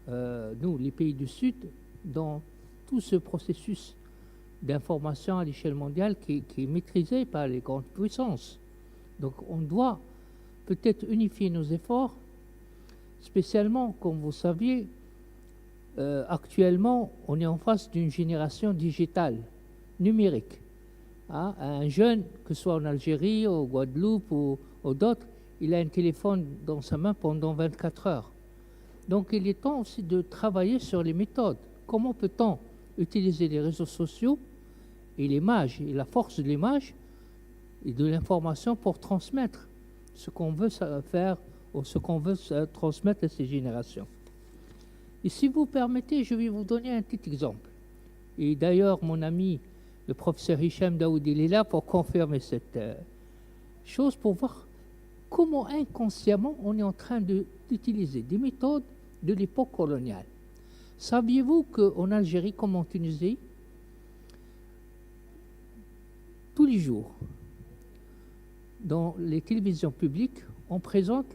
nous, les pays du Sud, dans tout ce processus d'information à l'échelle mondiale qui est maîtrisé par les grandes puissances? Donc, on doit peut-être unifier nos efforts, spécialement, comme vous saviez, actuellement, on est en face d'une génération digitale, numérique. Hein? Un jeune, que ce soit en Algérie, au Guadeloupe ou d'autres, il a un téléphone dans sa main pendant 24 heures. Donc, il est temps aussi de travailler sur les méthodes. Comment peut-on utiliser les réseaux sociaux et l'image, et la force de l'image et de l'information pour transmettre ce qu'on veut faire ou ce qu'on veut transmettre à ces générations. Et si vous permettez, je vais vous donner un petit exemple. Et d'ailleurs, mon ami, le professeur Hicham Daoud, il est là pour confirmer cette chose, pour voir comment inconsciemment on est en train d'utiliser des méthodes de l'époque coloniale. Saviez-vous qu'en Algérie, comme en Tunisie, tous les jours, dans les télévisions publiques, on présente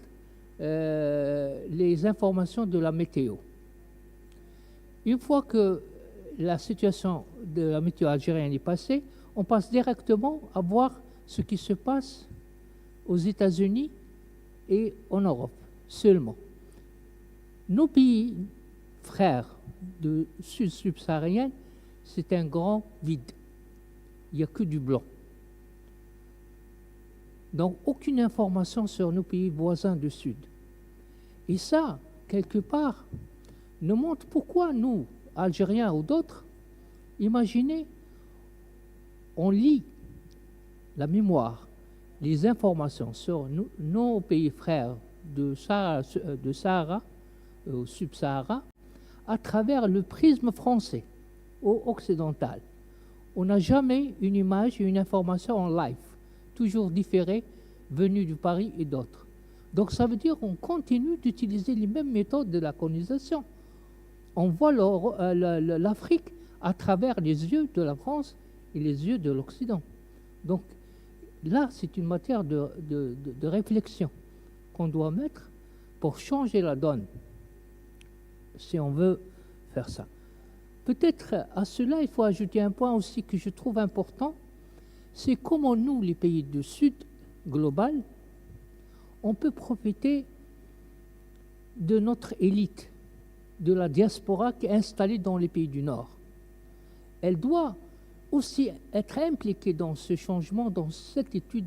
les informations de la météo. Une fois que la situation de la météo algérienne est passée, on passe directement à voir ce qui se passe aux États-Unis et en Europe seulement. Nos pays frères de sud subsaharienne, c'est un grand vide. Il n'y a que du blanc. Donc, aucune information sur nos pays voisins du Sud. Et ça, quelque part, nous montre pourquoi nous, Algériens ou d'autres, imaginez, on lit la mémoire, les informations sur nos pays frères de Sahara, au Sub-Sahara, à travers le prisme français ou occidental. On n'a jamais une image et une information en live, toujours différées, venues du Paris et d'autres. Donc ça veut dire qu'on continue d'utiliser les mêmes méthodes de la colonisation. On voit l'Afrique à travers les yeux de la France et les yeux de l'Occident. Donc là, c'est une matière de réflexion qu'on doit mettre pour changer la donne, si on veut faire ça. Peut-être à cela, il faut ajouter un point aussi que je trouve important, c'est comment nous, les pays du Sud global, on peut profiter de notre élite, de la diaspora qui est installée dans les pays du Nord. Elle doit aussi être impliquée dans ce changement, dans cette étude,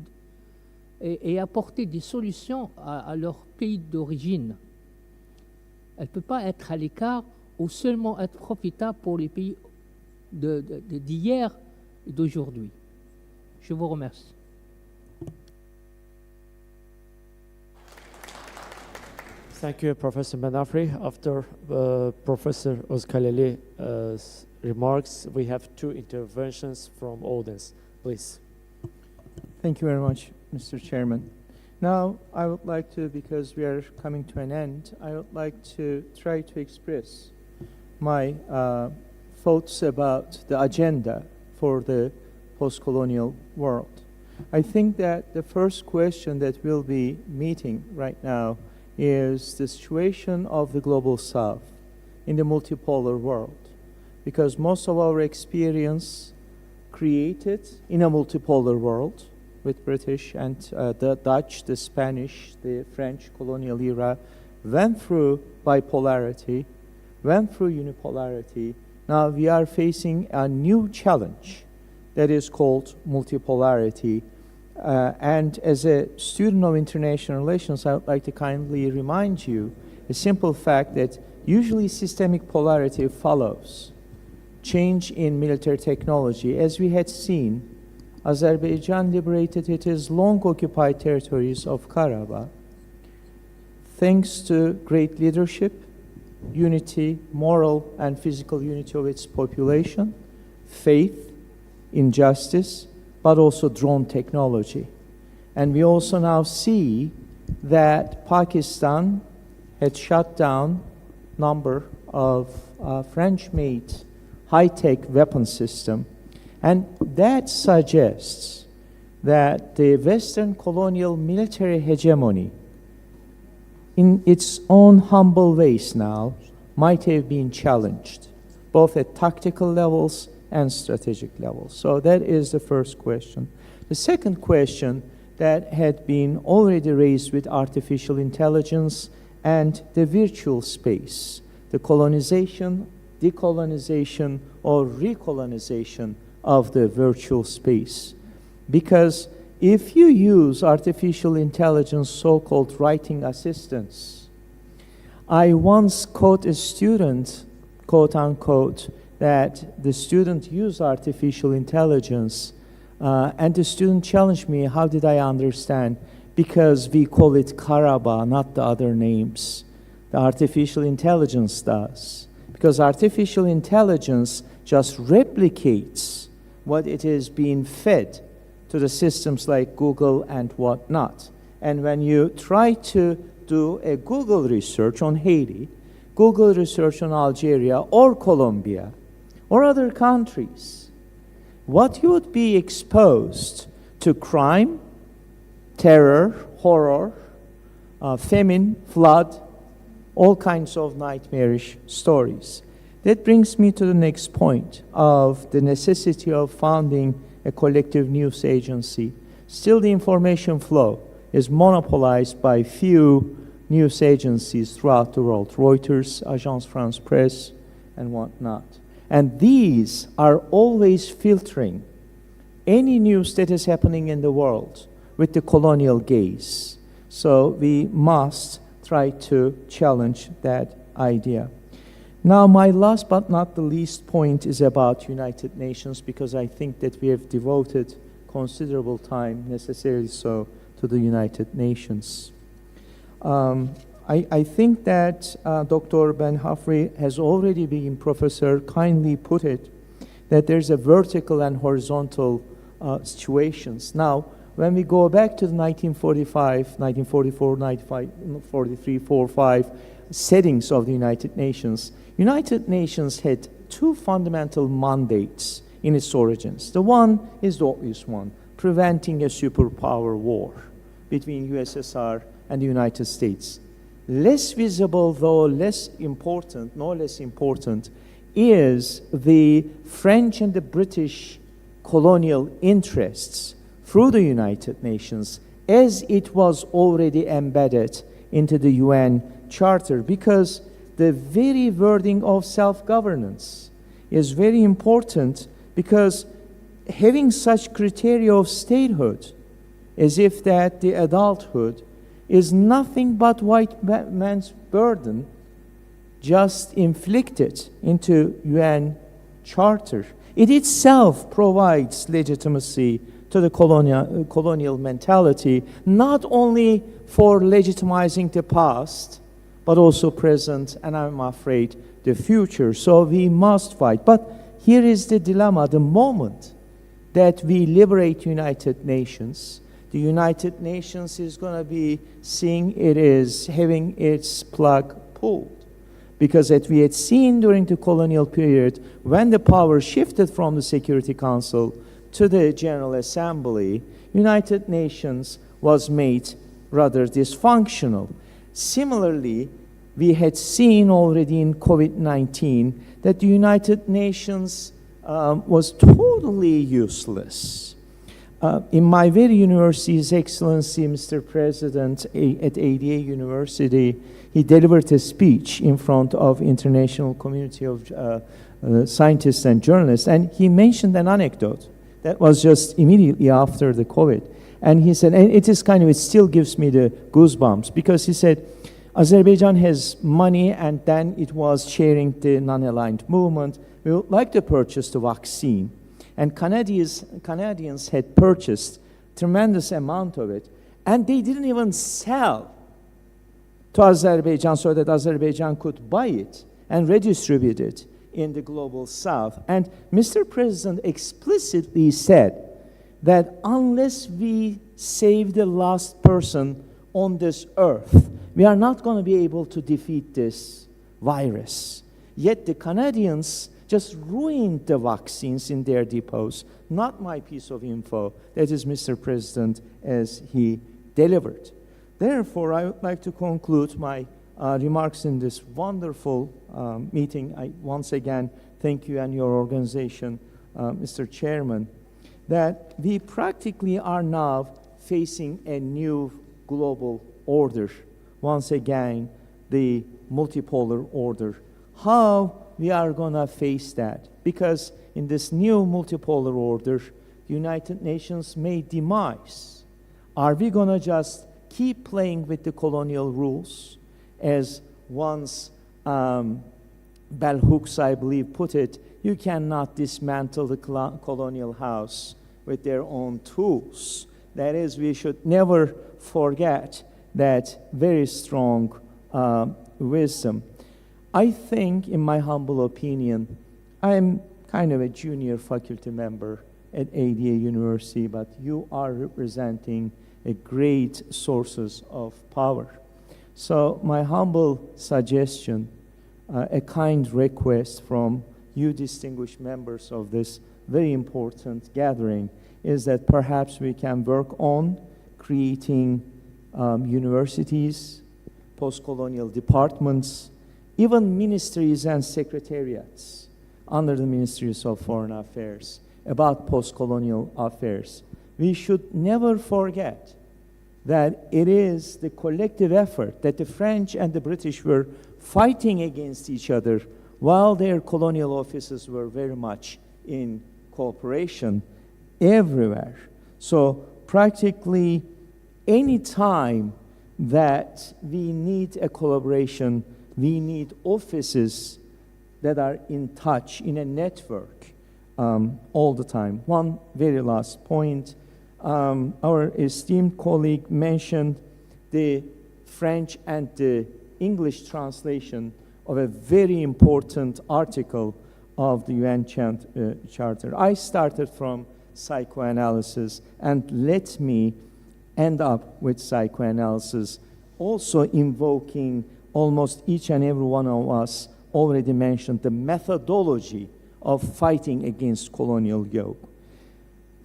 et apporter des solutions à leur pays d'origine. Elle ne peut pas être à l'écart ou seulement être profitable pour les pays d'hier et d'aujourd'hui. Je vous remercie. Thank you, Professor Benafri. After Professor Ozkaleli's remarks, we have 2 interventions from audience. Please. Thank you very much, Mr. Chairman. Now, I would like to, because we are coming to an end, I would like to try to express my thoughts about the agenda for the post-colonial world. I think that the first question that we'll be meeting right now is the situation of the global south in the multipolar world, because most of our experience created in a multipolar world with British and the Dutch, the Spanish, the French colonial era, went through bipolarity, went through unipolarity. Now we are facing a new challenge that is called multipolarity. And as a student of international relations, I would like to kindly remind you a simple fact that usually systemic polarity follows change in military technology. As we had seen, Azerbaijan liberated its long-occupied territories of Karabakh thanks to great leadership, unity, moral and physical unity of its population, faith in justice, but also drone technology. And we also now see that Pakistan had shut down a number of French-made high-tech weapon system. And that suggests that the Western colonial military hegemony, in its own humble ways now, might have been challenged, both at tactical levels and strategic levels. So that is the first question. The second question that had been already raised with artificial intelligence and the virtual space, the colonization, decolonization, or recolonization of the virtual space. Because if you use artificial intelligence, so-called writing assistants, I once caught a student, quote unquote, that the student used artificial intelligence and the student challenged me, how did I understand? because we call it Karabakh, not the other names. The artificial intelligence does. Because artificial intelligence just replicates what it is being fed to the systems like Google and whatnot. And when you try to do a Google research on Haiti, Google research on Algeria or Colombia or other countries, what you would be exposed to crime, terror, horror, famine, flood, all kinds of nightmarish stories. That brings me to the next point of the necessity of founding a collective news agency. Still, the information flow is monopolized by few news agencies throughout the world, Reuters, Agence France Presse, and whatnot. And these are always filtering any news that is happening in the world with the colonial gaze. So we must try to challenge that idea. Now, my last but not the least point is about United Nations, because I think that we have devoted considerable time, necessarily so, to the United Nations. I think that Dr. Ben Humphrey has already been, professor, kindly put it, that there's a vertical and horizontal situations. Now, when we go back to the 1945, 1944, 1943, 45 settings of the United Nations had two fundamental mandates in its origins. The one is the obvious one, preventing a superpower war between USSR and the United States. Less visible, though less important, no less important, is the French and the British colonial interests through the United Nations, as it was already embedded into the UN Charter, because the very wording of self-governance is very important, because having such criteria of statehood, as if that the adulthood is nothing but white man's burden, just inflicted into UN Charter. It itself provides legitimacy to the colonial mentality, not only for legitimizing the past, but also present, and I'm afraid, the future. So we must fight. But here is the dilemma. The moment that we liberate United Nations, the United Nations is going to be seeing it is having its plug pulled. Because as we had seen during the colonial period, when the power shifted from the Security Council to the General Assembly, United Nations was made rather dysfunctional. Similarly, we had seen already in COVID-19 that the United Nations was totally useless. In my very university, His Excellency, Mr. President, at ADA University, he delivered a speech in front of international community of scientists and journalists, and he mentioned an anecdote that was just immediately after the COVID. And he said, and it is kind of, it still gives me the goosebumps, because he said, Azerbaijan has money, and then it was chairing the non-aligned movement. We would like to purchase the vaccine. And Canadians had purchased tremendous amount of it, and they didn't even sell to Azerbaijan so that Azerbaijan could buy it and redistribute it in the global south. And Mr. President explicitly said that unless we save the last person on this earth, we are not going to be able to defeat this virus. Yet the Canadians just ruined the vaccines in their depots. Not my piece of info. That is Mr. President as he delivered. Therefore, I would like to conclude my remarks in this wonderful meeting. I once again thank you and your organization, Mr. Chairman, that we practically are now facing a new global order. Once again, the multipolar order. How we are going to face that? Because in this new multipolar order, the United Nations may demise. Are we going to just keep playing with the colonial rules, as once Bell Hooks, I believe, put it, you cannot dismantle the colonial house with their own tools. That is, we should never forget that very strong wisdom. I think, in my humble opinion, I'm kind of a junior faculty member at ADA University, but you are representing a great sources of power. So my humble suggestion, a kind request from you distinguished members of this very important gathering, is that perhaps we can work on creating universities, post-colonial departments, even ministries and secretariats under the Ministries of Foreign Affairs about post-colonial affairs. We should never forget that it is the collective effort that the French and the British were fighting against each other while their colonial offices were very much in cooperation everywhere. So practically any time that we need a collaboration, we need offices that are in touch, in a network, all the time. One very last point. Our esteemed colleague mentioned the French and the English translation of a very important article of the UN Charter. I started from psychoanalysis, and let me end up with psychoanalysis, also invoking almost each and every one of us already mentioned the methodology of fighting against colonial yoke.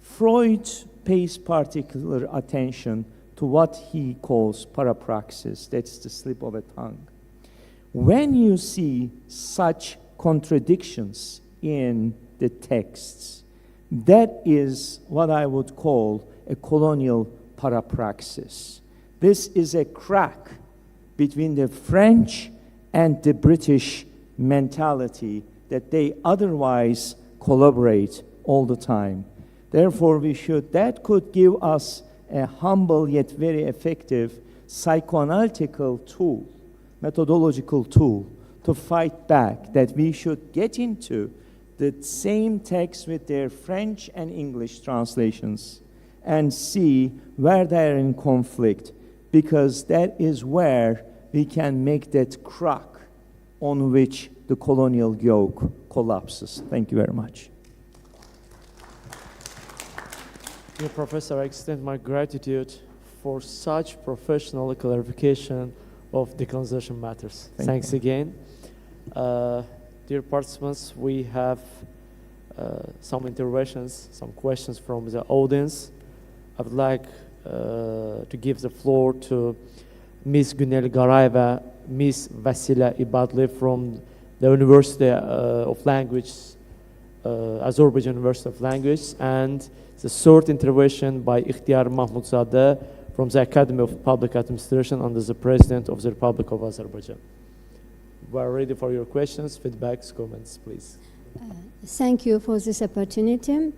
Freud pays particular attention to what he calls parapraxis, that's the slip of a tongue. When you see such contradictions in the texts, that is what I would call a colonial parapraxis. This is a crack between the French and the British mentality that they otherwise collaborate all the time. Therefore, that could give us a humble yet very effective psychoanalytical tool, methodological tool to fight back, that we should get into the same text with their French and English translations and see where they're in conflict, because that is where we can make that crack on which the colonial yoke collapses. Thank you very much. Dear Professor, I extend my gratitude for such professional clarification of decolonization matters. Thanks again. Dear participants, we have some interventions, some questions from the audience. I would like to give the floor to Ms. Günel Garayeva, Ms. Vasila Ibadli from the University of Language, Azerbaijan University of Language, and the third intervention by Ikhtiyar Mahmudzadeh from the Academy of Public Administration under the President of the Republic of Azerbaijan. We are ready for your questions, feedbacks, comments, please. Thank you for this opportunity.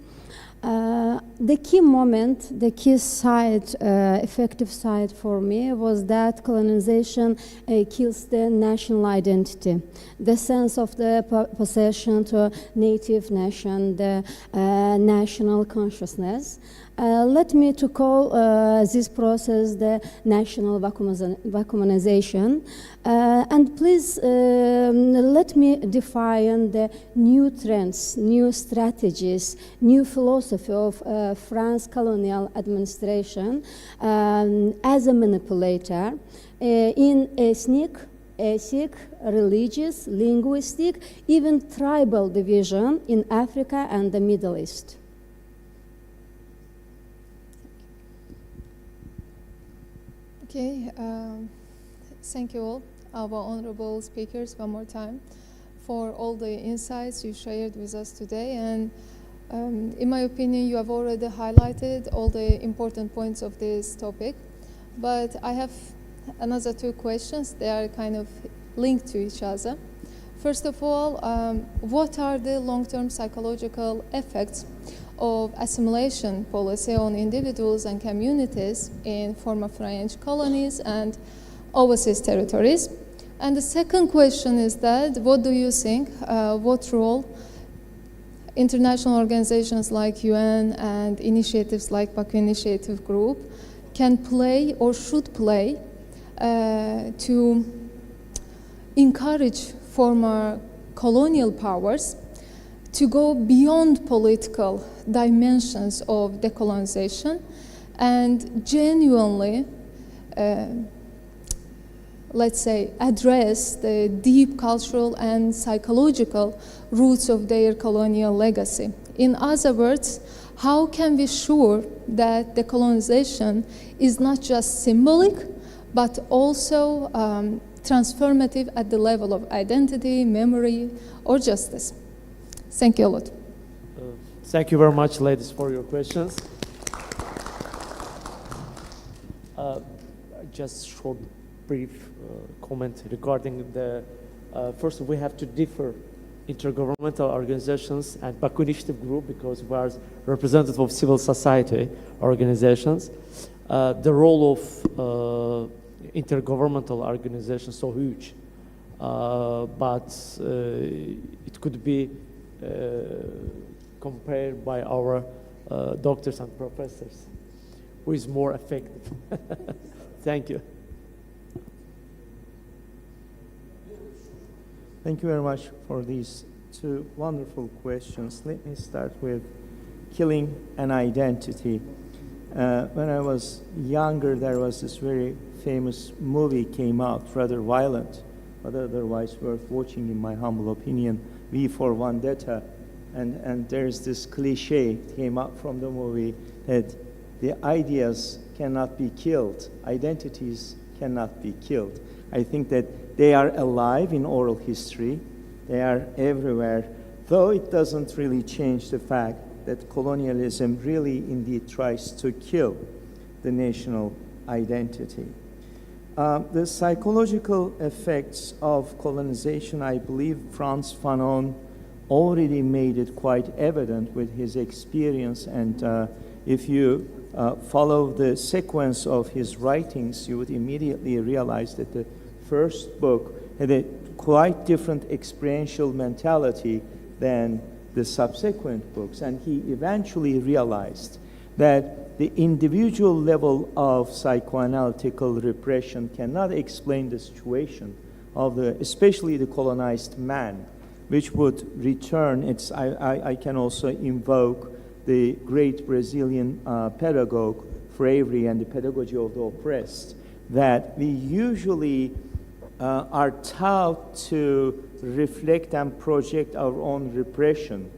The key moment, the key side, effective side for me was that colonization kills the national identity, the sense of the possession to native nation, the national consciousness. Let me to call this process the national vacuumization. And please let me define the new trends, new strategies, new philosophy of France colonial administration as a manipulator in ethnic, religious, linguistic, even tribal division in Africa and the Middle East. Okay, thank you all, our honorable speakers, one more time, for all the insights you shared with us today. And in my opinion, you have already highlighted all the important points of this topic. But I have another two questions. They are kind of linked to each other. First of all, what are the long-term psychological effects of assimilation policy on individuals and communities in former French colonies and overseas territories? And the second question is that, what do you think, what role international organizations like UN and initiatives like Baku Initiative Group can play or should play to encourage former colonial powers to go beyond political dimensions of decolonization and genuinely, let's say, address the deep cultural and psychological roots of their colonial legacy. In other words, how can we be sure that decolonization is not just symbolic, but also transformative at the level of identity, memory, or justice? Thank you a lot. Thank you very much, ladies, for your questions. Just short, brief comment regarding the, first we have to differ intergovernmental organizations and Baku Initiative Group because we are representative of civil society organizations. The role of intergovernmental organizations is so huge, but it could be compared by our doctors and professors, who is more effective. Thank you. Thank you very much for these two wonderful questions. Let me start with killing an identity. When I was younger, there was this very famous movie came out, rather violent, but otherwise worth watching in my humble opinion, V for Vendetta. And there's this cliche came out from the movie that the ideas cannot be killed, identities cannot be killed. I think that they are alive in oral history, they are everywhere, though it doesn't really change the fact that colonialism really indeed tries to kill the national identity. The psychological effects of colonization, I believe Frantz Fanon already made it quite evident with his experience, and if you follow the sequence of his writings, you would immediately realize that the first book had a quite different experiential mentality than the subsequent books, and he eventually realized that the individual level of psychoanalytical repression cannot explain the situation of especially the colonized man, which would return. I can also invoke the great Brazilian pedagogue Freire and the pedagogy of the oppressed, that we usually are taught to reflect and project our own repression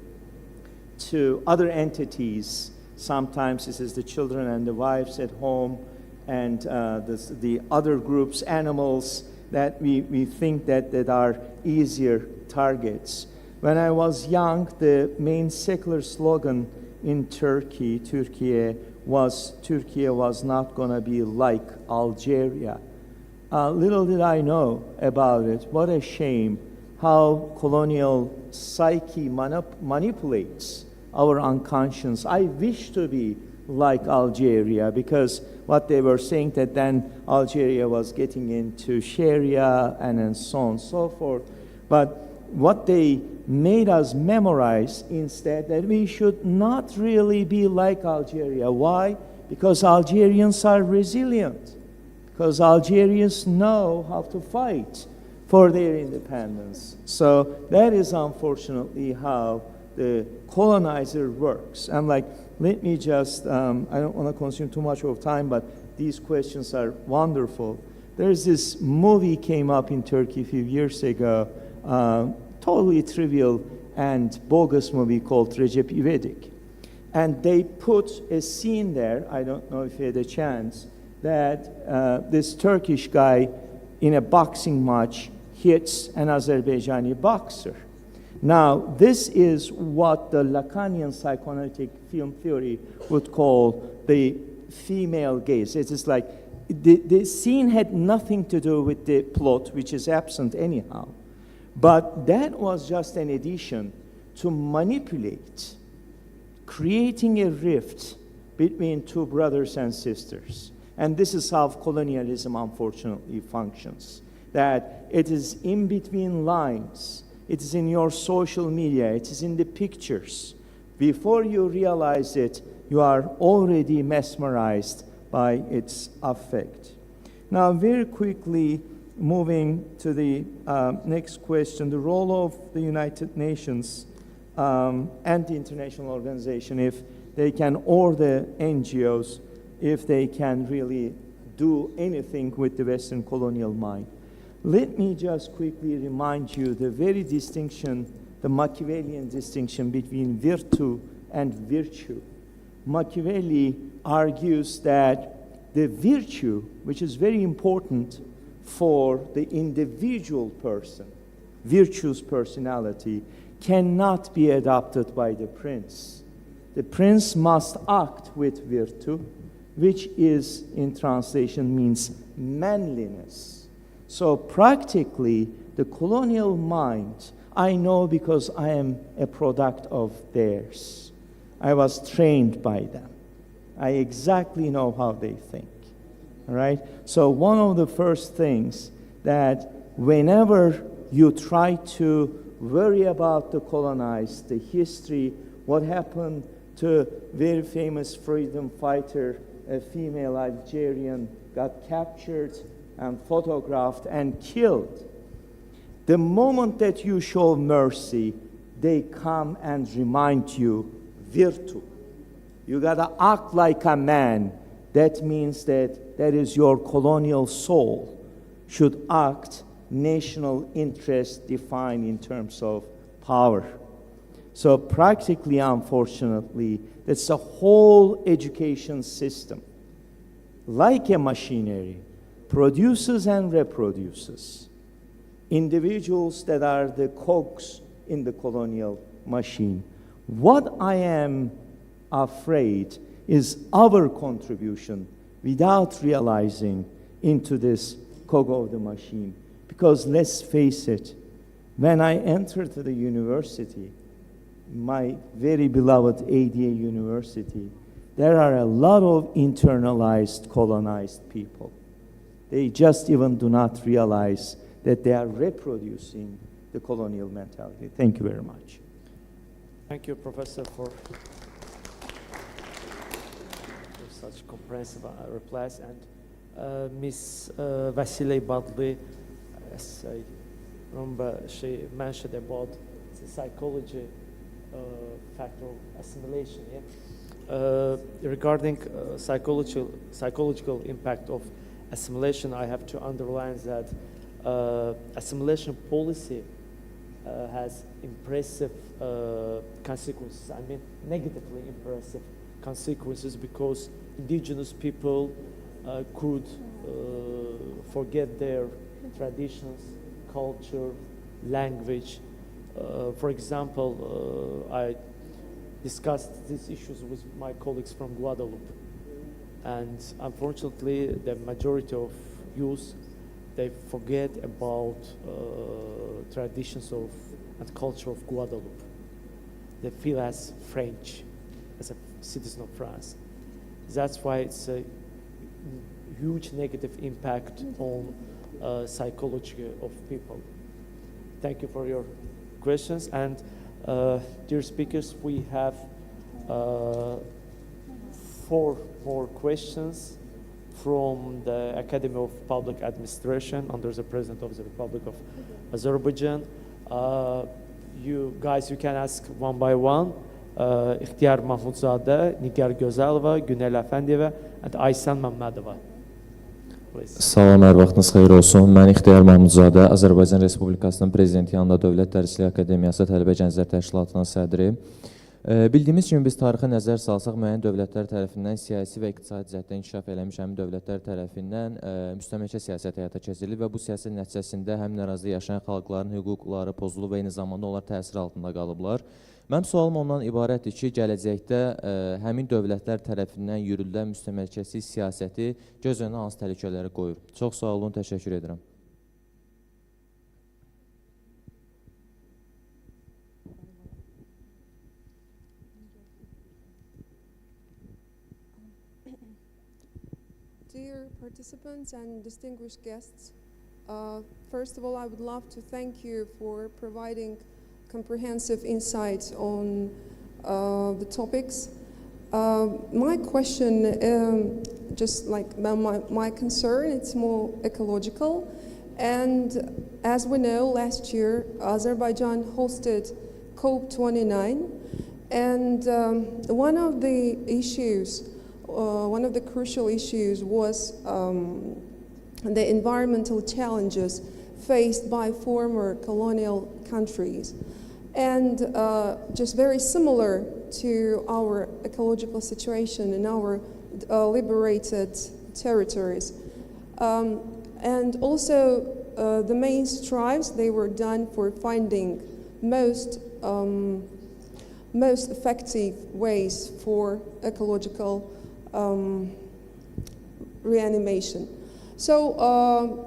to other entities. Sometimes this is the children and the wives at home, and the other groups, animals, that we think that are easier targets. When I was young, the main secular slogan in Turkey was not going to be like Algeria. Little did I know about it. What a shame how colonial psyche manipulates our unconscious. I wish to be like Algeria, because what they were saying that then Algeria was getting into Sharia and so on and so forth. But what they made us memorize instead, that we should not really be like Algeria. Why? Because Algerians are resilient. Because Algerians know how to fight for their independence. So that is unfortunately how the colonizer works. And let me just, I don't want to consume too much of time, but these questions are wonderful. There's this movie came up in Turkey a few years ago, totally trivial and bogus movie called Recep İvedik. And they put a scene there, I don't know if you had a chance, that this Turkish guy in a boxing match hits an Azerbaijani boxer. Now, this is what the Lacanian psychoanalytic film theory would call the female gaze. It is like the scene had nothing to do with the plot, which is absent anyhow. But that was just an addition to manipulate, creating a rift between two brothers and sisters. And this is how colonialism unfortunately functions, that it is in between lines. it is in your social media, it is in the pictures. Before you realize it, you are already mesmerized by its effect. Now, very quickly, moving to the next question, the role of the United Nations and the international organization, if they can, or the NGOs, if they can really do anything with the Western colonial mind. Let me just quickly remind you the very distinction, the Machiavellian distinction between virtù and virtue. Machiavelli argues that the virtue, which is very important for the individual person, virtue's personality, cannot be adopted by the prince. The prince must act with virtù, which is, in translation, means manliness. So practically, the colonial mind, I know because I am a product of theirs. I was trained by them. I exactly know how they think. All right? So one of the first things that whenever you try to worry about the colonized, the history, what happened to very famous freedom fighter, a female Algerian, got captured and photographed and killed. The moment that you show mercy, they come and remind you, virtù. You gotta act like a man. That means that is your colonial soul should act national interest defined in terms of power. So practically, unfortunately, that's a whole education system, like a machinery, produces and reproduces individuals that are the cogs in the colonial machine. What I am afraid is our contribution without realizing into this cog of the machine. Because let's face it, when I entered the university, my very beloved ADA University, there are a lot of internalized, colonized people. They just even do not realize that they are reproducing the colonial mentality. Thank you very much. Thank you, Professor, for such comprehensive replies. And Ms. Vasile Badli, as I remember, she mentioned about the psychology factor of assimilation. Yeah? Regarding psychological impact of assimilation, I have to underline that assimilation policy has impressive consequences. I mean, negatively impressive consequences, because indigenous people could forget their traditions, culture, language. For example, I discussed these issues with my colleagues from Guadeloupe. And unfortunately, the majority of youth, they forget about traditions of and culture of Guadeloupe. They feel as French, as a citizen of France. That's why it's a huge negative impact on psychology of people. Thank you for your questions. And dear speakers, we have 4 more questions from the Academy of Public Administration under the President of the Republic of Azerbaijan. You guys, you can ask one by one. İhtiyar Mahmudzade, Nigar Gözalova, Günel Efendiyeva, and Aysan Mammadova. Salam, hər vaxtınız xeyir olsun. Mən İxtiyar Mahmudzadə, Azərbaycan Respublikasının Prezidenti yanında Dövlət Dərsilik Akademiyası Tələbə Gənclər Təşkilatının sədri. Bildiyimiz kimi biz tarixə nəzər salsaq, müəyyən dövlətlər tərəfindən siyasi və iqtisadi cəhətdən inkişaf eləmiş həmin dövlətlər tərəfindən müstəmləkə siyasət həyata keçirilir və bu siyasət nəticəsində həmin ərazidə yaşayan xalqların hüquqları pozulub və eyni zamanda onlar təsir altında qalıblar. Mənim sualım ondan ibarətdir ki, gələcəkdə həmin dövlətlər tərəfindən yürüdülən müstəmləkəçilik siyasəti göz önünə hansı təhlükələri qoyur? Çox sağ olun, təşəkkür edirəm. Dear participants and distinguished guests, First of all, I would love to thank you for providing comprehensive insights on the topics. My question, just like my concern, it's more ecological. And as we know, last year, Azerbaijan hosted COP29. And one of the issues, one of the crucial issues was the environmental challenges faced by former colonial countries. And just very similar to our ecological situation in our liberated territories. And also the main strives, they were done for finding most effective ways for ecological reanimation. So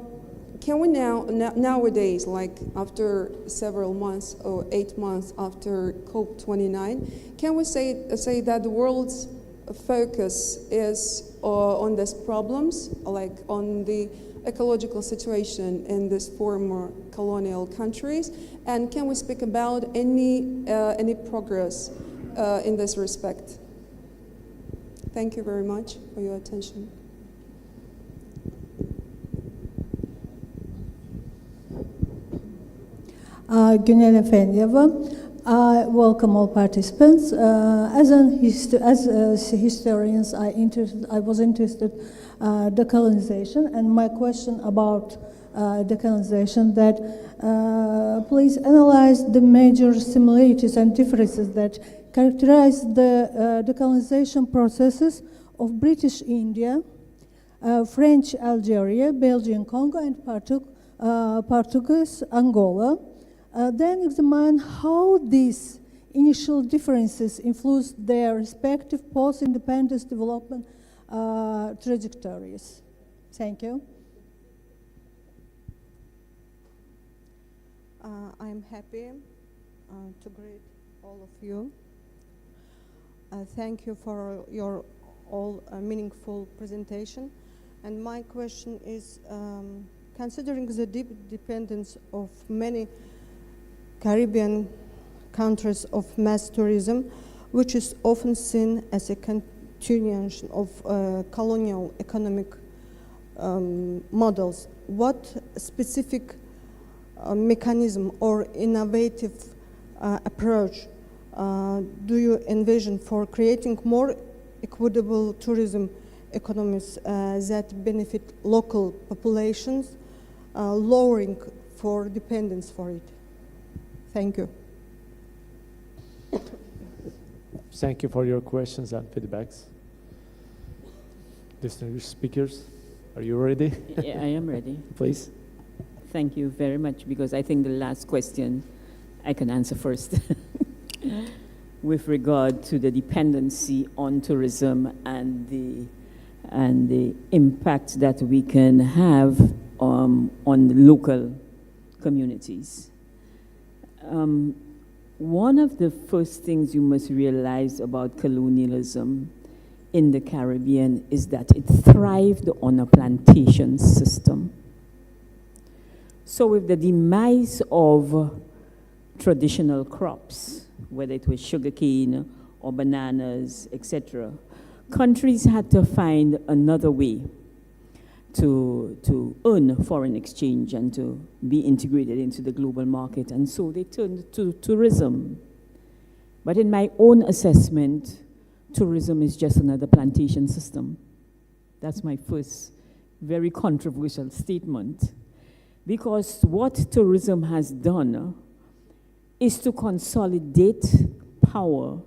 can we nowadays, like after several months or 8 months after COP29, can we say that the world's focus is on these problems, like on the ecological situation in these former colonial countries? And can we speak about any progress in this respect? Thank you very much for your attention. Günel Efendiyeva. I welcome all participants. As historians, I was interested decolonization, and my question about decolonization that please analyze the major similarities and differences that characterize the decolonization processes of British India, French Algeria, Belgian Congo, and Portuguese Angola. Then examine how these initial differences influenced their respective post-independence development trajectories. Thank you. I'm happy to greet all of you. Thank you for your all meaningful presentation. And my question is, considering the deep dependence of many Caribbean countries of mass tourism, which is often seen as a continuation of colonial economic models, what specific mechanism or innovative approach do you envision for creating more equitable tourism economies that benefit local populations, lowering for dependence for it? Thank you. Thank you for your questions and feedbacks. Distinguished speakers, are you ready? Yeah, I am ready. Please. Thank you very much, because I think the last question I can answer first. With regard to the dependency on tourism and the impact that we can have on the local communities. One of the first things you must realize about colonialism in the Caribbean is that it thrived on a plantation system. So with the demise of traditional crops, whether it was sugarcane or bananas, etc., countries had to find another way to earn foreign exchange and to be integrated into the global market. And so they turned to tourism. But in my own assessment, tourism is just another plantation system. That's my first very controversial statement. Because what tourism has done is to consolidate power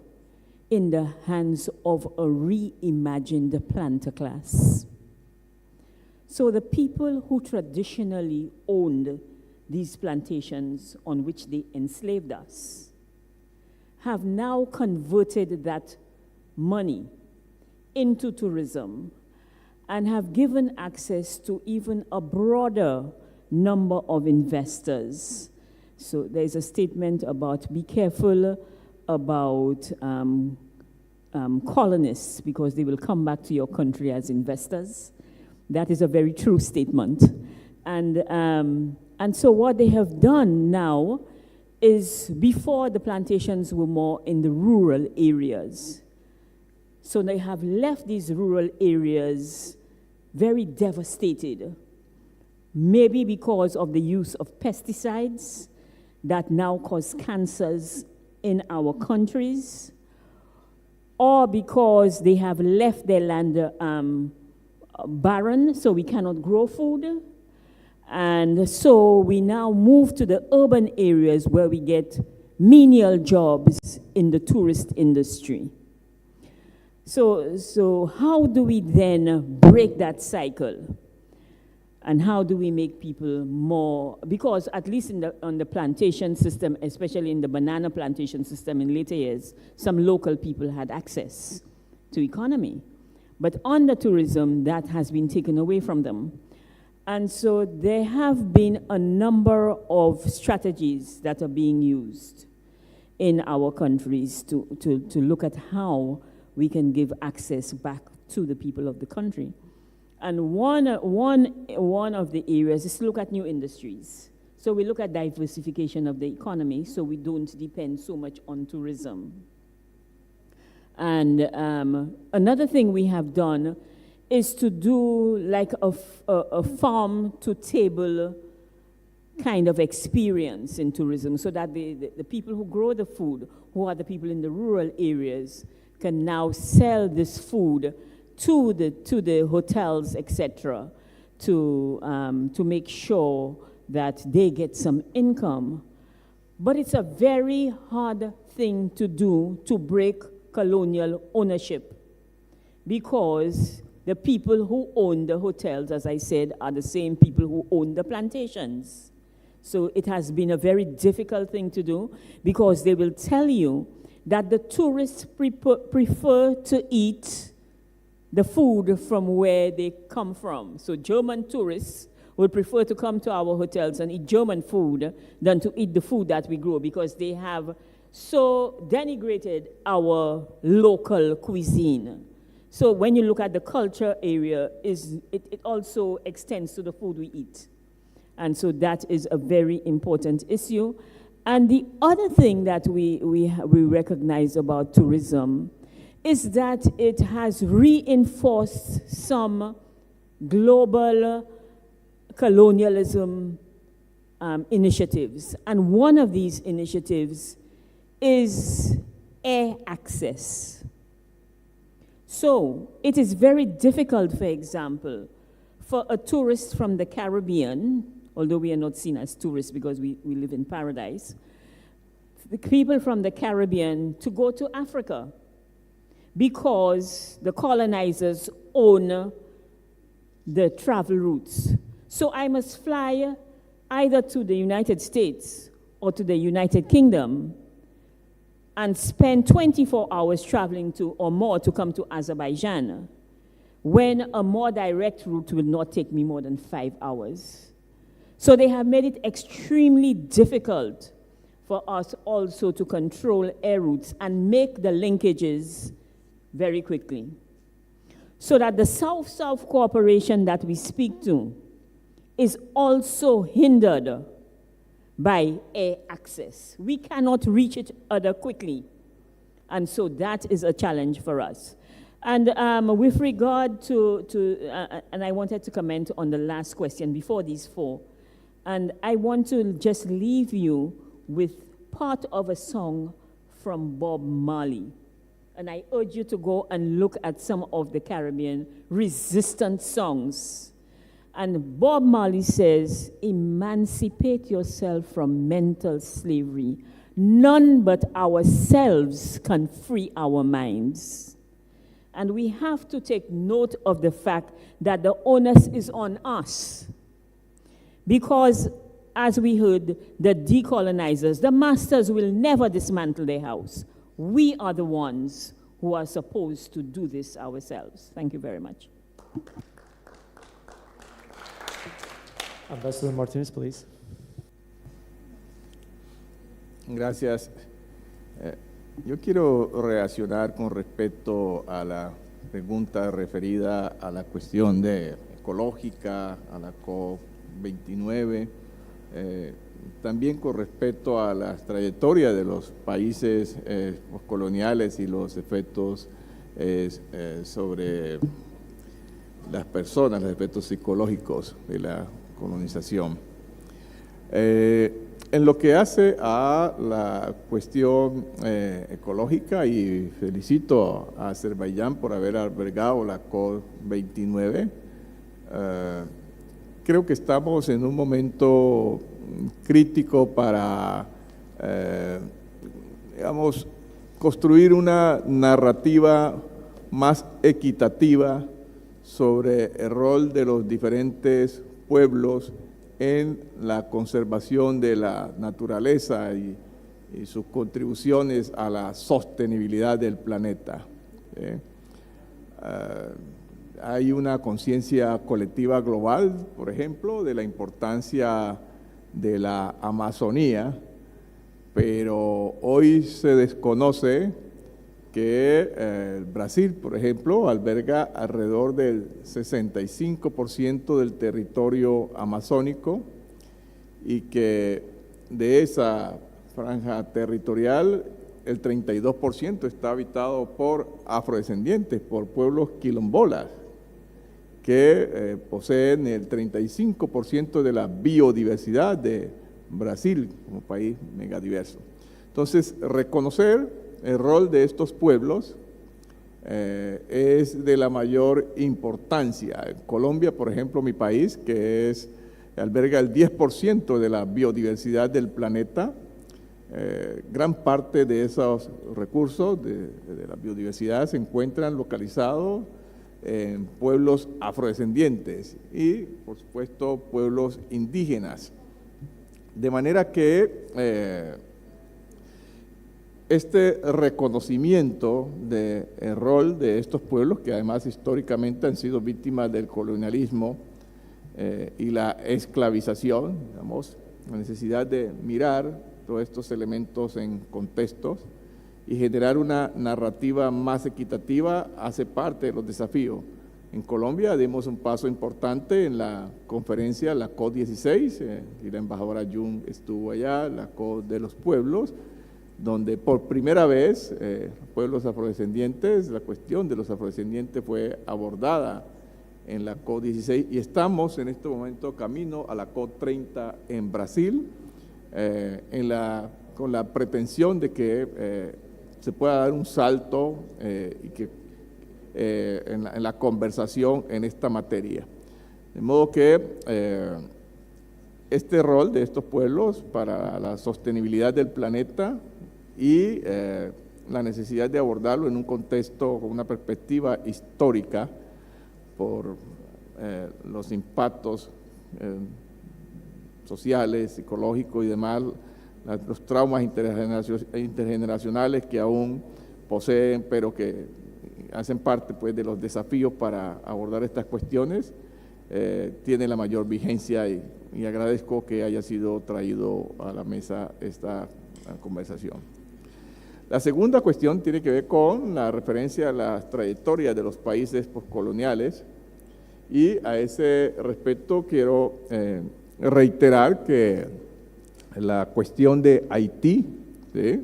in the hands of a reimagined planter class. So the people who traditionally owned these plantations on which they enslaved us have now converted that money into tourism and have given access to even a broader number of investors. So there's a statement about be careful about colonists, because they will come back to your country as investors. That is a very true statement. And so what they have done now is, before the plantations were more in the rural areas. So they have left these rural areas very devastated, maybe because of the use of pesticides that now cause cancers in our countries, or because they have left their land barren, so we cannot grow food. And so we now move to the urban areas where we get menial jobs in the tourist industry. So how do we then break that cycle? And how do we make people more, because at least on the plantation system, especially in the banana plantation system in later years, some local people had access to economy. But on the tourism, that has been taken away from them. And so there have been a number of strategies that are being used in our countries to look at how we can give access back to the people of the country. And one of the areas is to look at new industries. So we look at diversification of the economy so we don't depend so much on tourism. And another thing we have done is to do like a farm-to-table kind of experience in tourism, so that the people who grow the food, who are the people in the rural areas, can now sell this food to the hotels, etc., to make sure that they get some income. But it's a very hard thing to do, to break colonial ownership, because the people who own the hotels, as I said, are the same people who own the plantations. So it has been a very difficult thing to do, because they will tell you that the tourists prefer to eat the food from where they come from. So German tourists would prefer to come to our hotels and eat German food than to eat the food that we grow, because they have so denigrated our local cuisine. So when you look at the culture area, it also extends to the food we eat. And so that is a very important issue. And the other thing that we recognize about tourism is that it has reinforced some global colonialism initiatives. And one of these initiatives is air access. So it is very difficult, for example, for a tourist from the Caribbean, although we are not seen as tourists because we live in paradise, the people from the Caribbean to go to Africa, because the colonizers own the travel routes. So I must fly either to the United States or to the United Kingdom and spend 24 hours traveling to, or more, to come to Azerbaijan, when a more direct route will not take me more than 5 hours. So they have made it extremely difficult for us also to control air routes and make the linkages very quickly. So that the South-South cooperation that we speak to is also hindered by air access. We cannot reach each other quickly. And so that is a challenge for us. And with regard to and I wanted to comment on the last question before these four. And I want to just leave you with part of a song from Bob Marley. And I urge you to go and look at some of the Caribbean resistance songs. And Bob Marley says, emancipate yourself from mental slavery. None but ourselves can free our minds. And we have to take note of the fact that the onus is on us. Because, as we heard, the decolonizers, the masters will never dismantle their house. We are the ones who are supposed to do this ourselves. Thank you very much. Ambassador Martinez, please. Gracias. Yo quiero reaccionar con respecto a la pregunta referida a la cuestión ecológica, a la 29, también con respecto a las trayectorias de los países postcoloniales y los efectos sobre las personas, los efectos psicológicos de la colonización. En lo que hace a la cuestión ecológica, y felicito a Azerbaiyán por haber albergado la COP29, creo que estamos en un momento crítico para, digamos, construir una narrativa más equitativa sobre el rol de los diferentes pueblos en la conservación de la naturaleza y sus contribuciones a la sostenibilidad del planeta. Hay una conciencia colectiva global, por ejemplo, de la importancia de la Amazonía, pero hoy se desconoce que Brasil, por ejemplo, alberga alrededor del 65% del territorio amazónico y que de esa franja territorial el 32% está habitado por afrodescendientes, por pueblos quilombolas, que poseen el 35% de la biodiversidad de Brasil como país megadiverso. Entonces, reconocer el rol de estos pueblos es de la mayor importancia. En Colombia, por ejemplo, mi país, que alberga el 10% de la biodiversidad del planeta, gran parte de esos recursos de la biodiversidad se encuentran localizados en pueblos afrodescendientes y, por supuesto, pueblos indígenas. De manera que este reconocimiento del rol de estos pueblos, que además históricamente han sido víctimas del colonialismo y la esclavización, digamos, la necesidad de mirar todos estos elementos en contextos y generar una narrativa más equitativa hace parte de los desafíos. En Colombia dimos un paso importante en la conferencia, la COP16, y la embajadora Jung estuvo allá, la COP de los pueblos, donde por primera vez pueblos afrodescendientes, la cuestión de los afrodescendientes fue abordada en la COP16 y estamos en este momento camino a la COP30 en Brasil, con la pretensión de que se pueda dar un salto y que en la conversación en esta materia. De modo que este rol de estos pueblos para la sostenibilidad del planeta y la necesidad de abordarlo en un contexto con una perspectiva histórica por los impactos sociales, psicológicos y demás, los traumas intergeneracionales que aún poseen, pero que hacen parte pues, de los desafíos para abordar estas cuestiones, tiene la mayor vigencia y agradezco que haya sido traído a la mesa esta conversación. La segunda cuestión tiene que ver con la referencia a las trayectorias de los países postcoloniales y a ese respecto quiero reiterar que la cuestión de Haití, ¿sí?,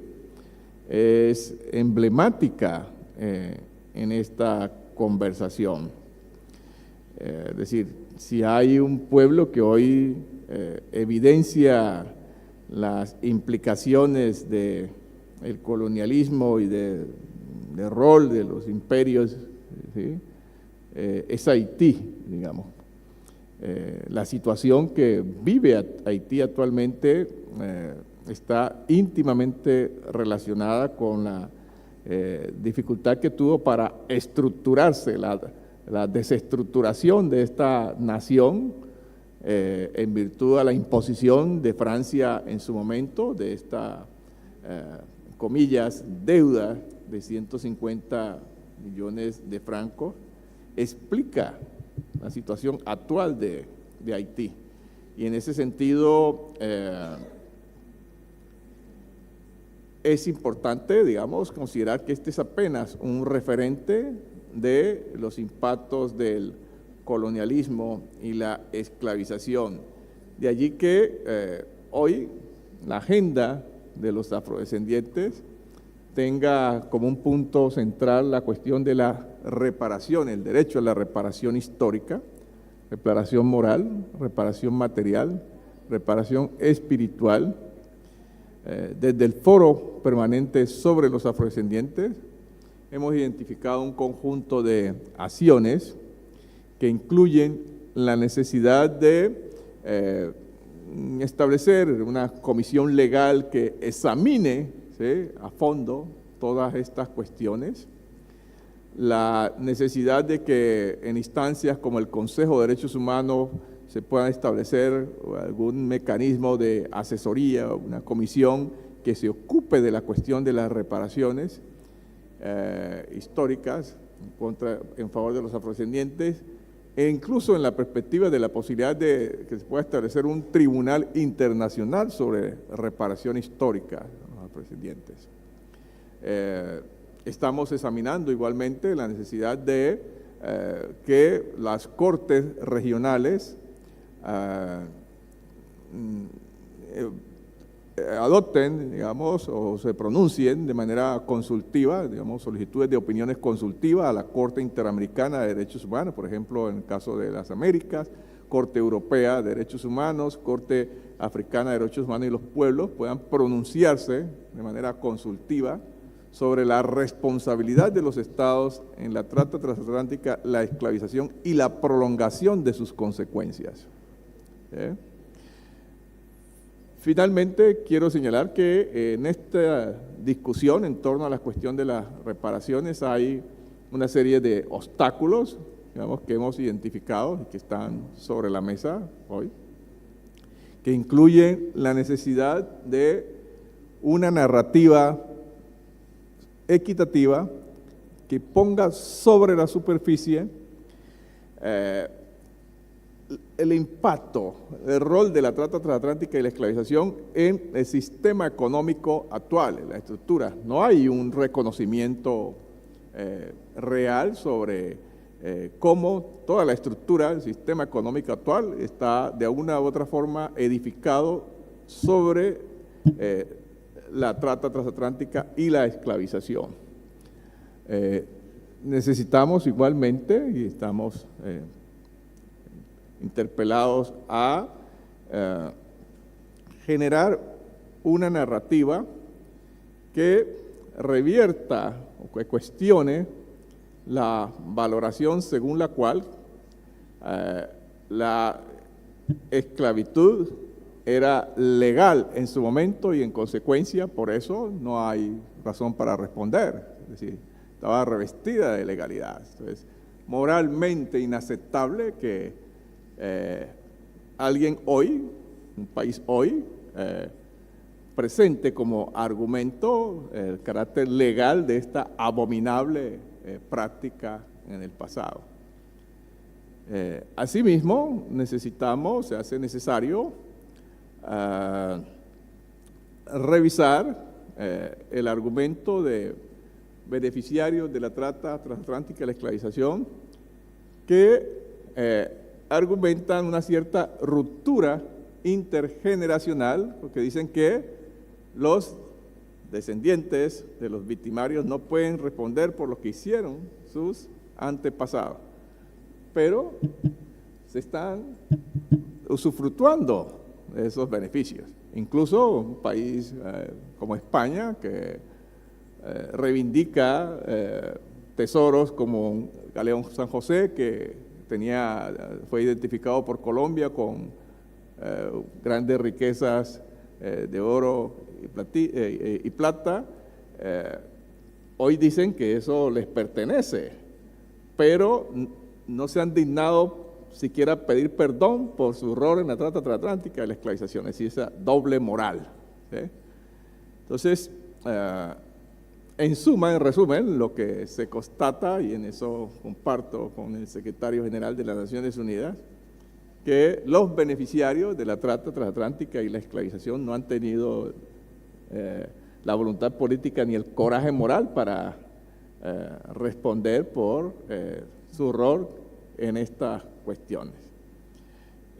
es emblemática en esta conversación. Es decir, si hay un pueblo que hoy evidencia las implicaciones del colonialismo y del rol de los imperios, ¿sí?, es Haití, digamos. La situación que vive Haití actualmente está íntimamente relacionada con la dificultad que tuvo para estructurarse, la desestructuración de esta nación en virtud de la imposición de Francia en su momento, de esta, comillas, deuda de 150 millones de francos, explica la situación actual de Haití. Y en ese sentido es importante, digamos, considerar que este es apenas un referente de los impactos del colonialismo y la esclavización. De allí que hoy la agenda de los afrodescendientes tenga como un punto central la cuestión de la reparación, el derecho a la reparación histórica, reparación moral, reparación material, reparación espiritual. Desde el Foro Permanente sobre los Afrodescendientes hemos identificado un conjunto de acciones que incluyen la necesidad de establecer una comisión legal que examine, ¿sí?, a fondo todas estas cuestiones, la necesidad de que en instancias como el Consejo de Derechos Humanos se pueda establecer algún mecanismo de asesoría, una comisión que se ocupe de la cuestión de las reparaciones históricas en favor de los afrodescendientes, e incluso en la perspectiva de la posibilidad de que se pueda establecer un tribunal internacional sobre reparación histórica de los afrodescendientes. Estamos examinando igualmente la necesidad de que las cortes regionales adopten, digamos, o se pronuncien de manera consultiva, digamos, solicitudes de opiniones consultivas a la Corte Interamericana de Derechos Humanos, por ejemplo, en el caso de las Américas, Corte Europea de Derechos Humanos, Corte Africana de Derechos Humanos, y los pueblos puedan pronunciarse de manera consultiva sobre la responsabilidad de los estados en la trata transatlántica, la esclavización y la prolongación de sus consecuencias. Finalmente, quiero señalar que en esta discusión en torno a la cuestión de las reparaciones hay una serie de obstáculos, digamos, que hemos identificado y que están sobre la mesa hoy, que incluyen la necesidad de una narrativa equitativa que ponga sobre la superficie el impacto, el rol de la trata transatlántica y la esclavización en el sistema económico actual, en la estructura. No hay un reconocimiento real sobre cómo toda la estructura del sistema económico actual está de una u otra forma edificado sobre la trata transatlántica y la esclavización. Necesitamos igualmente, y estamos interpelados a generar una narrativa que revierta o que cuestione la valoración según la cual la esclavitud era legal en su momento y en consecuencia por eso no hay razón para responder, es decir, estaba revestida de legalidad. Entonces, moralmente inaceptable que alguien hoy, un país hoy, presente como argumento el carácter legal de esta abominable práctica en el pasado. Asimismo, se hace necesario revisar el argumento de beneficiarios de la trata transatlántica y la esclavización que argumentan una cierta ruptura intergeneracional, porque dicen que los descendientes de los victimarios no pueden responder por lo que hicieron sus antepasados, pero se están usufructuando de esos beneficios. Incluso un país como España, que reivindica tesoros como un galeón San José, que fue identificado por Colombia con grandes riquezas de oro y plata, hoy dicen que eso les pertenece, pero no se han dignado siquiera pedir perdón por su error en la trata transatlántica y la esclavización, es decir, esa doble moral. ¿Sí? Entonces, en suma, en resumen, lo que se constata, y en eso comparto con el secretario general de las Naciones Unidas, que los beneficiarios de la trata transatlántica y la esclavización no han tenido la voluntad política ni el coraje moral para responder por su rol en estas cuestiones.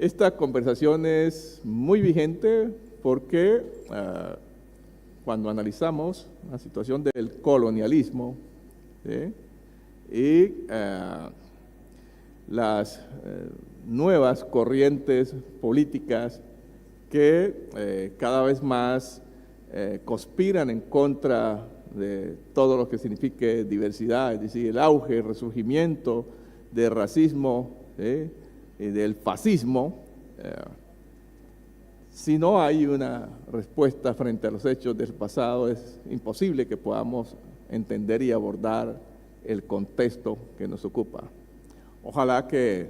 Esta conversación es muy vigente porque cuando analizamos la situación del colonialismo, ¿sí?, y las nuevas corrientes políticas que cada vez más conspiran en contra de todo lo que signifique diversidad, es decir, el auge, el resurgimiento del racismo, ¿sí?, y del fascismo. Si no hay una respuesta frente a los hechos del pasado, es imposible que podamos entender y abordar el contexto que nos ocupa. Ojalá que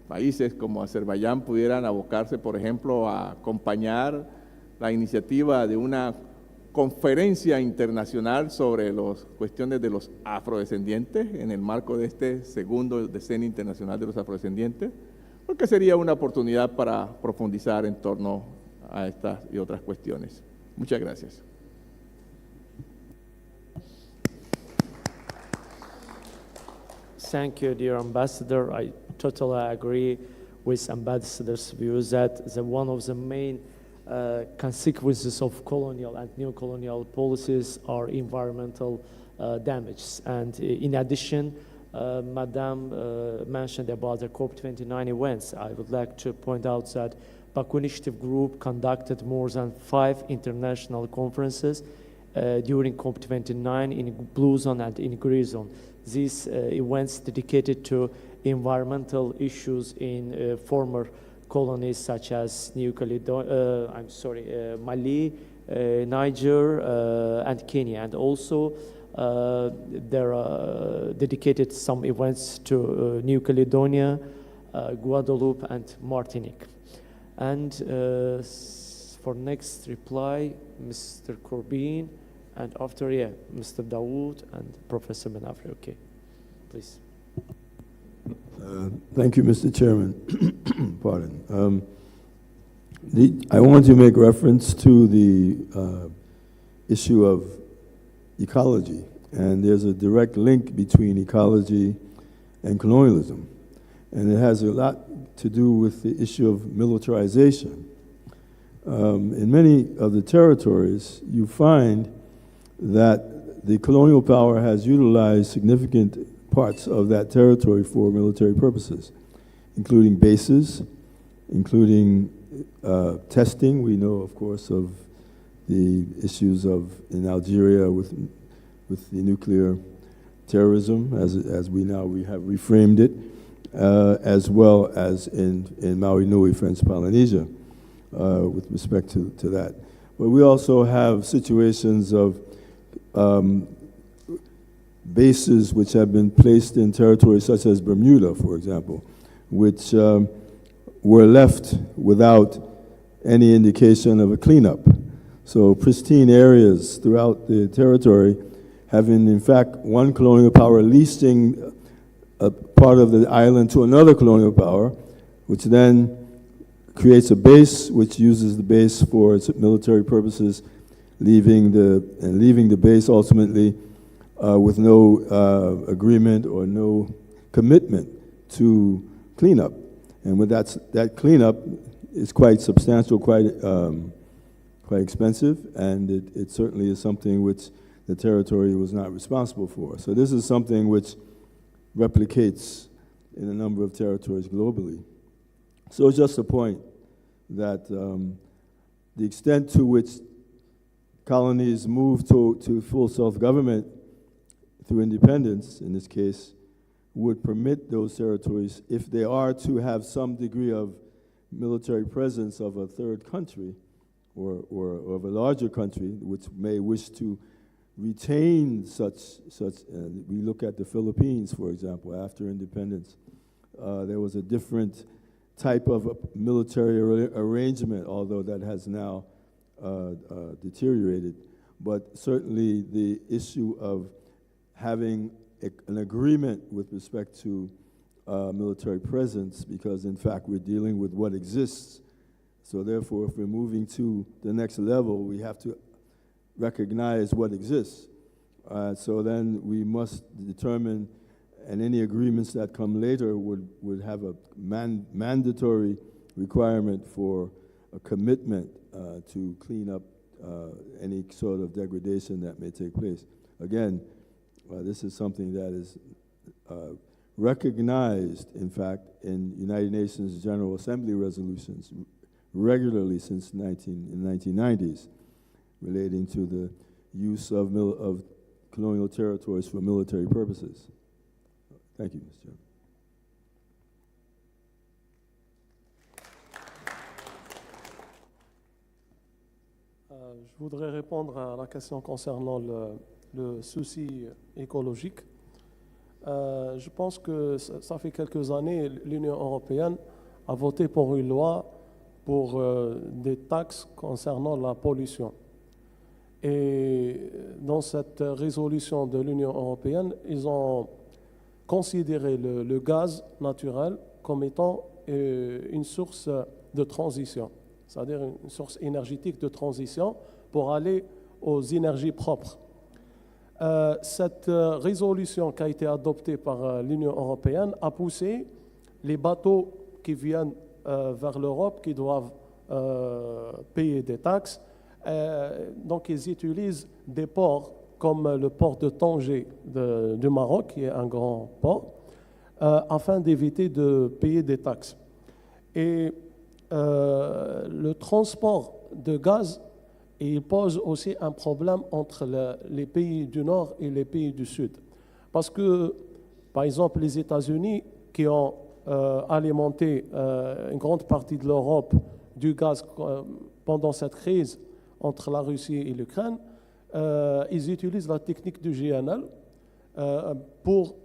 países como Azerbaiyán pudieran abocarse, por ejemplo, a acompañar la iniciativa de una conferencia internacional sobre las cuestiones de los afrodescendientes en el marco de este segundo decenio internacional de los afrodescendientes, porque sería una oportunidad para profundizar en torno a estas y otras cuestiones. Muchas gracias. Thank you, dear Ambassador. I totally agree with Ambassador's views that one of the main consequences of colonial and neo-colonial policies are environmental damage. And in addition, Madame mentioned about the COP29 events. I would like to point out that Baku Initiative Group conducted more than 5 international conferences during COP29 in Blue Zone and in Green Zone. These events dedicated to environmental issues in former colonies such as Mali, Niger, and Kenya. And also there are dedicated some events to New Caledonia, Guadeloupe, and Martinique. And for next reply, Mr. Corbin, and after, Mr. Dawood and Professor Ben-Afri. Okay, please. Thank you, Mr. Chairman. Pardon. I want to make reference to the issue of ecology, and there's a direct link between ecology and colonialism, and it has a lot to do with the issue of militarization. In many of the territories, you find that the colonial power has utilized significant parts of that territory for military purposes, including bases, including testing. We know, of course, of the issues in Algeria with the nuclear terrorism, as we have reframed it, as well as in Maui Nui, French Polynesia, with respect to that. But we also have situations of bases which have been placed in territories such as Bermuda, for example, which were left without any indication of a cleanup. So pristine areas throughout the territory having, in fact, one colonial power leasing a part of the island to another colonial power, which then creates a base which uses the base for its military purposes, leaving the base ultimately with no agreement or no commitment to cleanup. And with that cleanup is quite substantial, quite expensive, and it certainly is something which the territory was not responsible for. So this is something which replicates in a number of territories globally. So it's just a point that the extent to which colonies move to full self-government through independence, in this case, would permit those territories, if they are to have some degree of military presence of a third country or of a larger country, which may wish to retain such we look at the Philippines, for example, after independence. There was a different type of military arrangement, although that has now deteriorated. But certainly the issue of having an agreement with respect to military presence, because in fact we're dealing with what exists. So therefore, if we're moving to the next level, we have to recognize what exists. So then we must determine and any agreements that come later would have a mandatory requirement for a commitment to clean up any sort of degradation that may take place. Again, this is something that is recognized, in fact, in United Nations General Assembly resolutions regularly since the 1990s, relating to the use of colonial territories for military purposes. Thank you, Mr. Chairman. Je voudrais répondre à la question concernant le souci écologique. Je pense que ça fait quelques années, l'Union européenne a voté pour une loi pour des taxes concernant la pollution. Et dans cette résolution de l'Union européenne, ils ont considéré le gaz naturel comme étant une source de transition, c'est-à-dire une source énergétique de transition pour aller aux énergies propres. Cette résolution qui a été adoptée par l'Union européenne a poussé les bateaux qui viennent vers l'Europe, qui doivent payer des taxes. Donc ils utilisent des ports comme le port de Tanger du Maroc, qui est un grand port, afin d'éviter de payer des taxes. Et le transport de gaz, il pose aussi un problème entre les pays du Nord et les pays du Sud. Parce que, par exemple, les États-Unis, qui ont alimenté une grande partie de l'Europe du gaz pendant cette crise entre la Russie et l'Ukraine, ils utilisent la technique du GNL pour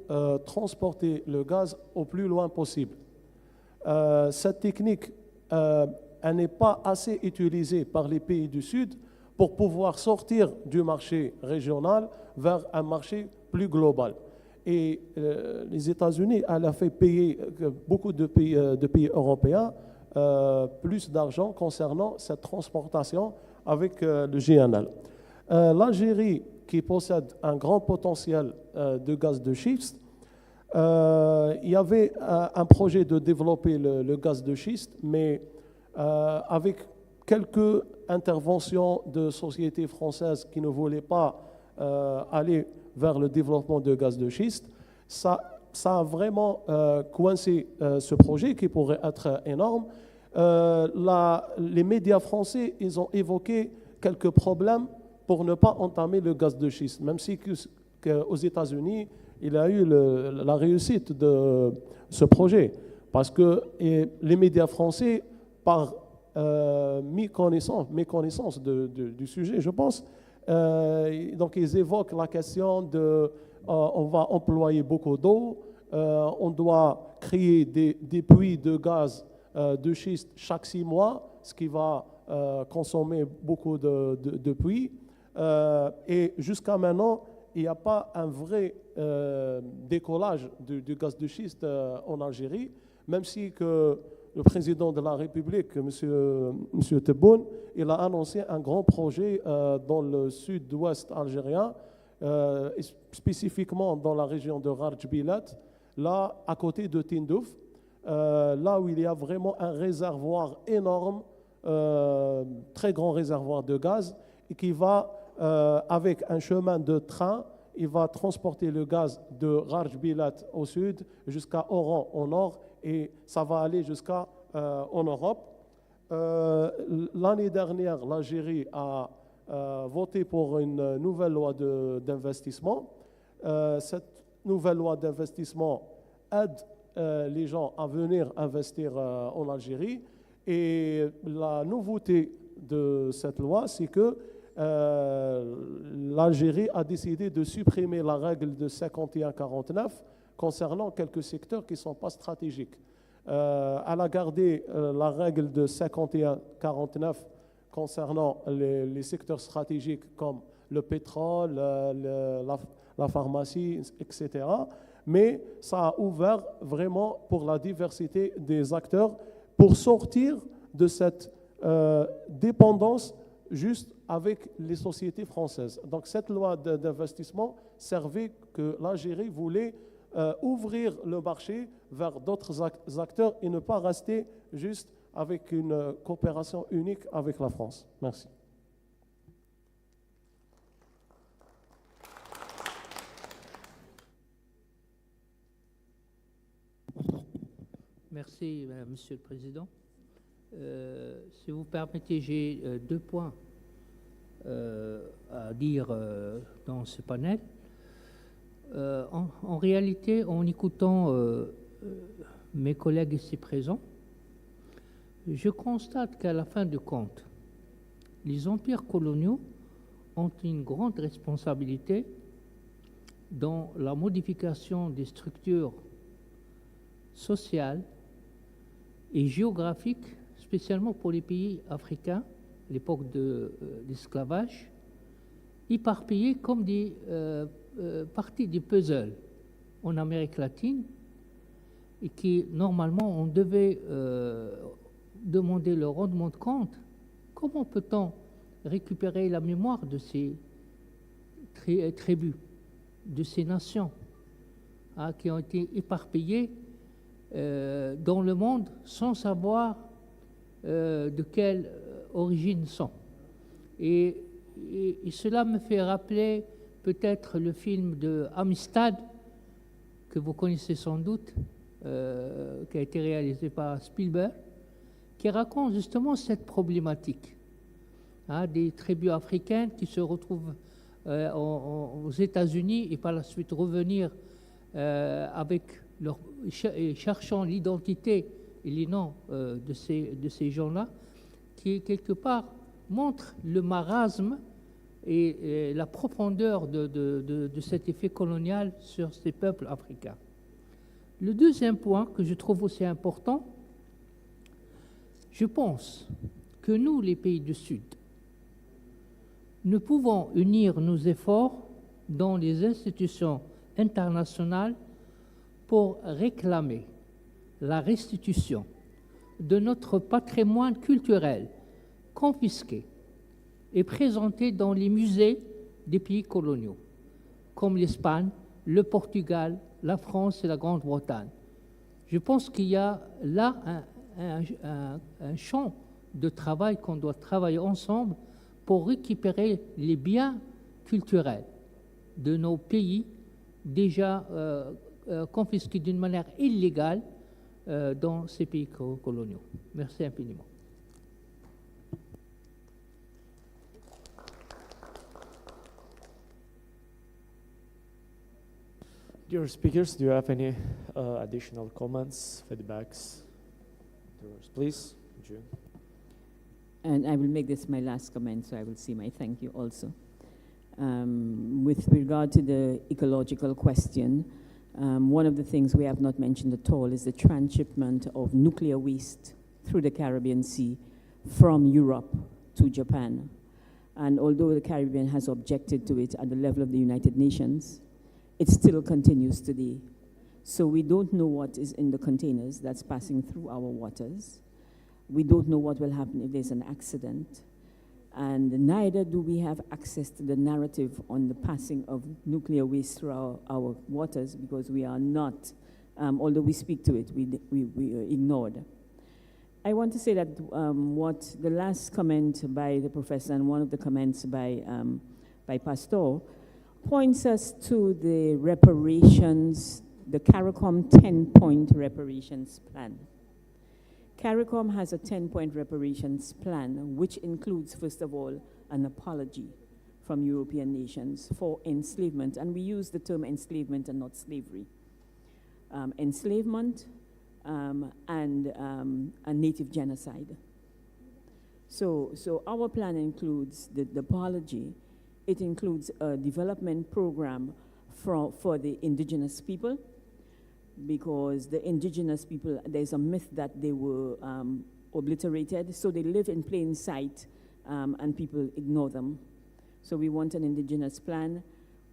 transporter le gaz au plus loin possible. Cette technique elle n'est pas assez utilisée par les pays du Sud pour pouvoir sortir du marché régional vers un marché plus global. Et les États-Unis, elle a fait payer beaucoup de pays européens plus d'argent concernant cette transportation avec le GNL. L'Algérie, qui possède un grand potentiel de gaz de schiste, il y avait un projet de développer le gaz de schiste, mais avec quelques interventions de sociétés françaises qui ne voulaient pas aller vers le développement de gaz de schiste, ça a vraiment coincé ce projet qui pourrait être énorme. Les médias français, ils ont évoqué quelques problèmes pour ne pas entamer le gaz de schiste, même si aux États-Unis, il a eu la réussite de ce projet. Parce que les médias français, par méconnaissance du sujet, je pense, donc ils évoquent la question de on va employer beaucoup d'eau, on doit créer des puits de gaz de schiste chaque 6 mois, ce qui va consommer beaucoup de puits. Et jusqu'à maintenant, il n'y a pas un vrai décollage du gaz de schiste en Algérie, même si que le président de la République, M. Tebboune, il a annoncé un grand projet dans le sud-ouest algérien, spécifiquement dans la région de Rardjbilat, là, à côté de Tindouf, là où il y a vraiment un réservoir énorme, très grand réservoir de gaz, et qui va, avec un chemin de train, il va transporter le gaz de Rardjbilat au sud jusqu'à Oran au nord, et ça va aller jusqu'en Europe. L'année dernière, l'Algérie a voté pour une nouvelle loi d'investissement. Cette nouvelle loi d'investissement aide les gens à venir investir en Algérie. Et la nouveauté de cette loi, c'est que l'Algérie a décidé de supprimer la règle de 51-49 concernant quelques secteurs qui ne sont pas stratégiques. Elle a gardé la règle de 51-49 concernant les secteurs stratégiques comme le pétrole, la pharmacie, etc. Mais ça a ouvert vraiment pour la diversité des acteurs pour sortir de cette dépendance juste avec les sociétés françaises. Donc cette loi d'investissement servait que l'Algérie voulait ouvrir le marché vers d'autres acteurs et ne pas rester juste avec une coopération unique avec la France. Merci. Merci, Monsieur le Président. Si vous permettez, j'ai 2 points à dire dans ce panel. En réalité, en écoutant mes collègues ici présents, je constate qu'à la fin de compte, les empires coloniaux ont une grande responsabilité dans la modification des structures sociales et géographiques, spécialement pour les pays africains, l'époque de l'esclavage, éparpillés comme des parties du puzzle en Amérique latine, et qui, normalement, on devait demander le rendement de compte. Comment peut-on récupérer la mémoire de ces tribus, de ces nations qui ont été éparpillées dans le monde sans savoir de quelle origine sont. Et cela me fait rappeler peut-être le film de Amistad, que vous connaissez sans doute, qui a été réalisé par Spielberg, qui raconte justement cette problématique des tribus africaines qui se retrouvent aux États-Unis et par la suite revenir cherchant l'identité et les noms de ces gens-là, qui quelque part montre le marasme et la profondeur de cet effet colonial sur ces peuples africains. Le deuxième point que je trouve aussi important, je pense que nous, les pays du Sud, nous pouvons unir nos efforts dans les institutions internationales pour réclamer la restitution de notre patrimoine culturel confisqué et présenté dans les musées des pays coloniaux, comme l'Espagne, le Portugal, la France et la Grande-Bretagne. Je pense qu'il y a là un champ de travail qu'on doit travailler ensemble pour récupérer les biens culturels de nos pays déjà confisqués d'une manière illégale dans ces pays coloniaux. Merci infiniment. Dear speakers, do you have any additional comments, feedbacks? Please, June. And I will make this my last comment, so I will say my thank you also. With regard to the ecological question, one of the things we have not mentioned at all is the transshipment of nuclear waste through the Caribbean Sea from Europe to Japan. And although the Caribbean has objected to it at the level of the United Nations, it still continues today. So we don't know what is in the containers that's passing through our waters. We don't know what will happen if there's an accident. And neither do we have access to the narrative on the passing of nuclear waste through our waters, because we are not, although we speak to it, we are ignored. I want to say that what the last comment by the professor and one of the comments by Pastor points us to the reparations, the CARICOM 10-point reparations plan. CARICOM has a 10-point reparations plan, which includes, first of all, an apology from European nations for enslavement, and we use the term enslavement and not slavery. Enslavement and a native genocide. So our plan includes the apology. It includes a development program for the indigenous people, because the indigenous people, there's a myth that they were obliterated, so they live in plain sight and people ignore them. So we want an indigenous plan.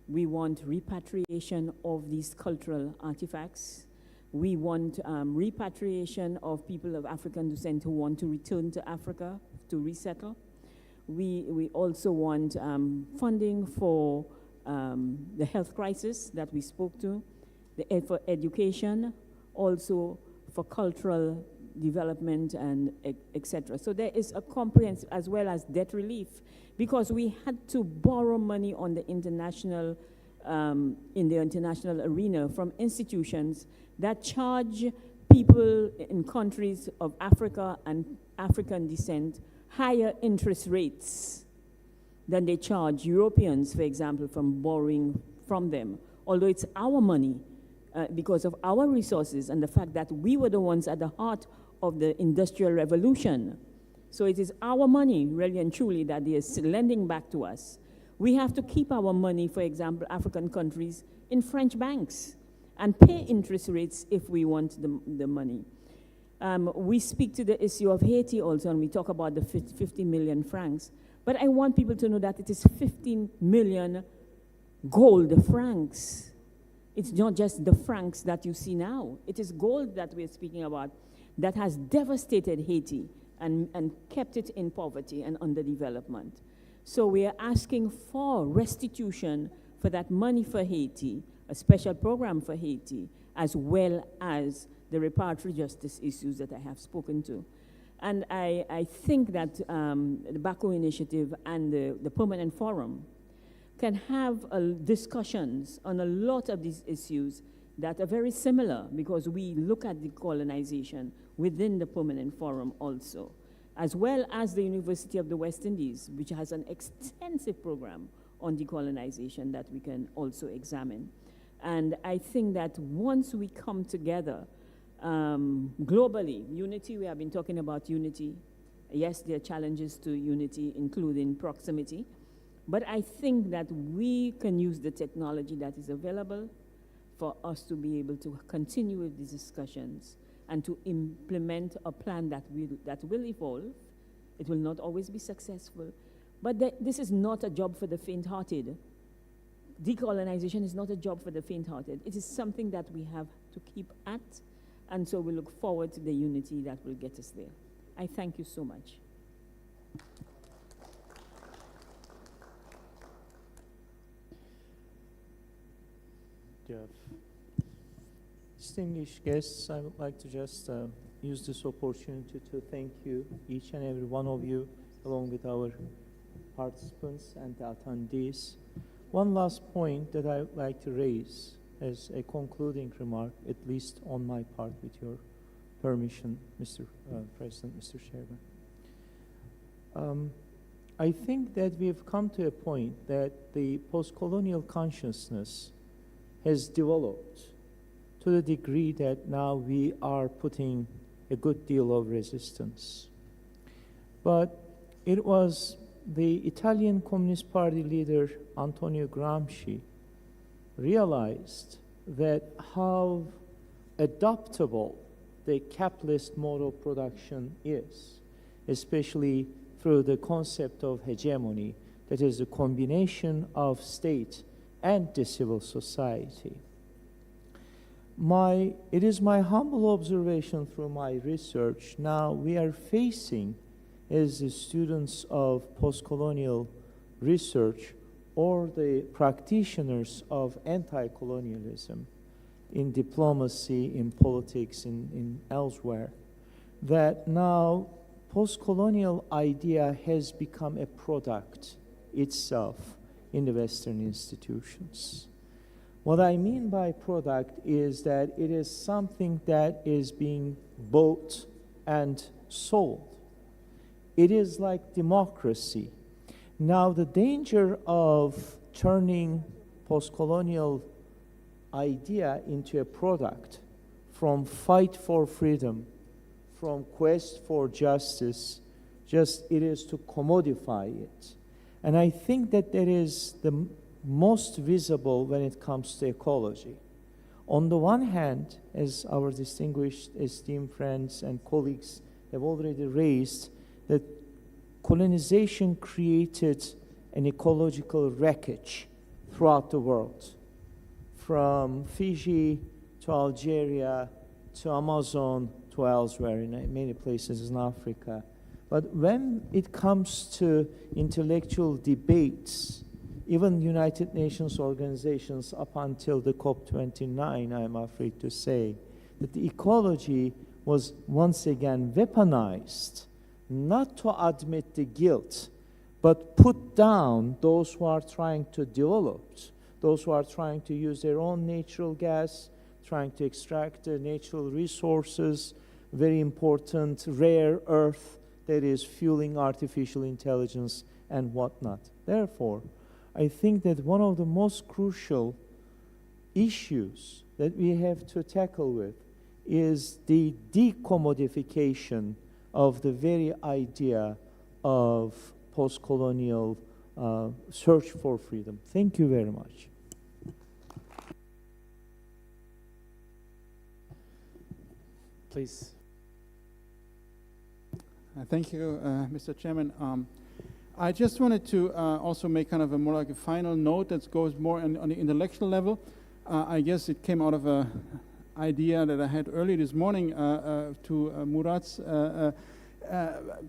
We want repatriation of these cultural artifacts. We want repatriation of people of African descent who want to return to Africa to resettle. We also want funding for the health crisis that we spoke to, for education, also for cultural development and etc. So there is a comprehensive, as well as debt relief, because we had to borrow money on the international, in the international arena from institutions that charge people in countries of Africa and African descent higher interest rates than they charge Europeans, for example, from borrowing from them. Although it's our money, because of our resources and the fact that we were the ones at the heart of the Industrial Revolution. So it is our money, really and truly, that they are lending back to us. We have to keep our money, for example, African countries, in French banks and pay interest rates if we want the money. We speak to the issue of Haiti also, and we talk about the 50 million francs. But I want people to know that it is 15 million gold francs. It's not just the francs that you see now. It is gold that we're speaking about that has devastated Haiti and kept it in poverty and underdevelopment. So we are asking for restitution for that money for Haiti, a special program for Haiti, as well as the reparatory justice issues that I have spoken to. And I think that the Baku Initiative and the Permanent Forum can have discussions on a lot of these issues that are very similar, because we look at decolonization within the Permanent Forum also, as well as the University of the West Indies, which has an extensive program on decolonization that we can also examine. And I think that once we come together globally, unity, we have been talking about unity. Yes, there are challenges to unity, including proximity, but I think that we can use the technology that is available for us to be able to continue with these discussions and to implement a plan that will evolve. It will not always be successful, but this is not a job for the faint-hearted. Decolonization is not a job for the faint-hearted. It is something that we have to keep at, and so we look forward to the unity that will get us there. I thank you so much. Distinguished guests, I would like to just use this opportunity to thank you, each and every one of you, along with our participants and the attendees. One last point that I would like to raise as a concluding remark, at least on my part, with your permission, Mr. President, Mr. Chairman. I think that we've come to a point that the post-colonial consciousness has developed to the degree that now we are putting a good deal of resistance. But it was the Italian Communist Party leader Antonio Gramsci realized that how adaptable the capitalist mode of production is, especially through the concept of hegemony, that is the combination of state and the civil society. It is my humble observation through my research, now we are facing, as the students of post-colonial research or the practitioners of anti-colonialism in diplomacy, in politics, in elsewhere, that now post-colonial idea has become a product itself in the Western institutions. What I mean by product is that it is something that is being bought and sold. It is like democracy. Now, the danger of turning post-colonial idea into a product, from fight for freedom, from quest for justice, it is to commodify it. And I think that that is the most visible when it comes to ecology. On the one hand, as our distinguished esteemed friends and colleagues have already raised, that colonization created an ecological wreckage throughout the world, from Fiji to Algeria to Amazon to elsewhere in many places in Africa. But when it comes to intellectual debates, even United Nations organizations up until the COP29, I'm afraid to say, that the ecology was once again weaponized, not to admit the guilt, but put down those who are trying to develop, those who are trying to use their own natural gas, trying to extract the natural resources, very important rare earth that is fueling artificial intelligence and whatnot. Therefore, I think that one of the most crucial issues that we have to tackle with is the decommodification of the very idea of post-colonial search for freedom. Thank you very much. Please. Thank you, Mr. Chairman. I just wanted to also make kind of a more like a final note that goes more on the intellectual level. I guess it came out of a idea that I had early this morning to Murat's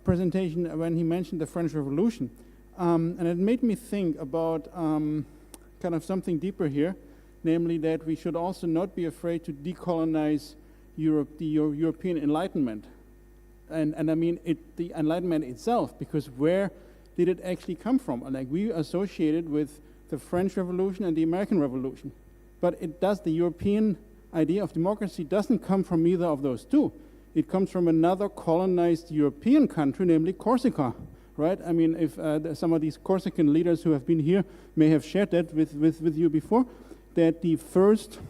presentation when he mentioned the French Revolution. And it made me think about kind of something deeper here, namely that we should also not be afraid to decolonize Europe, the European Enlightenment. And I mean the Enlightenment itself, because where did it actually come from? Like, we associated with the French Revolution and the American Revolution. But the European idea of democracy doesn't come from either of those two. It comes from another colonized European country, namely Corsica, right? I mean, if some of these Corsican leaders who have been here may have shared that with you before, that the first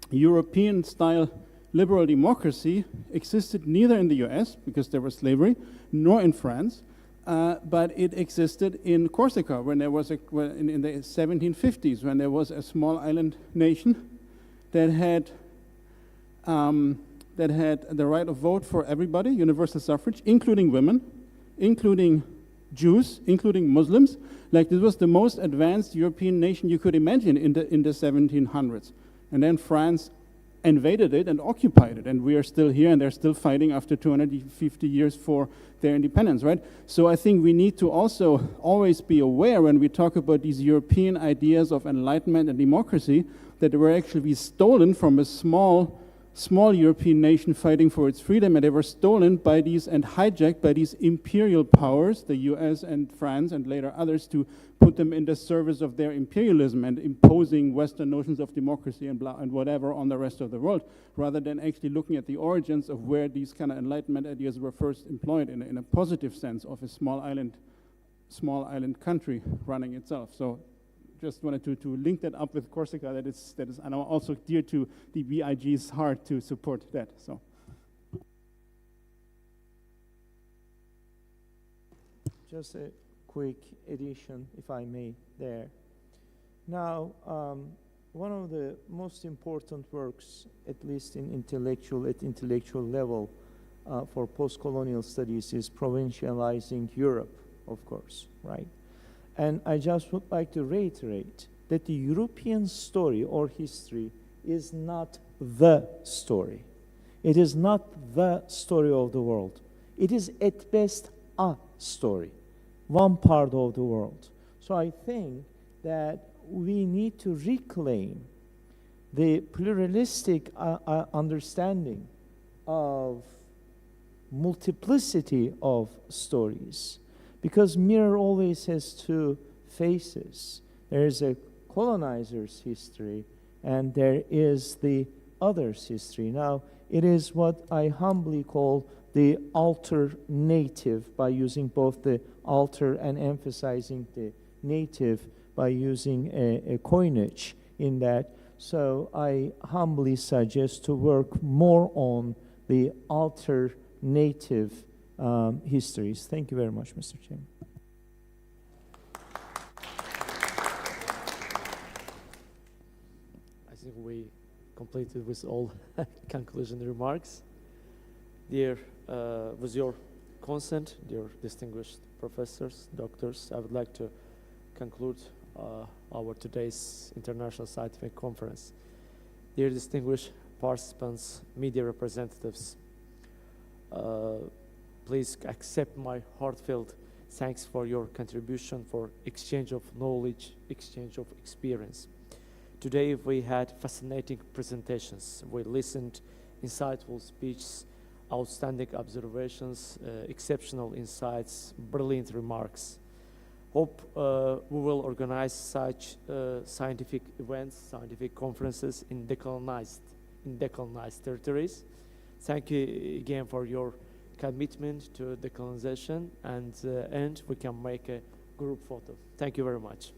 European-style liberal democracy existed neither in the US, because there was slavery, nor in France, but it existed in Corsica when there was in the 1750s, when there was a small island nation that had the right of vote for everybody, universal suffrage, including women, including Jews, including Muslims. Like, this was the most advanced European nation you could imagine in the 1700s. And then France invaded it and occupied it, and we are still here, and they're still fighting after 250 years for their independence, right? So I think we need to also always be aware when we talk about these European ideas of enlightenment and democracy that they were actually stolen from a small European nation fighting for its freedom, and they were stolen by these and hijacked by these imperial powers, the US and France and later others, to put them in the service of their imperialism and imposing Western notions of democracy and blah and whatever on the rest of the world, rather than actually looking at the origins of where these kind of Enlightenment ideas were first employed in a positive sense of a small island country running itself. So just wanted to link that up with Corsica, that is I know also dear to the BIG's heart to support that. So. Just a quick addition, if I may, there. Now, one of the most important works, at least at intellectual level, for post-colonial studies is Provincializing Europe, of course, right? And I just would like to reiterate that the European story or history is not the story. It is not the story of the world. It is at best a story, one part of the world. So I think that we need to reclaim the pluralistic understanding of multiplicity of stories. Because mirror always has two faces. There is a colonizer's history, and there is the other's history. Now, it is what I humbly call the alternative, by using both the alter and emphasizing the native by using a coinage in that. So I humbly suggest to work more on the alternative histories. Thank you very much, Mr. Chairman. I think we completed with all conclusion remarks. Dear, with your consent, dear distinguished professors, doctors, I would like to conclude our today's International Scientific Conference. Dear distinguished participants, media representatives, please accept my heartfelt Thanks for your contribution, for exchange of knowledge, exchange of experience. Today we had fascinating presentations. We listened insightful speeches, outstanding observations, exceptional insights, brilliant remarks. Hope we will organize such scientific events, scientific conferences in decolonized territories. Thank you again for your commitment to decolonization, and we can make a group photo. Thank you very much.